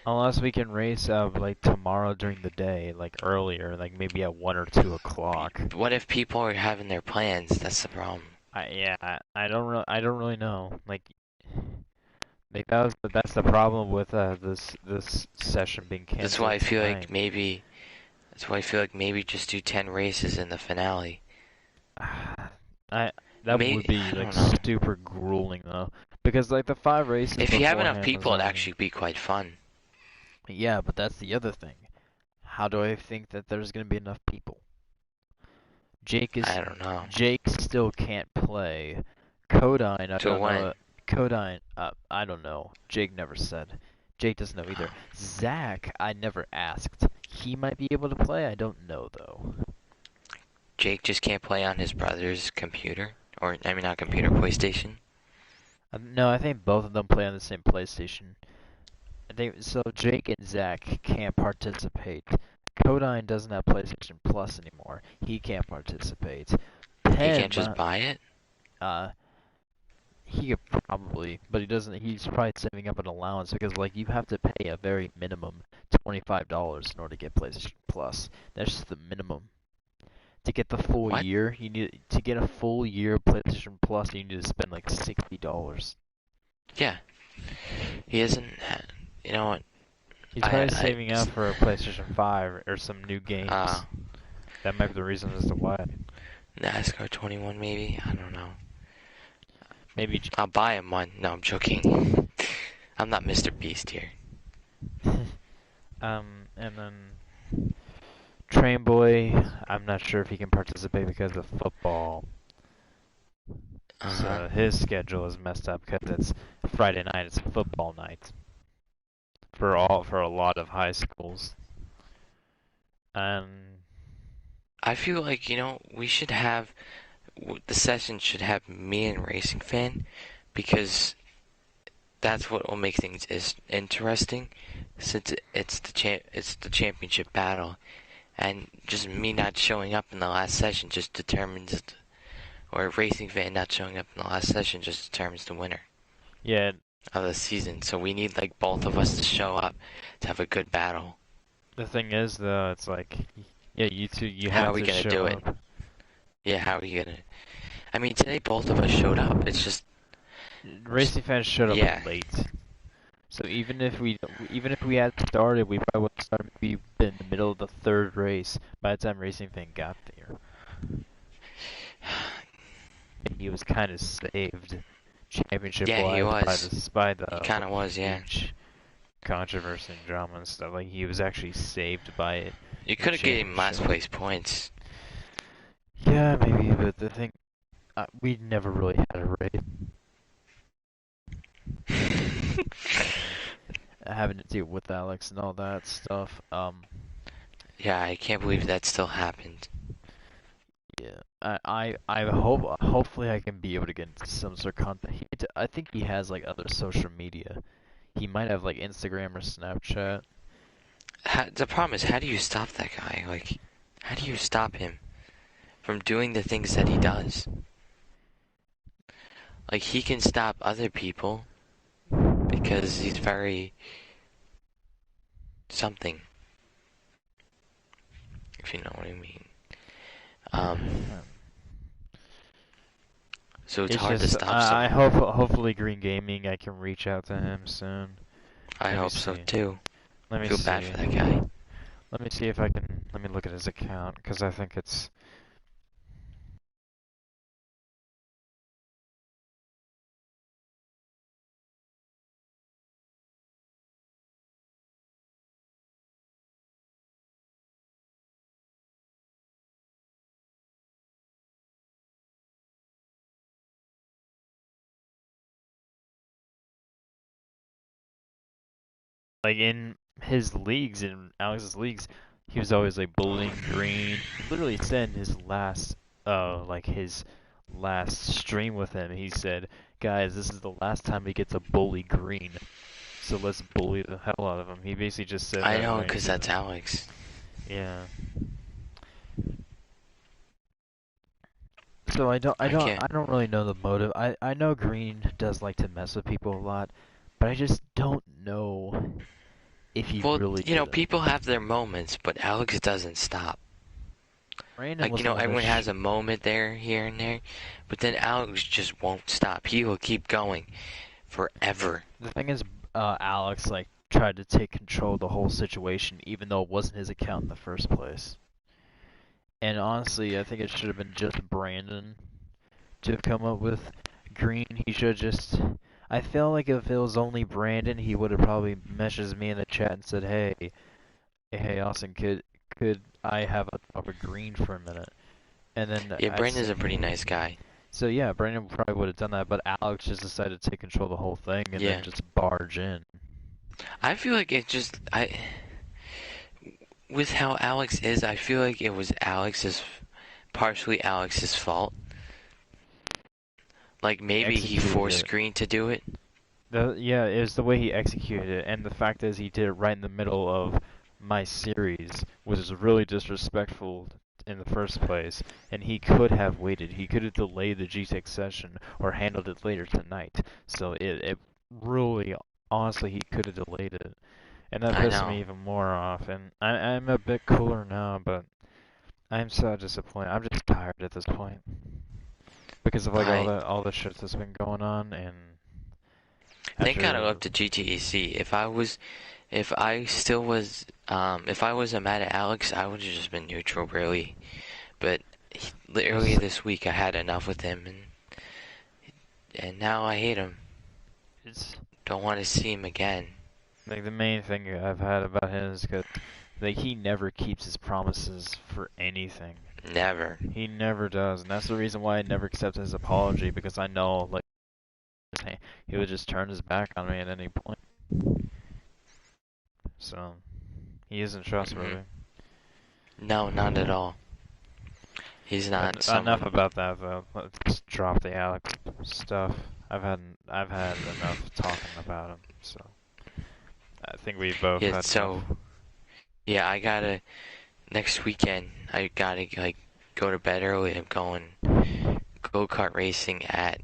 Unless we can race like tomorrow during the day, like earlier, like maybe at 1 or 2 o'clock. What if people are having their plans? That's the problem. I don't really know. Like that's the problem with this session being canceled. That's why I feel tonight. like maybe. That's why I feel like maybe just do 10 races in the finale. That would be like super grueling though, because like the 5 races. If you have enough beforehand people, was it'd actually be quite fun. Yeah, but that's the other thing. How do I think that there's gonna be enough people? I don't know. Jake still can't play. Codine, I don't know. Codine, I don't know. Jake never said. Jake doesn't know either. Zach, I never asked. He might be able to play. I don't know though. Jake just can't play on his brother's computer, or I mean not computer, PlayStation. No, I think both of them play on the same PlayStation. I think so. Jake and Zach can't participate. Codine doesn't have PlayStation Plus anymore. He can't participate. He can't just buy it? He could probably, but he doesn't. He's probably saving up an allowance because, like, you have to pay a very minimum $25 in order to get PlayStation Plus. That's just the minimum. To get the full year, you need to get a full year of PlayStation Plus. You need to spend like $60. Yeah, he isn't. You know what? He's probably saving up for a PlayStation 5 or some new games. That might be the reason as to why. NASCAR 21, maybe? I don't know. Maybe. I'll buy him one. No, I'm joking. I'm not Mr. Beast here. And then Train Boy, I'm not sure if he can participate because of football. So his schedule is messed up because it's Friday night. It's football night for a lot of high schools. I feel like, you know, we should have the session should have me and Racing Fan, because that's what will make things interesting, since it's the championship battle, and just me not showing up in the last session just determines, or Racing Fan not showing up in the last session just determines the winner Yeah, of the season. So we need like both of us to show up to have a good battle. the thing is though, it's like, yeah, you two, you How have are we to gonna show do it? up. Yeah, how are you gonna? I mean, today both of us showed up. It's just Racing Fans showed up Yeah. late. So even if we had started, we probably would have started maybe in the middle of the third race by the time Racing Fan got there. He was kind of saved, championship Yeah, he wise, by the he kind of was, yeah. huge controversy and drama and stuff. Like he was actually saved by it. You could have gave him last championship. place points. Yeah, maybe, but the thing, we never really had a race. Having to deal with Alex and all that stuff. Yeah, I can't believe that still happened. Yeah, I hope, hopefully I can be able to get into some sort of content. I think he has like other social media. He might have like Instagram or Snapchat. The problem is, how do you stop that guy? Like, how do you stop him from doing the things that he does? Like, he can stop other people because he's very something, if you know what I mean. So it's hard to stop I someone. hopefully Green Gaming, I can reach out to him soon. I Let me hope so see. too. Let me Feel see. bad for that guy. Let me see if I can. Let me look at his account because I think it's. Like in his leagues, in Alex's leagues, he was always like bullying Green. He literally said in his last, like his last stream with him, he said, "Guys, this is the last time he gets to bully Green, so let's bully the hell out of him." He basically just said I that know, way. because that's Alex. Yeah. So I don't really know the motive. I know Green does like to mess with people a lot, but I just don't know if he Well, really you know, did it. people have their moments, but Alex doesn't stop. Brandon Like, was you know, the one everyone that has a moment there, here and there, but then Alex just won't stop. He will keep going forever. The thing is, Alex like tried to take control of the whole situation, even though it wasn't his account in the first place. And honestly, I think it should have been just Brandon to have come up with Green. He should have just. I feel like if it was only Brandon, he would have probably messaged me in the chat and said, "Hey, Austin, could I have a talk with Green for a minute?" And then Yeah, Brandon's a pretty nice guy. So yeah, Brandon probably would have done that, but Alex just decided to take control of the whole thing and Yeah. then just barge in. I feel like it just, with how Alex is, I feel like it was partially Alex's fault. Like, maybe he Executed forced it. Green to do it. Yeah, it was the way he executed it, and the fact is he did it right in the middle of my series, which is really disrespectful in the first place, and he could have waited. He could have delayed the GTEC session or handled it later tonight. So it really, honestly, he could have delayed it. And that I pissed know. me even more off, and I'm a bit cooler now, but I'm so disappointed. I'm just tired at this point. Because of like all the shit that's been going on, and Thank God I after- left the GTEC. If I was mad at Alex, I would have just been neutral, really. But earlier this week, I had enough with him, and now I hate him. It's Don't want to see him again. like the main thing I've had about him is because like he never keeps his promises for anything. Never. He never does, and that's the reason why I never accepted his apology, because I know like he would just turn his back on me at any point. So he isn't trustworthy. No, not at all. He's not Enough someone. about that though. Let's drop the Alex stuff. I've had enough talking about him, so I think we both Yeah, had so enough. yeah, I gotta next weekend. I gotta like go to bed early. I'm going go-kart racing at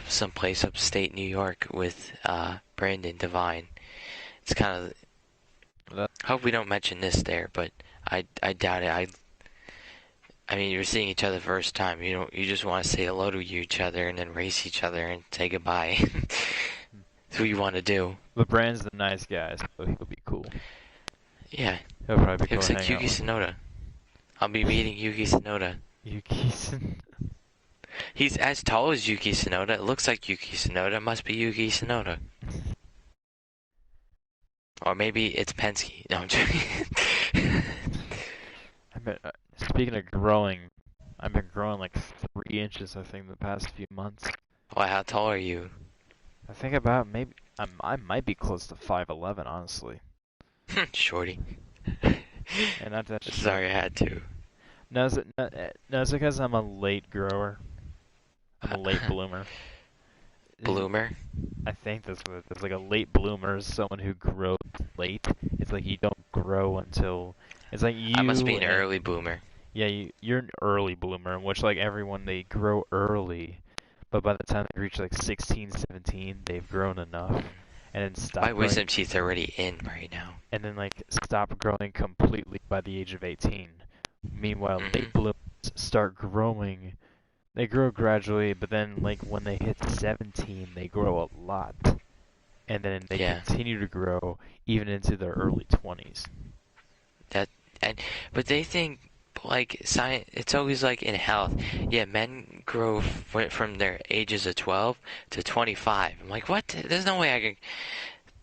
someplace upstate New York with Brandon Devine. It's kind of. That- Hope we don't mention this there, but I doubt it. I mean, you're seeing each other first time. You just want to say hello to each other and then race each other and say goodbye. That's what you want to do. But Brand's the nice guy, so he'll be cool. Yeah, He'll probably be he cool looks to like hang out Yuki with. Tsunoda. I'll be meeting Yuki Tsunoda. Yuki's. He's as tall as Yuki Tsunoda. It looks like Yuki Tsunoda. Must be Yuki Tsunoda. Or maybe it's Penske. No, I'm joking. Speaking of growing, I've been growing like 3 inches, I think, the past few months. Why, how tall are you? I think about maybe I might be close to 5'11", honestly. Shorty. And not that short. Sorry, I had to. No, it's because I'm a late grower. I'm a late bloomer. Bloomer? I think that's what it is. Like a late bloomer is someone who grows late. It's like you don't grow until. It's like you. I must be an and- early bloomer. Yeah, you're an early bloomer, in which like everyone they grow early, but by the time they reach like 16, 17, they've grown enough, and then stop. My growing, wisdom teeth are already in right now. and then like stop growing completely by the age of 18. Meanwhile, Mhm. late bloomers start growing. They grow gradually, but then like when they hit 17, they grow a lot, and then they Yeah. continue to grow even into their early 20s. But they think, like, science, it's always like in health. Yeah, men grow from their ages of 12 to 25. I'm like, what? There's no way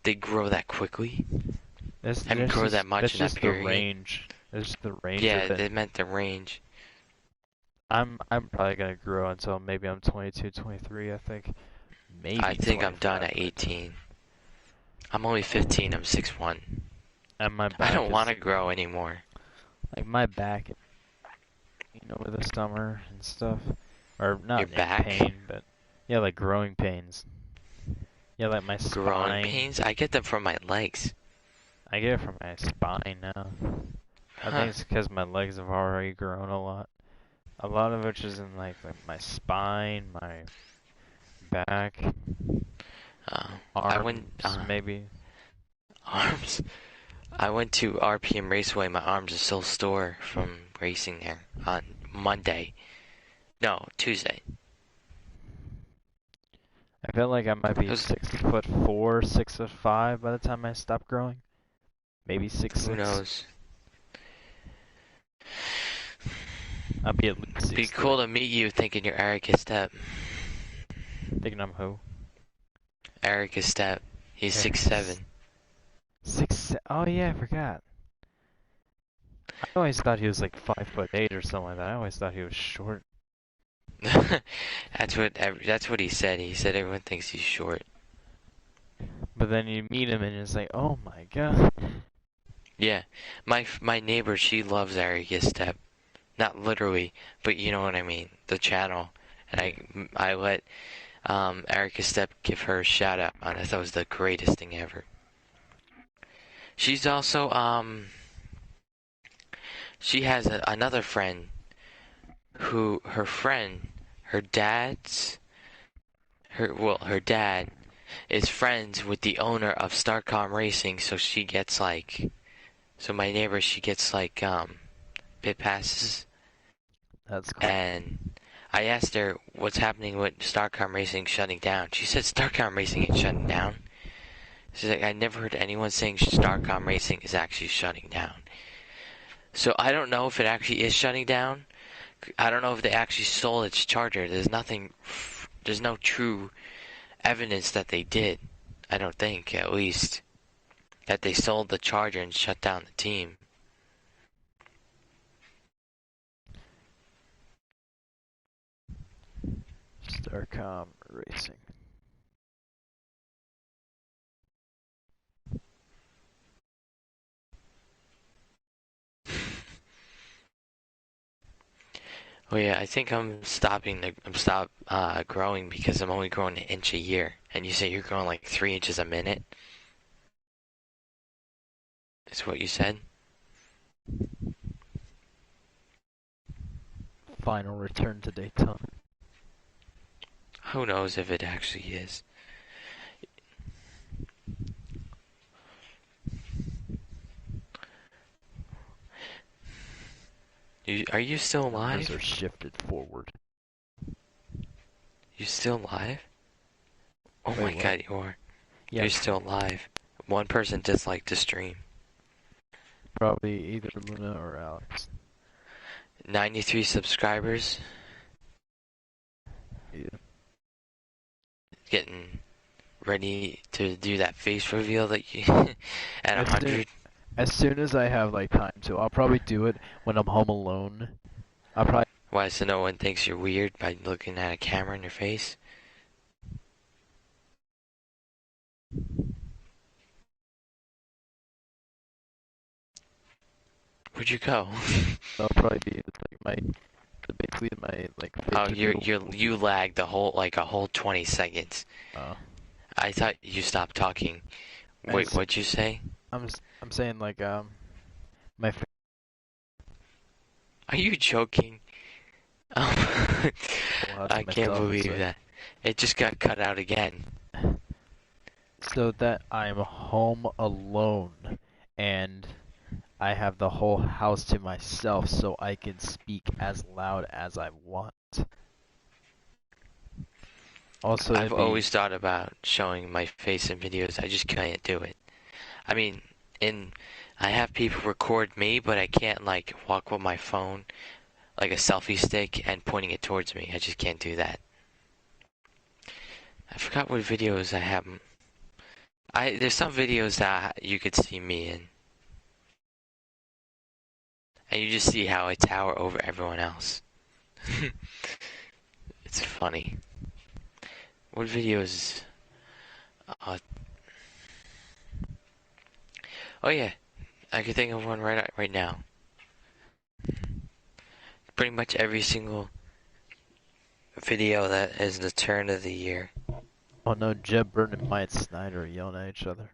they grow that quickly. Haven't grown that much in that period. The range. There's just the range Yeah, of it. they meant the range. I'm probably gonna grow until maybe I'm 22, 23. I think. Maybe. I think I'm done 25, at 18. I'm only 15. I'm 6'1". And my back. I don't is- want to grow anymore. Like my back, over the summer and stuff, or not Your in back? pain, but yeah, like growing pains. Yeah, like my spine. Growing pains? I get them from my legs. I get it from my spine now. I Huh. think it's because my legs have already grown a lot. A lot of which is in like my spine, my back, I arms, went, maybe. arms. I went to RPM Raceway. My arms are still sore from racing there on Monday. No, Tuesday. I feel like I might be Those- 6'4", 6'5" by the time I stop growing. Maybe 6'6". Who knows? I'll be at least 6'3". Be cool to meet you thinking you're Eric Estep. Thinking I'm who? Eric Estep. He's Eric 6'7". 6'7". Oh yeah, I forgot. I always thought he was like 5'8" or something like that. I always thought he was short. That's what he said. He said everyone thinks he's short. But then you meet him and it's like, oh my god. Yeah, my neighbor, she loves Eric Estep. Not literally, but you know what I mean. The channel, and I let Eric Estep give her a shout out. I thought it was the greatest thing ever. She's also she has another friend who her dad is friends with the owner of Starcom Racing, so she gets like, so my neighbor, she gets like pit passes. That's cool. And I asked her what's happening with Starcom Racing shutting down. She said Starcom Racing ain't shutting down. She's like, I never heard anyone saying Starcom Racing is actually shutting down. So I don't know if it actually is shutting down. I don't know if they actually sold its charger. There's no true evidence that they did. I don't think, at least, that they sold the charger and shut down the team. Starcom Racing. Oh yeah, I think I'm stop growing because I'm only growing an inch a year. And you say you're growing like 3 inches a minute? Is what you said? Final return to Daytona. Who knows if it actually is? Are you still Numbers alive? are shifted forward. You still alive? Oh Wait, my what? god, you are. You're Yes, still alive. One person disliked the stream. probably either Luna or Alex. 93 subscribers. Yeah. Getting ready to do that face reveal that you at As 100. As soon as I have like time to, I'll probably do it when I'm home alone. I'll probably Why, so no one thinks you're weird by looking at a camera in your face? Where'd you go? that'll probably be like basically my like face Oh, reveal. you lagged a whole 20 seconds. Oh. I thought you stopped talking. Wait, As- what'd you say? I'm saying like my Are you joking? Oh, Well, that's I can't myself, believe so- that. It just got cut out again. so that I'm home alone and I have the whole house to myself so I can speak as loud as I want. Also, I've always thought about showing my face in videos. I just can't do it. I mean, I have people record me, but I can't like walk with my phone like a selfie stick and pointing it towards me. I just can't do that. I forgot what videos I have. There's some videos that you could see me in. And you just see how I tower over everyone else. It's funny. What videos? Oh yeah, I can think of one right now. Pretty much every single video that is the turn of the year. Oh no, Jeb Burton and Mike Snyder yelling at each other.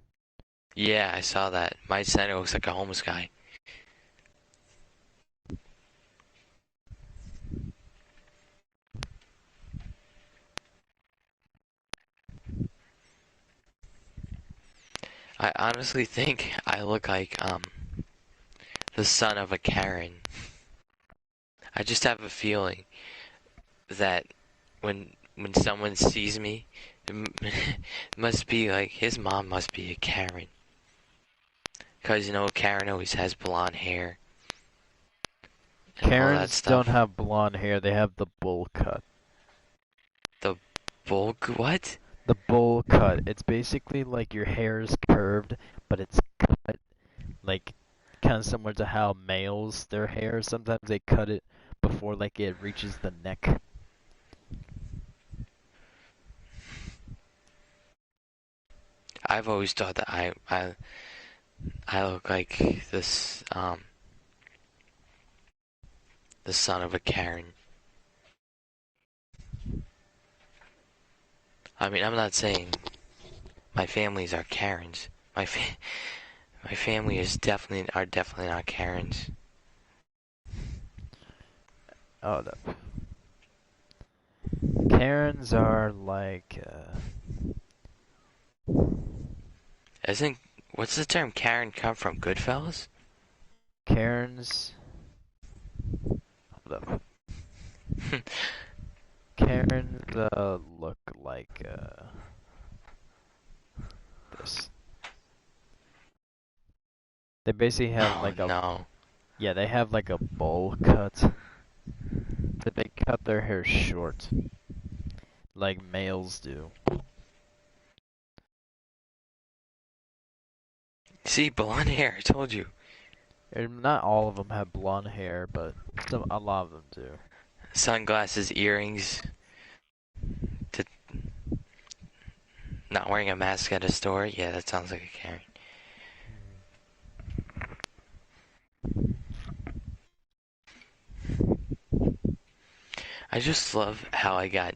Yeah, I saw that. My center looks like a homeless guy. I honestly think I look like the son of a Karen. I just have a feeling that when someone sees me, it must be like his mom must be a Karen. Cause you know Karen always has blonde hair. And all that Karens stuff. don't have blonde hair, they have the bowl cut. Bulk what? The bowl cut. It's basically like your hair is curved, but it's cut like kind of similar to how males their hair. Sometimes they cut it before like it reaches the neck. I've always thought that I look like this the son of a Karen. I mean, I'm not saying my families are Karens. My family are definitely not Karens. Oh no. Karens are like What's the term Karen come from? Goodfellas? Karens. Hold up. Karens look like this. They basically have Oh like a no. yeah, they have like a bowl cut. But they cut their hair short. Like males do. See, blonde hair. I told you. And not all of them have blonde hair, but a lot of them do. Sunglasses, earrings. Not wearing a mask at a store. Yeah, that sounds like a Karen. I just love how I got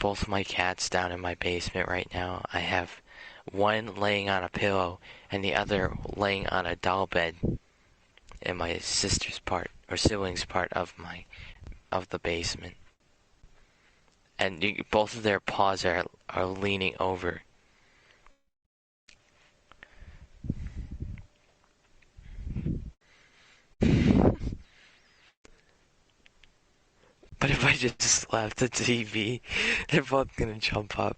both my cats down in my basement right now. I have one laying on a pillow and the other laying on a doll bed in my sister's part or siblings part of the basement. And both of their paws are leaning over. But if I just left the TV, they're both gonna jump up.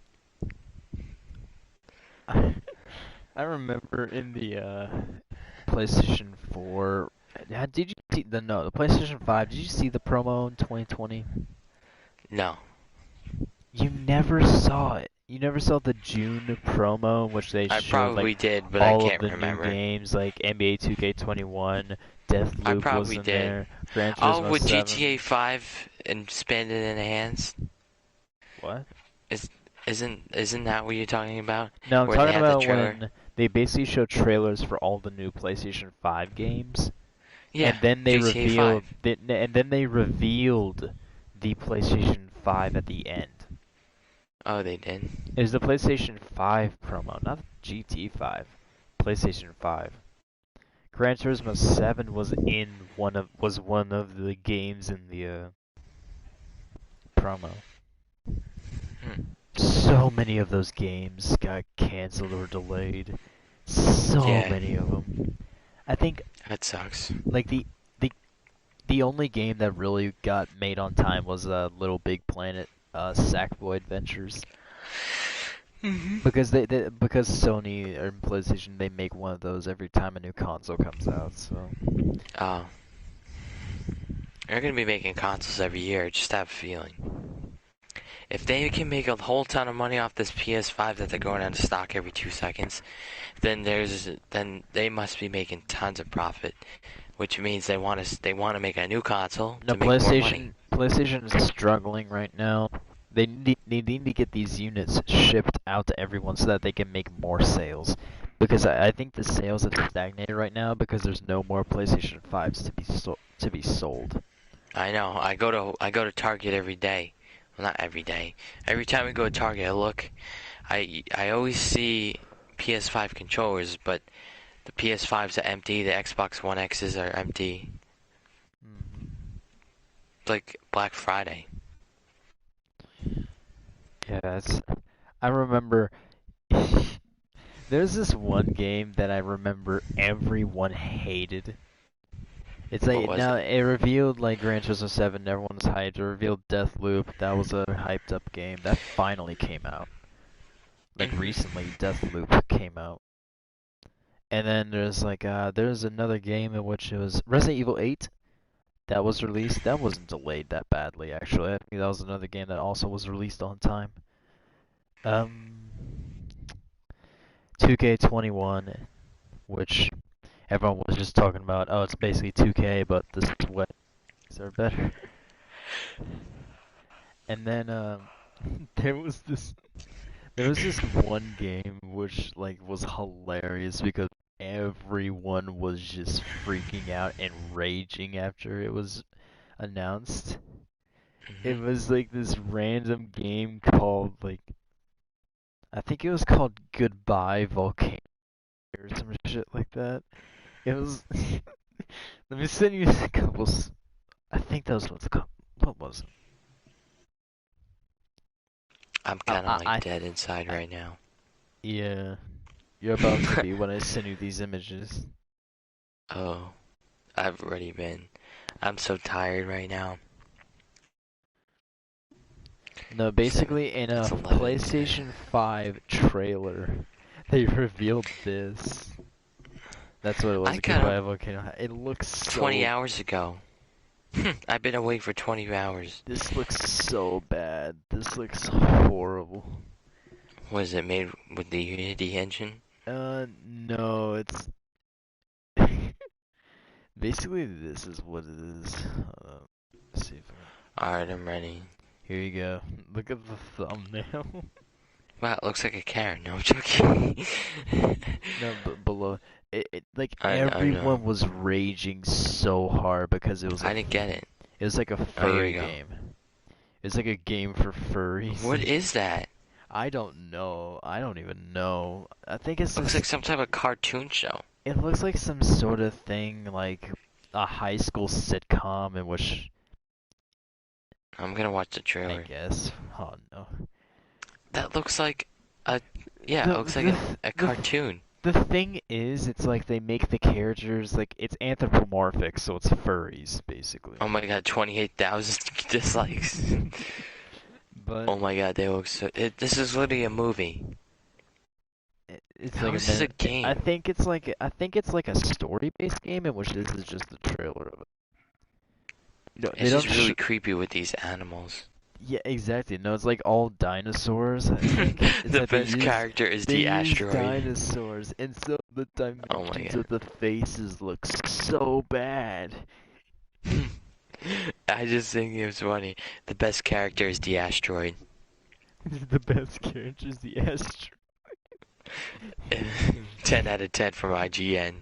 I remember in the PlayStation 4. Did you see the PlayStation 5? Did you see the promo in 2020? No. You never saw it. You never saw the June promo in which they I showed probably like did, but all I can't of the remember. new games like NBA 2K21, Deathloop I was probably in did. there, Gran Oh, Turismo with 7. GTA 5 expanded and enhanced? What? Isn't that what you're talking about? No, I'm Where they talking have the about trailer? when they basically show trailers for all the new PlayStation 5 games. Yeah, And then they GTA revealed 5. and then they revealed the PlayStation 5 at the end. Oh, they did? It was the PlayStation 5 promo, not GT 5. PlayStation 5. Gran Turismo 7 was one of the games in the promo. So many of those games got canceled or delayed. So Yeah. many of them. I think That sucks. like the only game that really got made on time was Little Big Planet Sackboy Adventures. Because because Sony or PlayStation, they make one of those every time a new console comes out. So Oh. They're gonna be making consoles every year, just have a feeling. If they can make a whole ton of money off this PS5 that they're going out of stock every 2 seconds, then they must be making tons of profit, which means they want to make a new console no, to make more money. PlayStation is struggling right now. They need to get these units shipped out to everyone so that they can make more sales. Because I think the sales have stagnated right now because there's no more PlayStation 5s to be sold. I know. I go to Target every day. Well, not every day. Every time we go to Target, I look. I always see PS5 controllers, but the PS5s are empty. The Xbox One X's are empty. It's like Black Friday. Yeah, I remember there's this one game that I remember everyone hated. It's like What was now it? it revealed like Gran Turismo 7, everyone was hyped. It revealed Deathloop, that was a hyped up game that finally came out. Like recently, Deathloop came out. And then there's like there's another game in which it was Resident Evil 8 that was released. That wasn't delayed that badly actually. I think that was another game that also was released on time. 2K21, which everyone was just talking about. Oh, it's basically 2K, but this is what are better. And then there was this one game which like was hilarious because everyone was just freaking out and raging after it was announced. It was like this random game called like I think it was called Goodbye Volcano or some shit like that. It was. Let me send you a couple. I think that was what's called. What was it? I'm kind of like dead inside right now. Yeah, you're about to be when I send you these images. Oh, I've already been. I'm so tired right now. No, basically in a PlayStation 5 trailer, they revealed this. That's what it was. Goodbye Volcano. It looks so... 20 hours ago. I've been awake for 20 hours. This looks so bad. This looks horrible. Was it made with the Unity engine? No, it's... Basically, this is what it is. Let's see if I can... Alright, I'm ready. Here you go. Look at the thumbnail. Wow, it looks like a carrot. No, I'm joking. No, but below... like, everyone was raging so hard because it was... I didn't get it. It was like a furry game. It's like a game for furries. What is that? I don't know. I don't even know. I think it's Looks just, like some type of cartoon show. it looks like some sort of thing, like a high school sitcom in which, I'm gonna watch the I trailer. guess. Oh no. That looks like a yeah. The- It looks like the- a cartoon. The thing is, it's like they make the characters like it's anthropomorphic, so it's furries basically. Oh my god, 28,000 dislikes. But Oh my god, they look so. This is literally a movie. it's How like is this a minute- game? I think it's like a story-based game in which this is just the trailer of it. No, they It's don't just really sh- creepy with these animals. Yeah, exactly. No, it's like all dinosaurs. It's like, it's The like they best use- character is they the use asteroid. dinosaurs, and so the Oh my dimensions God. of the faces look so bad. I just think it was funny. The best character is the asteroid. The best character is the asteroid. 10 out of 10 from IGN.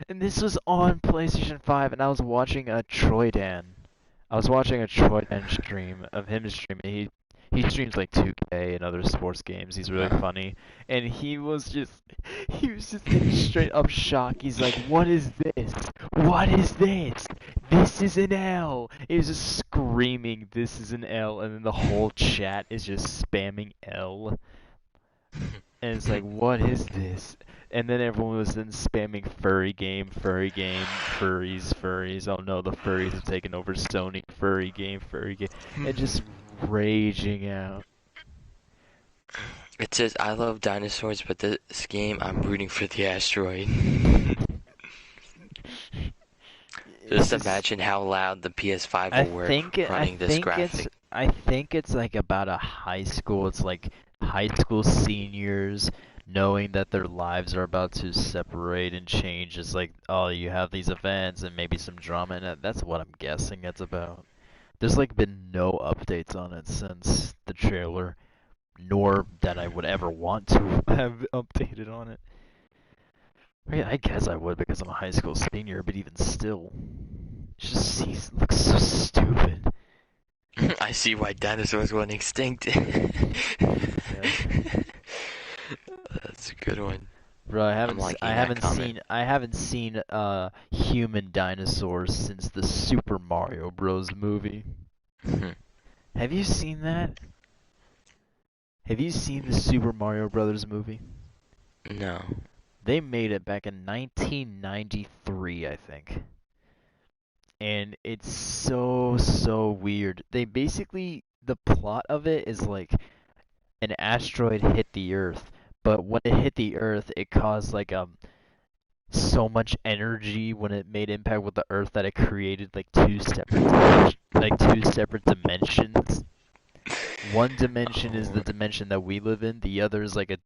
And this was on PlayStation 5, and I was watching a Troydan. I was watching a Troydan stream of him streaming. He streams like 2K and other sports games. He's really funny, and he was just in straight up shock. He's like, "What is this? What is this? This is an L." He was just screaming, "This is an L," and then the whole chat is just spamming L. And it's like, what is this? And then everyone was then spamming furry game, furries. Oh no, the furries have taken over Sony. Furry game, and just raging out. It says, I love dinosaurs, but this game, I'm rooting for the asteroid. Just imagine how loud the PS5 will work running this graphic. I think it's like about a high school. It's like high school seniors knowing that their lives are about to separate and change. It's like, oh, you have these events and maybe some drama in it. That's what I'm guessing it's about. There's like been no updates on it since the trailer, nor that I would ever want to have updated on it. Yeah, I guess I would because I'm a high school senior, but even still, it looks so stupid. I see why dinosaurs went extinct. That's a good one. Bro, I liking that comment. haven't seen human dinosaurs since the Super Mario Bros. Movie. Have you seen that? Have you seen the Super Mario Brothers movie? No. They made it back in 1993, I think. And it's so weird. The plot of it is like an asteroid hit the Earth, but when it hit the Earth, it caused like so much energy when it made impact with the Earth that it created like two separate dimensions. One dimension is the dimension that we live in. The other is like a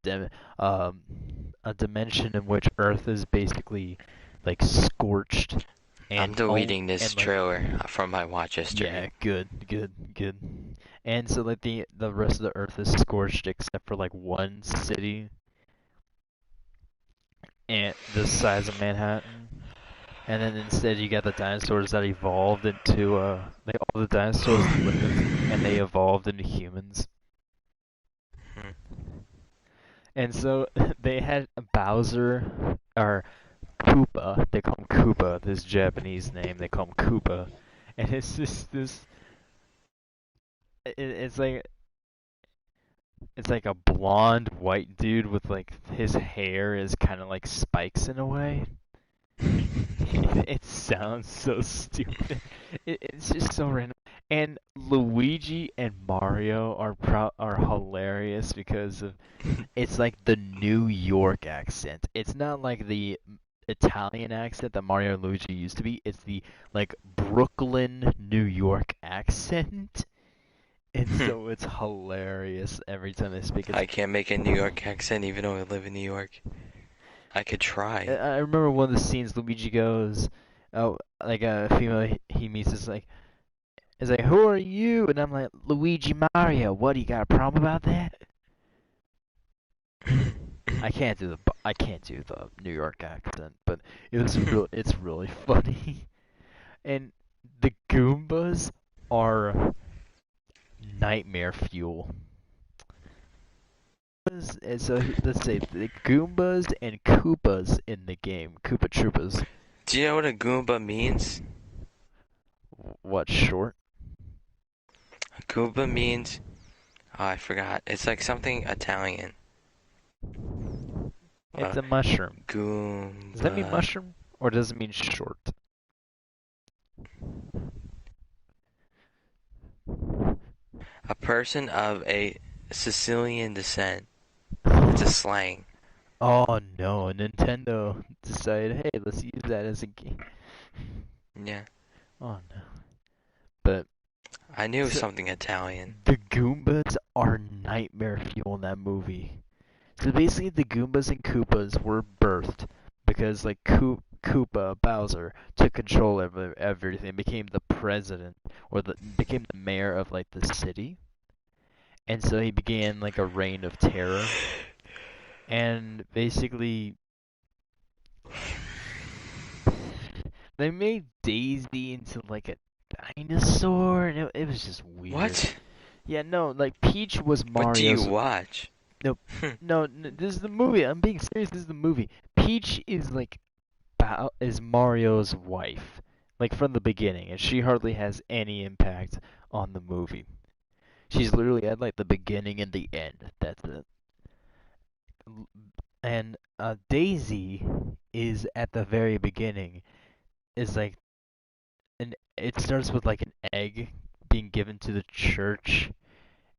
dimension in which Earth is basically like scorched. I'm deleting this and, like, trailer from my watch history. Yeah, good. And so like the rest of the Earth is scorched except for like one city, and the size of Manhattan. And then instead you got the dinosaurs that evolved into all the dinosaurs lived and they evolved into humans. And so they had Bowser or Koopa. They call him Koopa. This Japanese name. They call him Koopa. And it's just this. It's like a blonde white dude with like his hair is kind of like spikes in a way. It sounds so stupid. It's just so random. And Luigi and Mario are hilarious because of it's like the New York accent. It's not like the Italian accent that Mario and Luigi used to be. It's the like Brooklyn, New York accent. And so it's hilarious every time they speak. I can't make a New York accent even though I live in New York. I could try. I remember one of the scenes Luigi goes, oh, like a female he meets is like, who are you? And I'm like, Luigi Mario. What, do you got a problem about that? I can't do the New York accent, but it's really funny. And the Goombas are nightmare fuel. So let's say the Goombas and Koopas in the game. Koopa Troopas. Do you know what a Goomba means? What, short? A Goomba means... Oh, I forgot. It's like something Italian. It's a mushroom. Goomba. Does that mean mushroom? Or does it mean short? A person of a Sicilian descent. It's a slang. Oh no, Nintendo decided, hey, let's use that as a game. Yeah. Oh no. But I knew So- something Italian. the Goombas are nightmare fuel in that movie. So basically the Goombas and Koopas were birthed because like Koopa Bowser took control of everything, became the president or became the mayor of like the city. And so he began like a reign of terror. And basically they made Daisy into like a dinosaur, and it was just weird. What? Yeah, no, like Peach was What do you Mario's. watch? No, this is the movie. I'm being serious. This is the movie. Peach is like is Mario's wife, like from the beginning, and she hardly has any impact on the movie. She's literally at like the beginning and the end. That's it. And Daisy is at the very beginning. Is like it starts with like an egg being given to the church,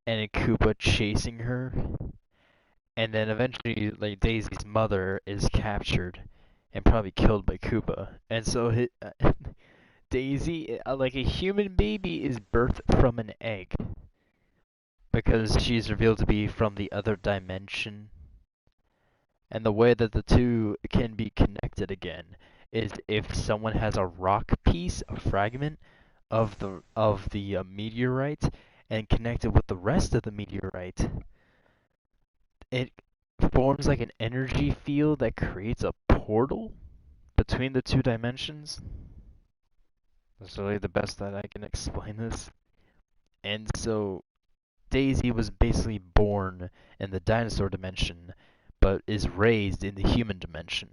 and a Koopa chasing her. And then eventually, like Daisy's mother is captured and probably killed by Koopa. And so Daisy, like a human baby, is birthed from an egg because she's revealed to be from the other dimension. And the way that the two can be connected again is if someone has a rock piece, a fragment of the meteorite, and connected with the rest of the meteorite. It forms like an energy field that creates a portal between the two dimensions. That's really the best that I can explain this. And so Daisy was basically born in the dinosaur dimension, but is raised in the human dimension.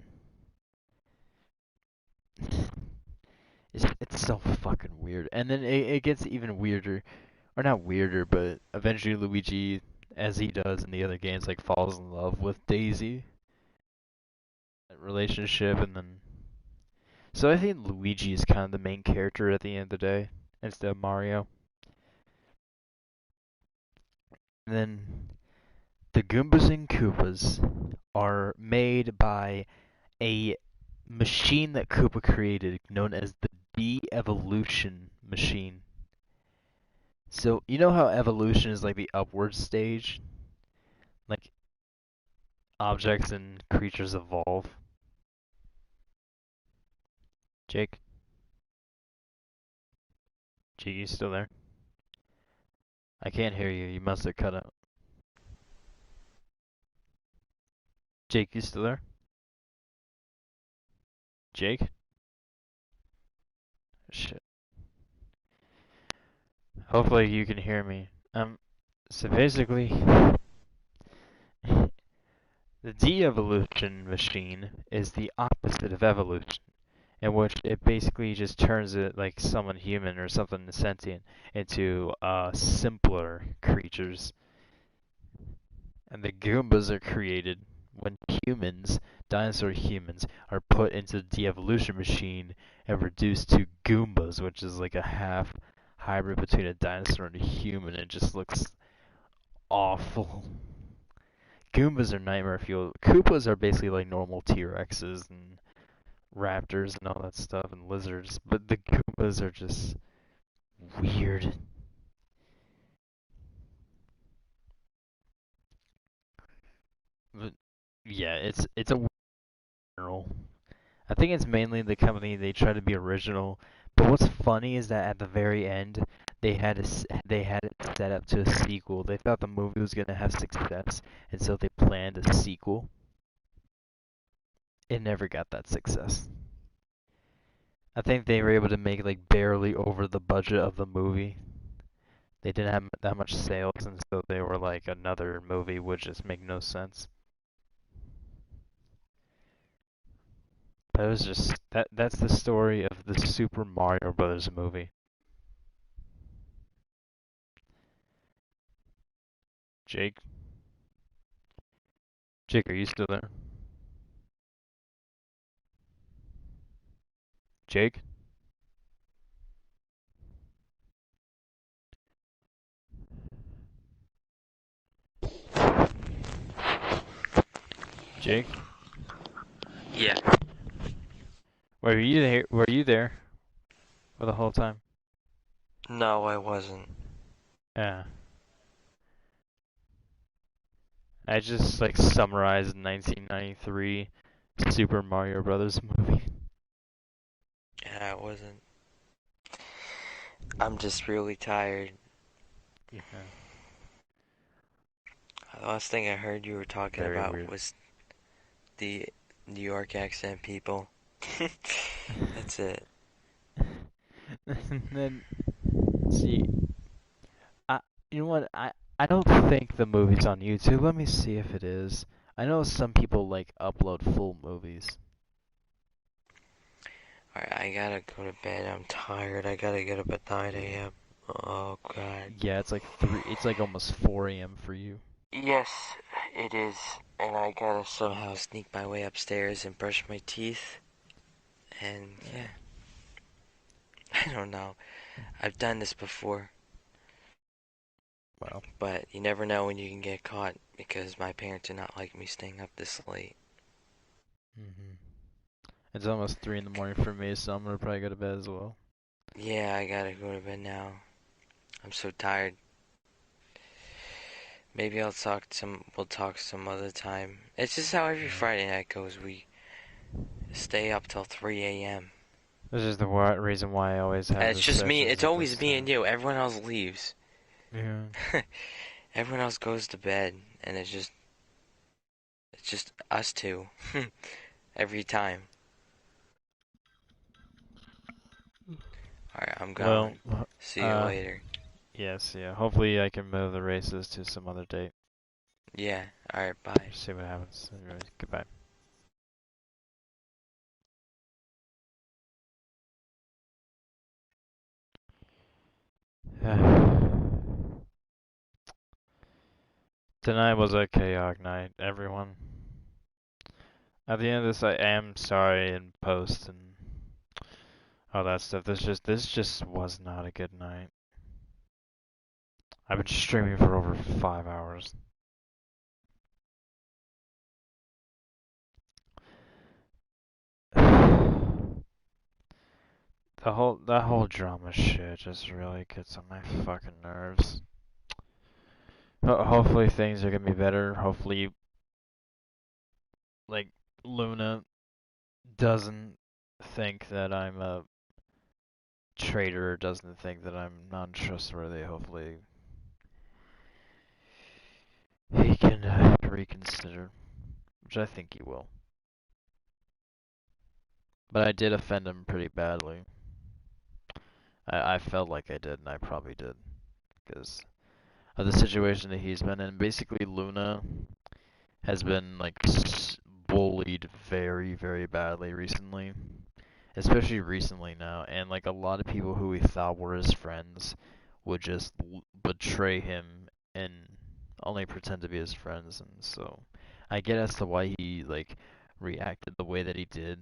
It's so fucking weird. And then it gets even weirder. Or not weirder, but eventually Luigi, as he does in the other games, like falls in love with Daisy. That relationship, and then so I think Luigi is kind of the main character at the end of the day instead of Mario. And then the Goombas and Koopas are made by a machine that Koopa created known as the de-evolution machine. So, you know how evolution is like the upward stage? Like, objects and creatures evolve. Jake? Jake, you still there? I can't hear you. You must have cut out. Jake, you still there? Jake? Shit. Hopefully you can hear me. So basically, the de-evolution machine is the opposite of evolution, in which it basically just turns it like someone human or something sentient into simpler creatures. And the Goombas are created when humans, dinosaur humans, are put into the de-evolution machine and reduced to Goombas, which is like a half hybrid between a dinosaur and a human. It just looks awful. Goombas are nightmare fuel. Koopas are basically like normal T-Rexes and raptors and all that stuff and lizards, but the Goombas are just weird. But yeah, it's a weird general. I think it's mainly the company, they try to be original. But what's funny is that at the very end, they had it set up to a sequel. They thought the movie was gonna have success, and so they planned a sequel. It never got that success. I think they were able to make like barely over the budget of the movie. They didn't have that much sales, and so they were like, another movie would just make no sense. That was just that's the story of the Super Mario Brothers movie. Jake? Jake, are you still there? Jake? Jake? Yeah. Were you there? Were you there for the whole time? No, I wasn't. Yeah. I just like summarized 1993 Super Mario Brothers movie. Yeah, I wasn't. I'm just really tired. Yeah. The last thing I heard you were talking Very about weird. was the New York accent people. That's it. And then, see, you know what? I don't think the movie's on YouTube. Let me see if it is. I know some people like upload full movies. Alright, I gotta go to bed. I'm tired. I gotta get up at 9 a.m. Oh, God. Yeah, it's like it's like almost 4 a.m. for you. Yes, it is. And I gotta somehow sneak my way upstairs and brush my teeth. And, yeah. I don't know. I've done this before. Well, But you never know when you can get caught because my parents do not like me staying up this late. it's almost 3 in the morning for me, so I'm gonna probably go to bed as well. Yeah, I gotta go to bed now. I'm so tired. Maybe we'll talk some other time. It's just how every Friday night goes. We stay up till 3 a.m. This is the reason why I always have And it's the just me. sessions It's at always this me time. and you. Everyone else leaves. Yeah. Everyone else goes to bed, and it's just us two. Every time. Alright, I'm Well, going. See you later. yes, yeah. Hopefully I can move the races to some other date. Yeah, alright, bye. See what happens. Anyways, goodbye. Tonight was a chaotic night, everyone. At the end of this, I am sorry in post and all that stuff. This just was not a good night. I've been streaming for over 5 hours. That whole drama shit just really gets on my fucking nerves. Hopefully things are gonna be better. Hopefully, like, Luna doesn't think that I'm a traitor, doesn't think that I'm non-trustworthy. Hopefully he can reconsider, which I think he will. But I did offend him pretty badly. I felt like I did, and I probably did, because of the situation that he's been in. Basically, Luna has been like bullied very, very badly recently, especially recently now, and like a lot of people who he thought were his friends would just betray him and only pretend to be his friends, and so I get as to why he like reacted the way that he did,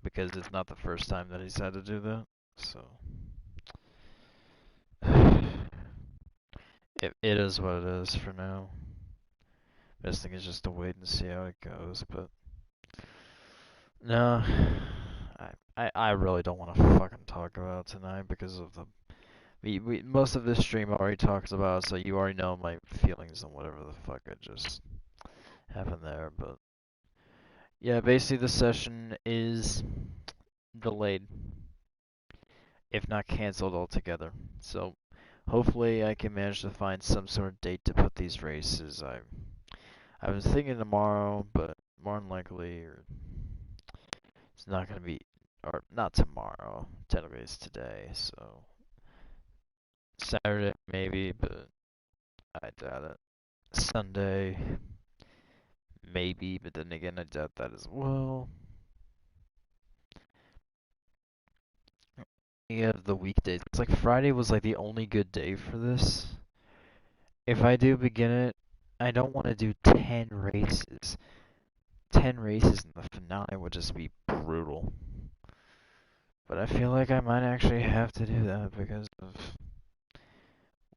because it's not the first time that he's had to do that. So it is what it is for now. Best thing is just to wait and see how it goes, but no, I really don't want to fucking talk about it tonight because of the most of this stream already talks about, so you already know my feelings on whatever the fuck I just happened there, but yeah, basically the session is delayed, if not canceled altogether. So hopefully I can manage to find some sort of date to put these races. I was thinking tomorrow, but more than likely it's not gonna be, or not tomorrow. Technically it's today, so Saturday maybe, but I doubt it. Sunday maybe, but then again I doubt that as well. You have the weekdays. It's like Friday was like the only good day for this. If I do begin it, I don't want to do 10 races. 10 races in the finale would just be brutal. But I feel like I might actually have to do that because of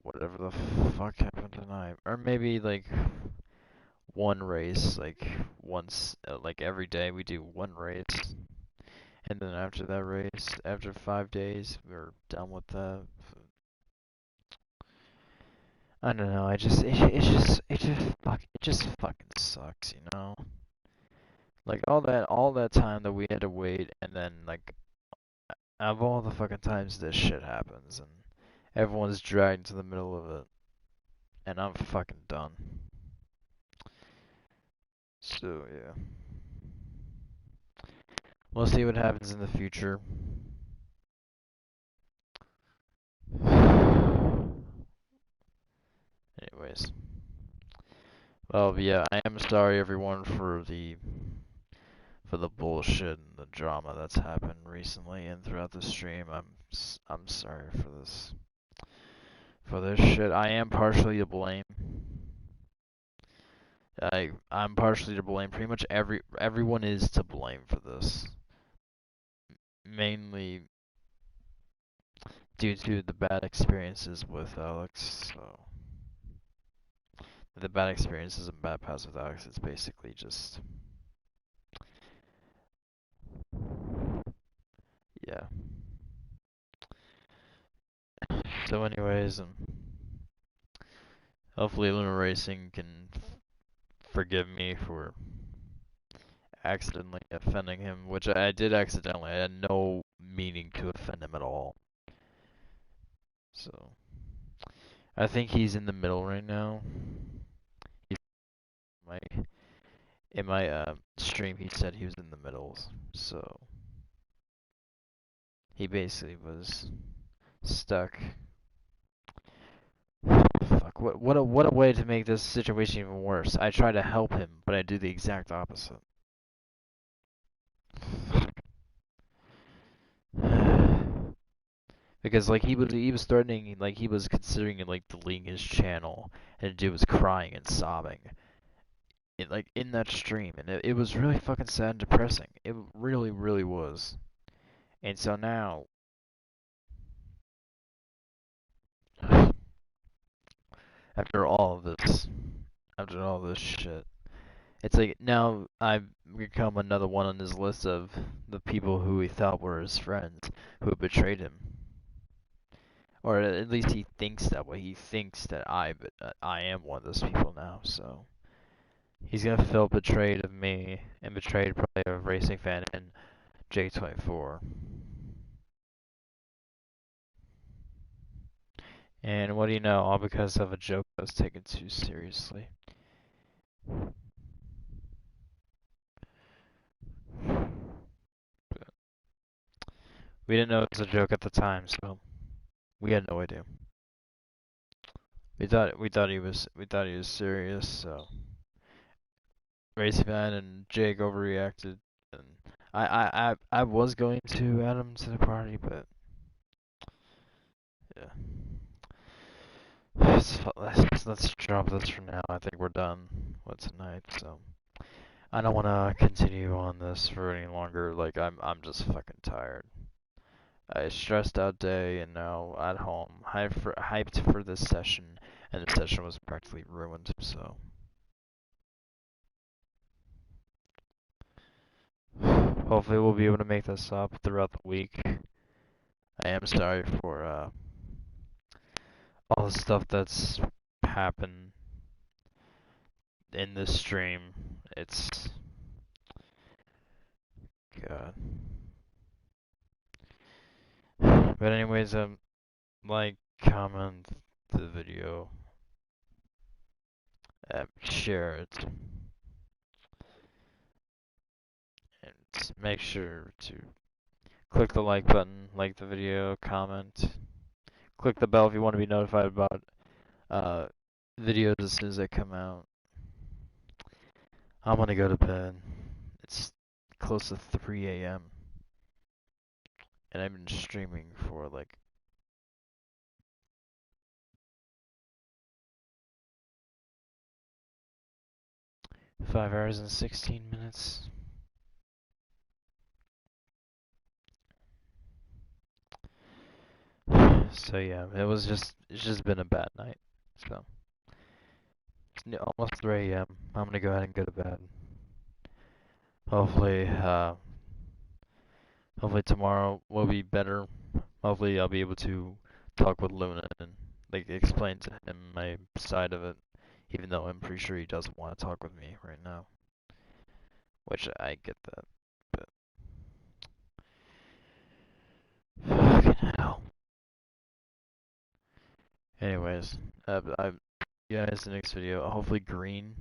whatever the fuck happened tonight. Or maybe like one race, like once, like every day we do one race. And then after that race, after 5 days, we're done with that. I don't know. It just fucking sucks, you know. Like all that time that we had to wait, and then like out of all the fucking times this shit happens, and everyone's dragged to the middle of it, and I'm fucking done. So yeah, we'll see what happens in the future. Anyways. Well, yeah, I am sorry everyone for the bullshit and the drama that's happened recently and throughout the stream. I'm sorry for this shit. I am partially to blame. I'm partially to blame. Pretty much everyone is to blame for this. Mainly due to the bad experiences with Alex. So the bad experiences and bad past with Alex, it's basically just yeah. So anyways, hopefully Luna Racing can forgive me for accidentally offending him, which I did accidentally. I had no meaning to offend him at all. So I think he's in the middle right now. He's in my stream he said he was in the middle, so he basically was stuck. Fuck, what a way to make this situation even worse. I try to help him, but I do the exact opposite. Because like he was threatening, like he was considering like deleting his channel, and the dude was crying and sobbing. Like in that stream, and it was really fucking sad and depressing. It really, really was. And so now, after all of this, after all this shit, it's like now I've become another one on his list of the people who he thought were his friends who betrayed him. Or at least he thinks that way. He thinks that I am one of those people now. So he's gonna feel betrayed of me and betrayed probably of Racing Fan and J24. And what do you know? All because of a joke that was taken too seriously. We didn't know it was a joke at the time, so we had no idea. We thought he was serious, so Racing Fan and Jake overreacted, and I was going to add him to the party, but yeah. Let's drop this for now. I think we're done with tonight, so I don't want to continue on this for any longer. Like I'm just fucking tired. I stressed out day and now at home, hyped for this session, and the session was practically ruined. So hopefully we'll be able to make this up throughout the week. I am sorry for all the stuff that's happened in this stream. It's God. But anyways, like, comment the video, share it, and make sure to click the like button, like the video, comment, Click the bell if you want to be notified about videos as soon as they come out. I'm gonna go to bed. It's close to 3 a.m. and I've been streaming for like 5 hours and 16 minutes. So yeah, it's just been a bad night. So it's almost 3 a.m. I'm gonna go ahead and go to bed. Hopefully, hopefully tomorrow will be better. Hopefully I'll be able to talk with Luna and like explain to him my side of it, even though I'm pretty sure he doesn't want to talk with me right now. Which I get that, but fucking hell. Anyways, yeah, it's the next video. Hopefully green.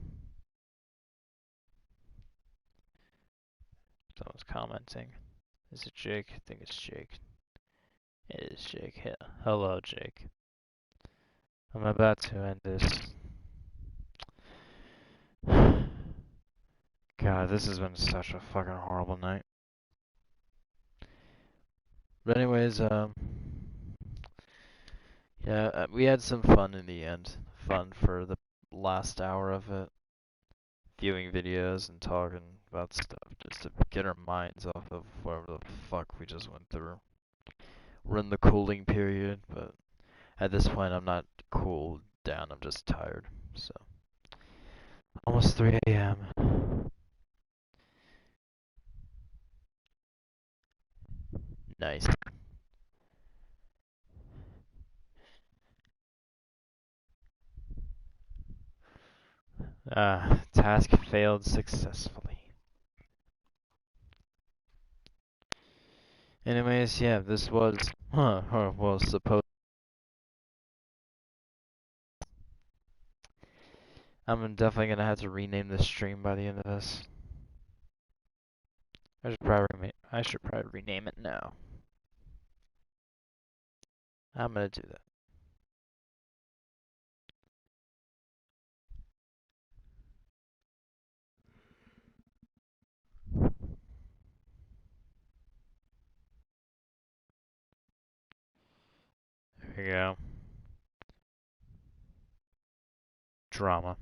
Someone's commenting. Is it Jake? I think it's Jake. It is Jake. Yeah. Hello, Jake. I'm about to end this. God, this has been such a fucking horrible night. But anyways, yeah, we had some fun in the end. Fun for the last hour of it. Viewing videos and talking about stuff just to get our minds off of whatever the fuck we just went through. We're in the cooling period, but at this point I'm not cooled down, I'm just tired. So, almost 3 a.m. Nice. Task failed successfully. Anyways, yeah, this was, well, supposed. I'm definitely gonna have to rename this stream by the end of this. I should probably rename it now. I'm gonna do that. There we go. Drama.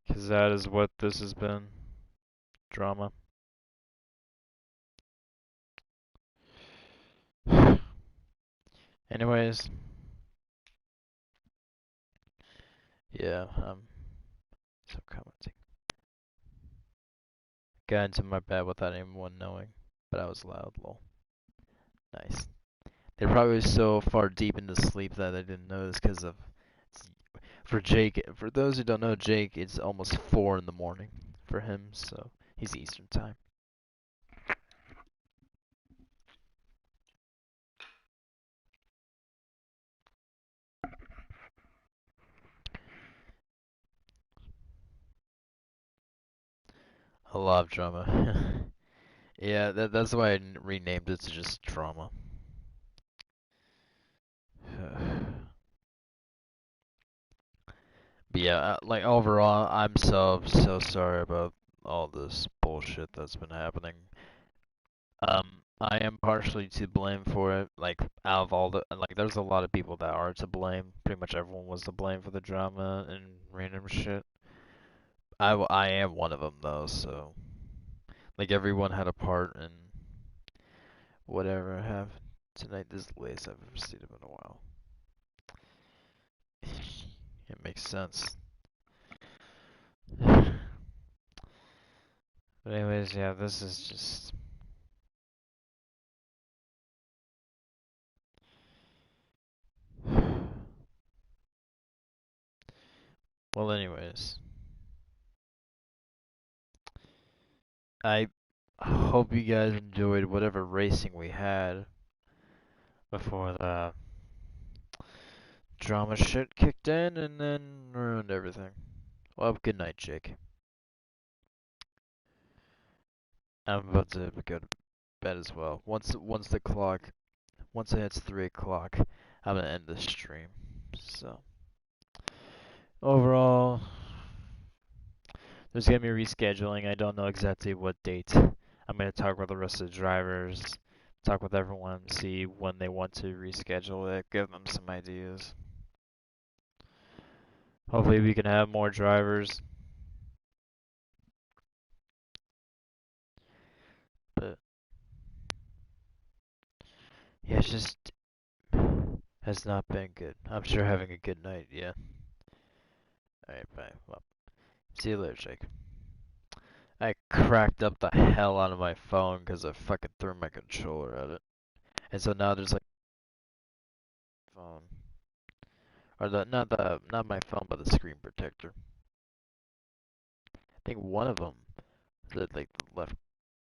Because that is what this has been. Drama. Anyways. Yeah, so commenting. Got into my bed without anyone knowing, but I was loud, lol. Nice. They're probably so far deep into sleep that they didn't notice because of... For Jake, for those who don't know Jake, it's almost 4 in the morning for him, so he's Eastern time. I love drama. Yeah, that's why I renamed it to just drama. But yeah, like overall, I'm so sorry about all this bullshit that's been happening. I am partially to blame for it. Like out of all the, like, there's a lot of people that are to blame. Pretty much everyone was to blame for the drama and random shit. I am one of them though, so like everyone had a part in whatever happened tonight. This is the latest I've ever seen him in a while. It makes sense. But anyways, yeah, this is just... Well, anyways. I hope you guys enjoyed whatever racing we had before the drama shit kicked in and then ruined everything. Well, good night, Jake. I'm about to go to bed as well. Once once it hits 3 o'clock, I'm gonna end the stream. So, overall, there's gonna be rescheduling. I don't know exactly what date. I'm gonna talk with the rest of the drivers, talk with everyone, see when they want to reschedule it, give them some ideas. Hopefully we can have more drivers. But yeah, it's just has not been good. I'm sure having a good night, yeah. Alright, bye. Well, see you later, Jake. I cracked up the hell out of my phone because I fucking threw my controller at it. And so now there's like phone. Or not my phone, but the screen protector. I think one of them is at like the left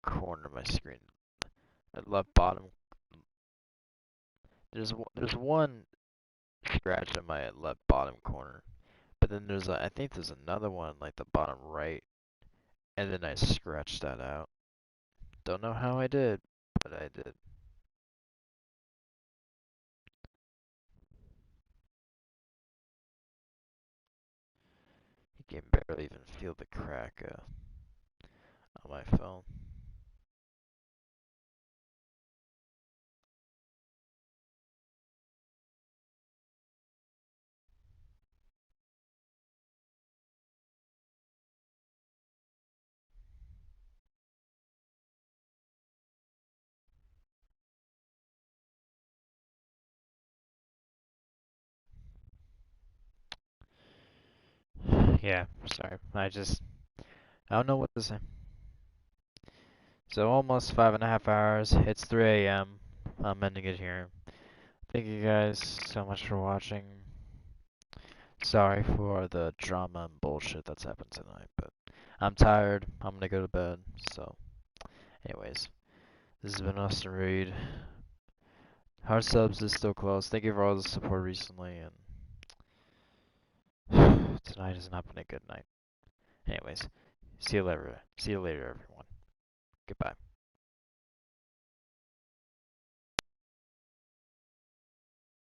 corner of my screen. At left bottom. There's one scratch in my left bottom corner. But then I think there's another one like the bottom right. And then I scratched that out. Don't know how I did, but I did. You can barely even feel the crack on my phone. Yeah, sorry. I don't know what to say. So almost 5.5 hours. It's 3 a.m. I'm ending it here. Thank you guys so much for watching. Sorry for the drama and bullshit that's happened tonight, but I'm tired. I'm gonna go to bed. So, anyways, this has been Austin Reed. Hard subs is still closed. Thank you for all the support recently, and tonight has not been a good night. Anyways, see you later. See you later, everyone. Goodbye.